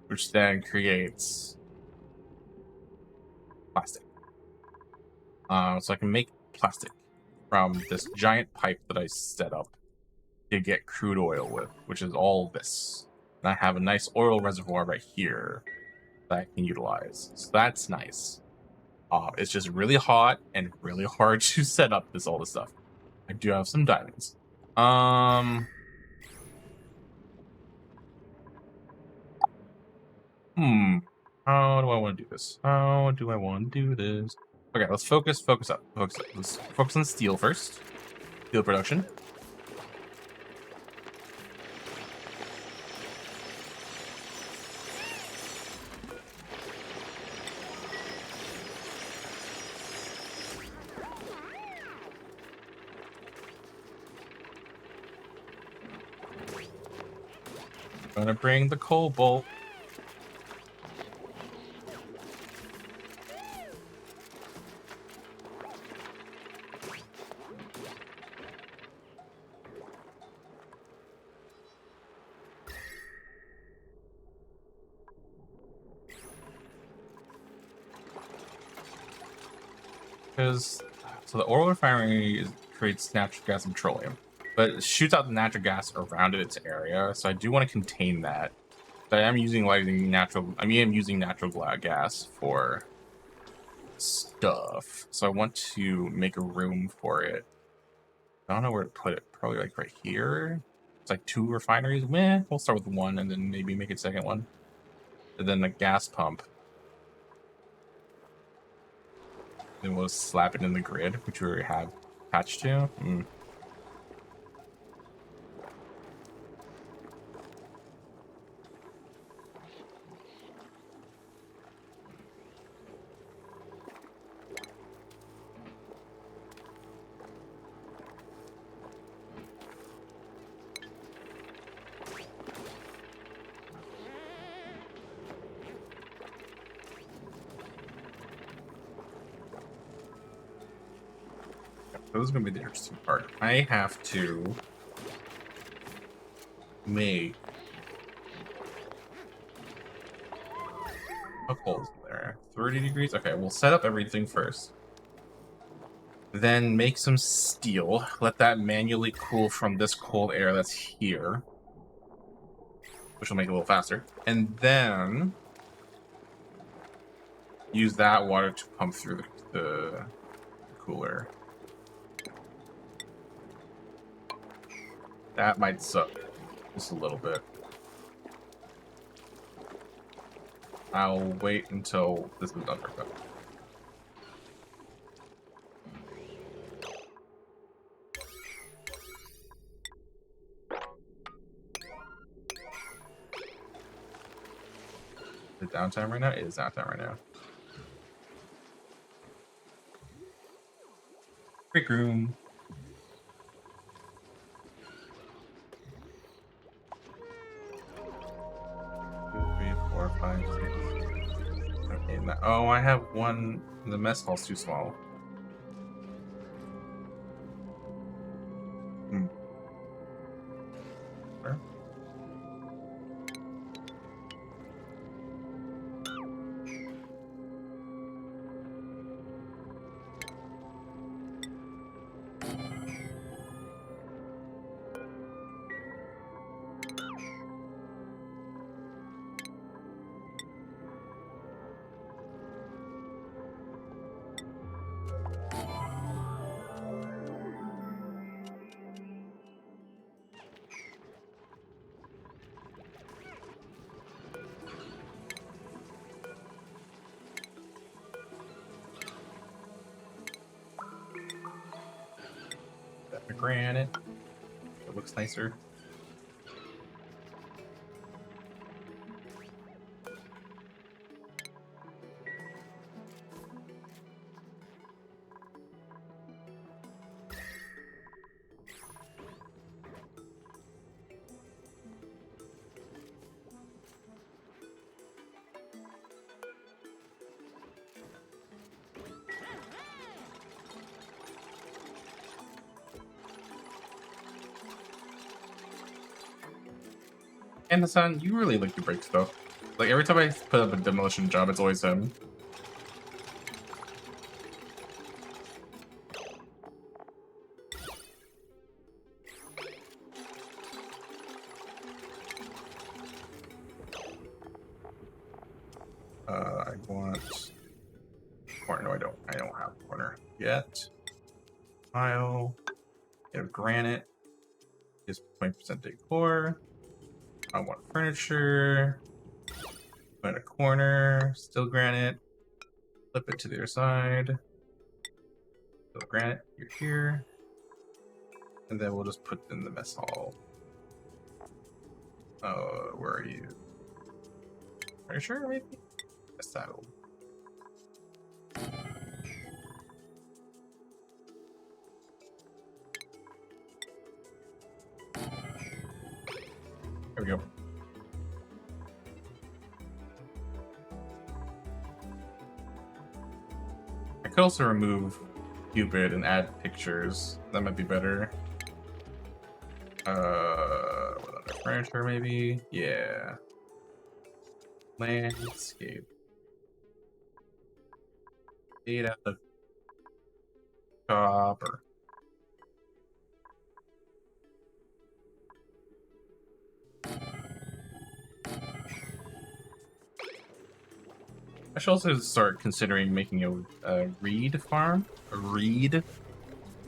which then creates plastic. So I can make plastic from this giant pipe that I set up to get crude oil with, which is all this. And I have a nice oil reservoir right here that I can utilize. So that's nice. It's just really hot and really hard to set up all this stuff. I do have some diamonds. How do I want to do this? How do I want to do this? Okay, let's focus up. Let's focus on steel first. Steel production. Gonna bring the cobalt. Because so the oil refinery creates natural gas and petroleum, but it shoots out the natural gas around its area. So I do want to contain that. But I am using using natural gas for stuff. So I want to make a room for it. I don't know where to put it. Probably like right here. It's like 2 refineries. We'll start with 1 and then maybe make a second one. And then the gas pump. Then we'll slap it in the grid, which we already have attached to. this is gonna be the interesting part. I have to make how cold is it there? 30 degrees? Okay, we'll set up everything first. Then make some steel. Let that manually cool from this cold air that's here, which will make it a little faster. And then use that water to pump through the cooler. That might suck just a little bit. I'll wait until this is done for that. The downtime right now? It is downtime right now. Break room. Four, five, six. Okay, now, oh, I have one. The mess hall's too small. Where? Granite. It looks nicer. And Hassan, you really like to break stuff. Like every time I put up a demolition job, it's always him. I want corner. No, I don't. I don't have corner yet. Tile. You have granite. Is 20% decor. I want furniture. Put a corner. Still granite. Flip it to the other side. Still granite. You're here. And then we'll just put in the mess hall. Where are you? Furniture, maybe? A saddle. There we go. I could also remove Cupid and add pictures. That might be better. What other furniture maybe? Yeah. Landscape. 8 out of copper. I should also start considering making a reed farm. A reed?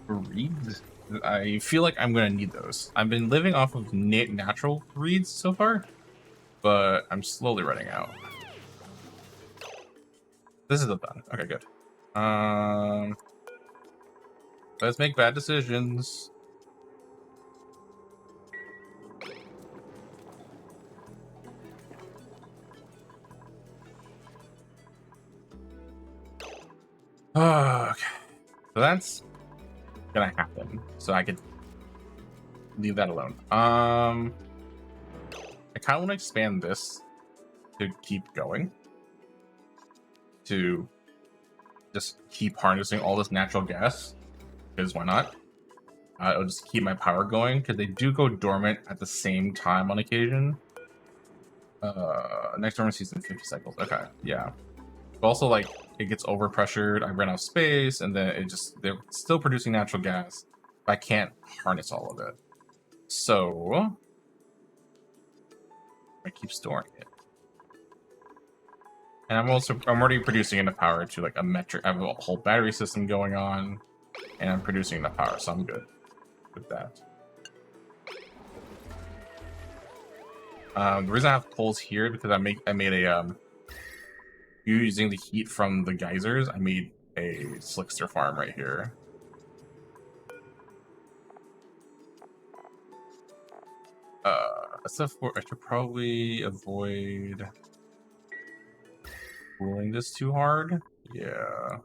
Reeds? I feel like I'm gonna need those. I've been living off of natural reeds so far, but I'm slowly running out. This is done. Okay, good. Let's make bad decisions. Okay, so that's gonna happen. So I could leave that alone. I kind of want to expand this to keep going, to just keep harnessing all this natural gas. because why not? I'll just keep my power going because they do go dormant at the same time on occasion. Next dormancy is in 50 cycles. Okay, yeah. But also, like, it gets overpressured. I ran out of space, and then they're still producing natural gas. But I can't harness all of it. So I keep storing it. And I'm already producing enough power to like a metric. I have a whole battery system going on, and I'm producing enough power, so I'm good with that. The reason I have coals here because I made a using the heat from the geysers. I made a slickster farm right here. Except for I should probably avoid cooling this too hard. Yeah.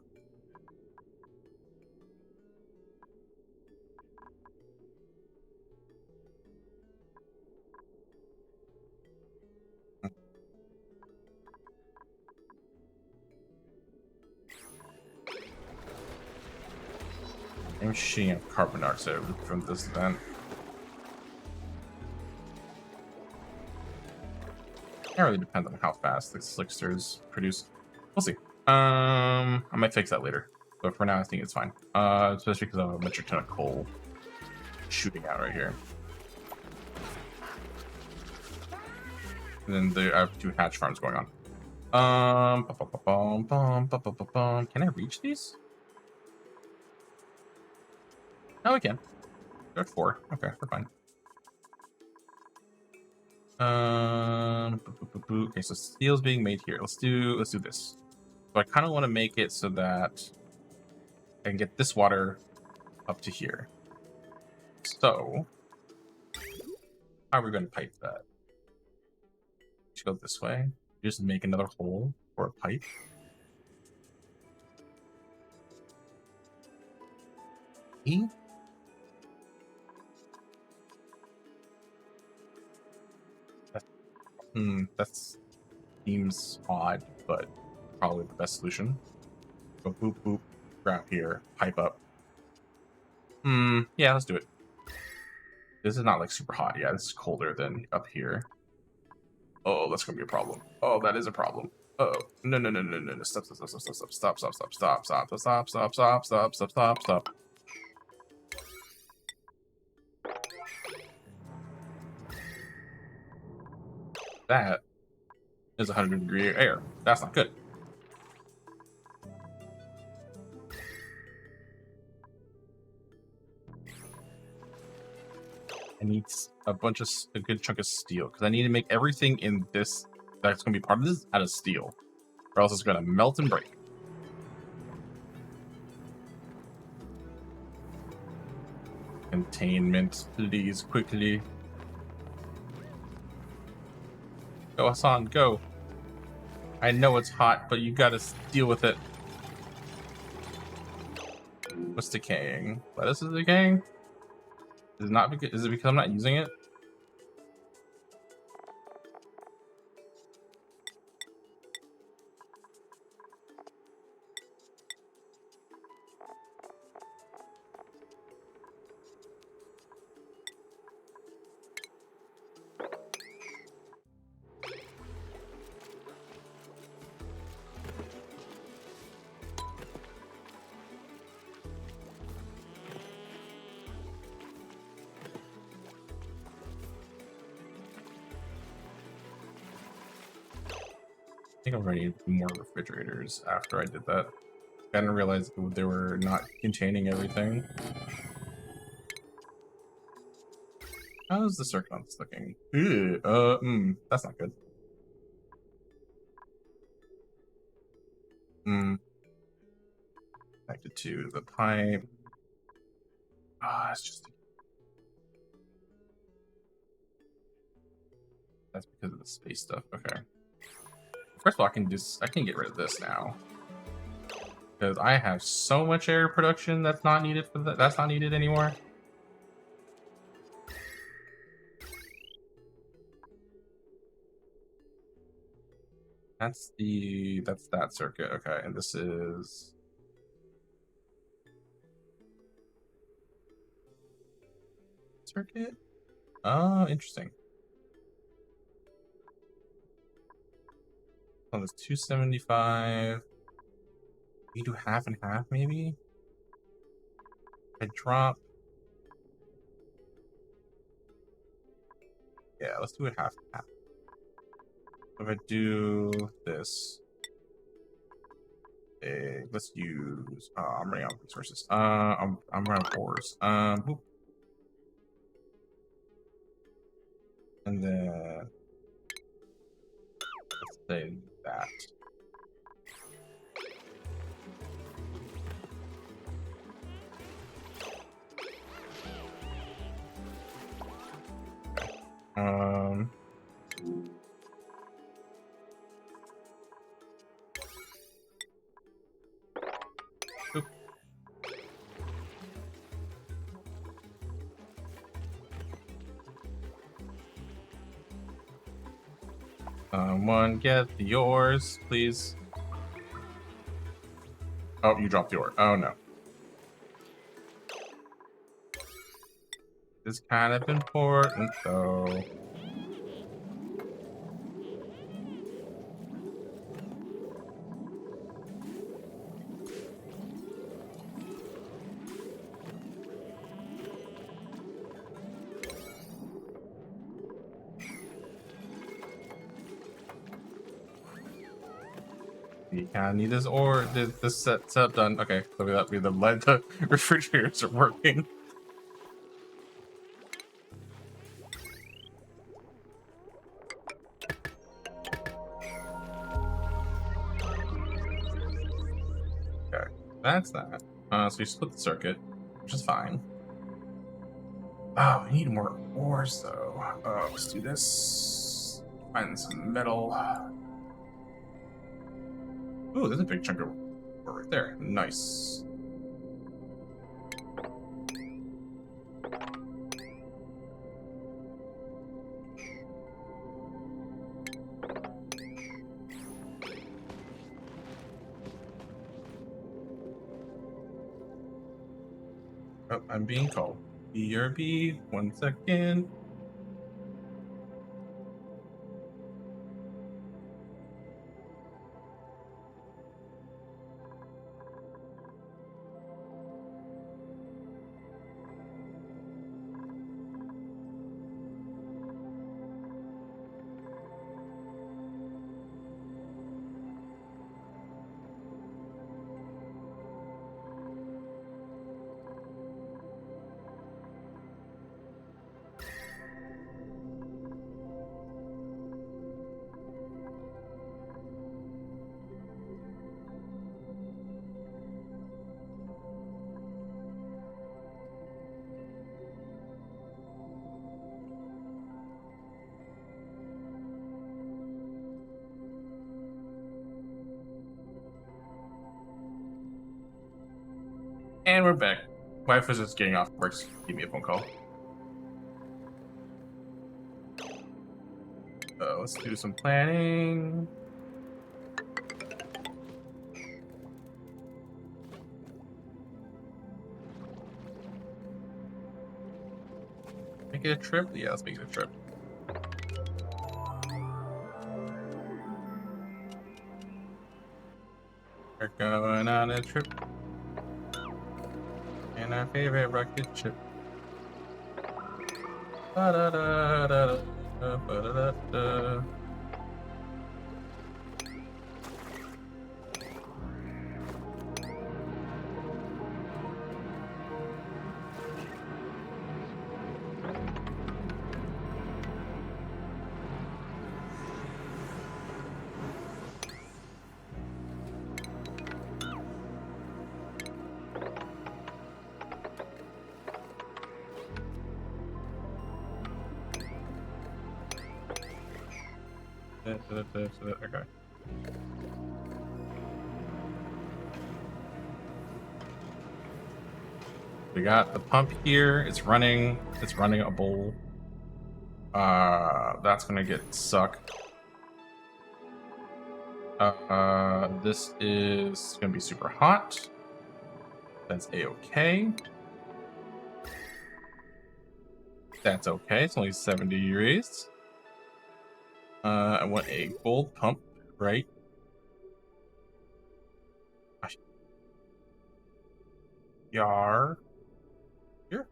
I'm shitting out carbon dioxide from this event. It really depends on how fast the slicksters produce. We'll see. I might fix that later, but for now I think it's fine. Especially because I have a metric ton of coal shooting out right here. And then I have 2 hatch farms going on. Can I reach these? No, I can. They're at 4. Okay, we're fine. Okay, so steel's being made here. Let's do this. So I kind of want to make it so that I can get this water up to here. So how are we going to pipe that? Just go this way. Just make another hole for a pipe. E? That seems odd, but probably the best solution. Go boop boop, grab here, pipe up. Yeah, let's do it. This is not like super hot. Yeah, this is colder than up here. Oh, that's gonna be a problem. Oh, that is a problem. Oh, no. Stop. That is 100-degree air. That's not good. I need a good chunk of steel because I need to make everything in this that's going to be part of this out of steel, or else it's going to melt and break. Containment, please, quickly. Go, Hassan, go. I know it's hot, but you gotta deal with it. What's decaying? Lettuce is decaying? Is it because I'm not using it? I think I'm going to need more refrigerators after I did that. I didn't realize they were not containing everything. How's the circuit on this looking? Ew, that's not good. Connected to the pipe. It's just... That's because of the space stuff. Okay. First of all, I can get rid of this now. Because I have so much air production that's not needed for that's not needed anymore. That's that circuit. Okay, and this is circuit. Oh, interesting. Oh, there's 275. We do half and half, maybe? I drop. Yeah, let's do it half and half. If I do this, let's use. I'm running out of resources. I'm running out of ores. Whoop. And then let's say that. Um. Oop. One, get the ores, please. Oh, you dropped the ore. Oh no. This is kind of important, though. You kind of need this ore. This setup done. Okay, so that be the lead refrigerators are working. Okay, that's that. So you split the circuit, which is fine. Oh, we need more ores though. Let's do this. Find some metal. Ooh, there's a big chunk of ore right there. Nice. Oh, I'm being called. BRB, 1 second. And we're back. Wife was just getting off work. Give me a phone call. Let's do some planning. Make it a trip? Yeah, let's make it a trip. We're going on a trip. And our favorite rocket ship. Ba-da-da-da-da, ba-da-da-da. Okay. We got the pump here. It's running. It's running a bowl. That's gonna get sucked. This is gonna be super hot. That's a-okay. That's okay. It's only 70 degrees. I want a gold pump, right? Yar. Here.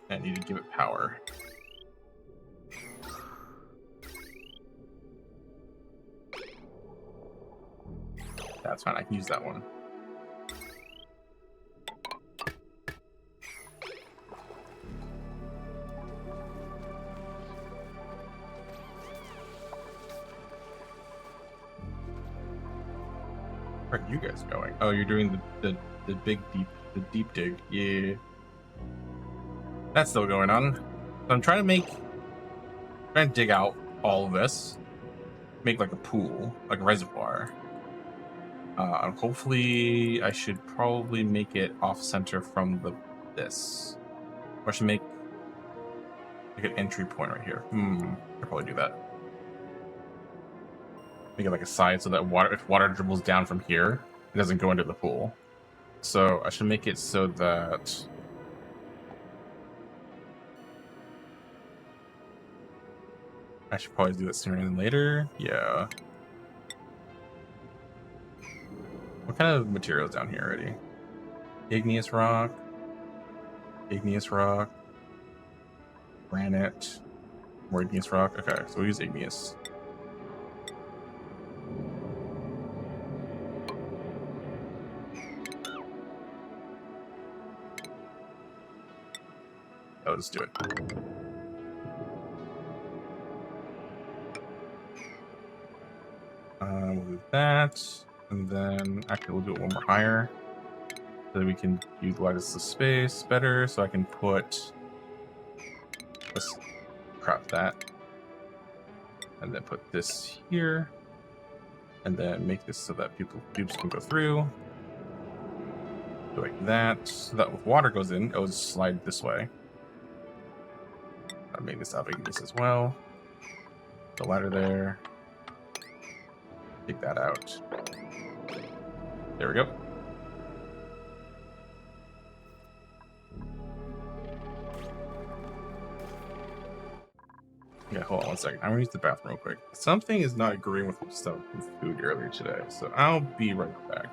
I need to give it power. That's fine. I can use that one. Where are you guys going? Oh, you're doing the big deep dig. Yeah. That's still going on. So I'm trying to dig out all of this. Make like a pool, like a reservoir. Hopefully I should probably make it off center from this. Or I should make like an entry point right here. I'll probably do that. Make it like a side so that if water dribbles down from here, it doesn't go into the pool. So I should make it so that I should probably do that sooner than later. Yeah. What kind of materials down here already? Igneous rock, granite, more igneous rock. Okay, so we'll use igneous. Oh, let's do it. We'll do that, and then actually we'll do it one more higher, so that we can utilize the space better. So I can put let's crop that, and then put this here, and then make this so that tubes can go through. Do like that, so that if water goes in, it'll just slide this way. I'll make this out of igneous as well. The ladder there. Take that out. There we go. Yeah, hold on one second. I'm gonna use the bathroom real quick. Something is not agreeing with stuff with food earlier today, so I'll be right back.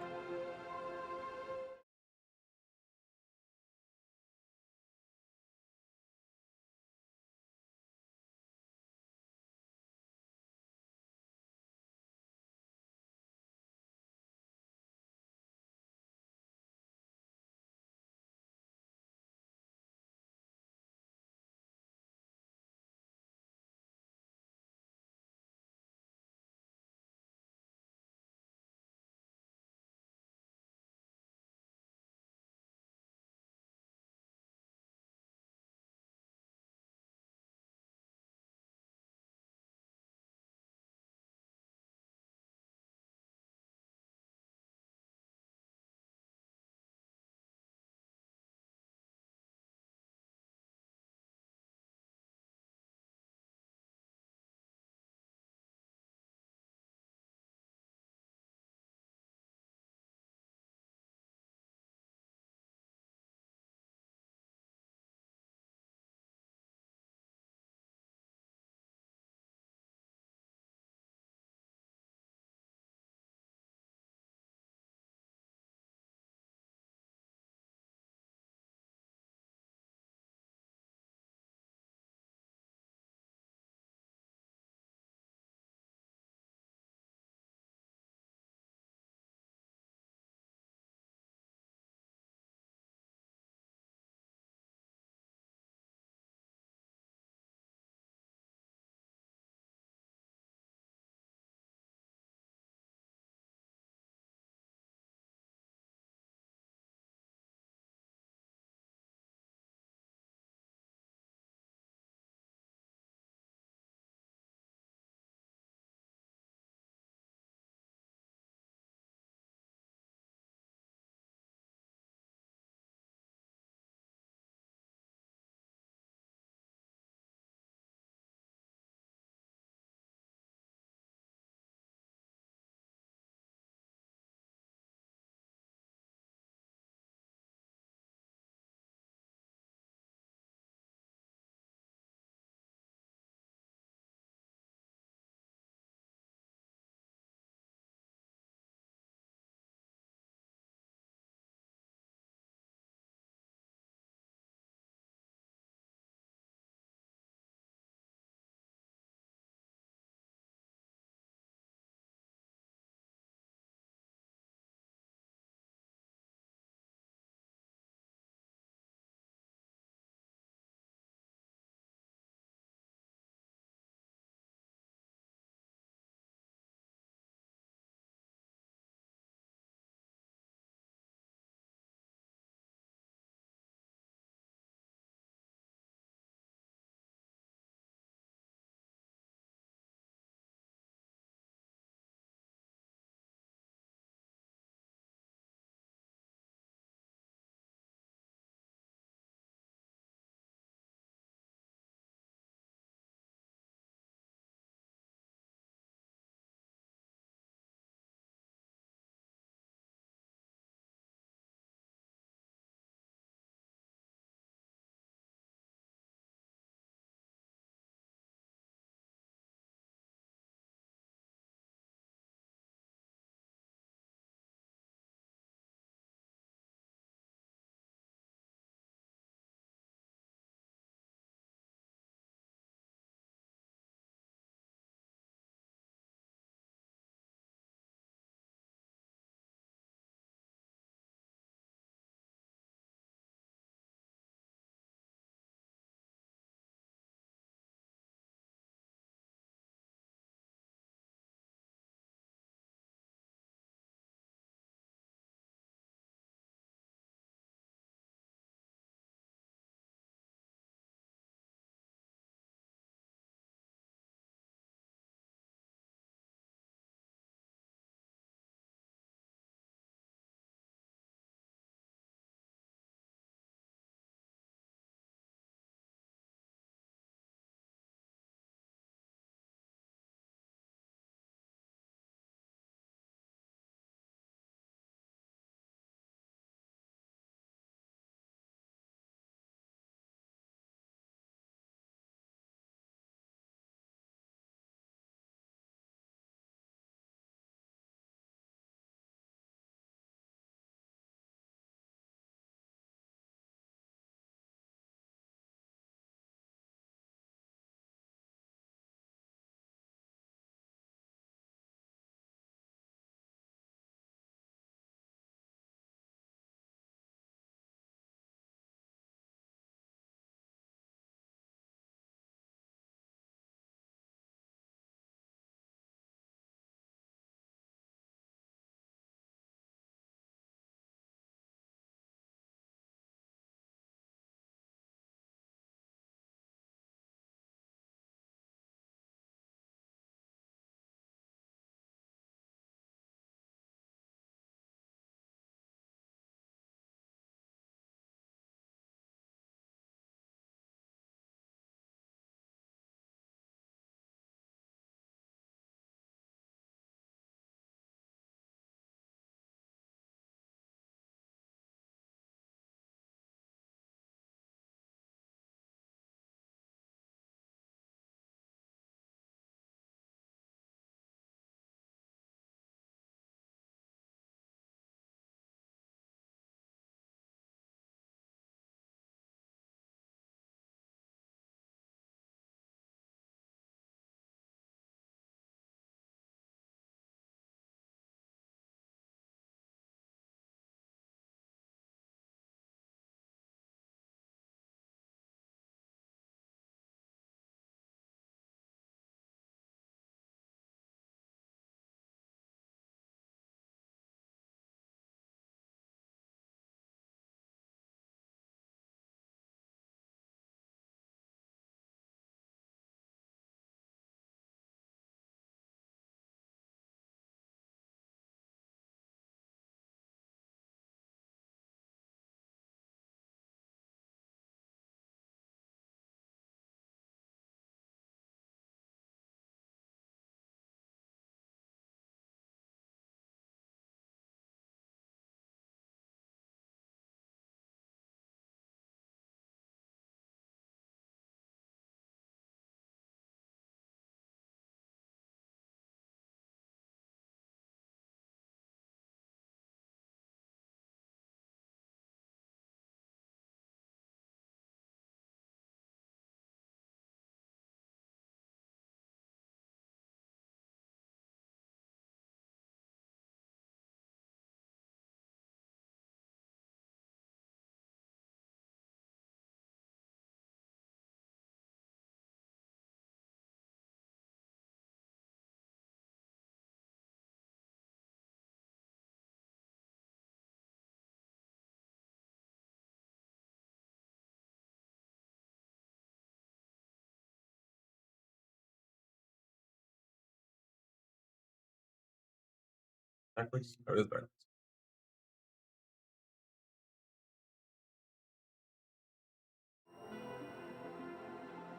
Backwards? Oh, it is backwards.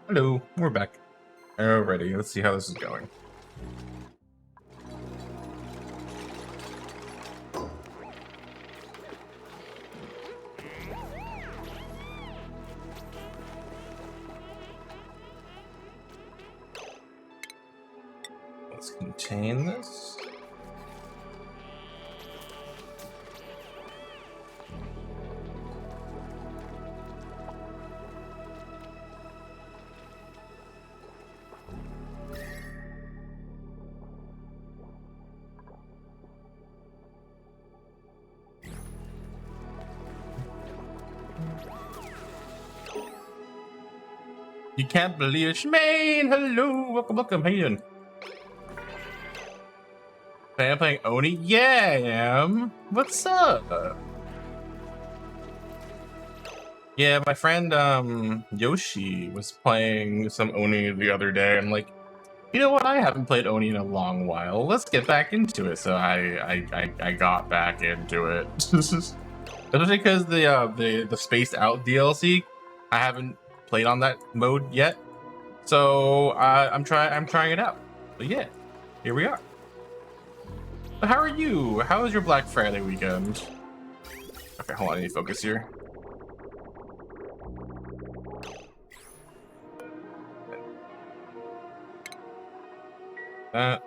Hello, we're back. Alrighty, let's see how this is going. Let's contain this. You can't believe it. Shmaine, hello, welcome. How you doing? I'm playing Oni? Yeah, I am. What's up? Yeah, my friend Yoshi was playing some Oni the other day. I'm like, you know what? I haven't played Oni in a long while. Let's get back into it. So I got back into it. Especially because the spaced out DLC, I haven't played on that mode yet. So I'm trying it out. But yeah, here we are. But how are you? How was your Black Friday weekend? Okay, hold on, I need to focus here. That.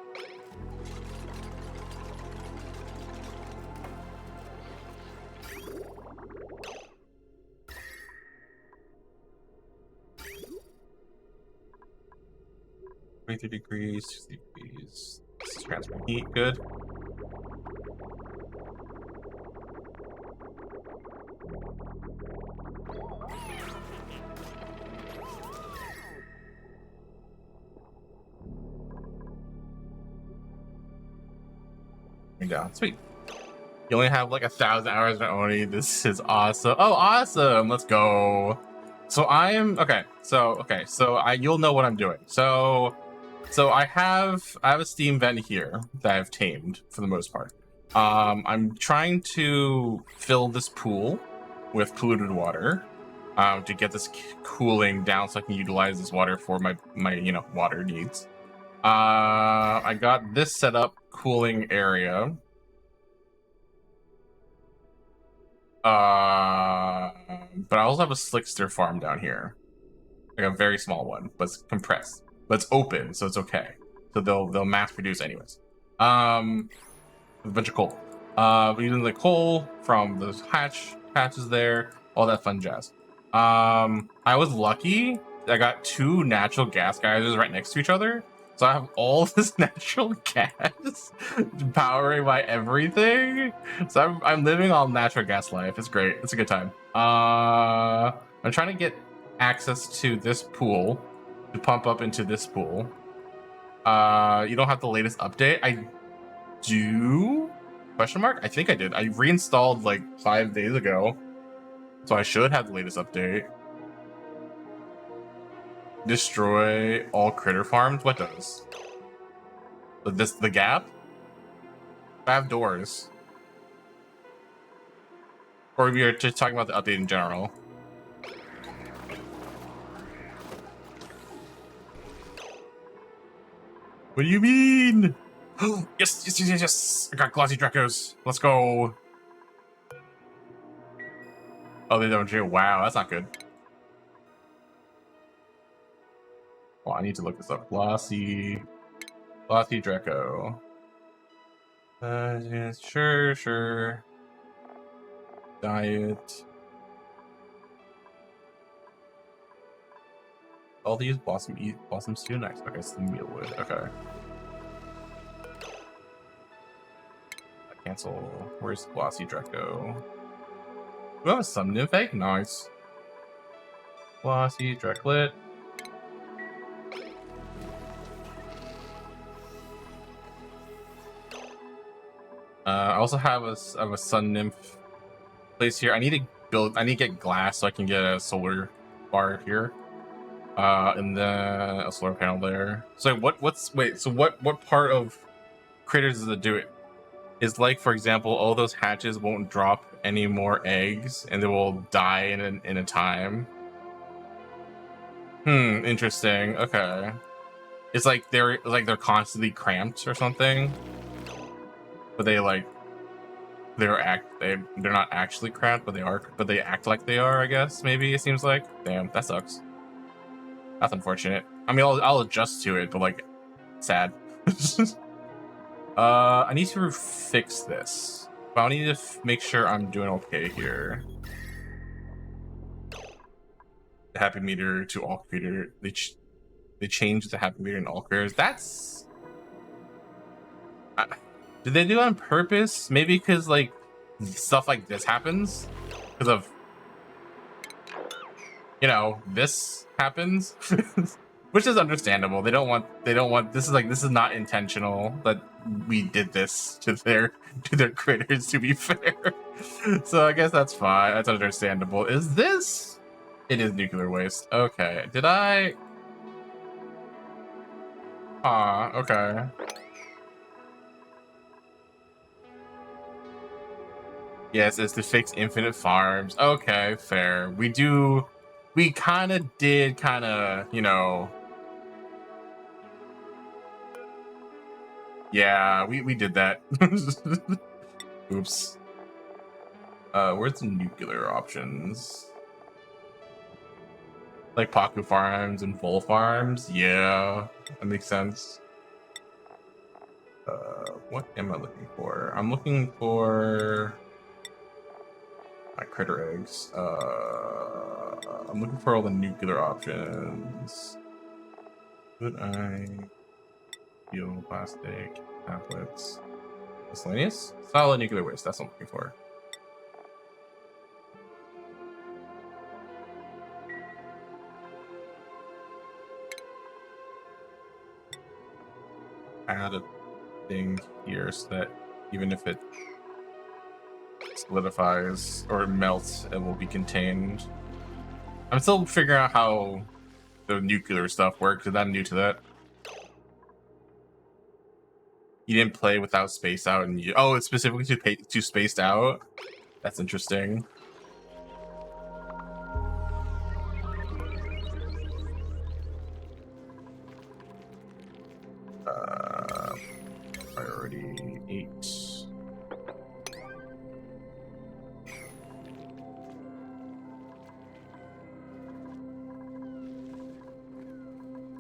-3 degrees, 60 degrees. Transfer heat, good. Down, sweet. You only have like 1,000 hours in Oni. This is awesome. Oh, awesome! Let's go. So I am okay. So you'll know what I'm doing. So I have a steam vent here that I've tamed for the most part. I'm trying to fill this pool with polluted water to get this cooling down so I can utilize this water for my water needs. I got this set up cooling area. But I also have a slickster farm down here, like a very small one, but it's compressed, but it's open, so it's okay. So they'll mass produce anyways. A bunch of coal. Using the coal from the hatches there, all that fun jazz. I was lucky. I got 2 natural gas geysers right next to each other. So I have all this natural gas powering my everything. So I'm living on natural gas life. It's great. It's a good time. I'm trying to get access to this pool to pump up into this pool. You don't have the latest update. I do? Question mark? I think I did. I reinstalled like 5 days ago. So I should have the latest update. Destroy all critter farms? What does? The gap? I have doors. Or we are just talking about the update in general. What do you mean? Yes! I got glossy Dracos. Let's go. Oh, they don't do. Wow, that's not good. Well, I need to look this up. Glossy Draco. Yeah, sure. Diet. All these blossom stew. Nice. Okay, it's the mealwood. Okay. Cancel. Where's Glossy Draco? We have a sun nymph egg? Nice. Glossy Draclet. I also have a sun nymph place here. I need to get glass so I can get a solar bar here. And then a solar panel there. So what part of critters does it do it? is like, for example, all those hatches won't drop any more eggs and they will die in a time. Interesting. Okay. It's like they're constantly cramped or something. But they're not actually cramped, but they act like they are, I guess, maybe it seems like. Damn, that sucks. That's unfortunate. I mean, I'll adjust to it, but like, sad. I need to fix this. But I need to make sure I'm doing okay here. The happy meter to all creator. They changed the happy meter in all creators. That's... did they do it on purpose? Maybe because like stuff like this happens because of, you know, this happens. Which is understandable. They don't want this is not intentional that we did this to their critters, to be fair. So I guess that's fine. That's understandable. Is this? It is nuclear waste. Okay. Did I? Okay. Yes, it's to fix infinite farms. Okay, fair. We kind of did, you know. Yeah, we did that. Oops. Where's the nuclear options? Like Paku farms and full farms? Yeah, that makes sense. What am I looking for? I'm looking for my critter eggs. I'm looking for all the nuclear options. Could I steel, plastic, tablets, miscellaneous? Solid nuclear waste, that's what I'm looking for. Add a thing here so that even if it solidifies or melts, it will be contained. I'm still figuring out how the nuclear stuff works, because I'm new to that. You didn't play without spaced out, and oh, it's specifically to spaced out. That's interesting. Priority 8.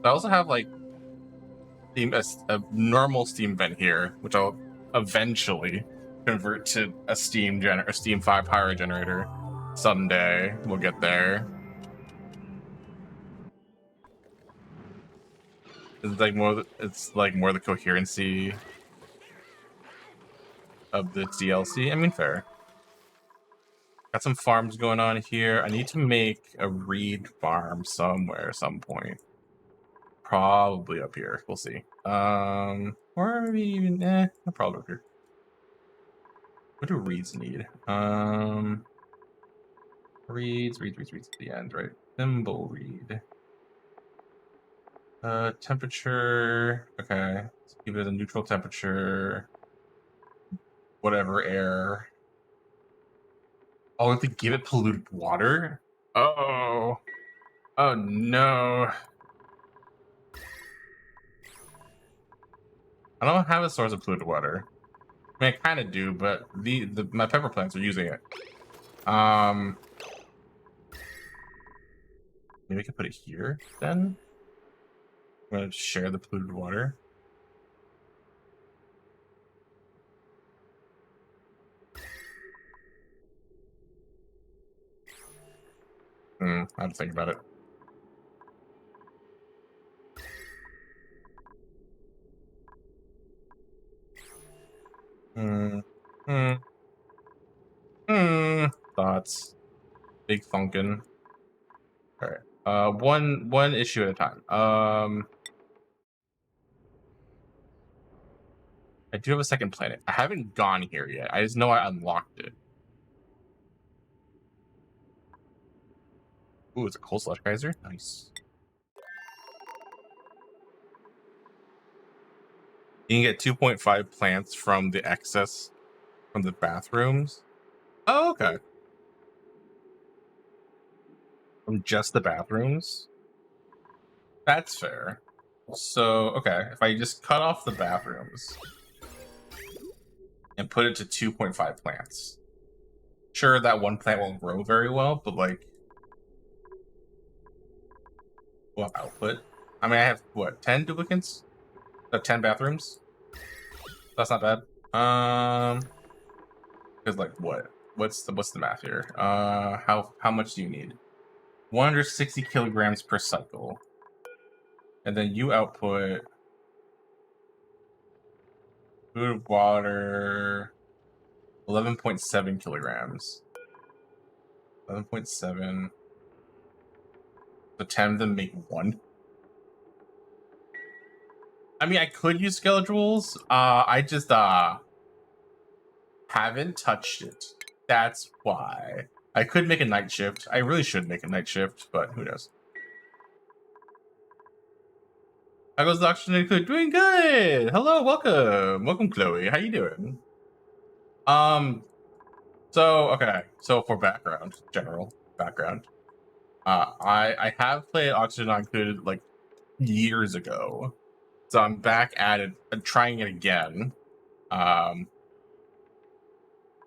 I also have like a normal Steam vent here, which I'll eventually convert to a Steam 5 power generator someday. We'll get there. It's like more the coherency of the DLC. I mean, fair. Got some farms going on here. I need to make a reed farm somewhere at some point. Probably up here. We'll see. Or maybe even probably up here. What do reeds need? Reeds at the end, right? Thimble reed. Temperature. Okay. Let's keep it at a neutral temperature. Whatever air. Oh, I have to give it polluted water? Oh. Oh no. I don't have a source of polluted water. I mean, I kind of do, but my pepper plants are using it. Maybe I can put it here then. I'm gonna share the polluted water. I have to think about it. Thoughts. Big funkin'. All right. One issue at a time. I do have a second planet. I haven't gone here yet. I just know I unlocked it. Ooh, it's a coal slush geyser. Nice. You can get 2.5 plants from the excess From the bathrooms? Oh, okay. From just the bathrooms? That's fair. So, okay, if I just cut off the bathrooms and put it to 2.5 plants. Sure, that one plant won't grow very well, but like, we'll have output. I mean, I have, what, 10 duplicates? 10 bathrooms? That's not bad. Because like, what? What's the math here? How much do you need? 160 kilograms per cycle. And then you output food, water, 11.7 kilograms. 11.7. So 10 of them make 1. I mean, I could use Skeletrules. I just haven't touched it. That's why. I could make a night shift. I really should make a night shift, but who knows? How goes the auction? Doing good. Hello, welcome, Chloe. How you doing? So for general background, I have played Oxygen Included like years ago, so I'm back at it, trying it again, for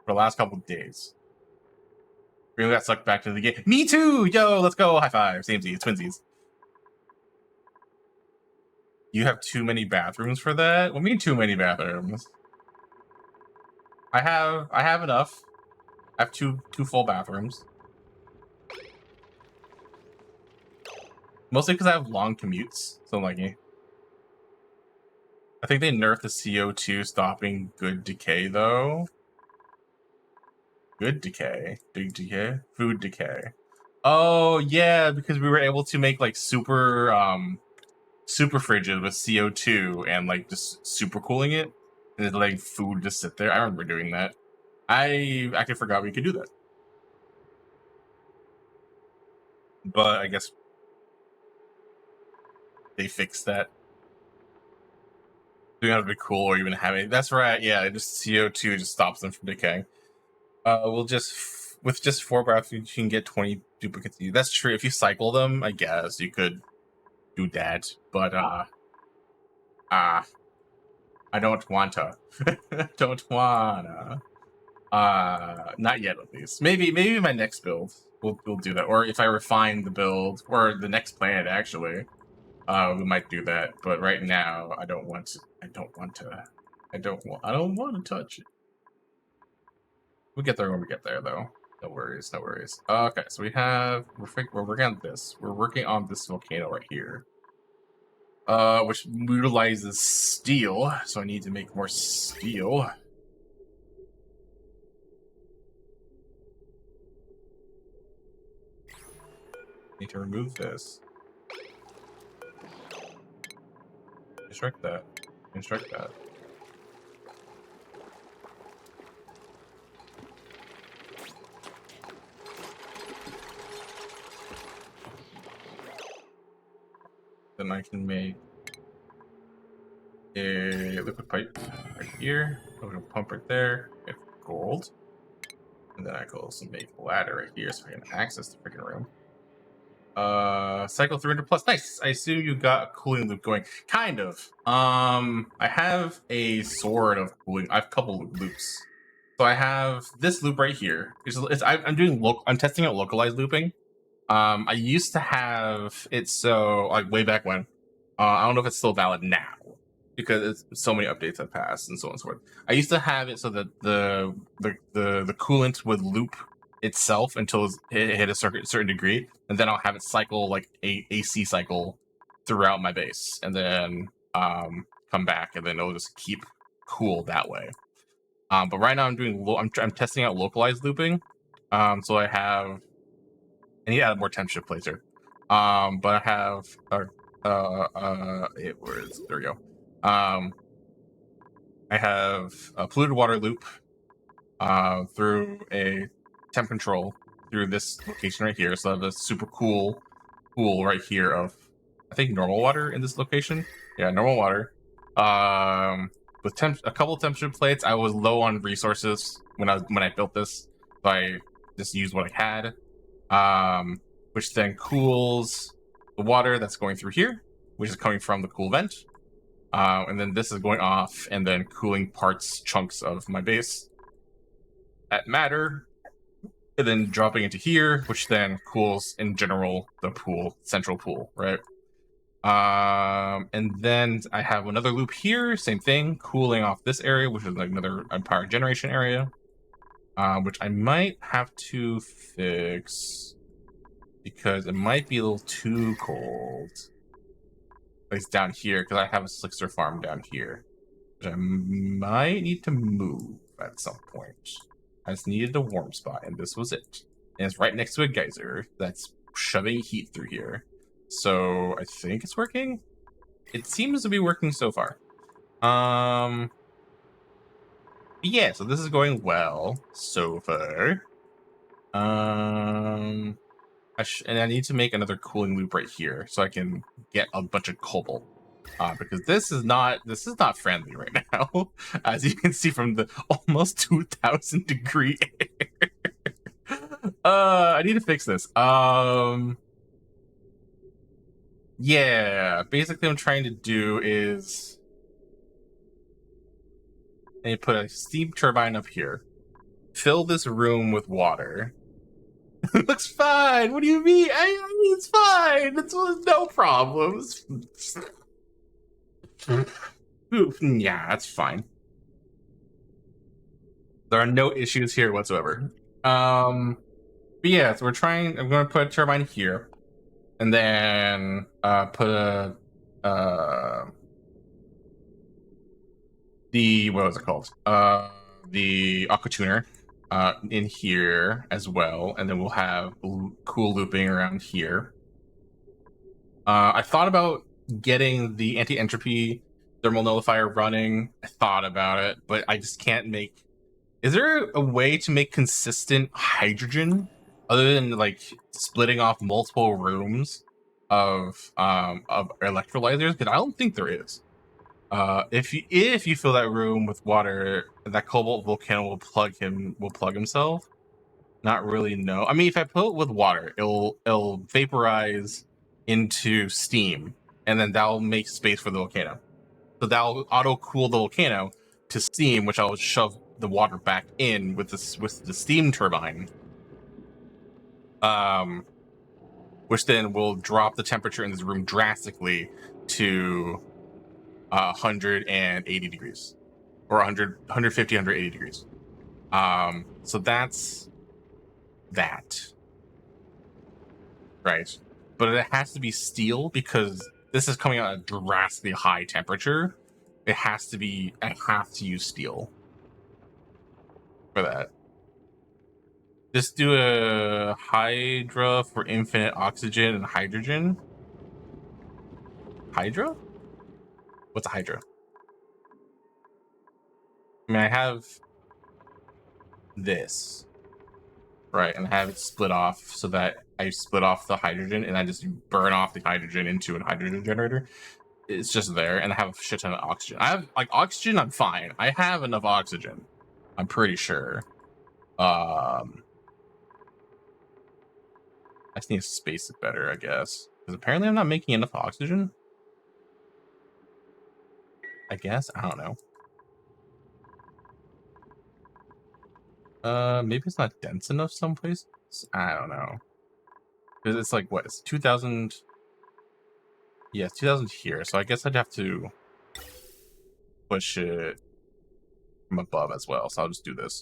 the last couple of days. Really got sucked back to the game. Me too. Yo, let's go. High five. Samesies, twinsies. You have too many bathrooms for that? What do you mean too many bathrooms? I have enough. I have two full bathrooms. Mostly because I have long commutes, so I'm like, I think they nerfed the CO2 stopping good decay though. Good decay, big decay, food decay. Oh yeah, because we were able to make like super fridges with CO2 and like just super cooling it and then letting food just sit there. I remember doing that. I actually forgot we could do that. But I guess they fixed that. Doing that would be cool or even having. That's right, yeah, just CO2 just stops them from decaying. We'll just with just 4 bathrooms you can get 20 duplicates. That's true. If you cycle them, I guess you could do that. But I don't want to. Don't wanna. Not yet, at least. Maybe my next build we'll do that, or if I refine the build or the next planet actually, we might do that. But right now, I don't want to. I don't want to touch it. We'll get there when we get there, though. No worries, no worries. Okay, so we're working on this. We're working on this volcano right here, which utilizes steel. So I need to make more steel. Need to remove this. Construct that. Construct that. Then I can make a liquid pipe right here. A little pump right there. Get gold. And then I can also make a ladder right here so I can access the freaking room. Cycle 300 plus. Nice. I assume you got a cooling loop going. Kind of. I have a sword of cooling. I have a couple of loops. So I have this loop right here. I'm testing out localized looping. I used to have it so like way back when. I don't know if it's still valid now because so many updates have passed and so on and so forth. I used to have it so that the coolant would loop itself until it hit a certain degree, and then I'll have it cycle like a AC cycle throughout my base, and then come back, and then it'll just keep cool that way. But right now I'm testing out localized looping. So I need to add more temp shift placer. But I have there we go. I have a polluted water loop through a temp control through this location right here. So I have a super cool pool right here of I think normal water in this location. Yeah, normal water. with a couple temperature plates. I was low on resources when I built this, so I just used what I had. Which then cools the water that's going through here, which is coming from the cool vent. And then this is going off and then cooling chunks of my base that matter, and then dropping into here, which then cools in general the central pool, right? And then I have another loop here, same thing, cooling off this area, which is like another power generation area, which I might have to fix because it might be a little too cold. At least down here, because I have a Slickster farm down here, which I might need to move at some point. I just needed a warm spot, and this was it. And it's right next to a geyser that's shoving heat through here. So I think it's working. It seems to be working so far. Yeah, so this is going well so far. And I need to make another cooling loop right here so I can get a bunch of cobalt. Because this is not friendly right now, as you can see from the almost 2,000 degree air. I need to fix this. Yeah, basically what I'm trying to do is I put a steam turbine up here, fill this room with water. It looks fine. What do you mean? I mean, it's fine. It's no problems. Yeah, that's fine. There are no issues here whatsoever. But yeah, so I'm going to put a turbine here, and then put a what was it called? The aqua tuner in here as well, and then we'll have cool looping around here. I thought about getting the anti-entropy thermal nullifier running. I thought about it, but I just can't make. Is there a way to make consistent hydrogen other than like splitting off multiple rooms of electrolyzers? Because I don't think there is. If you fill that room with water, that cobalt volcano will plug himself. Not really, no. I mean, if I fill it with water, it'll vaporize into steam, and then that'll make space for the volcano. So that'll auto cool the volcano to steam, which I'll shove the water back in with the steam turbine. Which then will drop the temperature in this room drastically to 180 degrees, or 150, 180 degrees. So that's that, right? But it has to be steel because this is coming out at a drastically high temperature. I have to use steel for that. Just do a Hydra for infinite oxygen and hydrogen. Hydra? What's a Hydra? I mean, I have this, right? And I have it split off so that I split off the hydrogen and I just burn off the hydrogen into a hydrogen generator. It's just there, and I have a shit ton of oxygen. I have, like, oxygen, I'm fine. I have enough oxygen, I'm pretty sure. I just need to space it better, I guess. Because apparently I'm not making enough oxygen. I guess, I don't know. Maybe it's not dense enough someplace. I don't know. Because it's like, what? It's 2,000. Yeah, 2,000 here. So I guess I'd have to push it from above as well. So I'll just do this.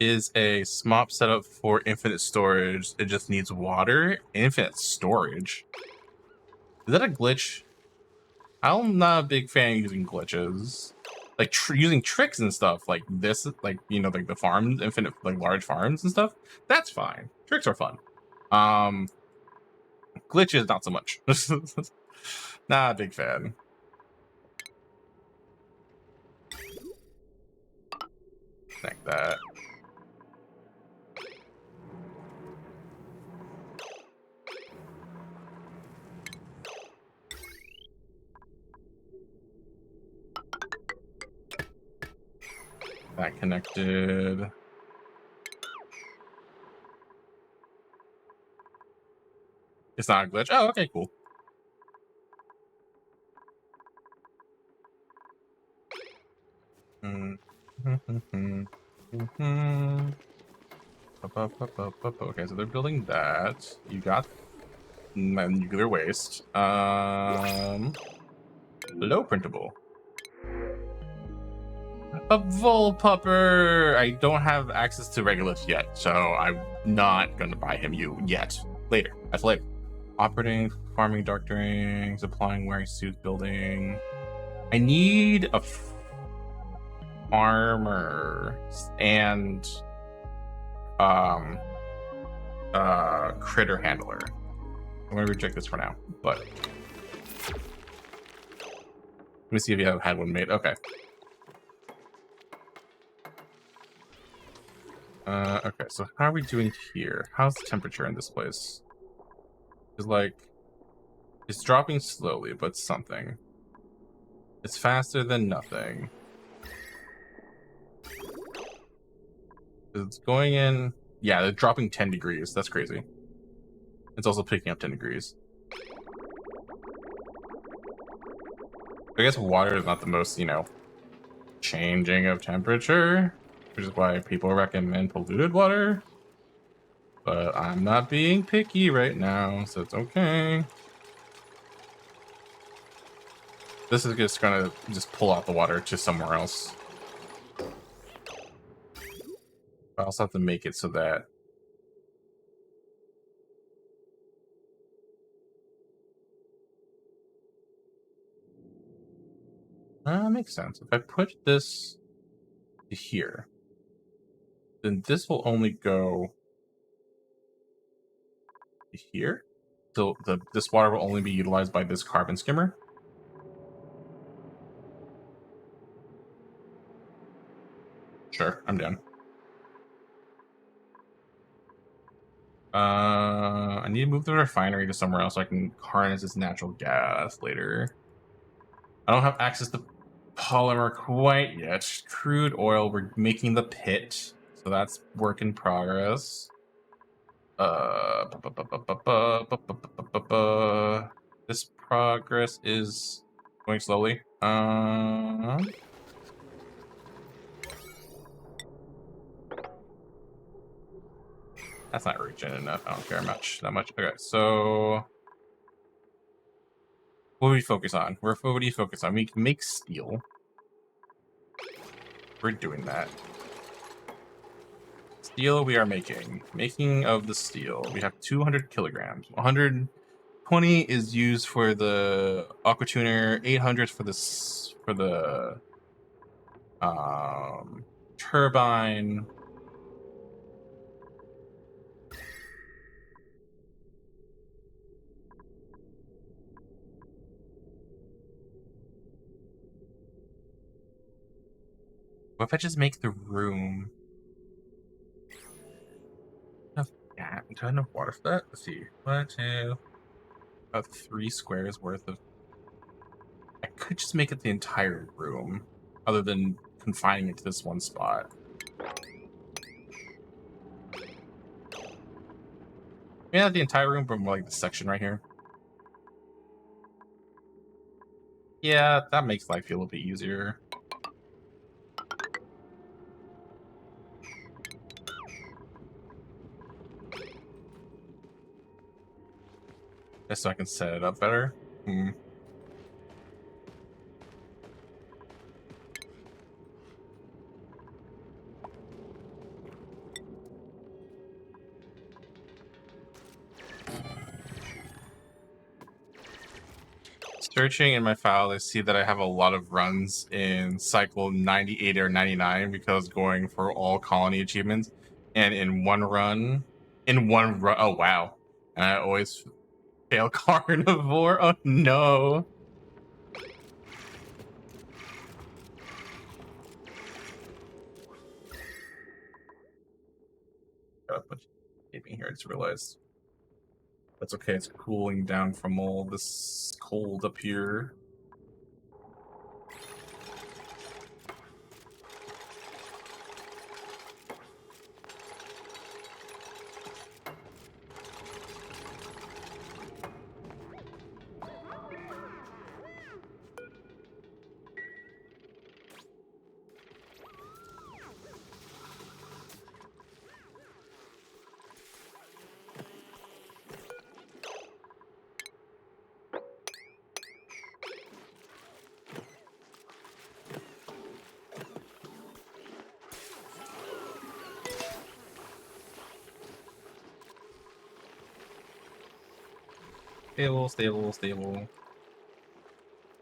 Is a SMOP setup for infinite storage. It just needs water. Infinite storage? Is that a glitch? I'm not a big fan of using glitches. Like using tricks and stuff like this, like, you know, like the farms, infinite, like large farms and stuff. That's fine. Tricks are fun. Glitches, not so much. Not a big fan. disconnect that. That connected. It's not a glitch. Oh, okay, cool. Okay, so they're building that. You got nuclear waste. Low printable. A Volpupper! I don't have access to Regulus yet, so I'm not gonna buy him yet. Later. That's later. Operating, farming, doctoring, supplying, wearing suits, building. I need a farmer and critter handler. I'm gonna reject this for now, but let me see if you have had one made. Okay. Okay, so how are we doing here? How's the temperature in this place? It's like, it's dropping slowly, but something. It's faster than nothing. It's going in, yeah, they're dropping 10 degrees. That's crazy. It's also picking up 10 degrees. I guess water is not the most, you know, changing of temperature, which is why people recommend polluted water. But I'm not being picky right now, so it's okay. This is just gonna just pull out the water to somewhere else. I also have to make it so that makes sense. If I put this to here, then this will only go to here. So this water will only be utilized by this carbon skimmer. Sure, I'm down. I need to move the refinery to somewhere else so I can harness this natural gas later. I don't have access to polymer quite yet. Crude oil, we're making the pit, so that's work in progress. This progress is going slowly. That's not regen enough. I don't care that much. Okay, so what do we focus on? What do you focus on? We can make steel. We're doing that. Steel we are making. Making of the steel. We have 200 kilograms. 120 is used for the aqua tuner. 800 for this for the turbine. What if I just make the room? Do I have enough water for that? Let's see. 1, 2, about 3 squares worth of. I could just make it the entire room, other than confining it to this one spot. Yeah, the entire room, but more like the section right here. Yeah, that makes life feel a little bit easier. Just so I can set it up better. Searching in my file, I see that I have a lot of runs in cycle 98 or 99 because going for all colony achievements. And in one run, oh wow. And I always fail carnivore. Oh no. got a bunch of taping here. I just realized. That's okay. It's cooling down from all this cold up here. Stable, stable, stable.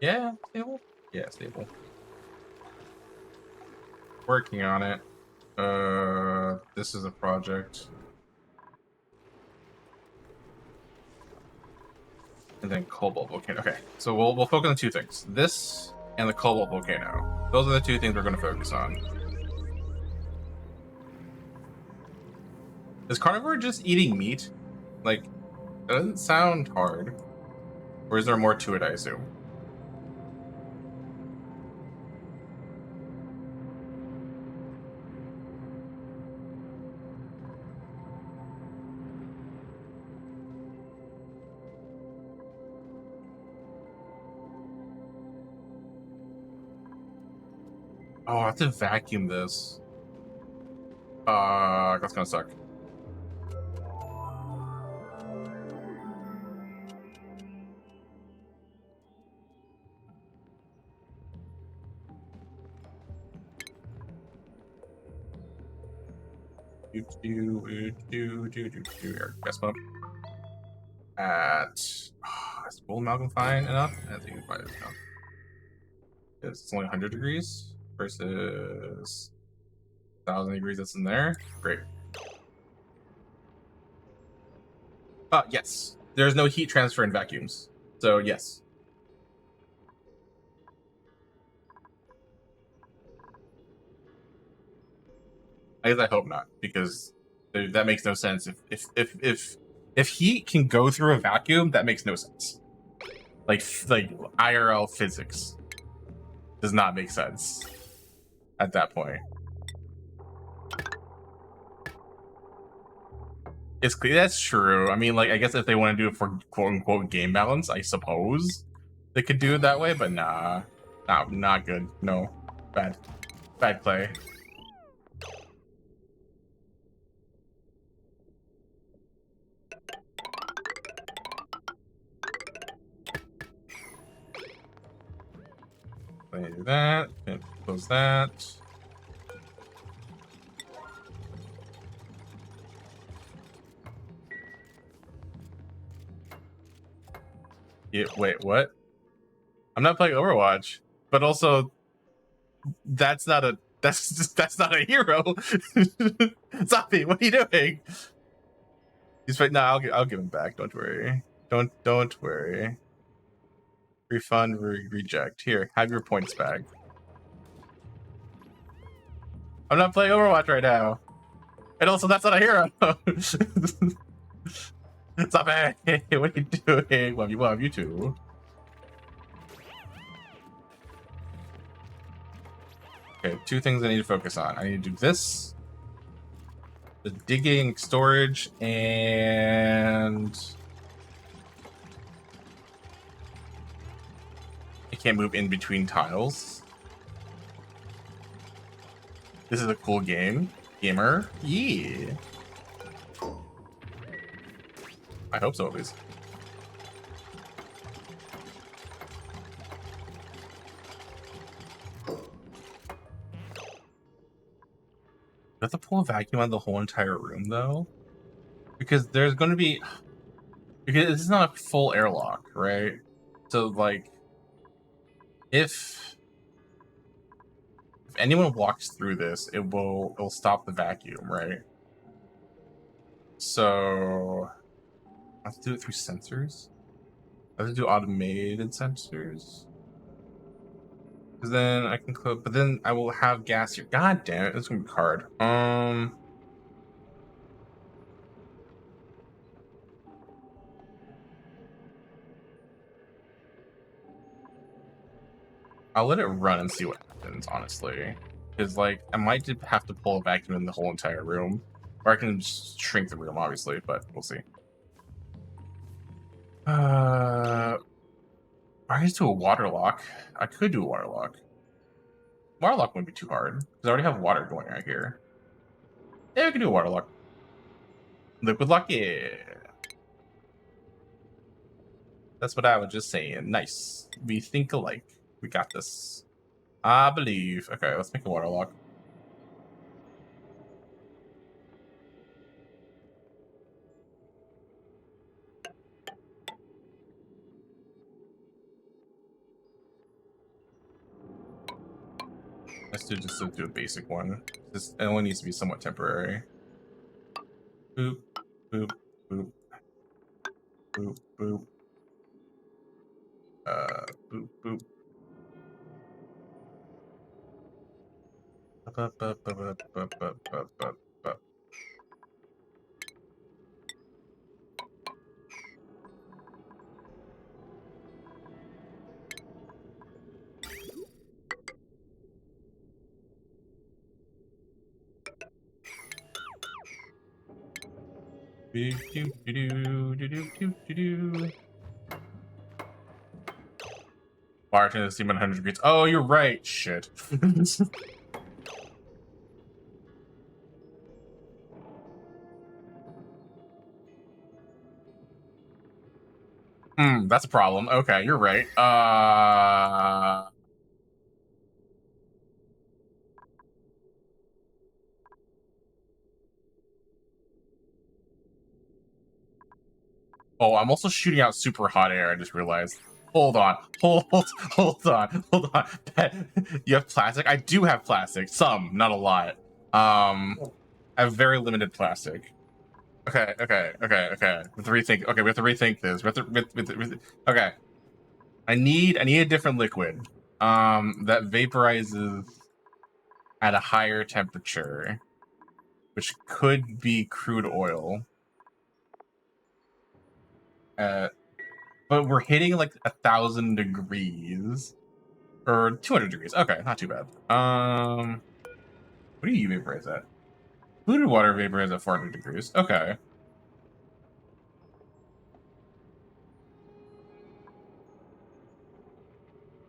Yeah, stable? Yeah, stable. Working on it. This is a project. And then Cobalt Volcano. Okay, so we'll focus on two things. This and the Cobalt Volcano. Those are the two things we're going to focus on. Is carnivore just eating meat? Like, that doesn't sound hard. Or is there more to it, I assume? Oh, I have to vacuum this. That's gonna suck. Best mode. Is full amalgam fine enough? I think it's fine enough. It's only 100 degrees versus 1,000 degrees that's in there. Great. Yes. There's no heat transfer in vacuums. So, yes. I guess I hope not, because that makes no sense. If heat can go through a vacuum, that makes no sense. Like IRL physics does not make sense at that point. It's clear that's true. I mean, like, I guess if they want to do it for quote unquote game balance, I suppose they could do it that way, but nah. Not good. No. Bad play. Let me do that. Close that. Yeah, wait, what? I'm not playing Overwatch, but also that's not a hero. Zombie, what are you doing? He's right now. I'll give him back. Don't worry. Don't worry. Refund, reject. Here, have your points back. I'm not playing Overwatch right now, and also that's not a hero. Stop it! What are you doing? Well, you two. Okay, two things I need to focus on. I need to do this, the digging, storage, and I can't move in between tiles. This is a cool game. Gamer. Yeah. I hope so, at least. You have to pull a vacuum out of the whole entire room, though? Because there's going to be... Because this is not a full airlock, right? So, like... If anyone walks through this, it'll stop the vacuum, right? So... I have to do it through sensors? I have to do automated sensors? Because then I can close... But then I will have gas here. God damn it, this is going to be hard. I'll let it run and see what happens, honestly. Because, like, I might have to pull a vacuum in the whole entire room. Or I can just shrink the room, obviously, but we'll see. I just do a water lock. I could do a water lock. Water lock wouldn't be too hard, because I already have water going right here. Yeah, we can do a water lock. Liquid lock, yeah. That's what I was just saying. Nice. We think alike. We got this. I believe. Okay, let's make a water lock. Let's just do a basic one. It only needs to be somewhat temporary. Boop, boop, boop, boop, boop. Boop, boop. Bup, bup, bup, bup, bup, bup, bup, bup, bup. Water to the steam at 100 degrees. Oh, you're right. Shit. That's a problem. Okay, you're right. Oh, I'm also shooting out super hot air, I just realized. Hold on. Hold on. You have plastic? I do have plastic. Some, not a lot. I have very limited plastic. Okay. We have to rethink. Okay, we have to rethink this. Okay. I need a different liquid. That vaporizes at a higher temperature, which could be crude oil. But we're hitting like 1,000 degrees or 200 degrees. Okay, not too bad. What do you vaporize at? Fluid water vaporize at 400 degrees. Okay.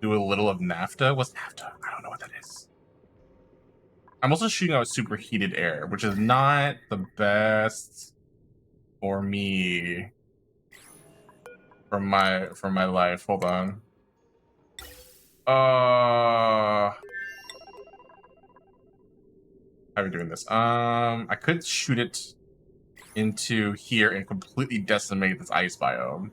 Do a little of naphtha. What's naphtha? I don't know what that is. I'm also shooting out superheated air, which is not the best for me. For my life. Hold on. How are we doing this? I could shoot it into here and completely decimate this ice biome.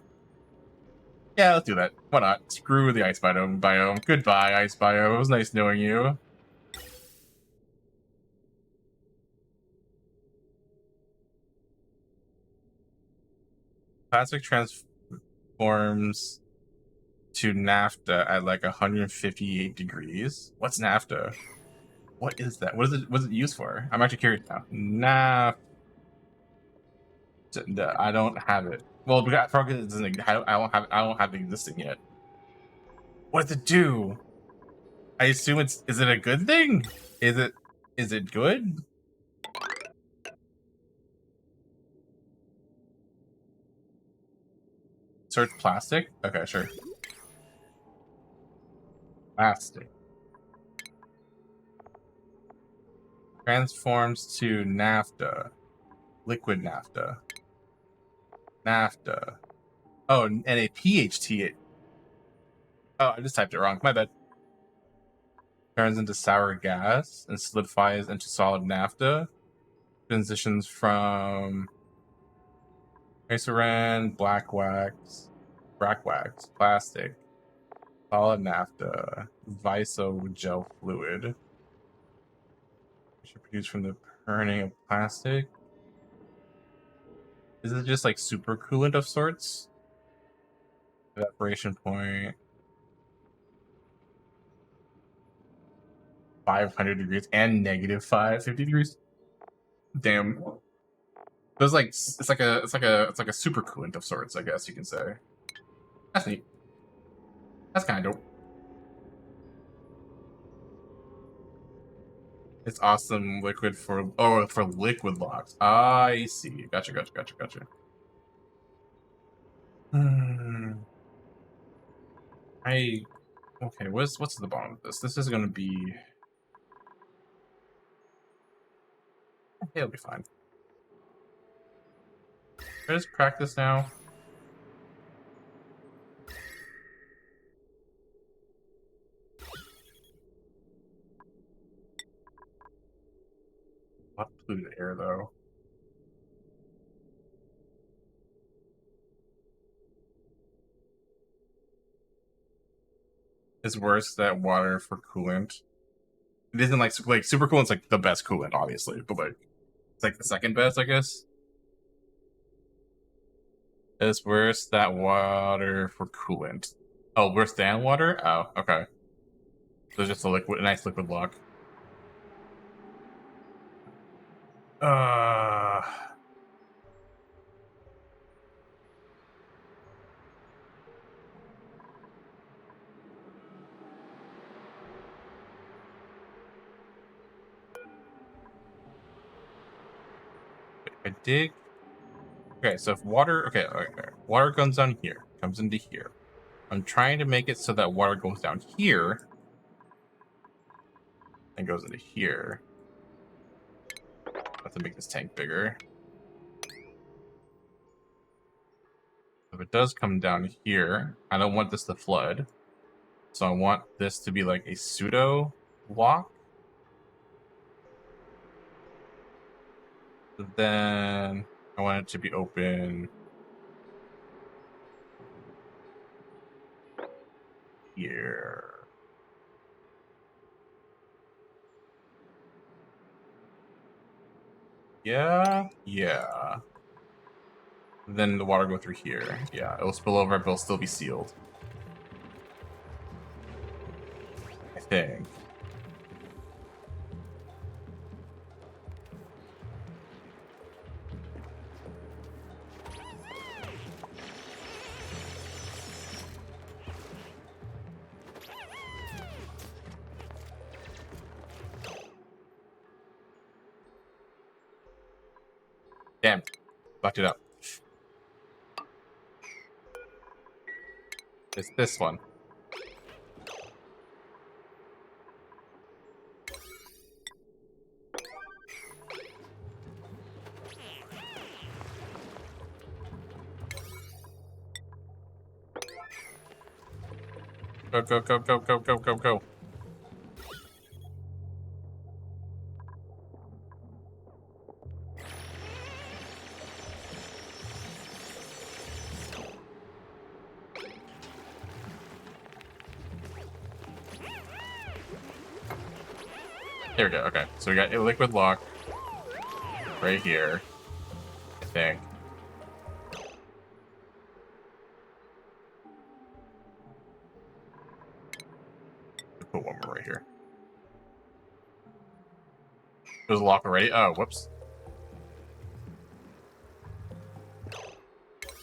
Yeah, let's do that. Why not? Screw the ice biome. Goodbye, ice biome. It was nice knowing you. Plastic transforms to naphtha at like 158 degrees. What's naphtha? What is that? What is it used for? I'm actually curious now. I don't have it. Well, probably it doesn't. I don't have it existing yet. What does it do? I assume is it a good thing? Is it good? Search plastic? Okay, sure. Plastic. Transforms to naphtha. Liquid naphtha. Naphtha. Oh, and a PHT. Oh, I just typed it wrong. My bad. Turns into sour gas and solidifies into solid naphtha. Transitions from glycerin, black wax, plastic, solid naphtha, viso gel fluid. Produced from the burning of plastic. Is it just like super coolant of sorts? Evaporation point. 500 degrees and negative 550 degrees. Damn. It's like it's like a super coolant of sorts, I guess you can say. That's neat. That's kind of dope. It's awesome liquid for liquid locks. I see. Gotcha. Hmm. Okay. What's at the bottom of this? This is gonna be. It'll be fine. Can I just crack this now? A lot of polluted air though. It's worse that water for coolant. It isn't like super coolant's like the best coolant, obviously, but like it's like the second best, I guess. It's worse that water for coolant. Oh, worse than water? Oh, okay. So just a nice liquid lock. Uh I dig. Okay, so if water, okay, water comes down here, comes into here. I'm trying to make it so that water goes down here and goes into here. I have to make this tank bigger. If it does come down here, I don't want this to flood. So I want this to be like a pseudo lock. Then I want it to be open here. Yeah. Then the water go through here. Yeah, it'll spill over, but it'll still be sealed. I think. Damn. Fucked it up. It's this one. Go, go, go, go, go, go, go, go. There we go. Okay, so we got a liquid lock right here, I think. Put one more right here. There's a lock already. Oh, whoops.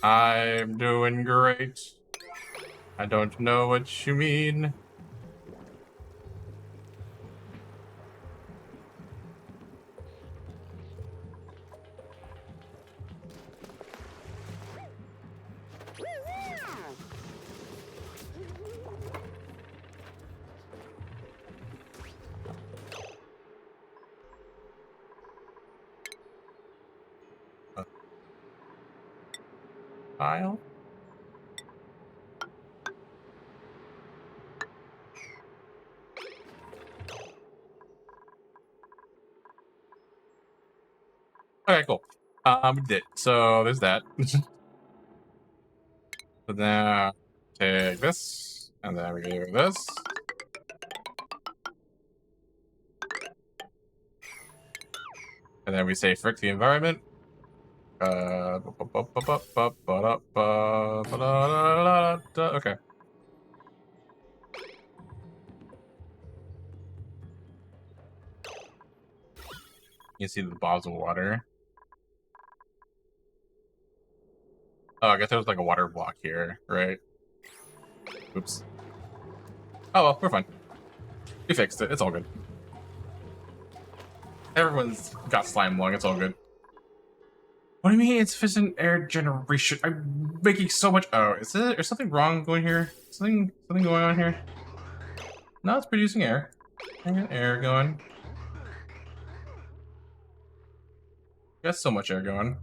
I'm doing great. I don't know what you mean. File. Okay, cool. We did. So there's that. So then take this, and then we do this. And then we say frick the environment. Okay. You see the bottles of water. Oh, I guess there was like a water block here, right? Oops. Oh well, we're fine. We fixed it. It's all good. Everyone's got slime lung. It's all good. What do you mean insufficient air generation? I'm making so much. Oh, is something wrong going here? Something going on here? No, it's producing air. I got air going. Got so much air going.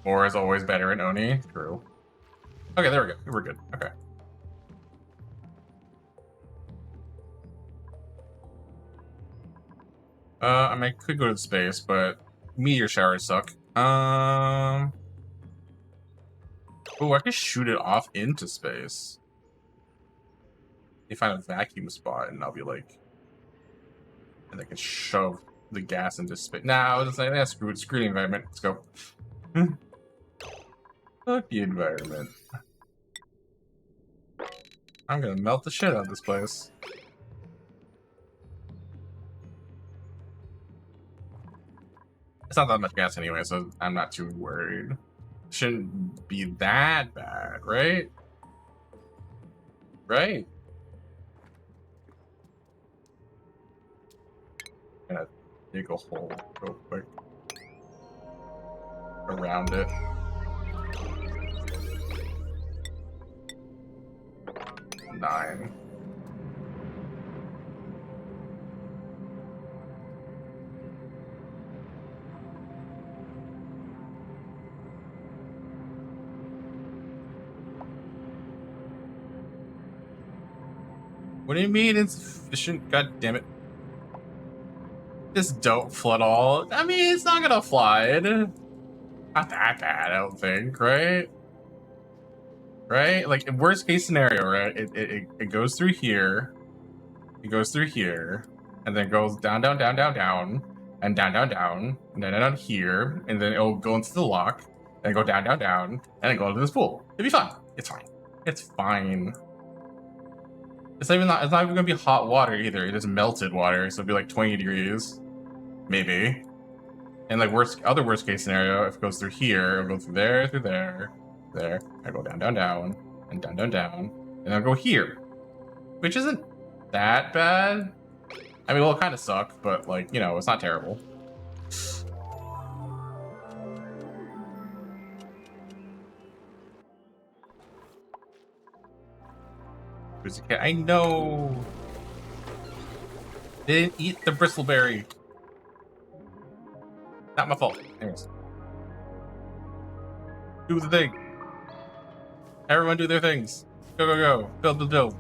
More is always better in Oni. True. Okay, there we go. We're good. Okay. I mean, I could go to space, but meteor showers suck. Oh, I could shoot it off into space. You find a vacuum spot, and I'll be like, and I can shove the gas into space. Nah, I was just like, that's screw the environment. Let's go. Fuck the environment. I'm gonna melt the shit out of this place. It's not that much gas anyway, so I'm not too worried. Shouldn't be that bad, right? Right? Gonna dig a hole real quick around it. Nine. What do you mean insufficient? God damn it. Just don't flood all. I mean, it's not gonna flood. Not that bad, I don't think, right? Right? Like, worst case scenario, right? It goes through here. It goes through here. And then goes down, down, down, down, down. And down, down, down. And then down here. And then it'll go into the lock. And go down, down, down. And then go into this pool. It'll be fine. It's fine. It's fine. It's not even gonna be hot water either. It is melted water, so it'll be like 20 degrees. Maybe. And like other worst case scenario, if it goes through here, it'll go through there, there. I go down, down, down, and down, down, down. And I'll go here. Which isn't that bad. I mean, well, it kind of suck, but like, you know, it's not terrible. I know. They didn't eat the bristleberry. Not my fault. Anyways. Do the thing. Everyone do their things. Go, go, go. Build, build, build.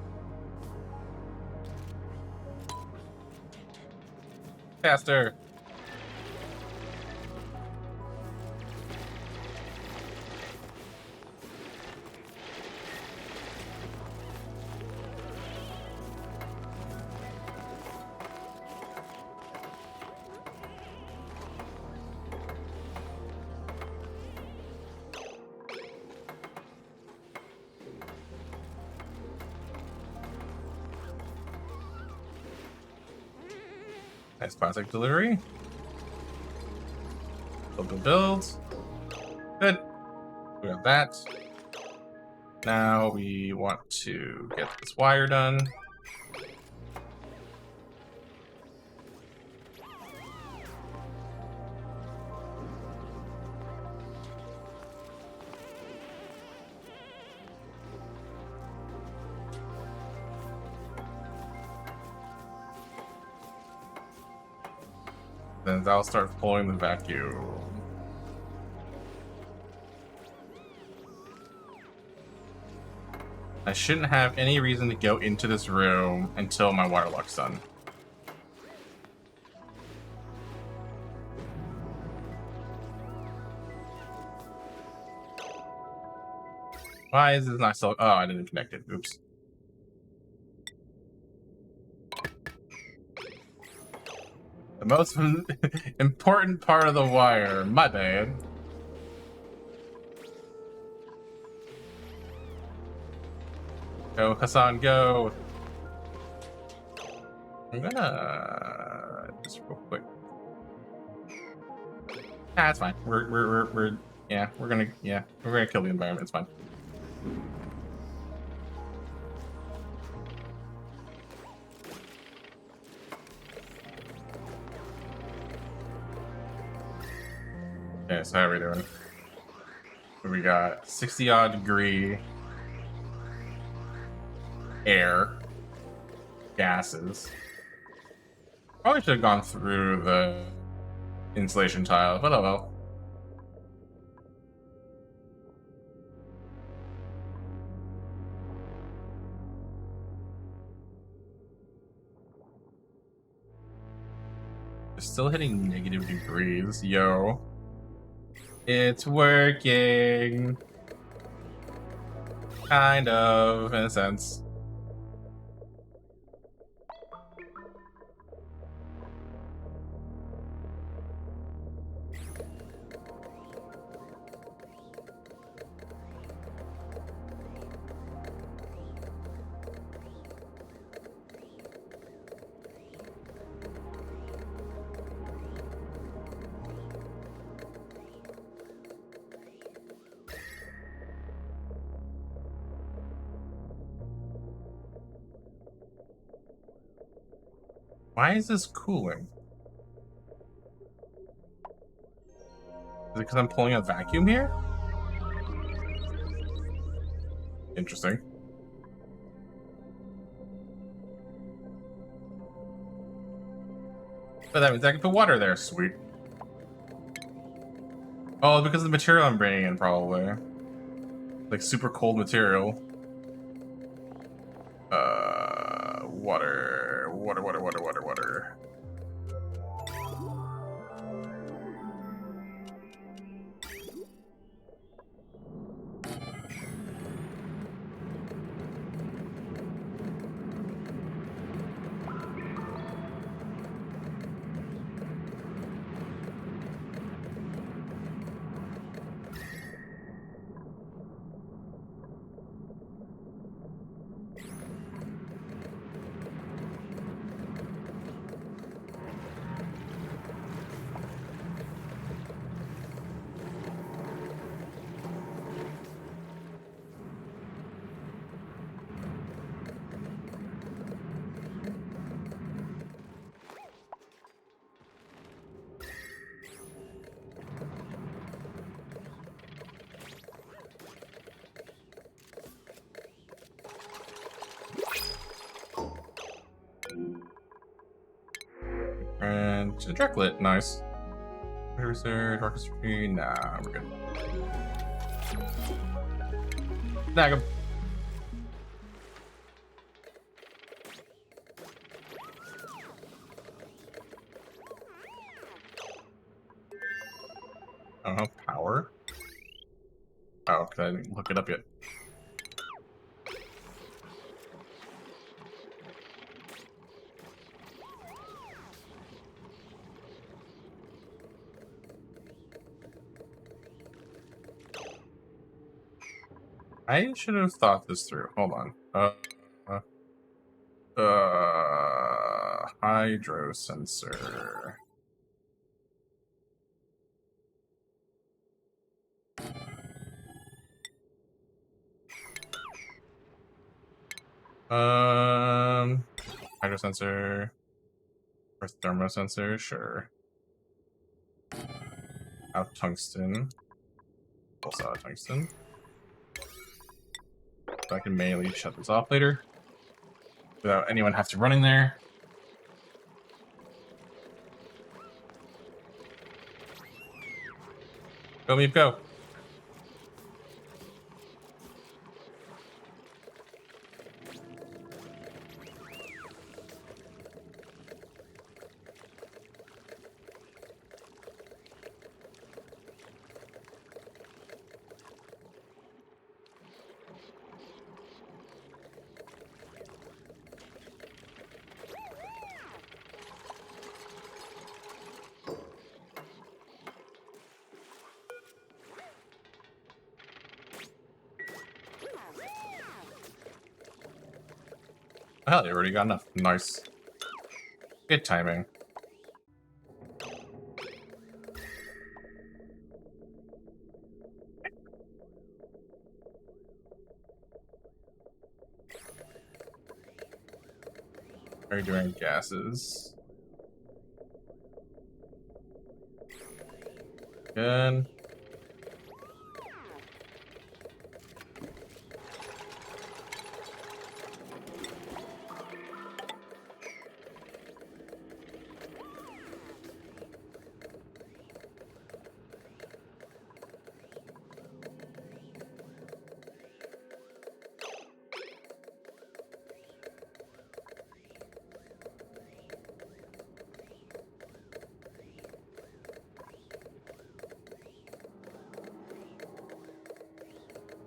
Faster. Nice plastic delivery. Build, build, build. Good. We got that. Now we want to get this wire done. Then that'll start pulling the vacuum. I shouldn't have any reason to go into this room until my water lock's done. Why is this not so? Oh, I didn't connect it. Oops. The most important part of the wire. My bad. Go, Hassan, go. I'm gonna just real quick. That's fine. We're yeah, we're gonna kill the environment. It's fine. Okay, so how are we doing? We got 60 odd degree air, gases. Probably should have gone through the insulation tile, but oh well. It's still hitting negative degrees, yo. It's working. Kind of, in a sense. Why is this cooling? Is it because I'm pulling a vacuum here? Interesting. But that means I can put water there. Sweet. Oh, because of the material I'm bringing in, probably. Like super cold material. Water. And a Dreklet, nice. Where's there? Darkest Tree? Nah, we're good. Snag him. I don't have power. Oh, because I didn't look it up yet. I should have thought this through. Hold on. Hydro sensor. Hydro sensor. Or thermo sensor, sure. Out tungsten. Also out tungsten. So I can manually shut this off later without anyone have to run in there. Go, Meep, go. Hell, you already got enough. Nice. Good timing. Are you doing gases? Good.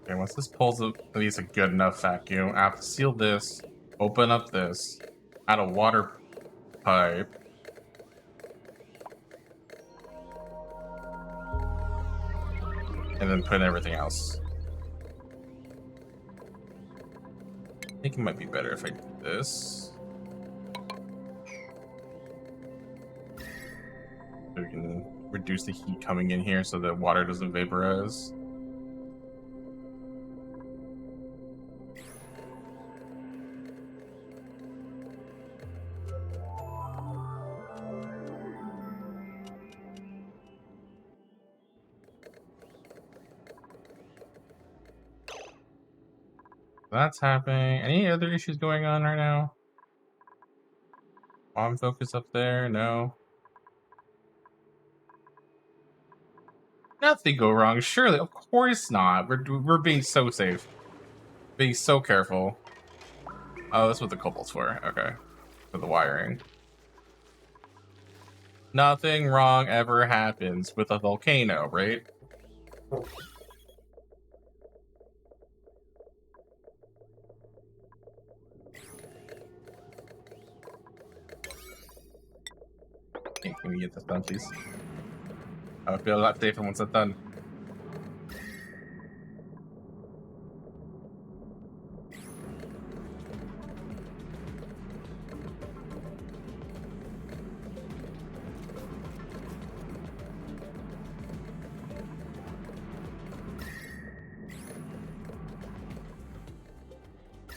Okay, once this pulls at least a good enough vacuum, I have to seal this, open up this, add a water pipe. And then put in everything else. I think it might be better if I do this. So we can reduce the heat coming in here so that water doesn't vaporize. That's happening. Any other issues going on right now? Bomb focus up there? No. Nothing go wrong. Surely, of course not. We're being so safe, being so careful. Oh, that's what the cobalt's for. Okay, for the wiring. Nothing wrong ever happens with a volcano, right? Okay, can we get this done, please? I would feel a lot safer once it's done.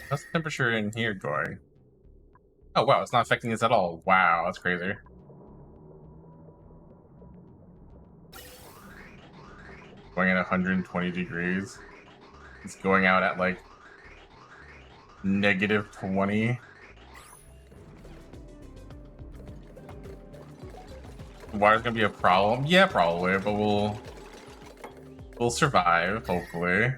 How's the temperature in here going? Oh wow, it's not affecting us at all. Wow, that's crazy. Going at 120 degrees. It's going out at like -20. The water's gonna be a problem. Yeah, probably, but we'll survive, hopefully.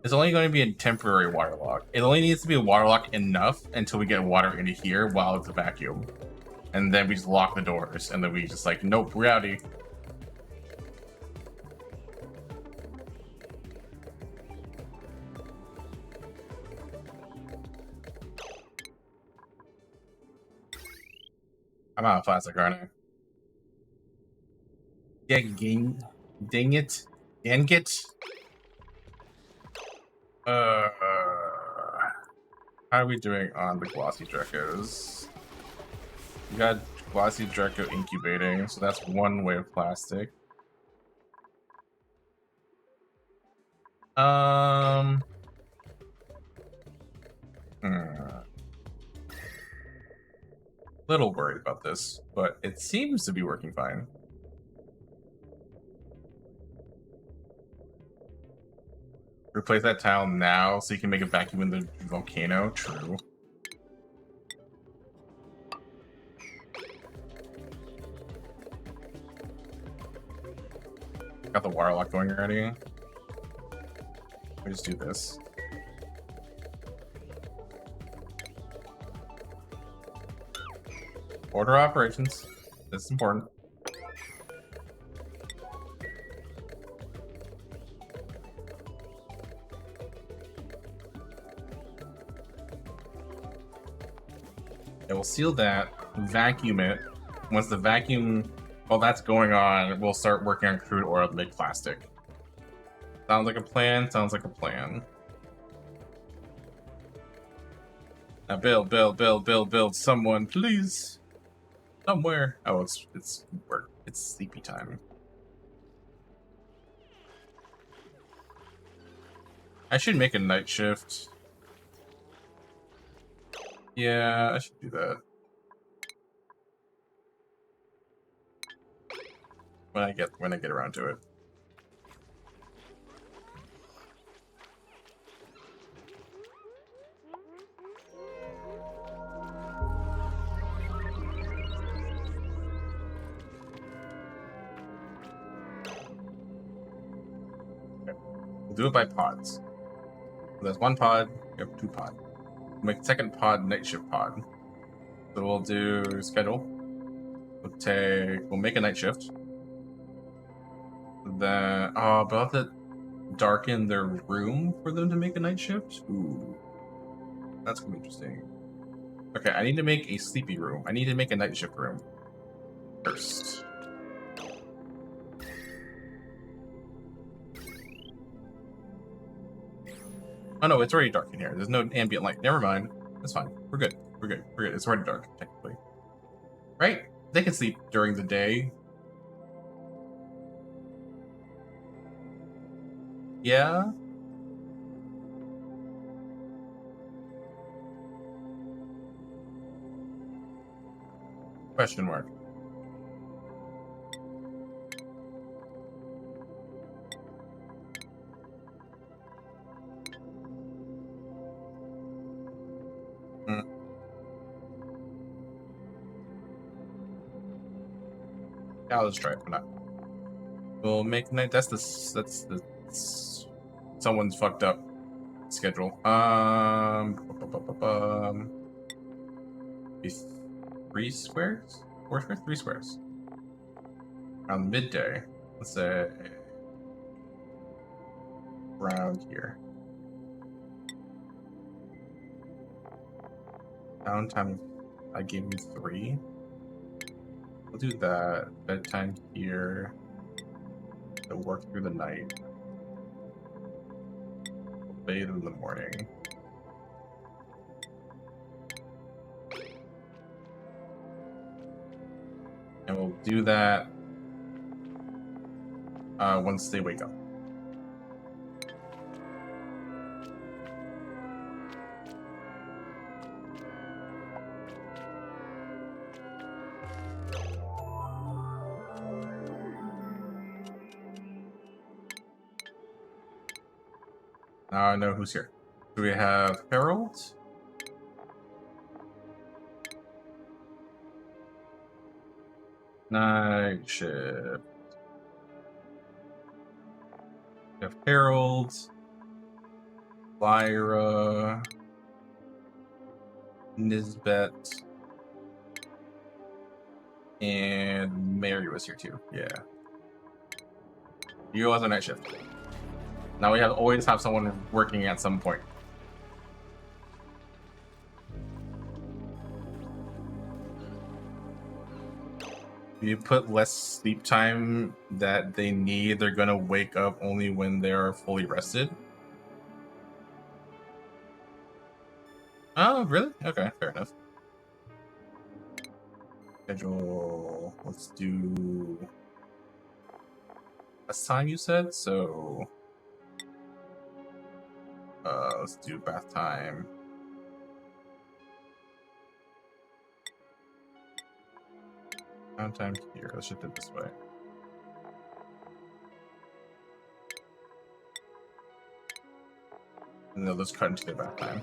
It's only going to be a temporary water lock. It only needs to be a water lock enough until we get water into here while it's a vacuum. And then we just lock the doors, and then we just like, nope, we're outie. I'm out of plastic, aren't I? Yeah, dang it. Dang it. How are we doing on the glossy Drecos? We got glossy Dreco incubating, so that's one way of plastic. Little worried about this, but it seems to be working fine. Replace that tile now so you can make a vacuum in the volcano. True. Got the wire lock going already. We just do this. Order operations. This is important. It will seal that, vacuum it. Once the vacuum, while that's going on, we'll start working on crude oil to make plastic. Sounds like a plan, sounds like a plan. Now build, someone, please. Somewhere. Oh, it's work. It's sleepy time. I should make a night shift. Yeah, I should do that. When I get around to it. We'll do it by pods. So there's one pod, we have 2 pod. We'll make the second pod night shift pod. So we'll do schedule. We'll make a night shift. Then but I'll have to darken their room for them to make a night shift. Ooh. That's gonna be interesting. Okay, I need to make a sleepy room. I need to make a night shift room first. Oh no, it's already dark in here. There's no ambient light. Never mind. That's fine. We're good. We're good. We're good. It's already dark, technically. Right? They can sleep during the day. Yeah? Question mark. Yeah, let's try it. Why not? We'll make night. That's the someone's fucked up schedule. Be 3 squares? 4 squares? 3 squares. Around midday. Let's say around here. Downtime. I gave him 3. We'll do that. Bedtime here. They'll work through the night. We'll bathe in the morning. And we'll do that once they wake up. Now I know who's here. Do we have Harold? Night shift. We have Harold, Lyra, Nisbet, and Mary was here too. Yeah. You guys on night shift. Now we always have someone working at some point. If you put less sleep time that they need, they're gonna wake up only when they're fully rested. Oh, really? Okay, fair enough. Schedule. Let's do last time you said, so let's do bath time. Downtime here. Let's shift it this way. And then let's cut into the bath time.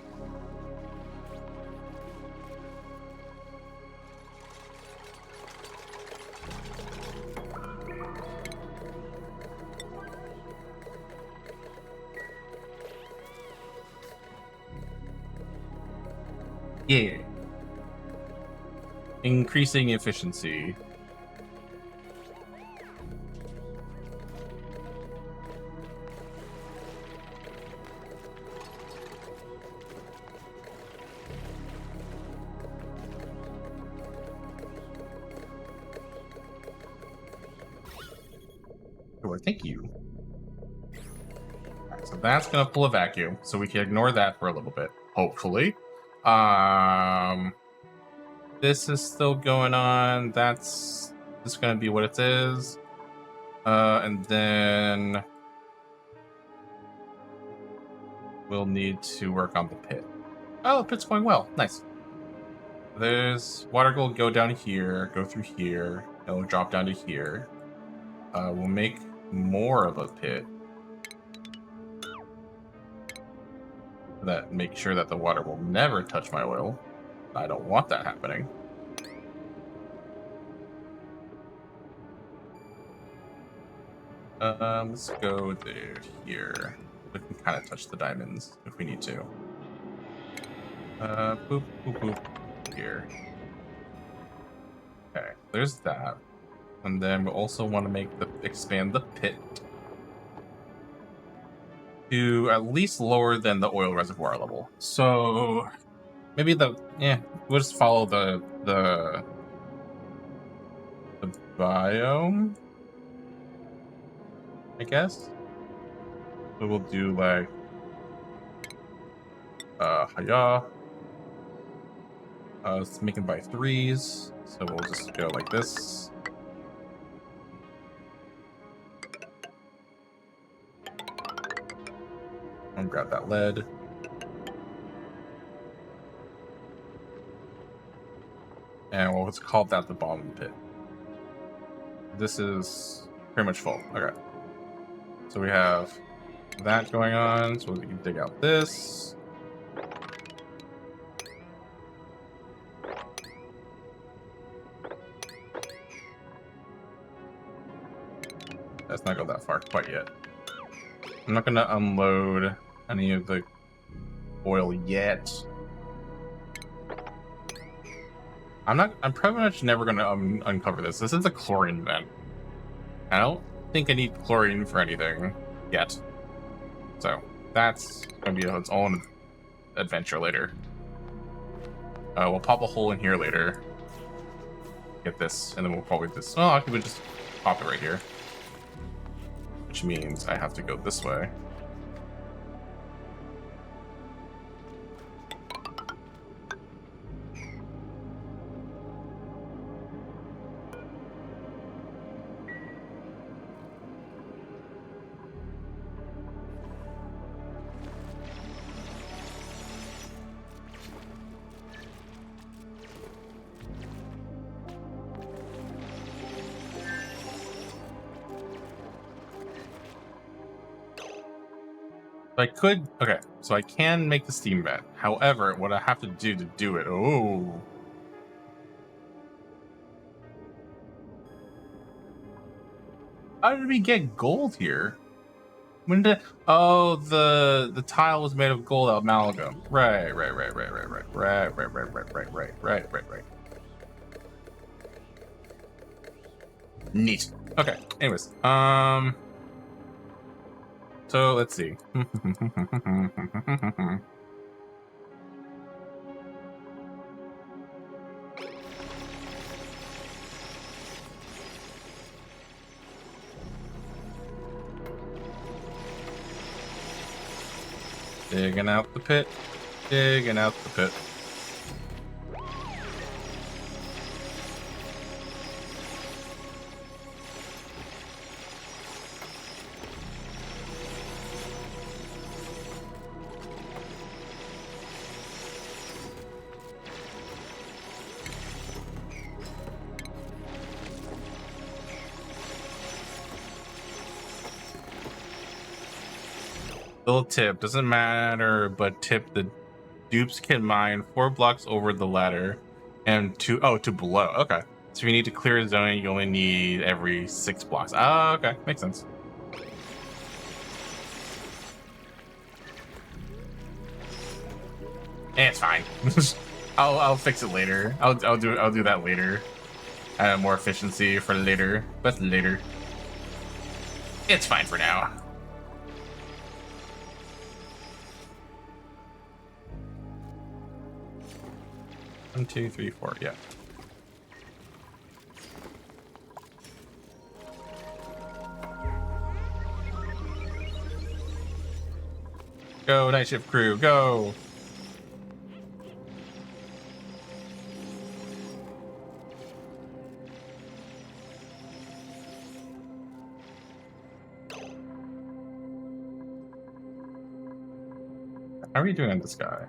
Yeah. Increasing efficiency. Sure, thank you. Alright, so that's gonna pull a vacuum, so we can ignore that for a little bit, hopefully. This is still going on. That's just gonna be what it is. And then we'll need to work on the pit. Oh, the pit's going well. Nice. There's water will go down here, go through here, and will drop down to here. We'll make more of a pit. That make sure that the water will never touch my oil. I don't want that happening. Let's go there, here. We can kind of touch the diamonds if we need to. Boop, boop, boop, here. Okay, there's that. And then we also want to expand the pit to at least lower than the oil reservoir level. So maybe we'll just follow the biome, I guess. So we'll do like hiya. Let's make it by 3s. So we'll just go like this. And grab that lead. And we'll just call that the bottom pit. This is pretty much full. Okay. So we have that going on. So we can dig out this. Let's not go that far quite yet. I'm not going to unload any of the oil yet. I'm pretty much never going to uncover this. This is a chlorine vent. I don't think I need chlorine for anything yet. So that's going to be its own adventure later. We'll pop a hole in here later. Get this, and then we'll probably just... Oh, I could just pop it right here. Which means I have to go this way. I could, okay, so I can make the steam vent. However, what I have to do to do it, oh. How did we get gold here? When did, oh, the tile was made of gold amalgam. Right. Neat. Okay, anyways, so let's see. Digging out the pit. Digging out the pit. Little tip, doesn't matter, but tip, the dupes can mine 4 blocks over the ladder and to below. Okay. So if you need to clear a zone, you only need every 6 blocks. Oh, okay. Makes sense. It's fine. I'll fix it later. I'll do that later. More efficiency for later. But later. It's fine for now. One, 2, 3, 4, yeah. Go, night shift crew, go! How are you doing on this guy?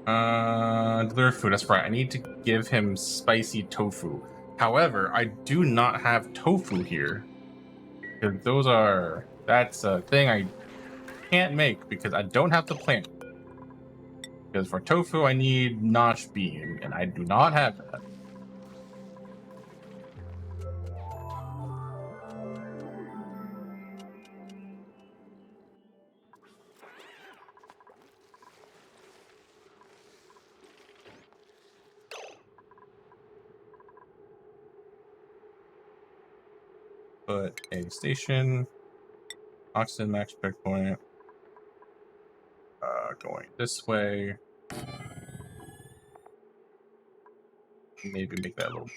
Deliver food. That's right. I need to give him spicy tofu. However, I do not have tofu here. Because that's a thing I can't make because I don't have the plant. Because for tofu, I need notch bean, and I do not have that. Put a station, oxygen max checkpoint, going this way. Maybe make that a little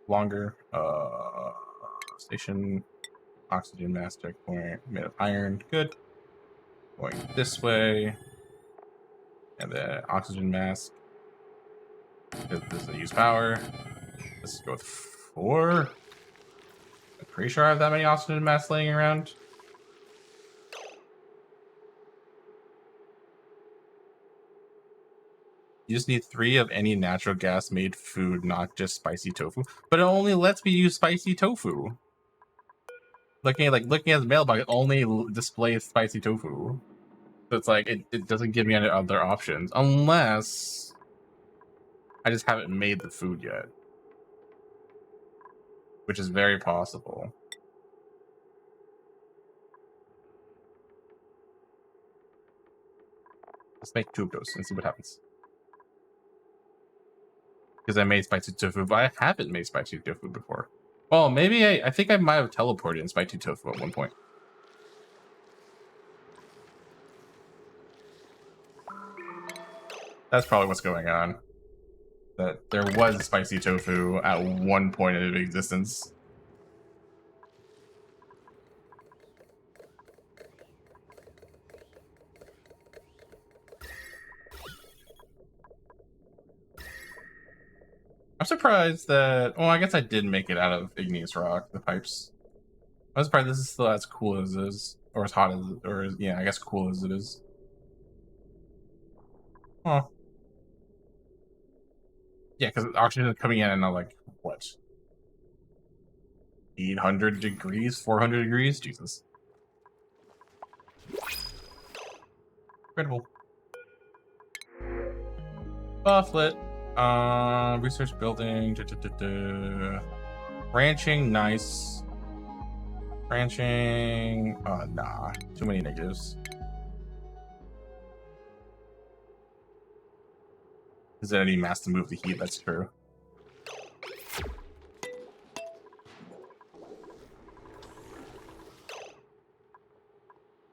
longer. Station, oxygen mass checkpoint, made of iron, good. Going this way, and then oxygen mask. This is a use power. Let's go with 4. I'm pretty sure I have that many oxygen masks laying around. You just need 3 of any natural gas made food, not just spicy tofu. But it only lets me use spicy tofu. Looking at the mailbox, it only displays spicy tofu. So it's like it doesn't give me any other options unless I just haven't made the food yet, which is very possible. Let's make 2 of those and see what happens. Because I made spicy tofu, but I haven't made spicy tofu before. Well, maybe I think I might have teleported in spicy tofu at one point. That's probably what's going on. That there was spicy tofu at one point in existence. I'm surprised that, well, I guess I did make it out of igneous rock, the pipes. I'm surprised this is still as cool as it is, or as hot as, or yeah, I guess cool as it is. Huh. Yeah, because oxygen is coming in and I'm like, what? 800 degrees? 400 degrees? Jesus. Incredible. Bufflet. Research building. Ranching, nice. Ranching. Nah. Too many negatives. Is there any mass to move the heat? That's true.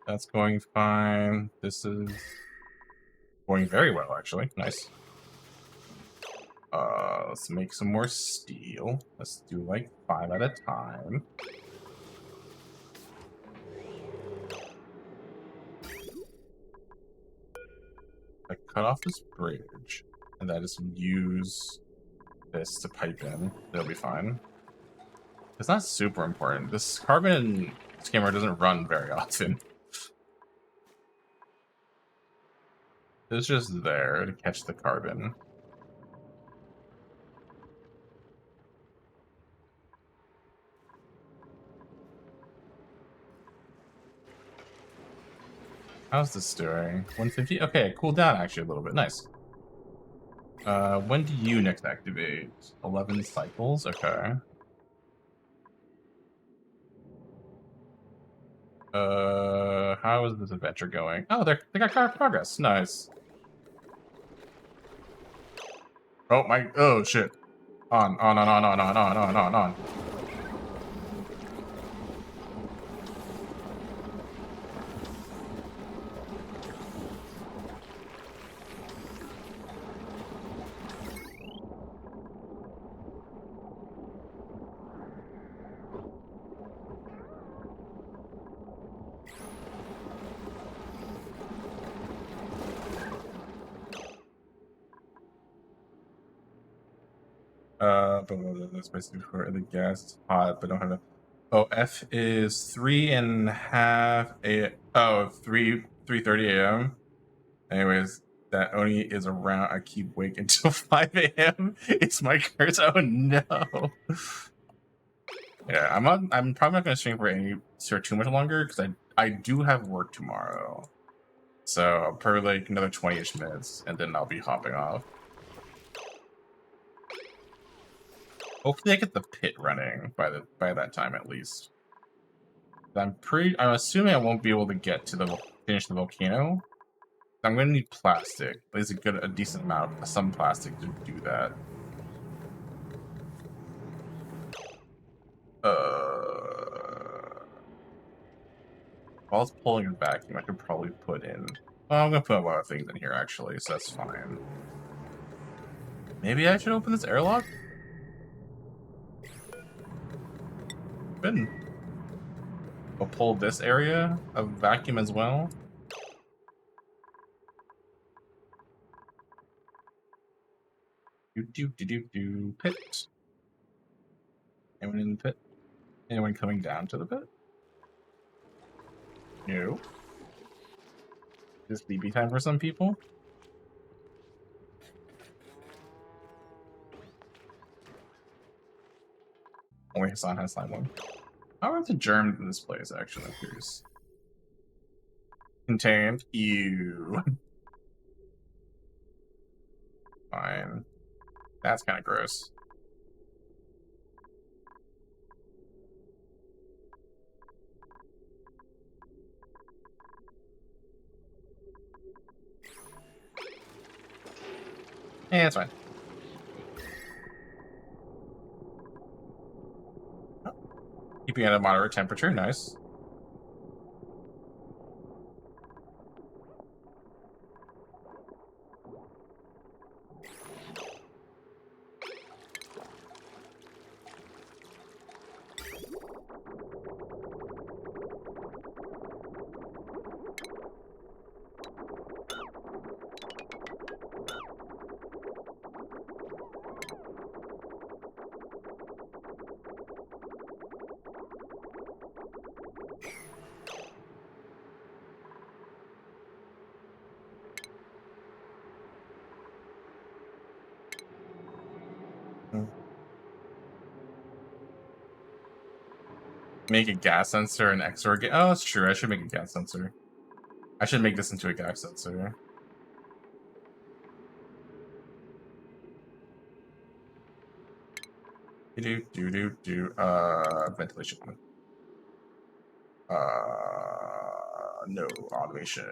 That's going fine. This is going very well, actually. Nice. Let's make some more steel. Let's do like 5 at a time. I cut off this bridge, and I just use this to pipe in. It'll be fine. It's not super important. This carbon skimmer doesn't run very often. It's just there to catch the carbon. How's this doing? 150? Okay, cool down actually a little bit. Nice. When do you next activate? 11 cycles? Okay. How is this adventure going? Oh, they got progress. Nice. Oh my, oh shit. On. But that's basically for the gas. It's hot, but don't have a. Oh, F is 3:30 a.m. Anyways, that Oni is around. I keep awake until 5 a.m. It's my curse. Oh no. Yeah, I'm probably not gonna stream for too much longer because I do have work tomorrow. So probably like another 20-ish minutes, and then I'll be hopping off. Hopefully, I get the pit running by that time at least. I'm assuming I won't be able to get to finish the volcano. I'm gonna need plastic. There's a decent amount of some plastic to do that. While it's pulling a vacuum, I could probably put in. Well, I'm gonna put a lot of things in here actually, so that's fine. Maybe I should open this airlock. Good. We'll pull this area of vacuum as well. Pit. Anyone in the pit? Anyone coming down to the pit? No. Is sleepy time for some people? Oh wait, Hassan has slime one. How are the germs in this place actually? I'm curious. Contained. Ew. Fine. That's kind of gross. Yeah, that's fine. Oh. Keeping at a moderate temperature, nice. Make a gas sensor and XOR Oh, that's true. I should make a gas sensor. I should make this into a gas sensor. Ventilation. No automation.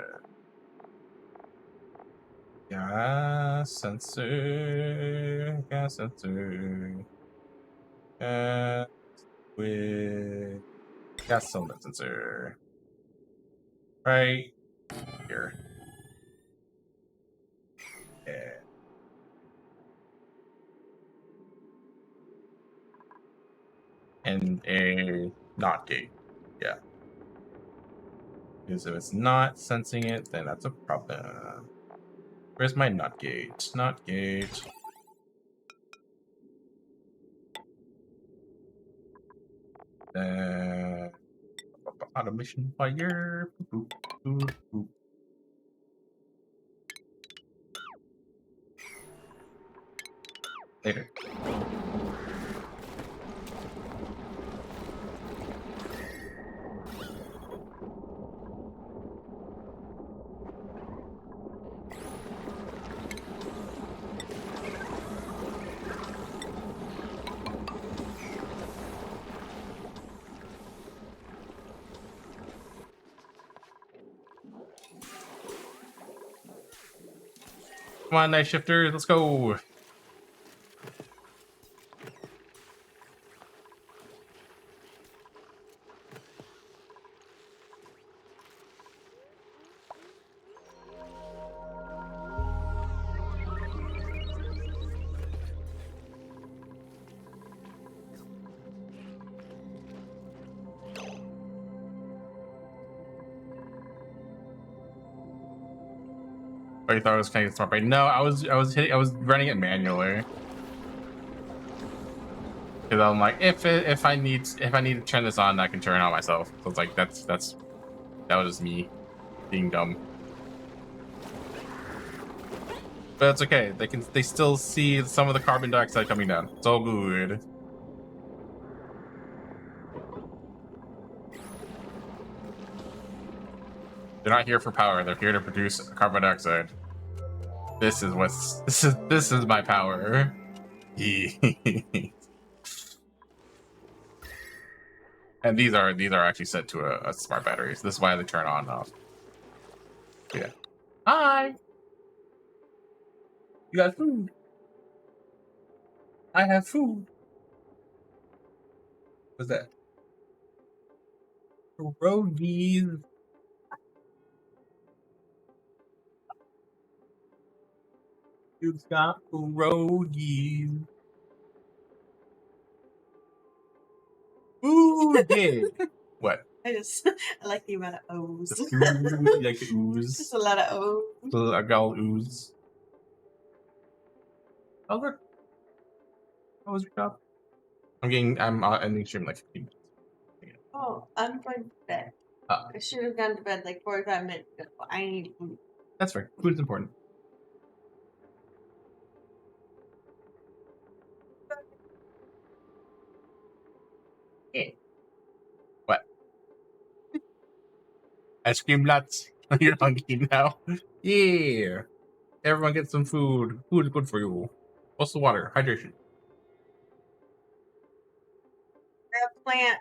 Gas sensor. Gas sensor. With gas cylinder sensor. Right here. Yeah. And a NOT gate. Yeah. Because if it's not sensing it, then that's a problem. Where's my NOT gate? NOT gate. Automation fire. Boop, boop, boop. Later. Come on, night shifters, let's go. Oh, you thought it was kind of smart, right? No, I was running it manually. Because I'm like, if I need to turn this on, I can turn it on myself. So it's like that was just me being dumb. But it's okay. They still see some of the carbon dioxide coming down. It's all good. They're not here for power. They're here to produce carbon dioxide. This is my power. And these are actually set to a smart battery. So this is why they turn on and off. Yeah. Hi. You got food. I have food. What's that? Pierogies. You've got pierogies. Ooh, yeah. What? I like the amount of O's. The ooze, you like the ooze. Just a lot of O's. I got all ooze. Oh, look. How was your job? I'm ending stream like 15 minutes. Oh, I'm going to bed. I should have gone to bed like 45 minutes ago. I need food. That's fair. Food's important. Yeah. What? Ice cream nuts. You're hungry now. Yeah. Everyone get some food. Food is good for you. What's the water? Hydration. Grab a plant.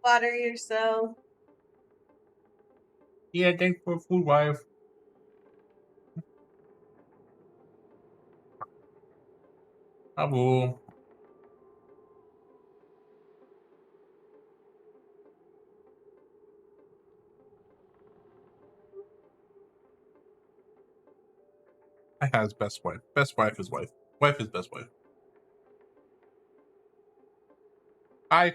Water yourself. Yeah, thanks for food, wife. Abu. I has best wife. Best wife is wife. Wife is best wife. Hi.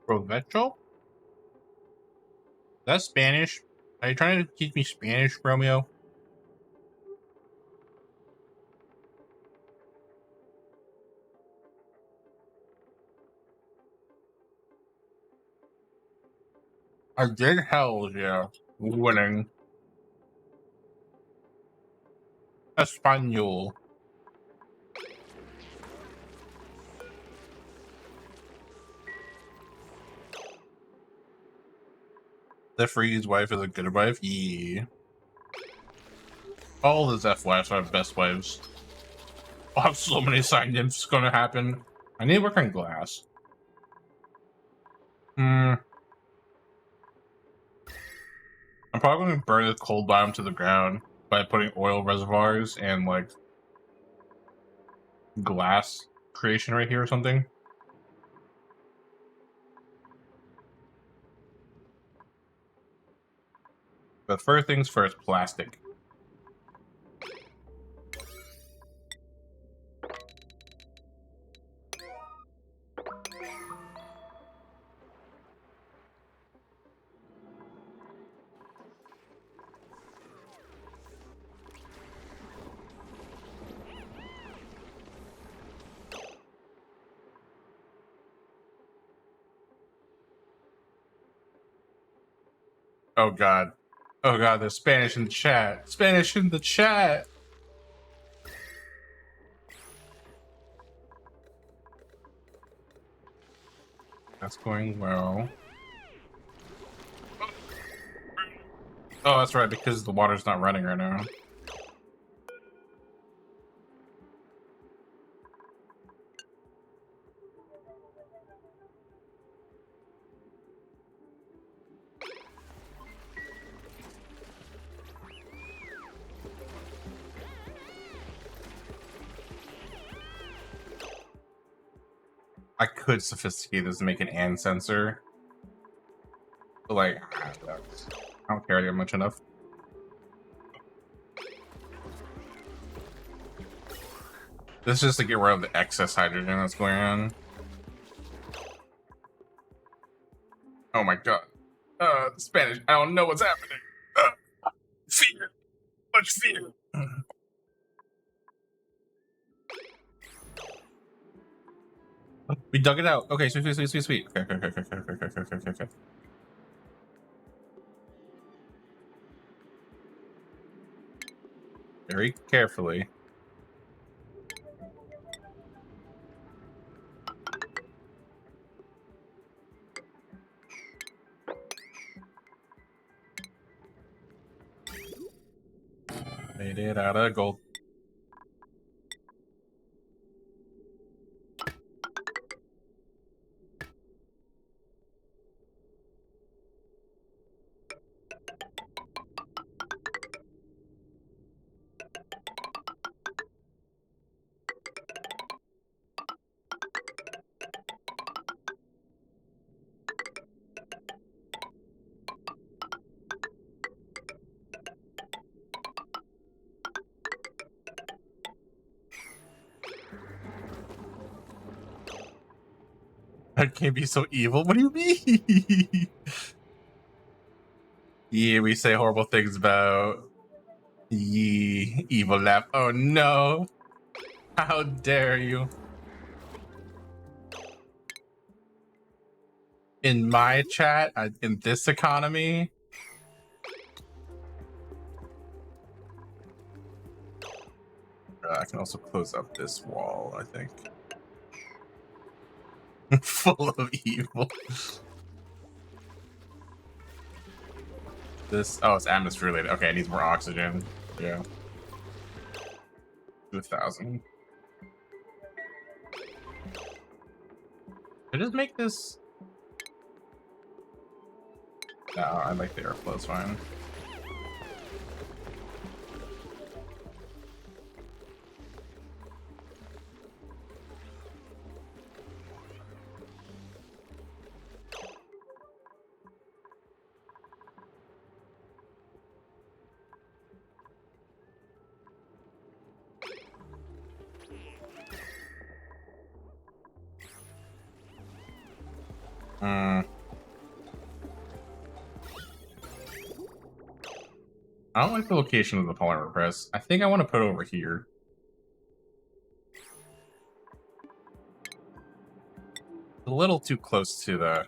Provecho? That's Spanish. Are you trying to teach me Spanish, Romeo? I did hell, yeah. Winning. Espanol. The Free's wife is a good wife? Yeah. All his F-wives are best wives. I'll have so many side nymphs gonna happen. I need to work on glass. I'm probably gonna burn the cold biome to the ground by putting oil reservoirs and like glass creation right here or something. But first things first, plastic. Oh god. Oh god, there's Spanish in the chat. Spanish in the chat! That's going well. Oh, that's right, because the water's not running right now. I could sophisticate this and make an and sensor. But like, I don't care that much enough. This is just to get rid of the excess hydrogen that's going on. Oh my god. Spanish, I don't know what's happening. Fear. Much fear. We dug it out. Okay, sweet. Okay. Very carefully. Made it out of gold. That can't be so evil. What do you mean? Yeah, we say horrible things about ye evil laugh. Oh no. How dare you? In my chat, in this economy. I can also close up this wall, I think. Full of evil. This, oh, it's atmosphere related. Okay, it needs more oxygen. Yeah. 2,000. Should I just make this? No, I like the airflow, it's fine. I don't like the location of the polymer press. I think I want to put it over here. A little too close to the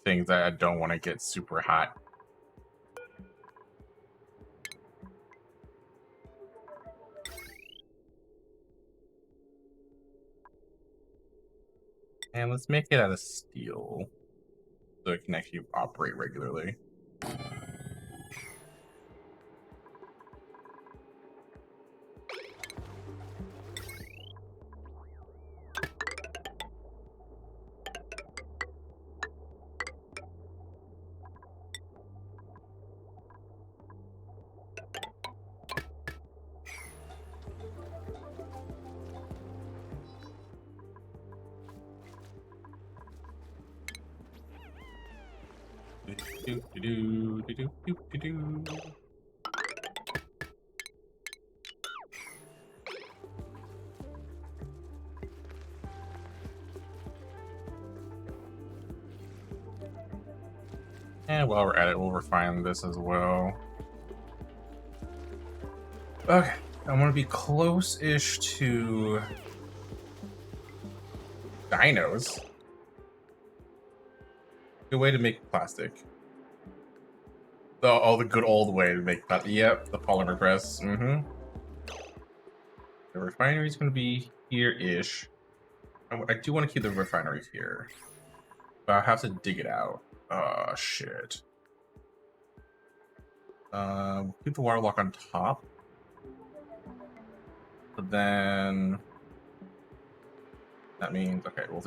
things that I don't want to get super hot. And let's make it out of steel so it can actually operate regularly. And while we're at it, we'll refine this as well. Okay, I want to be close-ish to dinos. Good way to make plastic. Oh, the good old way to make plastic. Yep, the polymer press. The refinery is going to be here-ish. I do want to keep the refinery here, but I'll have to dig it out. Oh, shit. Keep the water lock on top. But then that means, okay, we'll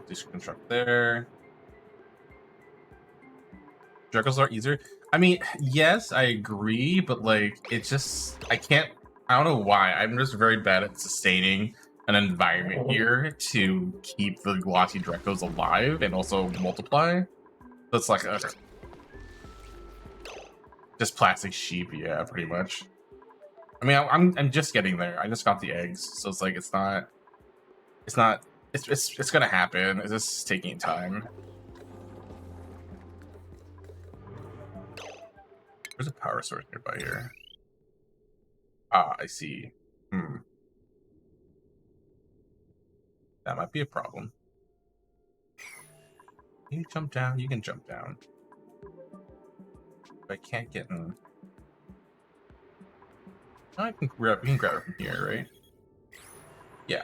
deconstruct there. Juggles are easier. I mean, yes, I agree, but like, it's just, I don't know why. I'm just very bad at sustaining an environment here to keep the glossy Drecos alive and also multiply. So it's like, ugh. Just plastic sheep, yeah, pretty much. I mean, I'm just getting there. I just got the eggs, so it's like, it's gonna happen. It's just taking time. There's a power source nearby here. Ah, I see. That might be a problem. You jump down, you can jump down. But I can't get in. I can grab, you can grab it from here, right? Yeah.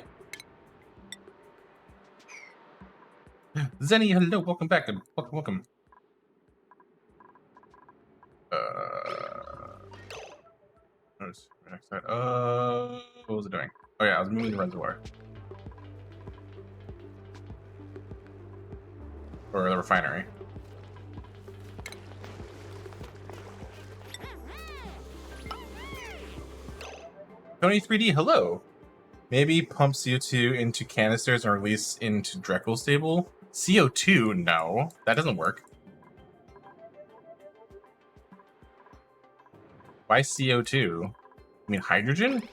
Zenny, hello, welcome back. Welcome. What was it doing? Oh yeah, I was moving the reservoir. Or the refinery. Tony 3D, hello. Maybe pump CO2 into canisters and release into Dreckle stable. CO2? No, that doesn't work. Why CO2? You mean hydrogen?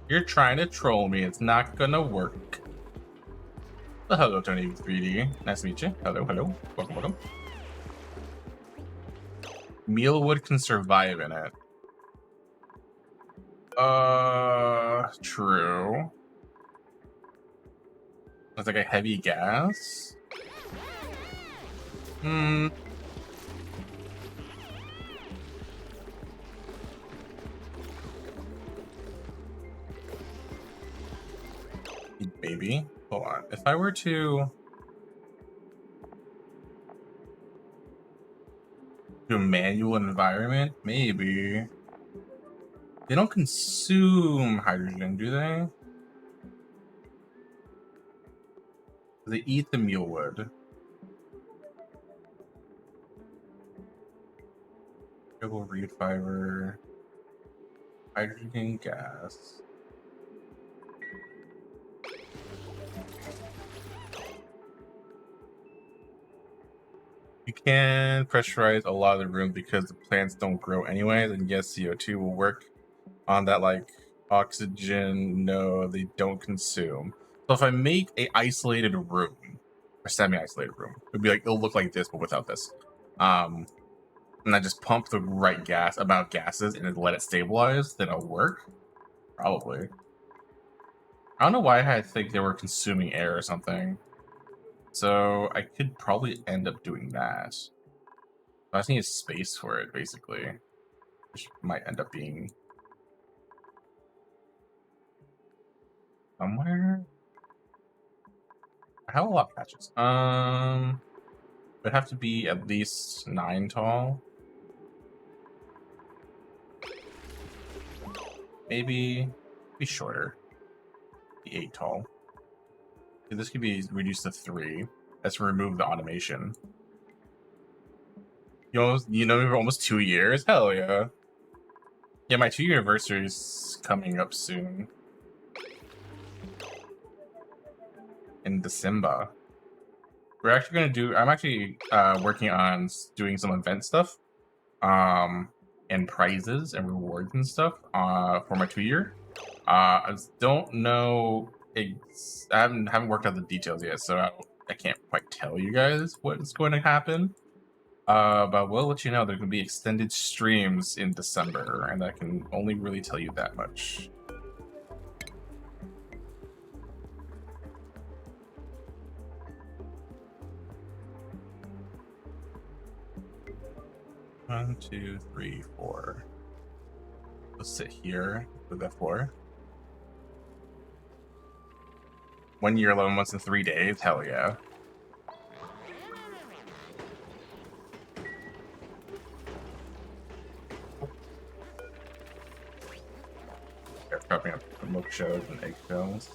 You're trying to troll me. It's not gonna work. Well, hello, Tony 3D. Nice to meet you. Hello. Welcome. Mealwood can survive in it. True. It's like a heavy gas. Baby, hold on. If I were to do a manual environment, maybe. They don't consume hydrogen, do they? They eat the mealwood. Double reed fiber. Hydrogen gas. You can pressurize a lot of the room because the plants don't grow anyways, and yes, CO2 will work on that, like oxygen. No, they don't consume. So if I make a isolated room, or semi-isolated room, it'll look like this, but without this. And I just pump the right amount of gases and then let it stabilize, then it'll work. Probably. I don't know why I think they were consuming air or something. So I could probably end up doing that. I just need a space for it, basically. Which might end up being somewhere. I have a lot of patches. It'd have to be at least 9 tall. Maybe be shorter. Be 8 tall. This could be reduced to 3. Let's remove the automation. You know me for almost 2 years? Hell yeah. Yeah, my 2-year anniversary is coming up soon. In December. We're actually gonna do. I'm actually working on doing some event stuff, and prizes and rewards and stuff for my 2-year. I don't know. I haven't worked out the details yet, so I can't quite tell you guys what's going to happen. But we'll let you know there can be extended streams in December, and I can only really tell you that much. One, 2, 3, 4. Let's sit here with that 4. 1 year, 11 months, and 3 days. Hell yeah. They're prepping up for milk shows and eggshells.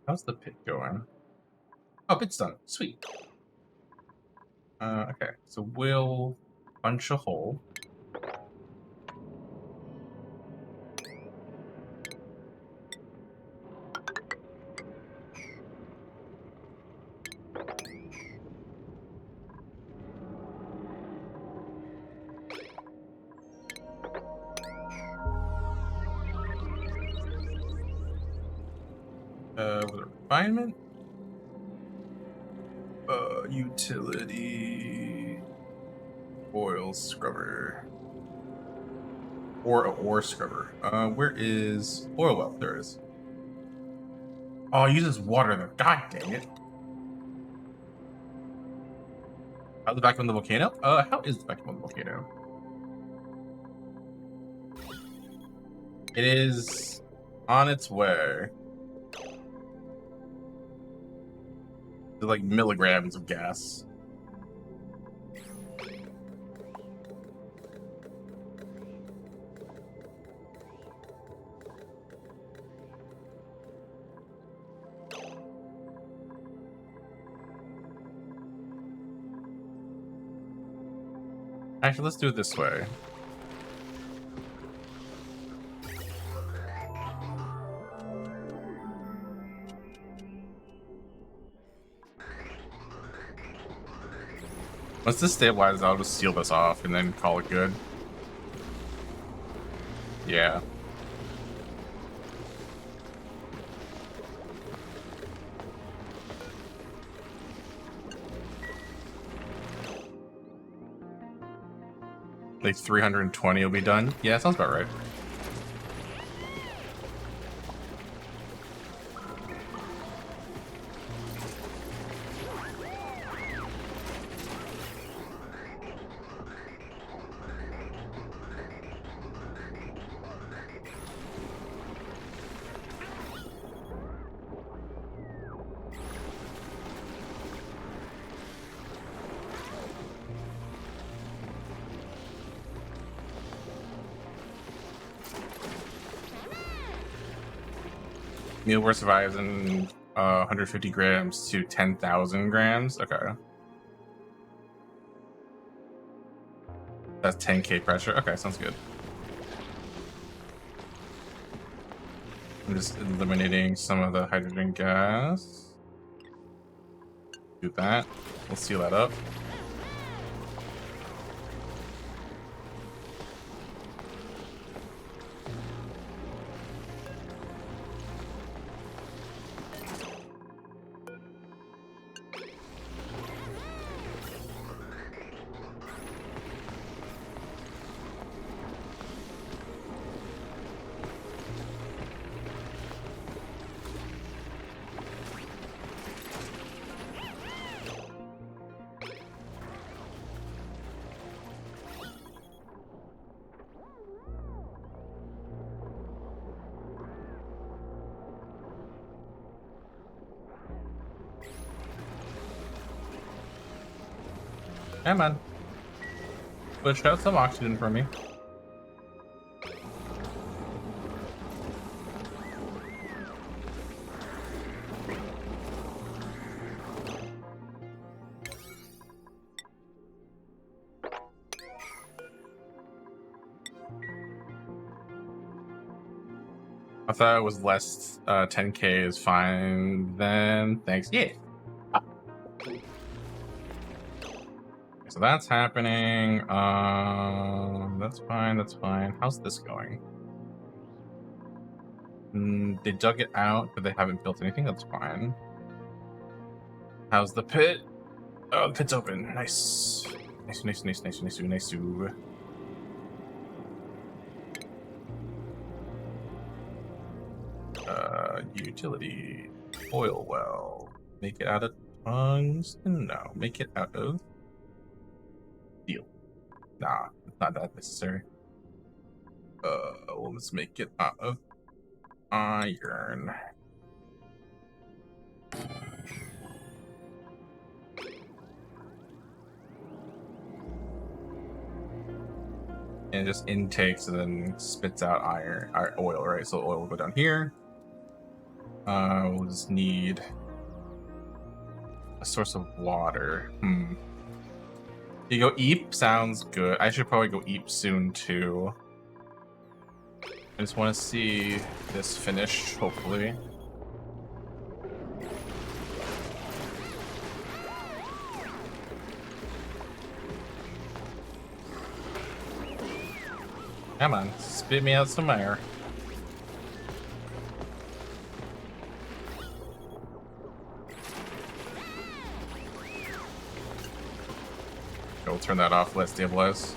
How's the pit going? Oh, pit's done. Sweet. Okay, so we'll punch a hole. With refinement? Utility. Oil scrubber. Or a ore scrubber. Where is oil well? There it is. Oh, it uses water though. God dang it. How's the vacuum of the volcano? How is the vacuum of the volcano? It is on its way. They're like milligrams of gas. Actually, let's do it this way. Once this stabilizes, I'll just seal this off and then call it good. Yeah. Like 320 will be done. Yeah, sounds about right. Mealworth survives in 150 grams to 10,000 grams. Okay. That's 10k pressure. Okay, sounds good. I'm just eliminating some of the hydrogen gas. Do that. We'll seal that up. Come on. Push out some oxygen for me. I thought it was less 10k is fine then. Thanks. Yeah. So that's happening. That's fine. That's fine. How's this going? They dug it out, but they haven't built anything. That's fine. How's the pit? Oh, the pit's open. Nice. Nice, nice, nice, nice, nice, nice. Utility. Oil well. Make it out of tungsten? No. Make it out of steel. Nah, it's not that necessary. Well, let's make it out of iron. And it just intakes and then spits out iron, or oil, right? So oil will go down here. We'll just need a source of water. You go Eep? Sounds good. I should probably go Eep soon too. I just want to see this finished, hopefully. Come on, spit me out some air. We'll turn that off, let stabilize.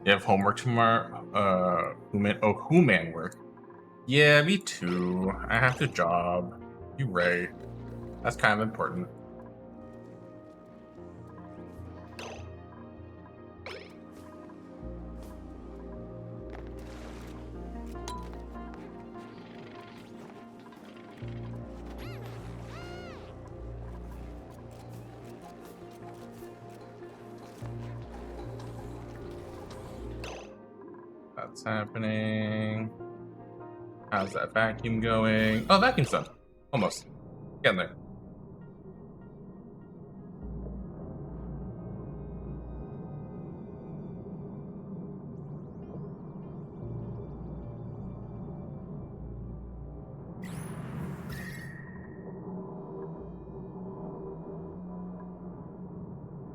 You have homework tomorrow? Who-man work? Yeah, me too. I have to job. You're right. That's kind of important. That's happening. How's that vacuum going? Oh, vacuum's done. Almost. Getting there.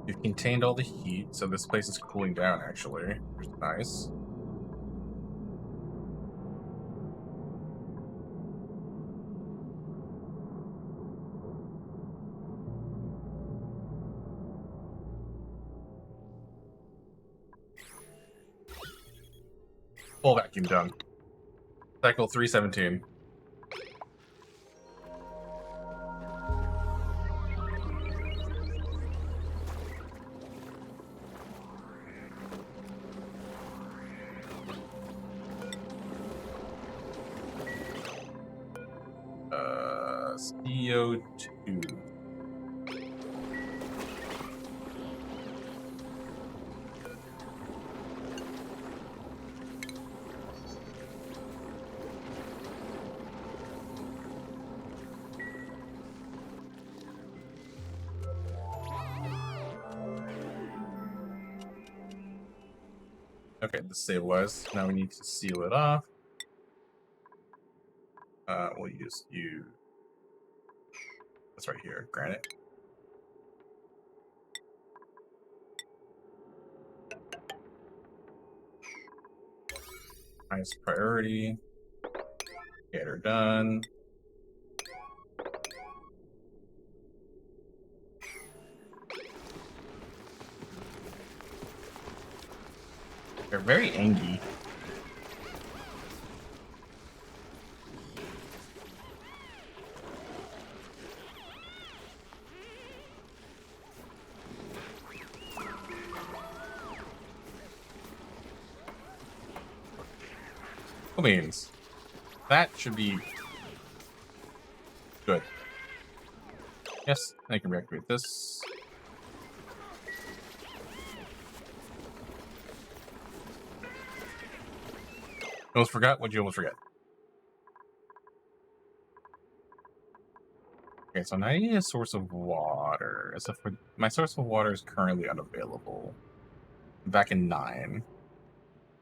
You've contained all the heat, so this place is cooling down, actually, which is nice. Full vacuum done. Cycle 317. CO2. Okay, the stabilized. Now we need to seal it off. We'll use you. That's right here, granite. Highest priority. Get her done. They're very angry. Means that should be good. Yes, I can reactivate this. Almost forgot. What'd you almost forget? Okay, so now I need a source of water. Except for my source of water is currently unavailable. Back in 9.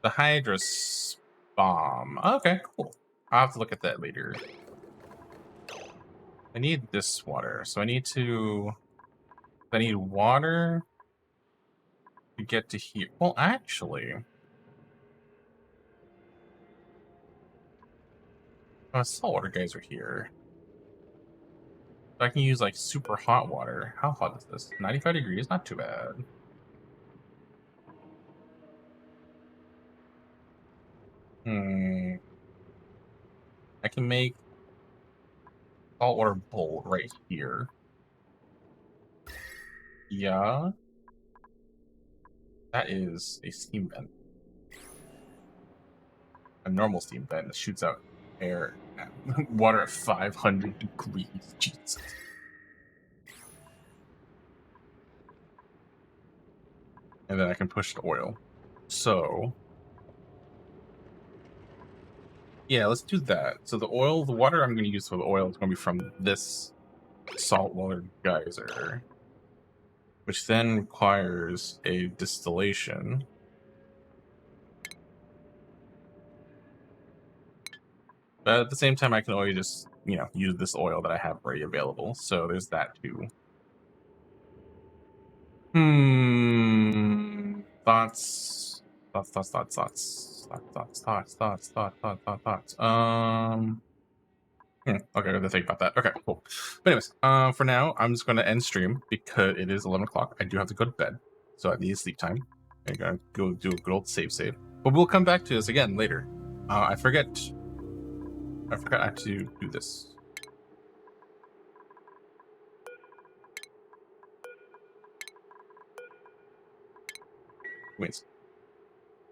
The Hydra's bomb. Okay, cool. I'll have to look at that later. I need this water, so I need water to get to here. Well, actually, saltwater guys are here. So I can use like super hot water. How hot is this? 95 degrees, not too bad. I can make saltwater bowl right here. Yeah. That is a steam vent. A normal steam vent that shoots out air, water at 500 degrees. Jesus. And then I can push the oil. So, yeah, let's do that. So the water I'm going to use for the oil is going to be from this saltwater geyser, which then requires a distillation. But at the same time, I can always just, use this oil that I have already available. So there's that too. Thoughts. Okay, I have to think about that. Okay, cool. But anyways, for now, I'm just going to end stream because it is 11 o'clock. I do have to go to bed, so I need sleep time. I'm going to go do a good old save. But we'll come back to this again later. I forgot I had to do this. Wait.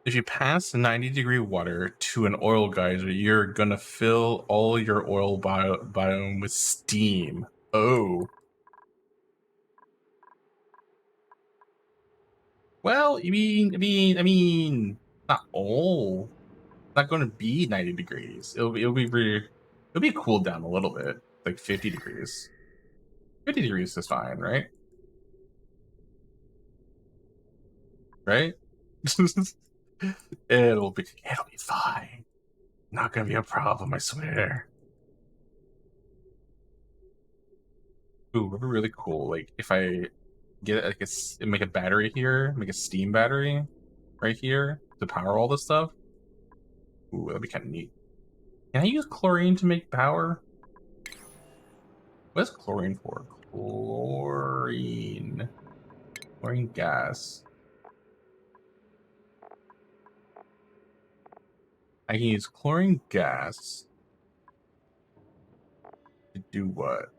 If you pass 90-degree water to an oil geyser, you're gonna fill all your oil biome with steam. Oh. Well, I mean, not all. It's not going to be 90 degrees. It'll be cooled down a little bit, like 50 degrees. 50 degrees is fine, right? Right? It'll be fine. Not gonna be a problem, I swear. Ooh, would be really cool. Like if I get like make a battery here, make a steam battery right here to power all this stuff. Ooh, that'd be kind of neat. Can I use chlorine to make power? What's chlorine for? Chlorine gas. I can use chlorine gas to do what?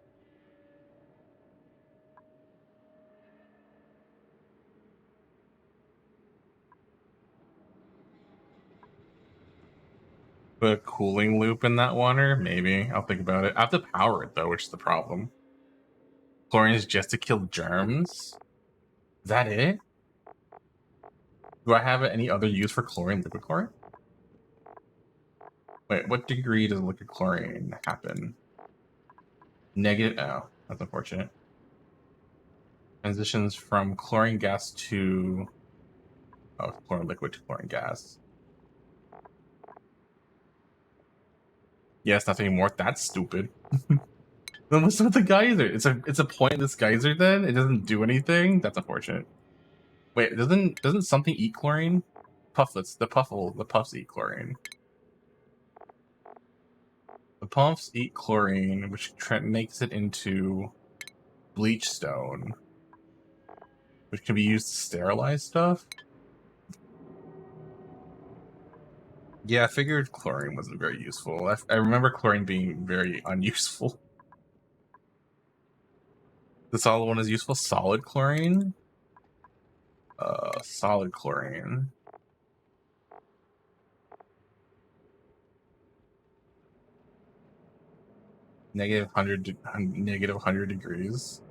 Put a cooling loop in that water? Maybe. I'll think about it. I have to power it though, which is the problem. Chlorine is just to kill germs? Is that it? Do I have any other use for chlorine, liquid chlorine? Wait, what degree does liquid chlorine happen? Negative. Oh, that's unfortunate. Transitions from chlorine gas to chlorine liquid to chlorine gas. Yes, nothing more. That's stupid. Then what's with the geyser? It's a pointless geyser then? It doesn't do anything? That's unfortunate. Wait, doesn't something eat chlorine? Pufflets. The puffs eat chlorine. The puffs eat chlorine, which makes it into bleach stone, which can be used to sterilize stuff. Yeah, I figured chlorine wasn't very useful. I remember chlorine being very unuseful. The solid one is useful. Solid chlorine? Solid chlorine. Negative 100 degrees.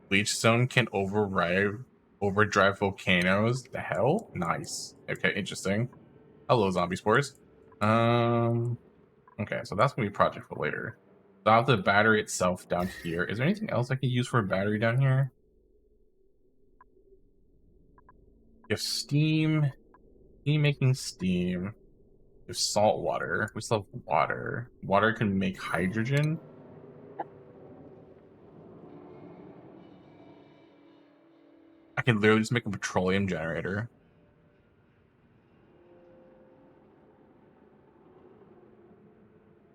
Bleach stone can overdrive volcanoes. The hell? Nice. Okay, interesting. Hello, zombie spores. Okay, so that's gonna be a project for later. So I have the battery itself down here. Is there anything else I can use for a battery down here? You have steam. Making steam. You have salt water. We still have water. Water can make hydrogen. I can literally just make a petroleum generator.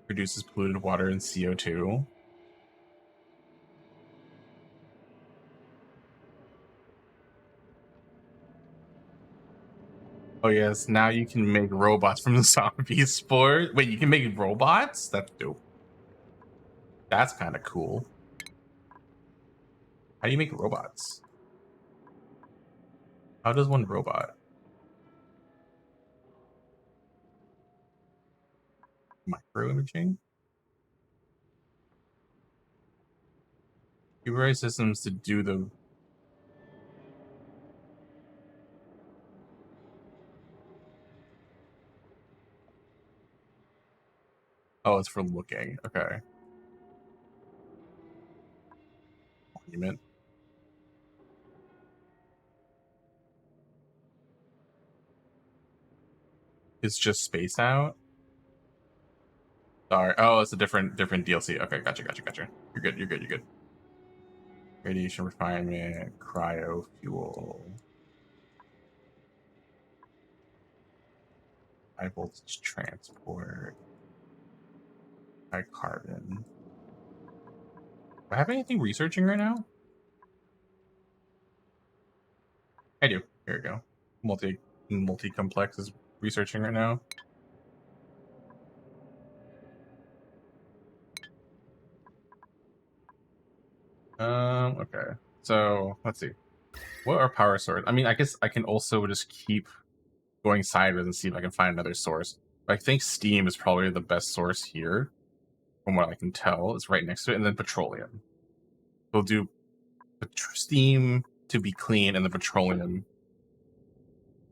Produces polluted water and CO2. Oh yes, now you can make robots from the zombie spore. Wait, you can make robots? That's dope. That's kind of cool. How do you make robots? How does one robot? Microimaging? Computerized systems to do the... Oh, it's for looking. Okay. Monument. It's just space out. Sorry. Oh, it's a different DLC. Okay, gotcha. You're good. Radiation refinement, cryo fuel. High voltage transport. High carbon. Do I have anything researching right now? I do. Here we go. Multi-complex is researching right now. Okay. So let's see. What are power sources? I mean, I guess I can also just keep going sideways and see if I can find another source. But I think steam is probably the best source here, from what I can tell. It's right next to it, and then petroleum. We'll do steam to be clean, and the petroleum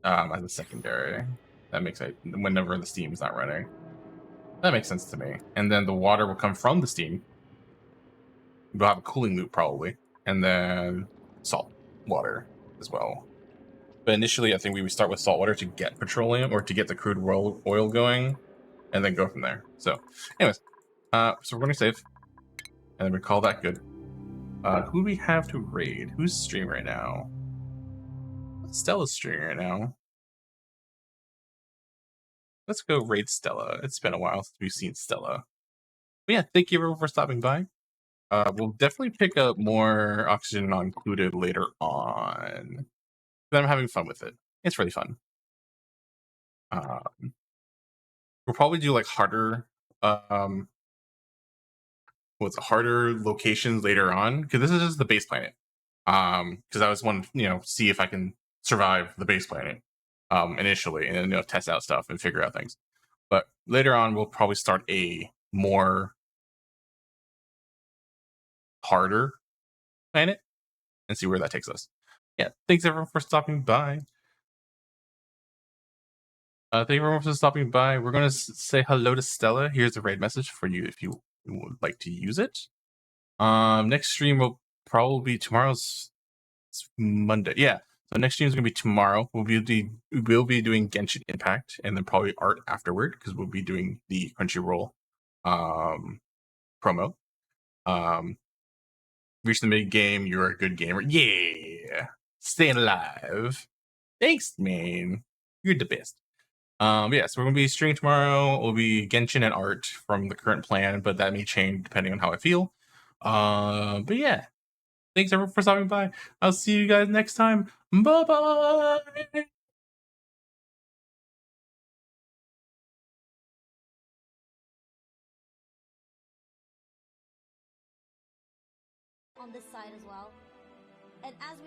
as a secondary. That makes it whenever the steam is not running. That makes sense to me. And then the water will come from the steam. We'll have a cooling loop probably, and then salt water as well. But initially, I think we would start with salt water to get petroleum or to get the crude oil going, and then go from there. So, anyways, so we're going to save, and then we call that good. Who do we have to raid? Who's streaming right now? Stella's streaming right now. Let's go raid Stella. It's been a while since we've seen Stella. But yeah, thank you everyone for stopping by. We'll definitely pick up more Oxygen Not Included later on. But I'm having fun with it. It's really fun. We'll probably do like harder harder locations later on, because this is just the base planet. Because I was want to see if I can survive the base planet initially, and then test out stuff and figure out things. But later on, we'll probably start a more harder planet and see where that takes us. Yeah, thanks everyone for stopping by. Thank you everyone for stopping by. We're going to say hello to Stella. Here's a raid message for you if you would like to use it. Next stream will probably be tomorrow's Monday. Yeah, so next stream is going to be tomorrow. We'll be doing Genshin Impact, and then probably art afterward, because we'll be doing the Crunchyroll promo. Reach the mid game. You're a good gamer. Yeah, staying alive. Thanks, man. You're the best. Yeah, so we're gonna be streaming tomorrow. We'll be Genshin and art from the current plan, but that may change depending on how I feel. But yeah, thanks everyone for stopping by. I'll see you guys next time. Bye bye. On this side as well. And as we